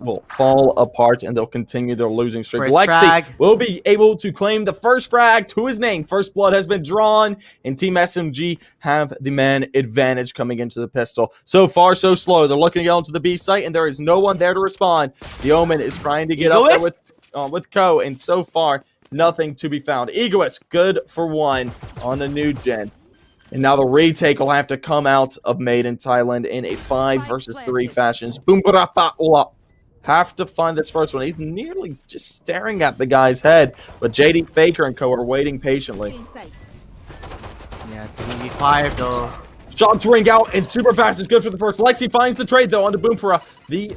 will fall apart and they'll continue their losing streak. First Lexi frag. will be able to claim the first frag to his name. First blood has been drawn, and Team SMG have the man advantage coming into the pistol. So far, so slow. They're looking to get onto the B site, and there is no one there to respond. The Omen is trying to get up there with Ko, and so far, nothing to be found. Egoist, good for one on the new gen. And now the retake will have to come out of Made in Thailand in a 5 versus 3 fashions. Boom, have to find this first one. He's nearly just staring at the guy's head. But JD Faker and Co are waiting patiently. Yeah, it's gonna be fired though. Shots ring out, and super fast is good for the first. Lexi finds the trade though onto Boompara. The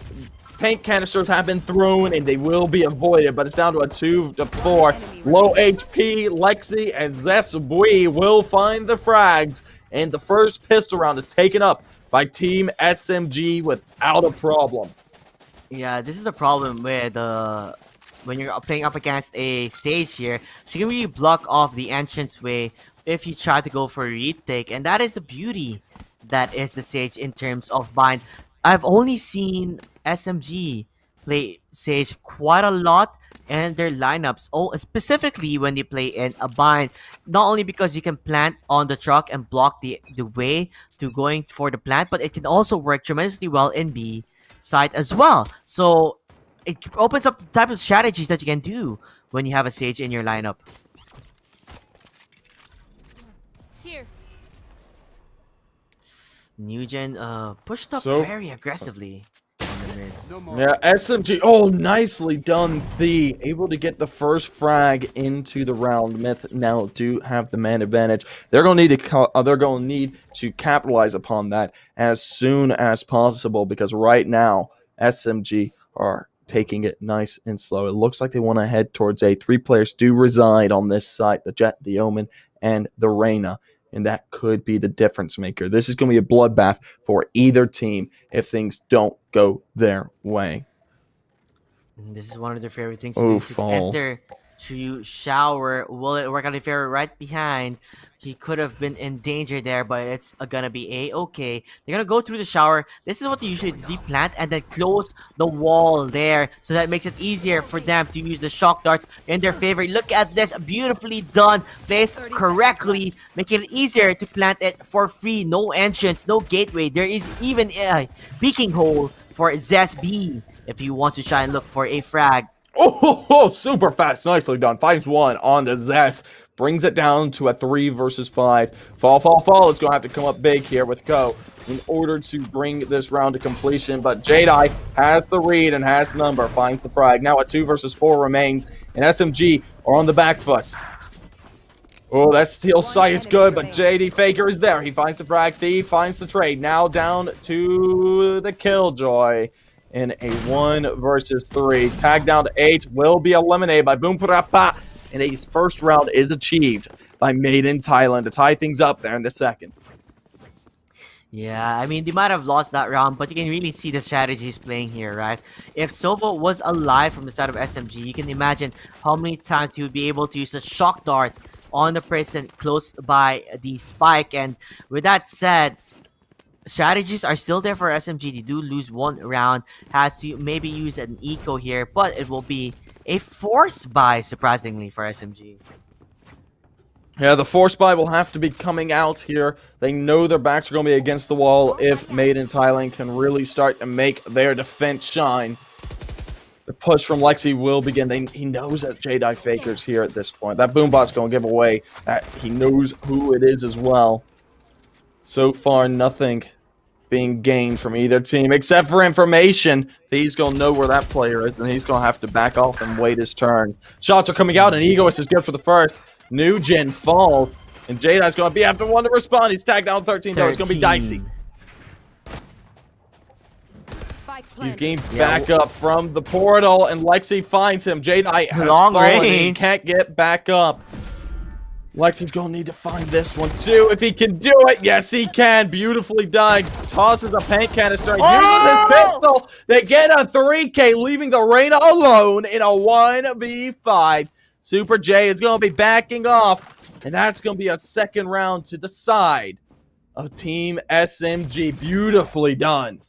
paint canisters have been thrown, and they will be avoided, but it's down to a 2-4. Low HP, Lexi and Zesbui will find the frags, and the first pistol round is taken up by Team SMG without a problem. Yeah, this is the problem with when you're playing up against a stage here. So you can really block off the entranceway if you try to go for a retake, and that is the beauty that is the stage in terms of Bind. I've only seen SMG play Sage quite a lot in their lineups. Oh, specifically when they play in a Bind. Not only because you can plant on the truck and block the way to going for the plant, but it can also work tremendously well in B side as well. So it opens up the type of strategies that you can do when you have a Sage in your lineup. Here. New Gen pushed up very aggressively. Yeah, SMG. Oh, nicely done, The. Able to get the first frag into the round. Myth now do have the man advantage. They're going to need to capitalize upon that as soon as possible, because right now SMG are taking it nice and slow. It looks like they want to head towards A. 3 players do reside on this site: the Jet, the Omen, and the Reyna. And that could be the difference maker. This is going to be a bloodbath for either team if things don't go their way. And this is one of their favorite things to Oh, do, to fall. enter to shower. Will it work out if you're right behind? He could have been in danger there, but it's gonna be a-okay. They're gonna go through the shower. This is what they usually do, plant and then close the wall there, so that makes it easier for them to use the shock darts in their favor. Look at this, beautifully done, placed correctly, making it easier to plant it for free. No entrance, no gateway. There is even a peeking hole for Zes B if he wants to try and look for a frag. Oh, super fast. Nicely done. Finds one on the Zest. Brings it down to a 3 versus 5. Fall. It's going to have to come up big here with Go in order to bring this round to completion. But Jedi has the read and has the number. Finds the frag. Now a 2 versus 4 remains. And SMG are on the back foot. Oh, that steel sight is good, but JD Faker is there. He finds the frag. Thief finds the trade. Now down to the Killjoy in a 1 versus 3. Tag down to 8 will be eliminated by Boom Parapa. And his first round is achieved by Made in Thailand to tie things up there in the second. Yeah, I mean, they might have lost that round, but you can really see the strategy he's playing here, right? If Sova was alive from the side of SMG, you can imagine how many times he would be able to use a shock dart on the person close by the spike. And with that said, strategies are still there for SMG. They do lose 1 round, has to maybe use an eco here, but it will be a force buy, surprisingly, for SMG. Yeah, the force buy will have to be coming out here. They know their backs are going to be against the wall if Made in Thailand can really start to make their defense shine. The push from Lexi will begin. He knows that Jedi Faker's here at this point. That Boombot's going to give away that he knows who it is as well. So far, nothing being gained from either team, except for information. He's going to know where that player is, and he's going to have to back off and wait his turn. Shots are coming out, and Egoist is good for the first. New Gen falls, and Jedi's going to be after one to respond. He's tagged down 13, though. It's going to be dicey. He's getting back up from the portal, and Lexi finds him. Jedi has Long fallen, range. he can't get back up. Lexi's going to need to find this one, too, if he can do it. Yes, he can. Beautifully done. Tosses a paint canister. Uses his pistol. They get a 3K, leaving the Reyna alone in a 1v5. Super J is going to be backing off, and that's going to be a second round to the side of Team SMG. Beautifully done.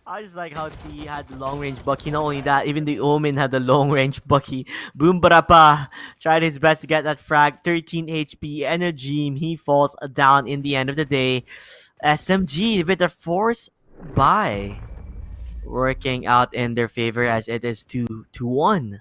I just like how he had the long-range Bucky. Not only that, even the Omen had the long-range Bucky. Boom Barapa tried his best to get that frag. 13 HP and a Dream. He falls down in the end of the day. SMG with a force buy working out in their favor as it is 2-1.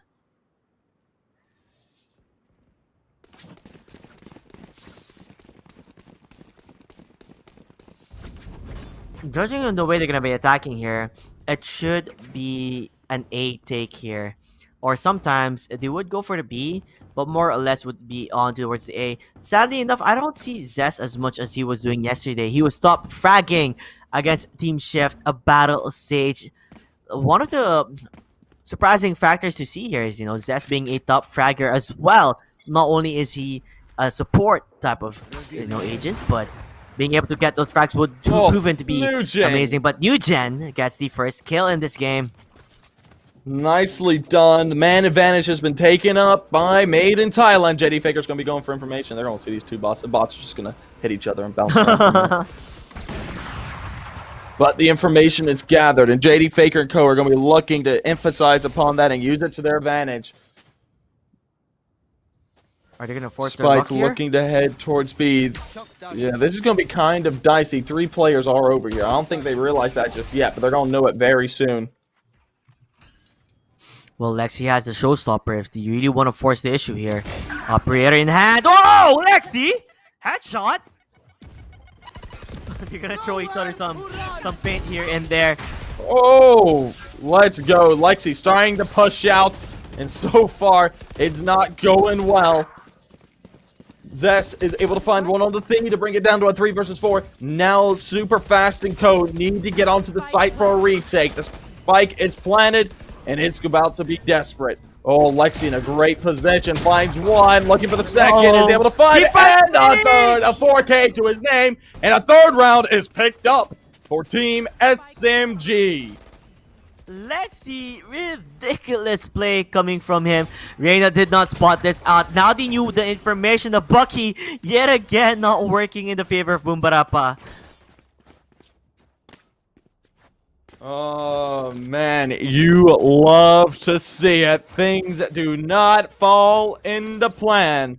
Judging on the way they're going to be attacking here, it should be an A take here. Or sometimes they would go for the B, but more or less would be on towards the A. Sadly enough, I don't see Zest as much as he was doing yesterday. He was top fragging against Team Shift, a battle stage. One of the surprising factors to see here is, Zest being a top fragger as well. Not only is he a support type of, agent, but being able to get those frags would proven to be amazing. But New Gen gets the first kill in this game. Nicely done. The man advantage has been taken up by Made in Thailand. JD Faker's going to be going for information. They're going to see these two bots. The bots are just going to hit each other and bounce around. But the information is gathered, and JD Faker and Co. are going to be looking to emphasize upon that and use it to their advantage. Are they going to force their luck Spike here? looking to head towards B. Yeah, this is going to be kind of dicey. 3 players are over here. I don't think they realize that just yet, but they're going to know it very soon. Well, Lexi has the showstopper if you really want to force the issue here. Operator in hand. Oh, Lexi! Headshot! They're going to throw each other some paint here and there. Oh, let's go. Lexi starting to push out, and so far, it's not going well. Zest is able to find one on the thingy to bring it down to a 3 versus 4. Now, super fast and Code need to get onto the site for a retake. The spike is planted, and it's about to be desperate. Oh, Lexi in a great position. Finds one, looking for the second, is able to find it, and a third. A 4K to his name, and a third round is picked up for Team SMG. Lexi, ridiculous play coming from him. Reina did not spot this out. Now they knew the information of Bucky. Yet again, not working in the favor of Boombarapa. Oh man, you love to see it. Things that do not fall into plan.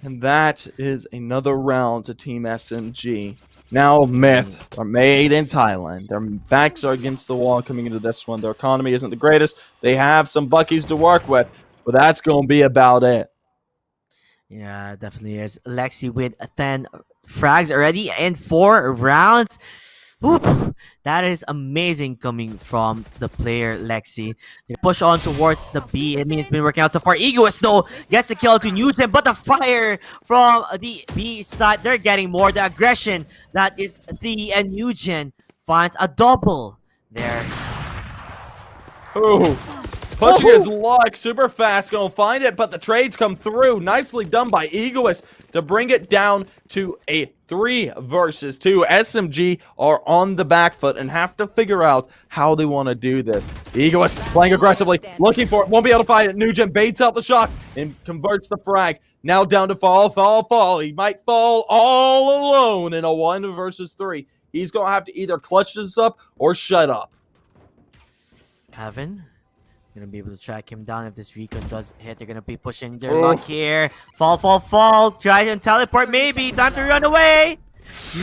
And that is another round to Team SMG. Now Myth are made in Thailand. Their backs are against the wall coming into this one. Their economy isn't the greatest. They have some Buckies to work with, but that's going to be about it. Yeah, definitely is. Lexi with 10 frags already in 4 rounds. Whoop. That is amazing coming from the player Lexi. They push on towards the B. I mean, it's been working out so far. Egoist though gets the kill to Newton, but the fire from the B side, they're getting more. The aggression that is the and Nugent finds a double there. Ooh. Pushing his luck, super fast, gonna find it, but the trades come through. Nicely done by Egoist to bring it down to a 3 versus 2. SMG are on the back foot and have to figure out how they want to do this. Egoist playing aggressively, looking for it, won't be able to find it. Nugent baits out the shot and converts the frag. Now down to fall. He might fall all alone in a 1 versus 3. He's gonna have to either clutch this up or shut up. Heaven gonna be able to track him down if this recon does hit. They're gonna be pushing their luck here. Fall. Try and teleport maybe. Time to run away.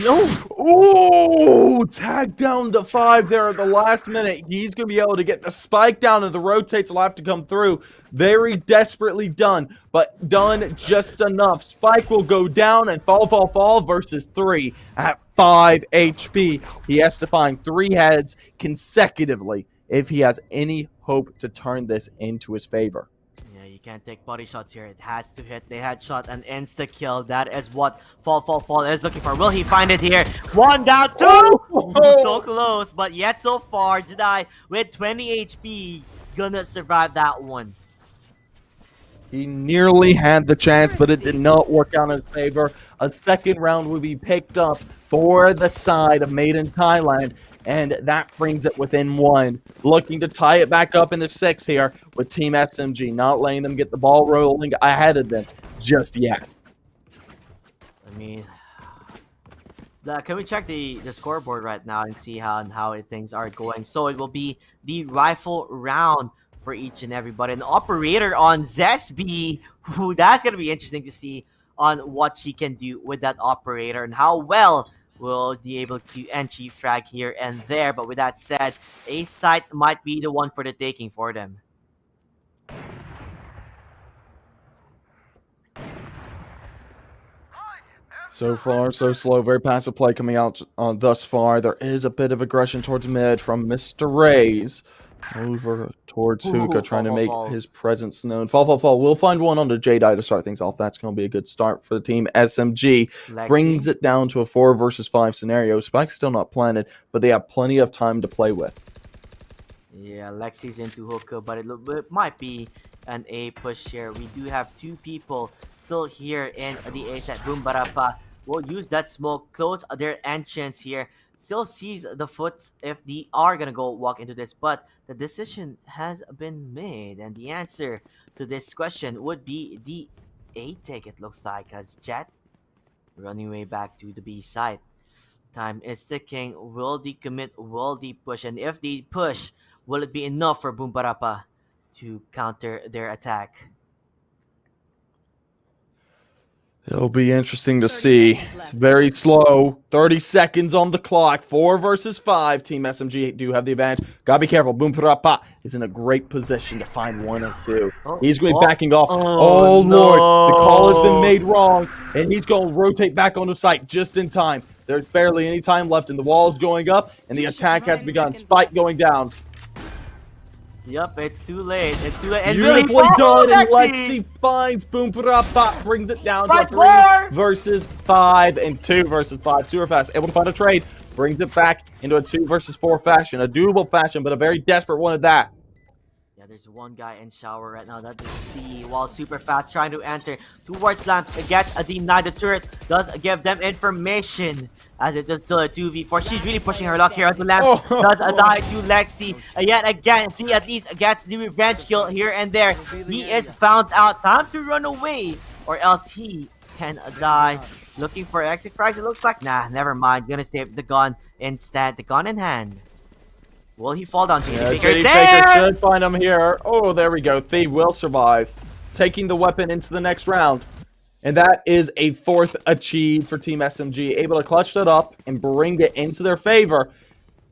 No. Ooh, tag down to 5 there at the last minute. He's gonna be able to get the spike down, and the rotates will have to come through. Very desperately done, but done just enough. Spike will go down, and fall versus 3 at 5 HP. He has to find 3 heads consecutively if he has any hope to turn this into his favor. Yeah, you can't take body shots here. It has to hit the headshot and insta kill. That is what fall is looking for. Will he find it here? 1 down, 2! Oh. So close, but yet so far, Jedi with 20 HP gonna survive that one. He nearly had the chance, but it did not work out in his favor. A second round will be picked up for the side of Made in Thailand, and that brings it within 1. Looking to tie it back up in the 6 here with Team SMG, not letting them get the ball rolling ahead of them just yet. I mean, can we check the scoreboard right now and see how things are going? So it will be the rifle round for each and everybody. An operator on Zesby, who that's gonna be interesting to see on what she can do with that operator and how well will be able to entry frag here and there. But with that said, a site might be the one for the taking for them. So far, so slow. Very passive play coming out thus far. There is a bit of aggression towards mid from Mr. Rays. Over towards Hookah, trying to make his presence known. Fall. We'll find one onto Jedi to start things off. That's going to be a good start for the team. SMG brings it down to a 4 versus 5 scenario. Spike's still not planted, but they have plenty of time to play with. Yeah, Lexi's into Hookah, but it might be an A push here. We do have 2 people still here in the A set. Boombarapa will use that smoke, close their entrance here. Still sees the foots if they are gonna go walk into this, but the decision has been made, and the answer to this question would be the A take, it looks like, as Jet running way back to the B side. Time is ticking. Will they commit? Will they push? And if they push, will it be enough for Boombarapa to counter their attack? It'll be interesting to see. It's very slow. 30 seconds on the clock. 4 versus 5. Team SMG do have the advantage. Gotta be careful. Boombarapa is in a great position to find 1 or 2. He's going to be backing off. Oh, Lord. The call has been made wrong. And he's going to rotate back onto site just in time. There's barely any time left. And the wall is going up. And the attack has begun. Spike going down. Yep, it's too late. It's too late. And Beautifully really, done, and Lexi finds Boombarapa, brings it down to a 3 versus 5 and 2 versus 5. Super fast, able to find a trade, brings it back into a 2 versus 4 fashion, a doable fashion, but a very desperate one at that. Yeah, There's one guy in shower right now. That is C. While super fast trying to enter towards lamps. It gets a denied. The turret does give them information. As it is still a 2v4. She's really pushing her luck here onto lamps. Does a die to Lexi. Yet again, C at least gets the revenge kill here and there. He is found out. Time to run away. Or else he can die. Looking for exit frags. It looks like, nah, never mind. Gonna save the gun instead. The gun in hand. Will he fall down? JD Baker's there! Baker should find him here. Oh, there we go. Thief will survive. Taking the weapon into the next round. And that is a 4th achieve for Team SMG. Able to clutch that up and bring it into their favor.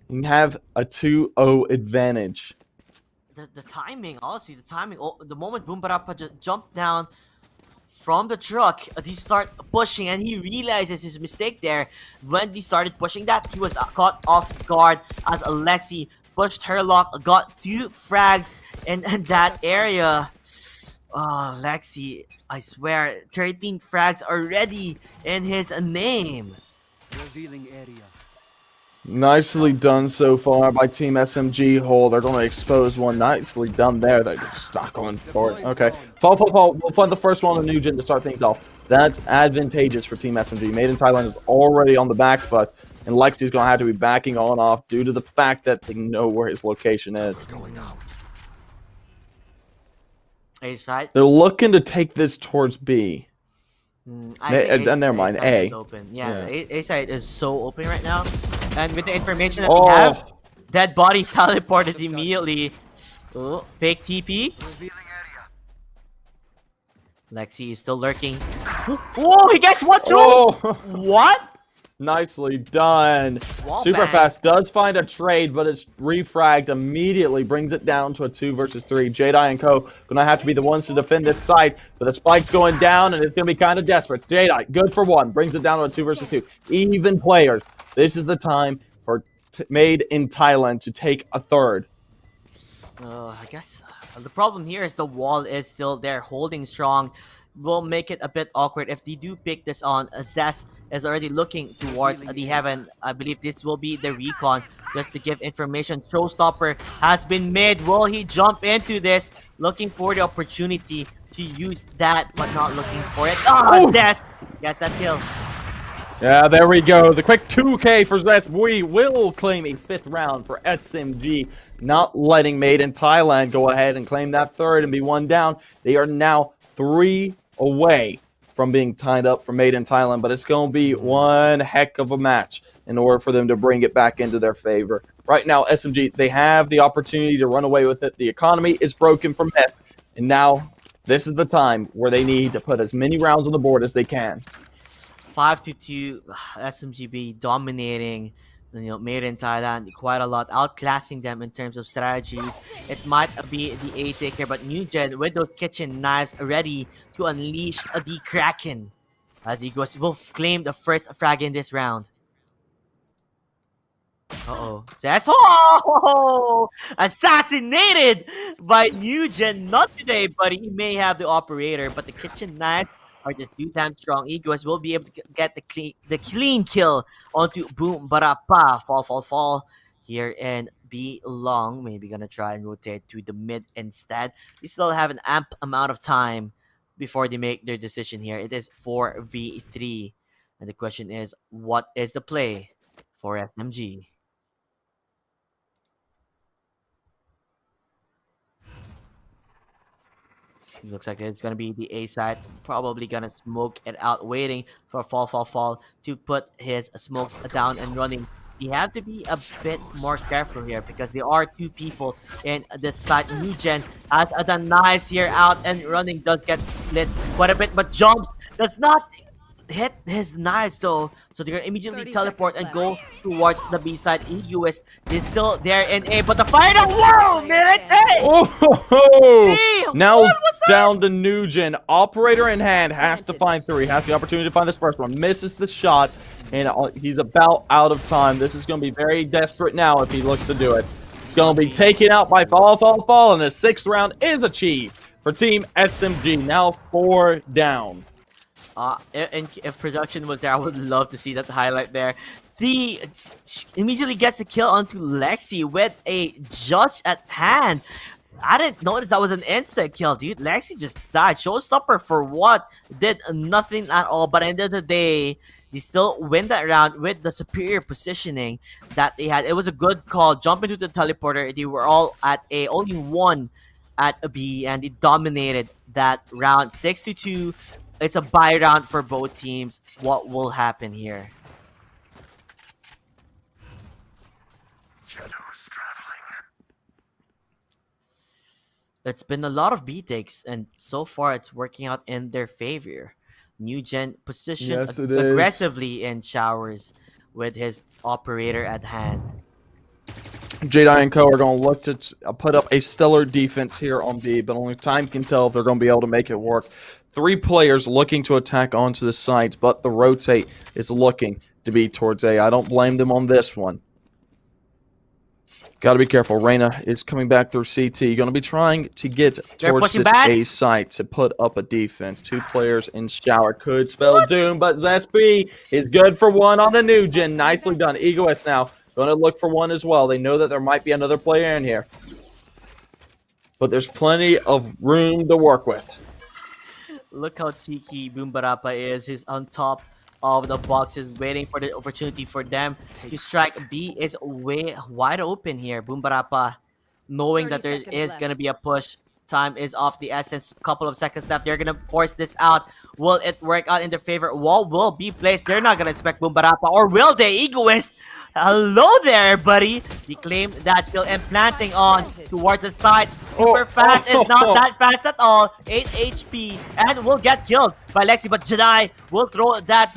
And have a 2-0 advantage. The timing, honestly, the timing. Oh, the moment Boom Barapa just jumped down from the truck, they start pushing, and he realizes his mistake there. When they started pushing that, he was caught off guard as Alexi pushed her lock, got 2 frags in that area. Oh, Lexi, I swear, 13 frags already in his name. Revealing area. Nicely done so far by Team SMG. Hole. They're going to expose one. Nicely done there. They're just not going for it. Okay. Fall. We'll find the first one on Nugent to start things off. That's advantageous for Team SMG. Made in Thailand is already on the back foot. And Lexi's going to have to be backing on off due to the fact that they know where his location is. A side. They're looking to take this towards B. Never mind. A. Open. Yeah, A side is so open right now. And with the information that we have, dead body teleported immediately. Oh, fake TP. Lexi is still lurking. Whoa, he gets 1-2! Oh. What? Nicely done. Superfast does find a trade, but it's refragged immediately, brings it down to a 2 versus 3. Jedi and Co. gonna have to be the ones to defend this side, but the spike's going down, and it's gonna be kind of desperate. Jedi, good for 1, brings it down to a 2 versus 2. Even players. This is the time for Made in Thailand to take a 3rd. I guess the problem here is the wall is still there, holding strong. Will make it a bit awkward if they do pick this on. Zess is already looking towards the heaven. I believe this will be the recon just to give information. Showstopper has been made. Will he jump into this? Looking for the opportunity to use that, but not looking for it. Oh, Zess gets that kill. Yeah, there we go. The quick 2K for Zess. We will claim a 5th round for SMG. Not letting Made in Thailand go ahead and claim that 3rd and be 1 down. They are now 3 away from being tied up for Made in Thailand, but it's going to be one heck of a match in order for them to bring it back into their favor. Right now, SMG, they have the opportunity to run away with it. The economy is broken from F, and now this is the time where they need to put as many rounds on the board as they can. 5-2, SMGB dominating, Made in Thailand quite a lot, outclassing them in terms of strategies. It might be the A taker, but Nugent with those kitchen knives ready to unleash the Kraken as he will claim the first frag in this round. That's assassinated by Nugent. Not today, but he may have the operator, but the kitchen knives are just 2 times strong. Egoist will be able to get the clean kill onto Boom Barapa. Fall here and be long. Maybe gonna try and rotate to the mid instead. They still have an amp amount of time before they make their decision here. It is 4v3. And the question is, what is the play for SMG? Looks like it's gonna be the A side, probably gonna smoke it out, waiting for Fall to put his smokes down and running. You have to be a bit more careful here because there are 2 people in this side. Nugent has the knives here out and running, does get lit quite a bit, but jumps, does not hit his knives though, so they're gonna immediately teleport and go towards the B side. EUS is still there in A, but the final world, man! Hey! Now down to Nugent. Operator in hand, has to find 3. Has the opportunity to find this first one. Misses the shot, and he's about out of time. This is going to be very desperate now if he looks to do it. Going to be taken out by Fall, and the 6th round is achieved for Team SMG. Now 4 down. If production was there, I would love to see that highlight there. He immediately gets a kill onto Lexi with a judge at hand. I didn't notice that was an instant kill, dude. Lexi just died. Showstopper for what? Did nothing at all. But at the end of the day, they still win that round with the superior positioning that they had. It was a good call. Jump into the teleporter. They were all at A. Only one at a B, and they dominated that round 6-2. It's a bye round for both teams. What will happen here? It's been a lot of B takes, and so far it's working out in their favor. New Gen positioned Yes, it is. aggressively in showers with his operator at hand. Jedi and Co are going to look to put up a stellar defense here on B, but only time can tell if they're going to be able to make it work. 3 players looking to attack onto the sides, but the rotate is looking to be towards A. I don't blame them on this one. Got to be careful. Reyna is coming back through CT. Going to be trying to get towards this back. A site to put up a defense. 2 players in shower could spell doom, but Zesp is good for one on the new gen. Nicely done. Egoist now going to look for one as well. They know that there might be another player in here, but there's plenty of room to work with. Look how cheeky Boombarapa is. He's on top of the boxes, waiting for the opportunity for them to strike. B is way wide open here. Boombarapa, knowing that there 30 seconds is left. going to be a push. Time is off the essence. Couple of seconds left. They're going to force this out. Will it work out in their favor? Wall will be placed. They're not going to expect Boombarapa, or will they? Egoist, hello there, buddy. He claimed that kill and planting on towards the side. Super fast. It's not that fast at all. 8 HP and will get killed by Lexi, but Jedi will throw that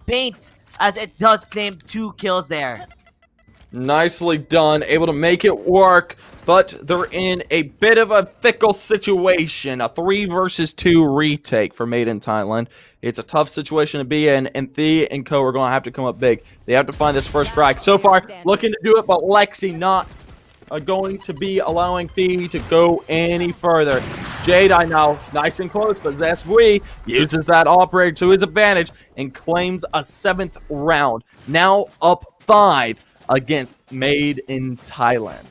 paint as it does claim 2 kills there. Nicely done. Able to make it work, but they're in a bit of a fickle situation. A 3 versus 2 retake for Made in Thailand. It's a tough situation to be in, and Thea and Co are going to have to come up big. They have to find this first frag. So far, looking to do it, but Lexi not going to be allowing Thea to go any further. Jedi now nice and close, but Zesp uses that operator to his advantage and claims a 7th round. Now up 5 against Made in Thailand.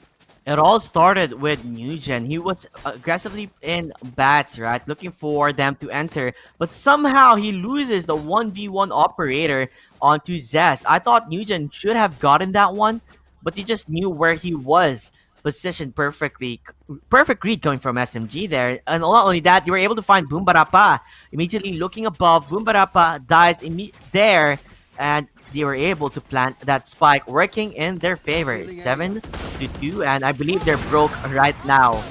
It all started with New Gen. He was aggressively in bats, right? Looking for them to enter. But somehow he loses the 1v1 operator onto Zest. I thought New Gen should have gotten that one, but he just knew where he was positioned perfectly. Perfect read coming from SMG there. And not only that, they were able to find Boombarapa. Immediately looking above, Boombarapa dies there. And they were able to plant that spike, working in their favor. 7-2, and I believe they're broke right now.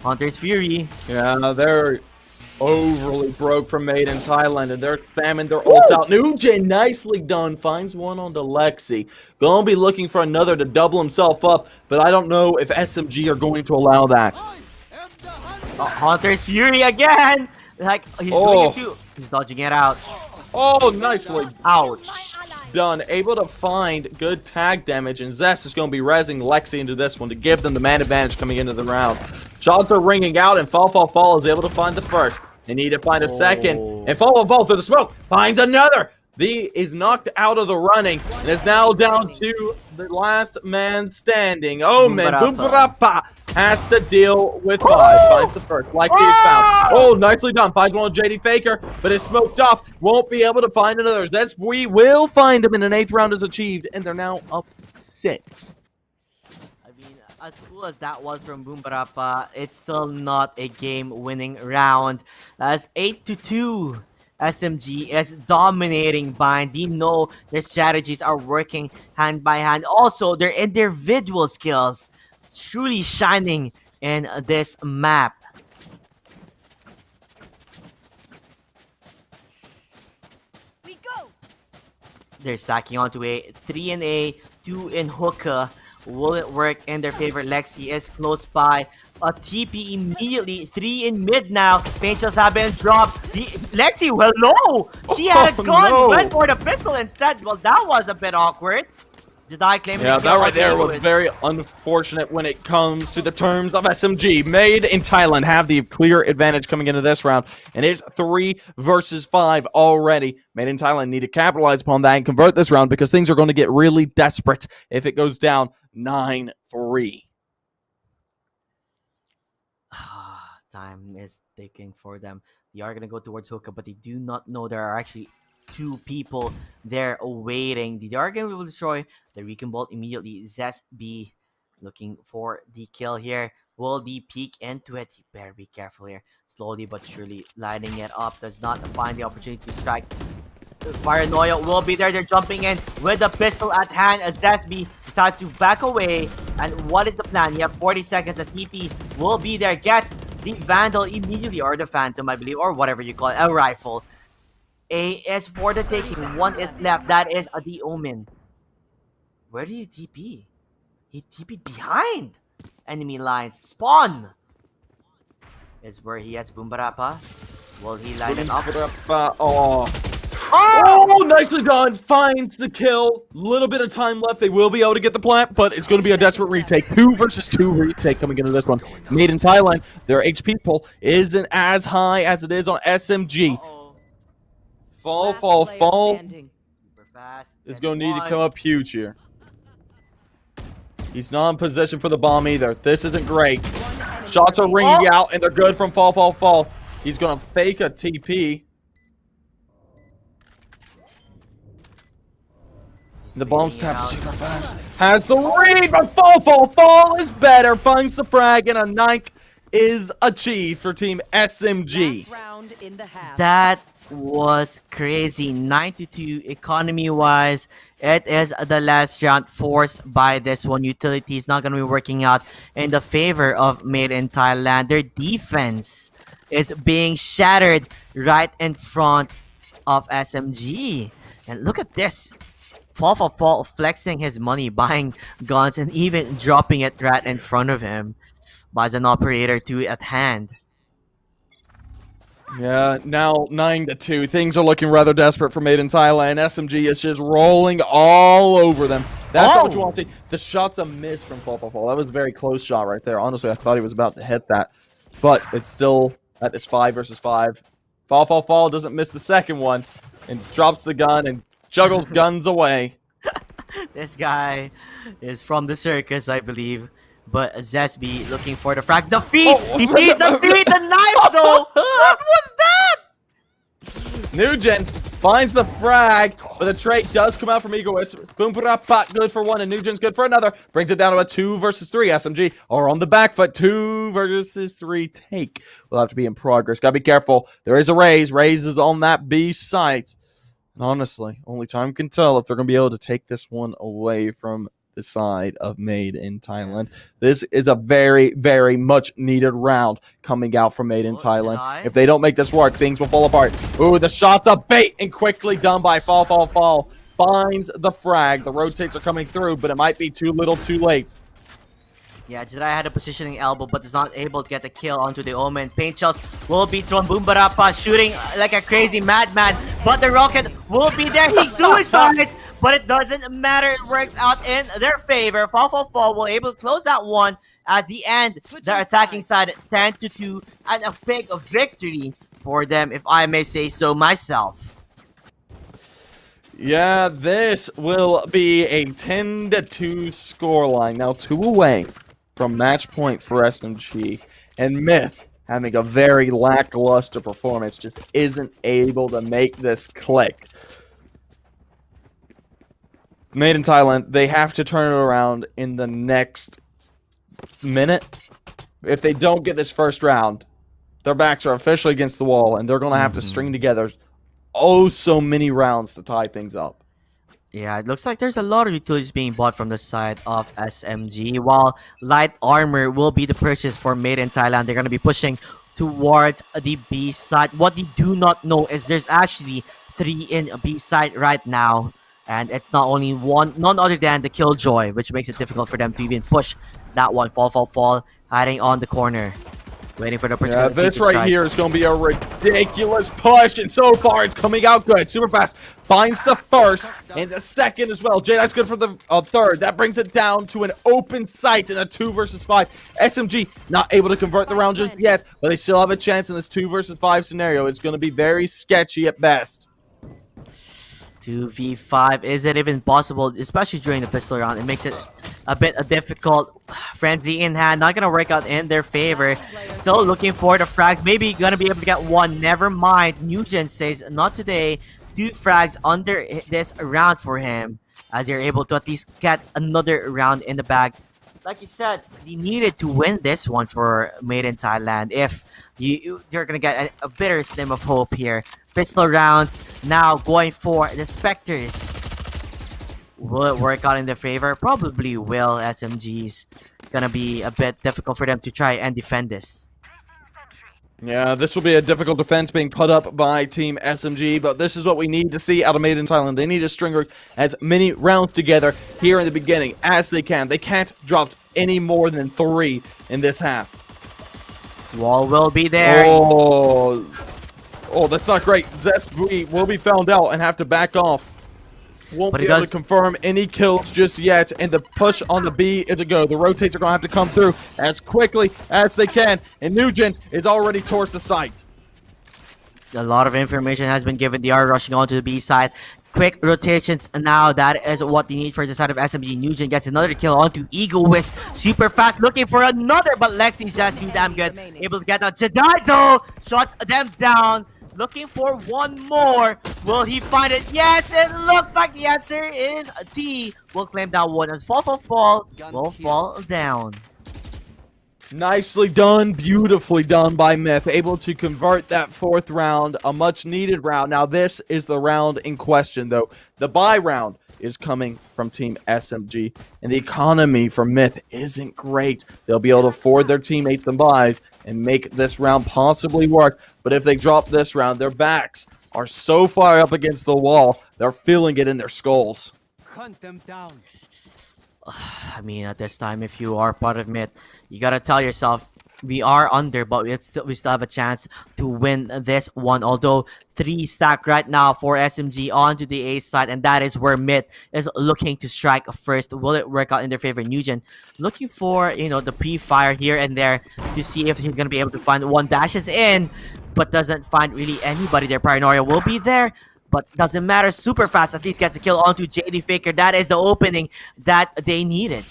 Hunter's Fury. Yeah, they're overly broke from Made in Thailand, and they're spamming their ults out. Nugent, nicely done. Finds one on the Lexi. Gonna be looking for another to double himself up, but I don't know if SMG are going to allow that. Hunter's Fury again! Like, he's doing it too. He's dodging it out. Oh, nicely Ouch. done. Able to find good tag damage, and Zest is going to be rezzing Lexi into this one to give them the man advantage coming into the round. Shots are ringing out, and Fall is able to find the first. They need to find a second, and Fall through the smoke finds another. The is knocked out of the running and is now down to the last man standing. Oh man, Boombarapa has to deal with 5. Finds the first. Lexi is found. Oh, nicely done. Finds one with JD Faker, but is smoked off. Won't be able to find another. We will find him, and an 8th round is achieved, and they're now up 6. I mean, as cool as that was from Boombarapa, it's still not a game-winning round. As 8-2. SMG is dominating Bind. They know their strategies are working hand by hand. Also, their individual skills truly shining in this map. We go. They're stacking onto a 3 in A, 2 in Hookah. Will it work in their favor? Lexi is close by. A TP immediately. 3 in mid now. Painters have been dropped. Lexi, hello! She had a gun, went for the pistol instead. Well, that was a bit awkward. Jedi claiming Yeah, that right there was very unfortunate when it comes to the terms of SMG. Made in Thailand have the clear advantage coming into this round, and it's 3 versus 5 already. Made in Thailand need to capitalize upon that and convert this round, because things are going to get really desperate if it goes down 9-3. Time is ticking for them. They are gonna go towards hookah, but they do not know there are actually 2 people there waiting. They are gonna be able to destroy the Recon Bolt immediately. Zesby looking for the kill here. Will the peek into it? You better be careful here. Slowly but surely lighting it up. Does not find the opportunity to strike. Paranoia will be there. They're jumping in with the pistol at hand as Zesby decides to back away. And what is the plan? You have 40 seconds. The TP will be there. Gets the Vandal immediately, or the Phantom, I believe, or whatever you call it, a rifle. A is for the taking. 1 is left. That is the Omen. Where did he TP? He TP'd behind enemy lines. Spawn is where he has Boombarapa. Will he light it up? Oh, nicely done. Finds the kill. Little bit of time left. They will be able to get the plant, but it's going to be a desperate retake. 2 versus 2 retake coming into this one. Made in Thailand. Their HP pull isn't as high as it is on SMG. Fall. Super fast. Is going to need to come up huge here. He's not in position for the bomb either. This isn't great. Shots are ringing out, and they're good from fall. He's going to fake a TP. The bomb's tapped super fast. Has the read, but fall is better. Finds the frag, and a 9th is achieved for Team SMG. That was crazy. 9-2 economy-wise. It is the last round, forced by this one. Utility is not going to be working out in the favor of Made in Thailand. Their defense is being shattered right in front of SMG. And look at this. Fall flexing his money, buying guns, and even dropping it right in front of him. Buys an operator 2 at hand. Yeah, now 9-2. Things are looking rather desperate for Made in Thailand. SMG is just rolling all over them. That's not what you want to see. The shot's a miss from Fall. That was a very close shot right there. Honestly, I thought he was about to hit that. But it's still, it's 5 versus 5. Fall doesn't miss the second one and drops the gun and juggles guns away. This guy is from the circus, I believe. But Zesby looking for the frag. The feet! He sees the feet! The knife, though! What was that? Nugent finds the frag, but the trait does come out from Egoist. Boom, good for 1, and Nugent's good for another. Brings it down to a 2 versus 3. SMG are on the back foot. 2 versus 3 take. Will have to be in progress. Gotta be careful. There is a raise. Raise is on that B site. And honestly, only time can tell if they're going to be able to take this one away from the side of Made in Thailand. This is a very, very much needed round coming out from Made in Thailand. If they don't make this work, things will fall apart. Ooh, the shot's a bait and quickly done by Fall. Finds the frag. The rotates are coming through, but it might be too little too late. Yeah, Jedi had a positioning elbow, but is not able to get the kill onto the Omen. Paint shells will be thrown. Boombarapa shooting like a crazy madman, but the rocket will be there. He suicides, but it doesn't matter. It works out in their favor. Fall will able to close that one as the end. Their attacking side 10-2, and a big victory for them, if I may say so myself. Yeah, this will be a 10-2 scoreline. Now 2 away from match point for SMG, and Myth, having a very lackluster performance, just isn't able to make this click. Made in Thailand, they have to turn it around in the next minute. If they don't get this first round, their backs are officially against the wall, and they're going to have to string together so many rounds to tie things up. Yeah, it looks like there's a lot of utilities being bought from the side of SMG, while light armor will be the purchase for Made in Thailand. They're going to be pushing towards the B side. What they do not know is there's actually 3 in B side right now, and it's not only one, none other than the Killjoy, which makes it difficult for them to even push that one. Fall, hiding on the corner. Waiting for the opportunity. Yeah, this right here is going to be a ridiculous push, and so far it's coming out good. Super fast. Finds the first and the second as well. Jedi's good for the third. That brings it down to an open site in a 2 versus 5. SMG not able to convert the round just yet, but they still have a chance in this 2 versus 5 scenario. It's going to be very sketchy at best. 2v5, is it even possible, especially during the pistol round? It makes it a bit difficult. Frenzy in hand, not gonna work out in their favor. Still looking for the frags. Maybe gonna be able to get one. Never mind. Nugent says not today. 2 frags under this round for him, as they're able to at least get another round in the bag. Like you said, they needed to win this one for Made in Thailand. If you're gonna get a bitter slim of hope here. Pistol rounds now going for the Spectres. Will it work out in their favor? Probably will. SMGs gonna be a bit difficult for them to try and defend this. Yeah, this will be a difficult defense being put up by Team SMG, but this is what we need to see out of Made in Thailand. They need to string as many rounds together here in the beginning as they can. They can't drop any more than 3 in this half. Wall will be there. Oh, that's not great. Zesp will be found out and have to back off. Won't be able to confirm any kills just yet, and the push on the B is a go. The rotates are going to have to come through as quickly as they can, and Nugent is already towards the site. A lot of information has been given. They are rushing on to the B side. Quick rotations now. That is what they need for the side of SMG. Nugent gets another kill onto Egoist. Super fast, looking for another, but Lexi's just too damn good. Able to get out. Jedi though shuts them down. Looking for one more. Will he find it? Yes, it looks like the answer is T. Will claim that one as fall will fall down. Nicely done, beautifully done by Myth. Able to convert that 4th round, a much needed round. Now this is the round in question though. The buy round is coming from Team SMG, and the economy for Myth isn't great. They'll be able to afford their teammates some buys and make this round possibly work, but if they drop this round, their backs are so far up against the wall, they're feeling it in their skulls. Hunt them down. I mean, at this time, if you are part of Myth, you gotta tell yourself, we are under, but we still have a chance to win this one. Although 3 stack right now for SMG onto the A side, and that is where Myth is looking to strike first. Will it work out in their favor? Nugent looking for, the pre-fire here and there to see if he's gonna be able to find one. Dashes in, but doesn't find really anybody there. Paranoia will be there, but doesn't matter. Super fast, at least gets a kill onto JD Faker. That is the opening that they needed.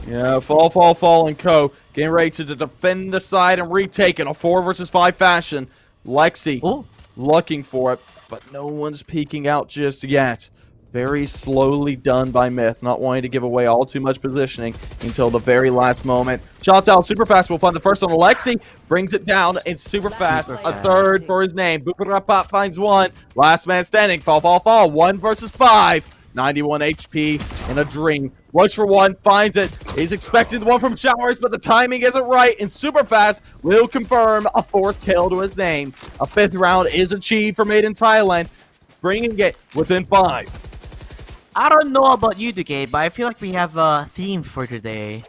Yeah, fall, and co. Getting ready to defend the side and retake in a 4 versus 5 fashion. Lexi looking for it, but no one's peeking out just yet. Very slowly done by Myth, not wanting to give away all too much positioning until the very last moment. Shots out, super fast. We'll find the first on Alexi. Brings it down. It's super fast. A 3rd for his name. Booparapat finds 1. Last man standing. Fall. 1 versus 5. 91 HP in a dream. Looks for 1, finds it. He's expecting the one from Showers, but the timing isn't right. And super fast will confirm a 4th kill to his name. A 5th round is achieved for Made in Thailand, bringing it within 5. I don't know about you, Duque, but I feel like we have a theme for today.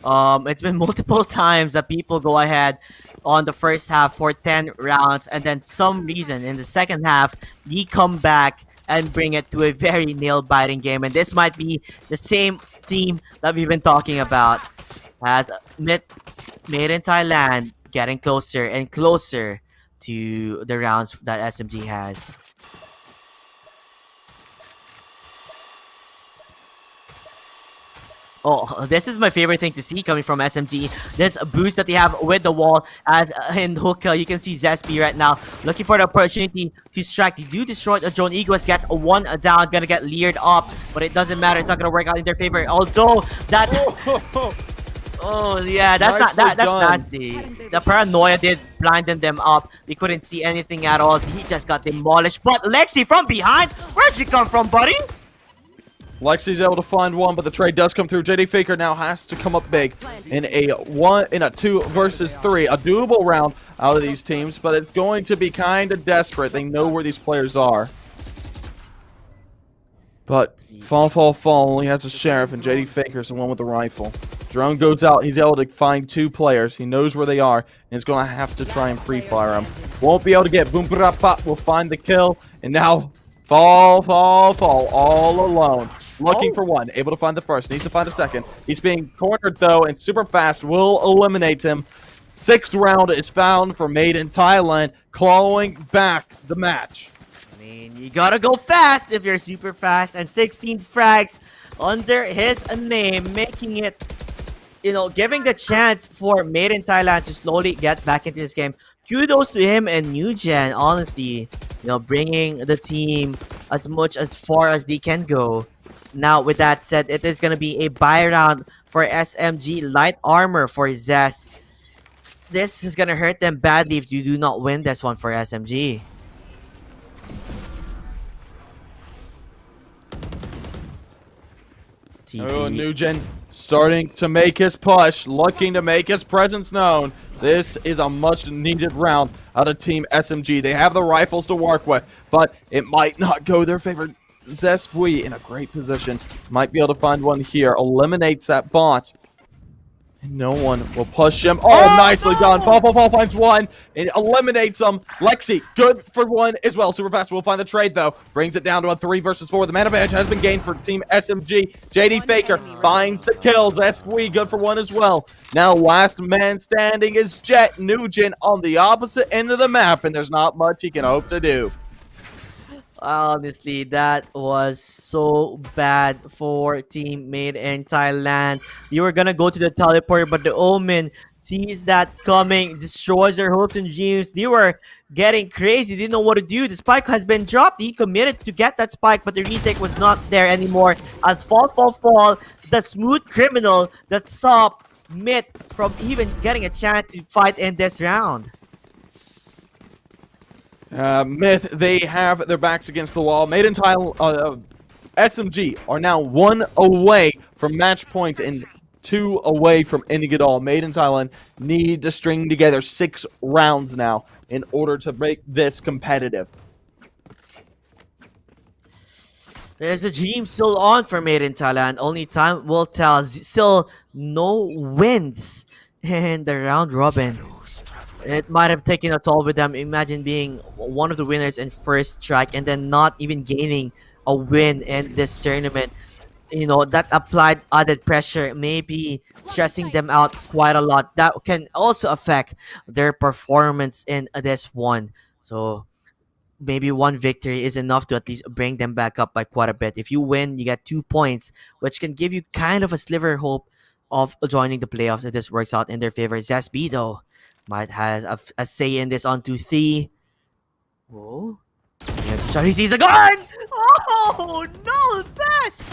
It's been multiple times that people go ahead on the first half for 10 rounds, and then some reason in the second half, they come back and bring it to a very nail-biting game. And this might be the same theme that we've been talking about, as Made in Thailand getting closer and closer to the rounds that SMG has. Oh, this is my favorite thing to see coming from SMG. This boost that they have with the wall, as in Hook, you can see Zespi right now looking for the opportunity to strike. They do destroy the drone. Egoist gets 1 down, gonna get leered up, but it doesn't matter. It's not gonna work out in their favor. Although that, oh yeah, that's nasty. The paranoia did blinden them up. They couldn't see anything at all. He just got demolished. But Lexi from behind, where'd you come from, buddy? Lexi's able to find 1, but the trade does come through. JD Faker now has to come up big in a 2 versus 3. A doable round out of these teams, but it's going to be kind of desperate. They know where these players are. But Fall only has a Sheriff, and JD Faker's the one with the rifle. Drone goes out. He's able to find 2 players. He knows where they are, and he's going to have to try and pre-fire them. Won't be able to get Boom Pop. Will find the kill, and now Fall all alone. Looking for 1, able to find the first, needs to find a second. He's being cornered though, and super fast will eliminate him. 6th round is found for Made in Thailand, clawing back the match. I mean, you gotta go fast if you're super fast, and 16 frags under his name, making it, giving the chance for Made in Thailand to slowly get back into this game. Kudos to him and Nugent, honestly, bringing the team as much as far as they can go. Now, with that said, it is going to be a buy round for SMG Light Armor for Zest. This is going to hurt them badly if you do not win this one for SMG. Oh, Nugent starting to make his push, looking to make his presence known. This is a much needed round out of Team SMG. They have the rifles to work with, but it might not go their favor. Zespui in a great position. Might be able to find one here. Eliminates that bot. And no one will push him. Oh, nicely done. Fall finds one and eliminates him. Lexi, good for one as well. Super fast will find the trade though. Brings it down to a 3 versus 4. The man advantage has been gained for Team SMG. JD Faker finds the kills. Espui good for one as well. Now last man standing is Jet Nugent on the opposite end of the map, and there's not much he can hope to do. Honestly, that was so bad for Team Made in Thailand. You were gonna go to the teleporter, but the Omen sees that coming, destroys their hopes and dreams. They were getting crazy, didn't know what to do. The spike has been dropped. He committed to get that spike, but the retake was not there anymore. As fall, the smooth criminal that stopped Myth from even getting a chance to fight in this round. Myth, they have their backs against the wall. Made in Thailand, SMG are now 1 away from match points and 2 away from ending it all. Made in Thailand need to string together 6 rounds now in order to make this competitive. There's a dream still on for Made in Thailand. Only time will tell. Still no wins in the round robin. It might have taken a toll with them. Imagine being one of the winners in first strike and then not even gaining a win in this tournament. That applied added pressure, maybe stressing them out quite a lot. That can also affect their performance in this one. So maybe one victory is enough to at least bring them back up by quite a bit. If you win, you get 2 points, which can give you kind of a sliver of hope of joining the playoffs if this works out in their favor. Zespy, though, might has a say in this on 2-3. Whoa. He sees a gun! Oh, no, Zest!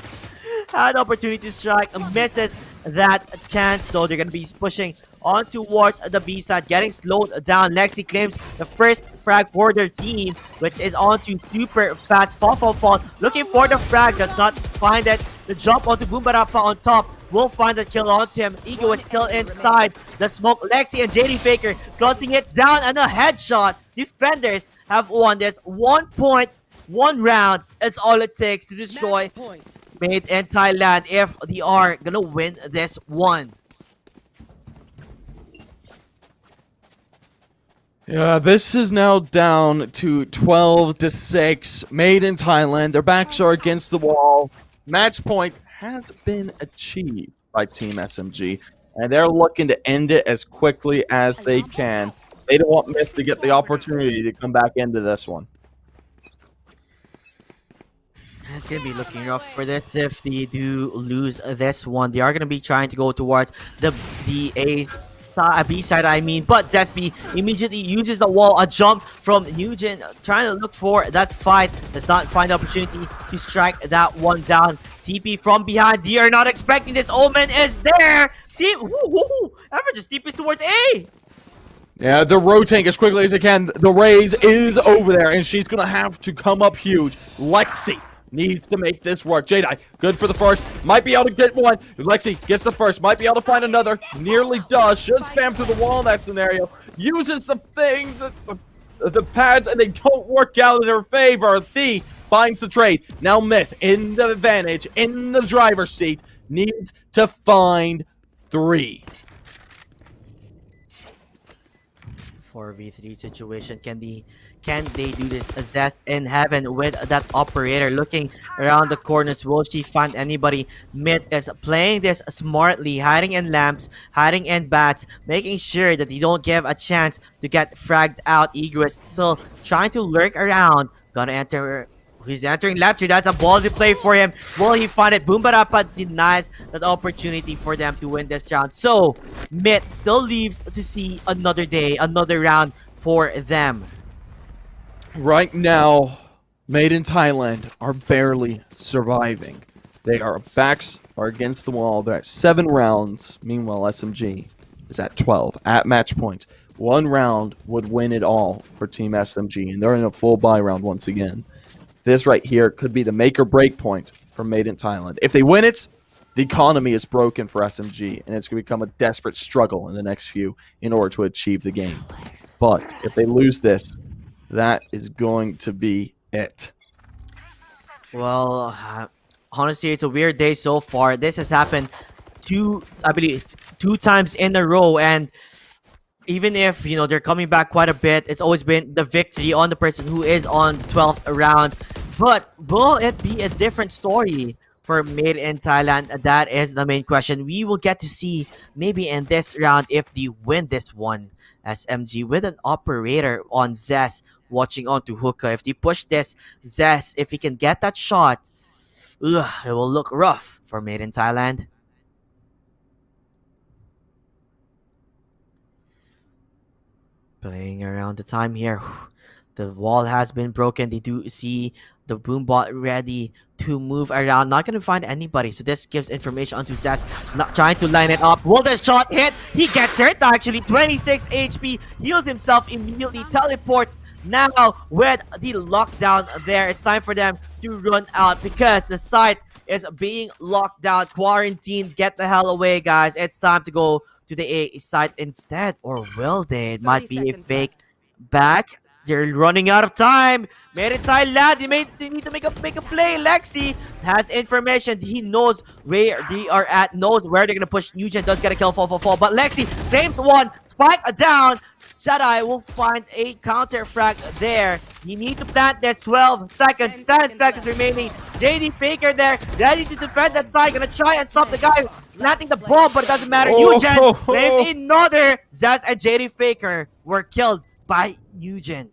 Had opportunity to strike, misses that chance though. They're going to be pushing on towards the B side, getting slowed down. Lexi claims the first frag for their team, which is onto super fast. Fall. Looking for the frag, does not find it. The jump onto Boombarapa on top will find the kill onto him. Ego is still inside the smoke. Lexi and JD Faker closing it down and a headshot. Defenders have won this. 1 point, 1 round is all it takes to destroy Made in Thailand if they are gonna win this one. Yeah, this is now down to 12-6. Made in Thailand. Their backs are against the wall. Match point has been achieved by Team SMG, and they're looking to end it as quickly as they can. They don't want Myth to get the opportunity to come back into this one. It's going to be looking rough for this if they do lose this one. They are going to be trying to go towards the B side, but Zespy immediately uses the wall. A jump from Nugent, trying to look for that fight. Does not find the opportunity to strike that one down. TP from behind. They are not expecting this. Omen is there. Ever just TPs towards A. Yeah, they're rotating as quickly as they can. The Raze is over there, and she's going to have to come up huge. Lexi needs to make this work. Jedi, good for the first. Might be able to get one. Lexi gets the first. Might be able to find another. Nearly does. Should spam through the wall in that scenario. Uses the things, the pads, and they don't work out in her favor. The finds the trade. Now Myth in the advantage, in the driver's seat. Needs to find 3. 4v3 situation. Can they do this? Zest in heaven with that operator looking around the corners. Will she find anybody? Myth is playing this smartly, hiding in lamps, hiding in bats, making sure that they don't give a chance to get fragged out. Ego is still trying to lurk around. Gonna enter He's entering left 2. That's a ballsy play for him. Will he find it? Boombarapa denies that opportunity for them to win this round. So, Mid still leaves to see another day, another round for them. Right now, Made in Thailand are barely surviving. Their backs are against the wall. They're at 7 rounds. Meanwhile, SMG is at 12 at match point. 1 round would win it all for Team SMG, and they're in a full buy round once again. This right here could be the make or break point for Made in Thailand. If they win it, the economy is broken for SMG, and it's going to become a desperate struggle in the next few in order to achieve the game. But if they lose this, that is going to be it. Well, honestly, it's a weird day so far. This has happened I believe, 2 times in a row, and even if, you know, they're coming back quite a bit, it's always been the victory on the person who is on the 12th round. But will it be a different story for Made in Thailand? That is the main question. We will get to see maybe in this round if they win this one. SMG with an operator on Zess watching on to Hookah. If they push this, Zess, if he can get that shot, it will look rough for Made in Thailand. Playing around the time here. The wall has been broken. They do see the Boombot ready to move around. Not going to find anybody. So this gives information onto Zess. Not trying to line it up. Will the shot hit? He gets hurt actually. 26 HP. Heals himself immediately. Teleports now with the lockdown there. It's time for them to run out because the site is being locked down. Quarantined. Get the hell away, guys. It's time to go to the A side instead, or will they? It might be a fake back. They're running out of time. Made in Thailand, they need to make a play. Lexi has information. He knows where they are at, knows where they're gonna push. Nugent does get a kill, fall. But Lexi claims 1. Spike down. Jedi will find a counter frag there. You need to plant this. 12 seconds, 10 seconds remaining. JD Faker there, ready to defend that side. Gonna try and stop the guy planting the bomb, but it doesn't matter. Nugent claims another. Zaz and JD Faker were killed by Nugent.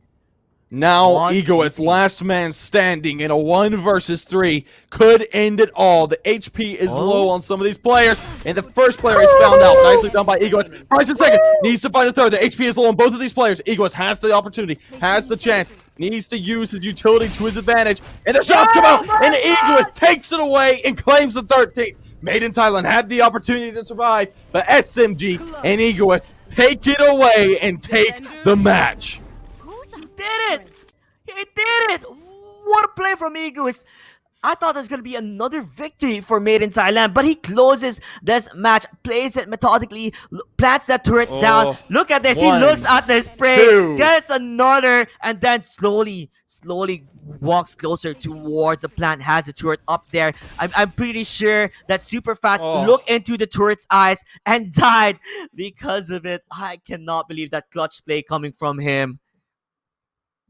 Now, Egoist, last man standing in a 1 versus 3, could end it all. The HP is low on some of these players, and the first player is found out. Nicely done by Egoist. Bryson second, needs to find a third. The HP is low on both of these players. Egoist has the opportunity, has the chance, needs to use his utility to his advantage, and the shots come out, and Egoist takes it away and claims the 13th. Made in Thailand had the opportunity to survive, but SMG and Egoist take it away and take the match. Did it! He did it! What a play from Egoist. I thought there's gonna be another victory for Made in Thailand, but he closes this match, plays it methodically, plants that turret down. Look at this. He looks at the spray, gets another, and then slowly walks closer towards the plant, has the turret up there. I'm pretty sure that super fast looked into the turret's eyes and died because of it. I cannot believe that clutch play coming from him.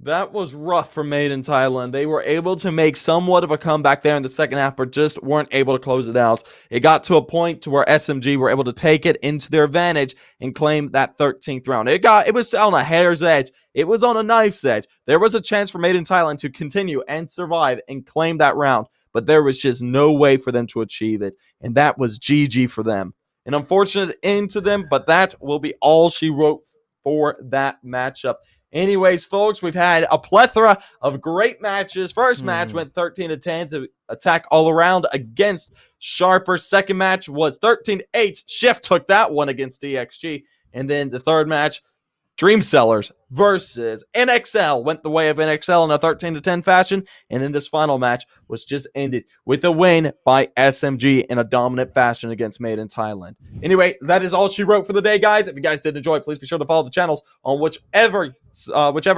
That was rough for Made in Thailand. They were able to make somewhat of a comeback there in the second half, but just weren't able to close it out. It got to a point to where SMG were able to take it into their advantage and claim that 13th round. It was on a hair's edge. It was on a knife's edge. There was a chance for Made in Thailand to continue and survive and claim that round, but there was just no way for them to achieve it, and that was GG for them. An unfortunate end to them, but that will be all she wrote for that matchup. Anyways, folks, we've had a plethora of great matches. First match went 13-10 to attack all around against Sharper. Second match was 13-8. Shift took that one against DXG. And then the third match, Dreamsellers versus NXL. Went the way of NXL in a 13-10 fashion. And then this final match was just ended with a win by SMG in a dominant fashion against Made in Thailand. Anyway, that is all she wrote for the day, guys. If you guys did enjoy, please be sure to follow the channels on whichever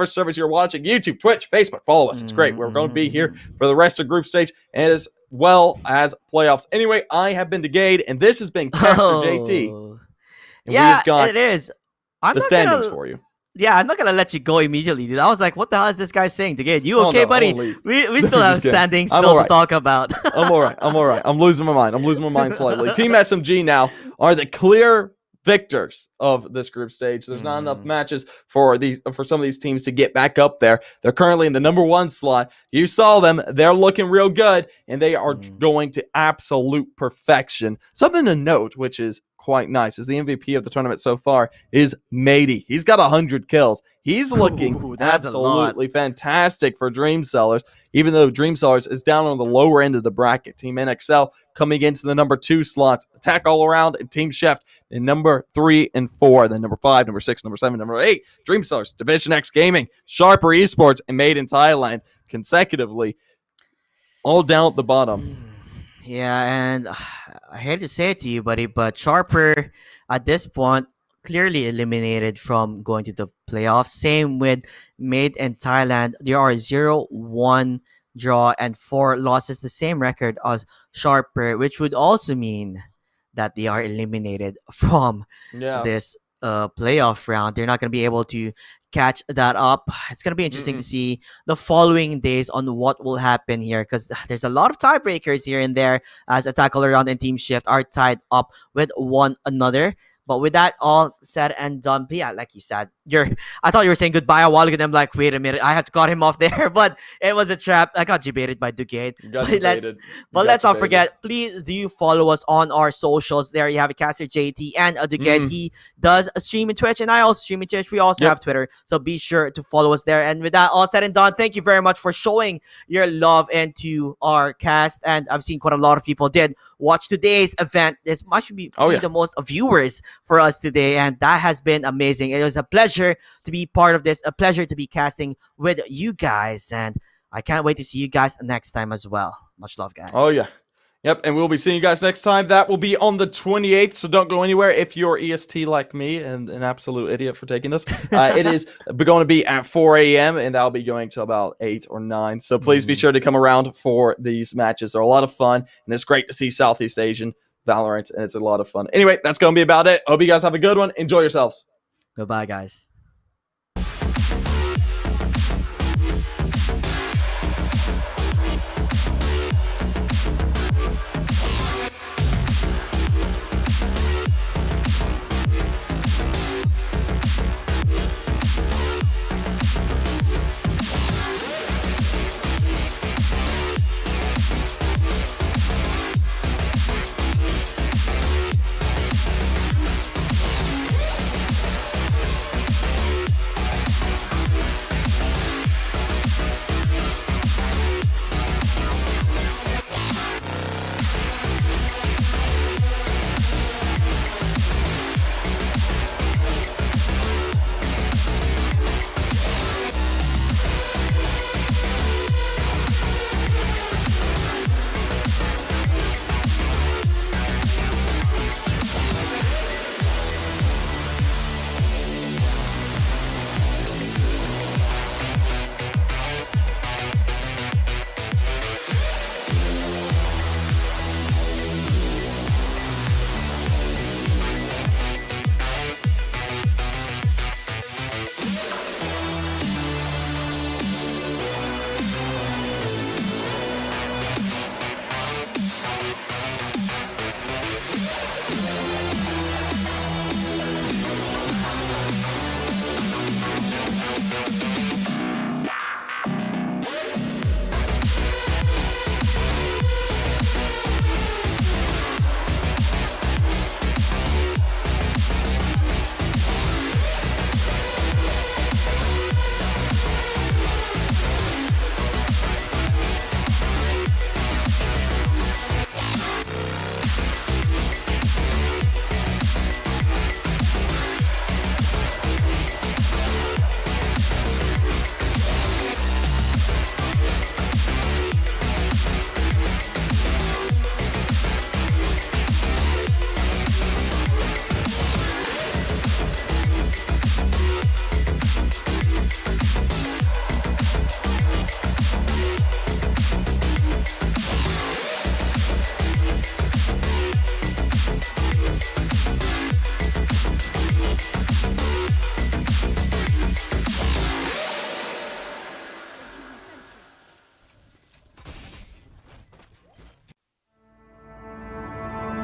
service you're watching. YouTube, Twitch, Facebook. Follow us. It's great. We're going to be here for the rest of group stage and as well as playoffs. Anyway, I have been Degade, and this has been Caster JT. And yeah, we've got it is. the standings for you. Yeah, I'm not gonna let you go immediately, dude. I was like, what the hell is this guy saying? Again, you okay, buddy? We still have standings still to talk about. I'm all right. I'm losing my mind. I'm losing my mind slightly. Team SMG now are the clear victors of this group stage. There's not enough matches for some of these teams to get back up there. They're currently in the number 1 slot. You saw them. They're looking real good, and they are going to absolute perfection. Something to note, which is quite nice, is the MVP of the tournament so far is Matey. He's got 100 kills. He's looking absolutely fantastic for Dreamsellers, even though Dreamsellers is down on the lower end of the bracket. Team NXL coming into the number 2 slots. Attack All Around and Team Chef in number 3 and 4. Then number 5, number 6, number 7, number 8. Dreamsellers, DivisionX Gaming, Sharper Esports, and Made in Thailand consecutively, all down at the bottom. Yeah, and I hate to say it to you, buddy, but Sharper at this point clearly eliminated from going to the playoffs. Same with Made in Thailand. There are 0-1 draw and 4 losses, the same record as Sharper, which would also mean that they are eliminated from this playoff round. They're not going to be able to catch that up. It's going to be interesting to see the following days on what will happen here, because there's a lot of tiebreakers here and there, as Attack All Around and Team Shift are tied up with one another. But with that all said and done, yeah, like you said, I thought you were saying goodbye a while ago, and I'm like, wait a minute, I have to cut him off there. But it was a trap. I got debated by Dugade. But let's not forget, please do follow us on our socials. There you have a Caster JT and a Dugade. He does a stream in Twitch, and I also stream in Twitch. We also have Twitter, so be sure to follow us there. And with that all said and done, thank you very much for showing your love into our cast. And I've seen quite a lot of people did watch today's event. This must be the most viewers for us today, and that has been amazing. It was a pleasure to be part of this, a pleasure to be casting with you guys, and I can't wait to see you guys next time as well. Much love, guys. Oh yeah. Yep, and we'll be seeing you guys next time. That will be on the 28th, so don't go anywhere if you're EST like me and an absolute idiot for taking this. It is going to be at 4 a.m., and that'll be going till about 8 or 9. So please be sure to come around for these matches. They're a lot of fun, and it's great to see Southeast Asian Valorant, and it's a lot of fun. Anyway, that's going to be about it. Hope you guys have a good one. Enjoy yourselves. Goodbye, guys.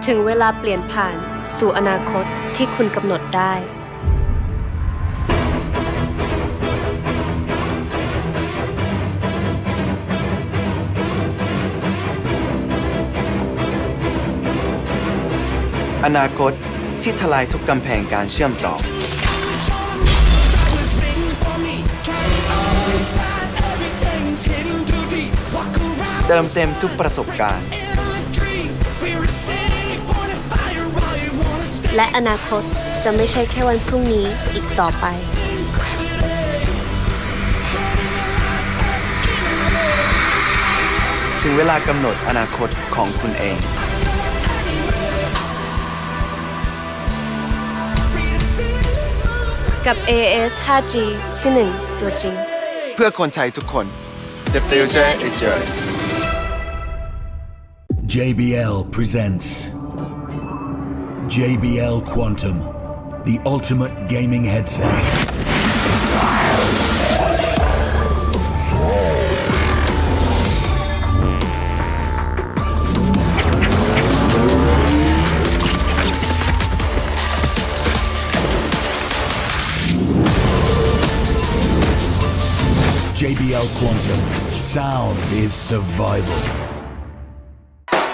ถึงเวลาเปลี่ยนผ่านสู่อนาคตที่คุณกำหนดได้ อนาคตที่ทลายทุกกำแพงการเชื่อมต่อ เติมเต็มทุกประสบการณ์ และอนาคตจะไม่ใช่แค่วันพรุ่งนี้อีกต่อไป ถึงเวลากำหนดอนาคตของคุณเอง กับ AS 5G ที่ 1 ตัวจริง เพื่อคนไทยทุกคน The future is yours JBL presents JBL Quantum, the ultimate gaming headsets. JBL Quantum, sound is survival.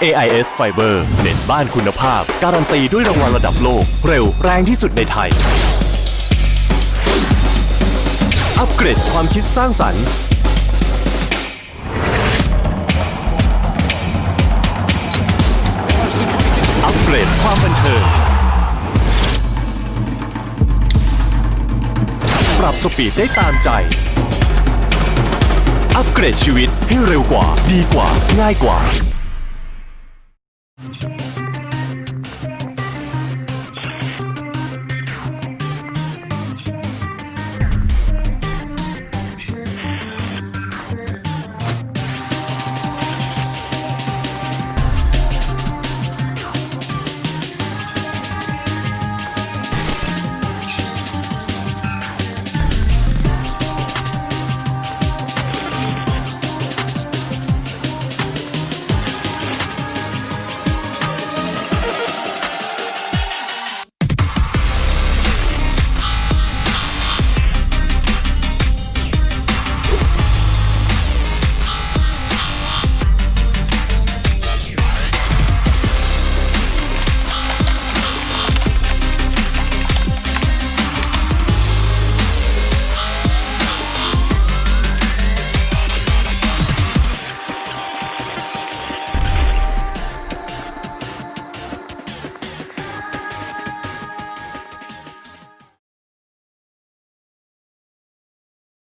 AIS Fiber เน็ตบ้านคุณภาพการันตีด้วยรางวัลระดับโลกเร็วแรงที่สุดในไทย อัปเกรดความคิดสร้างสรรค์ อัปเกรดความบันเทิง ปรับสปีดได้ตามใจ อัปเกรดชีวิตให้เร็วกว่าดีกว่าง่ายกว่า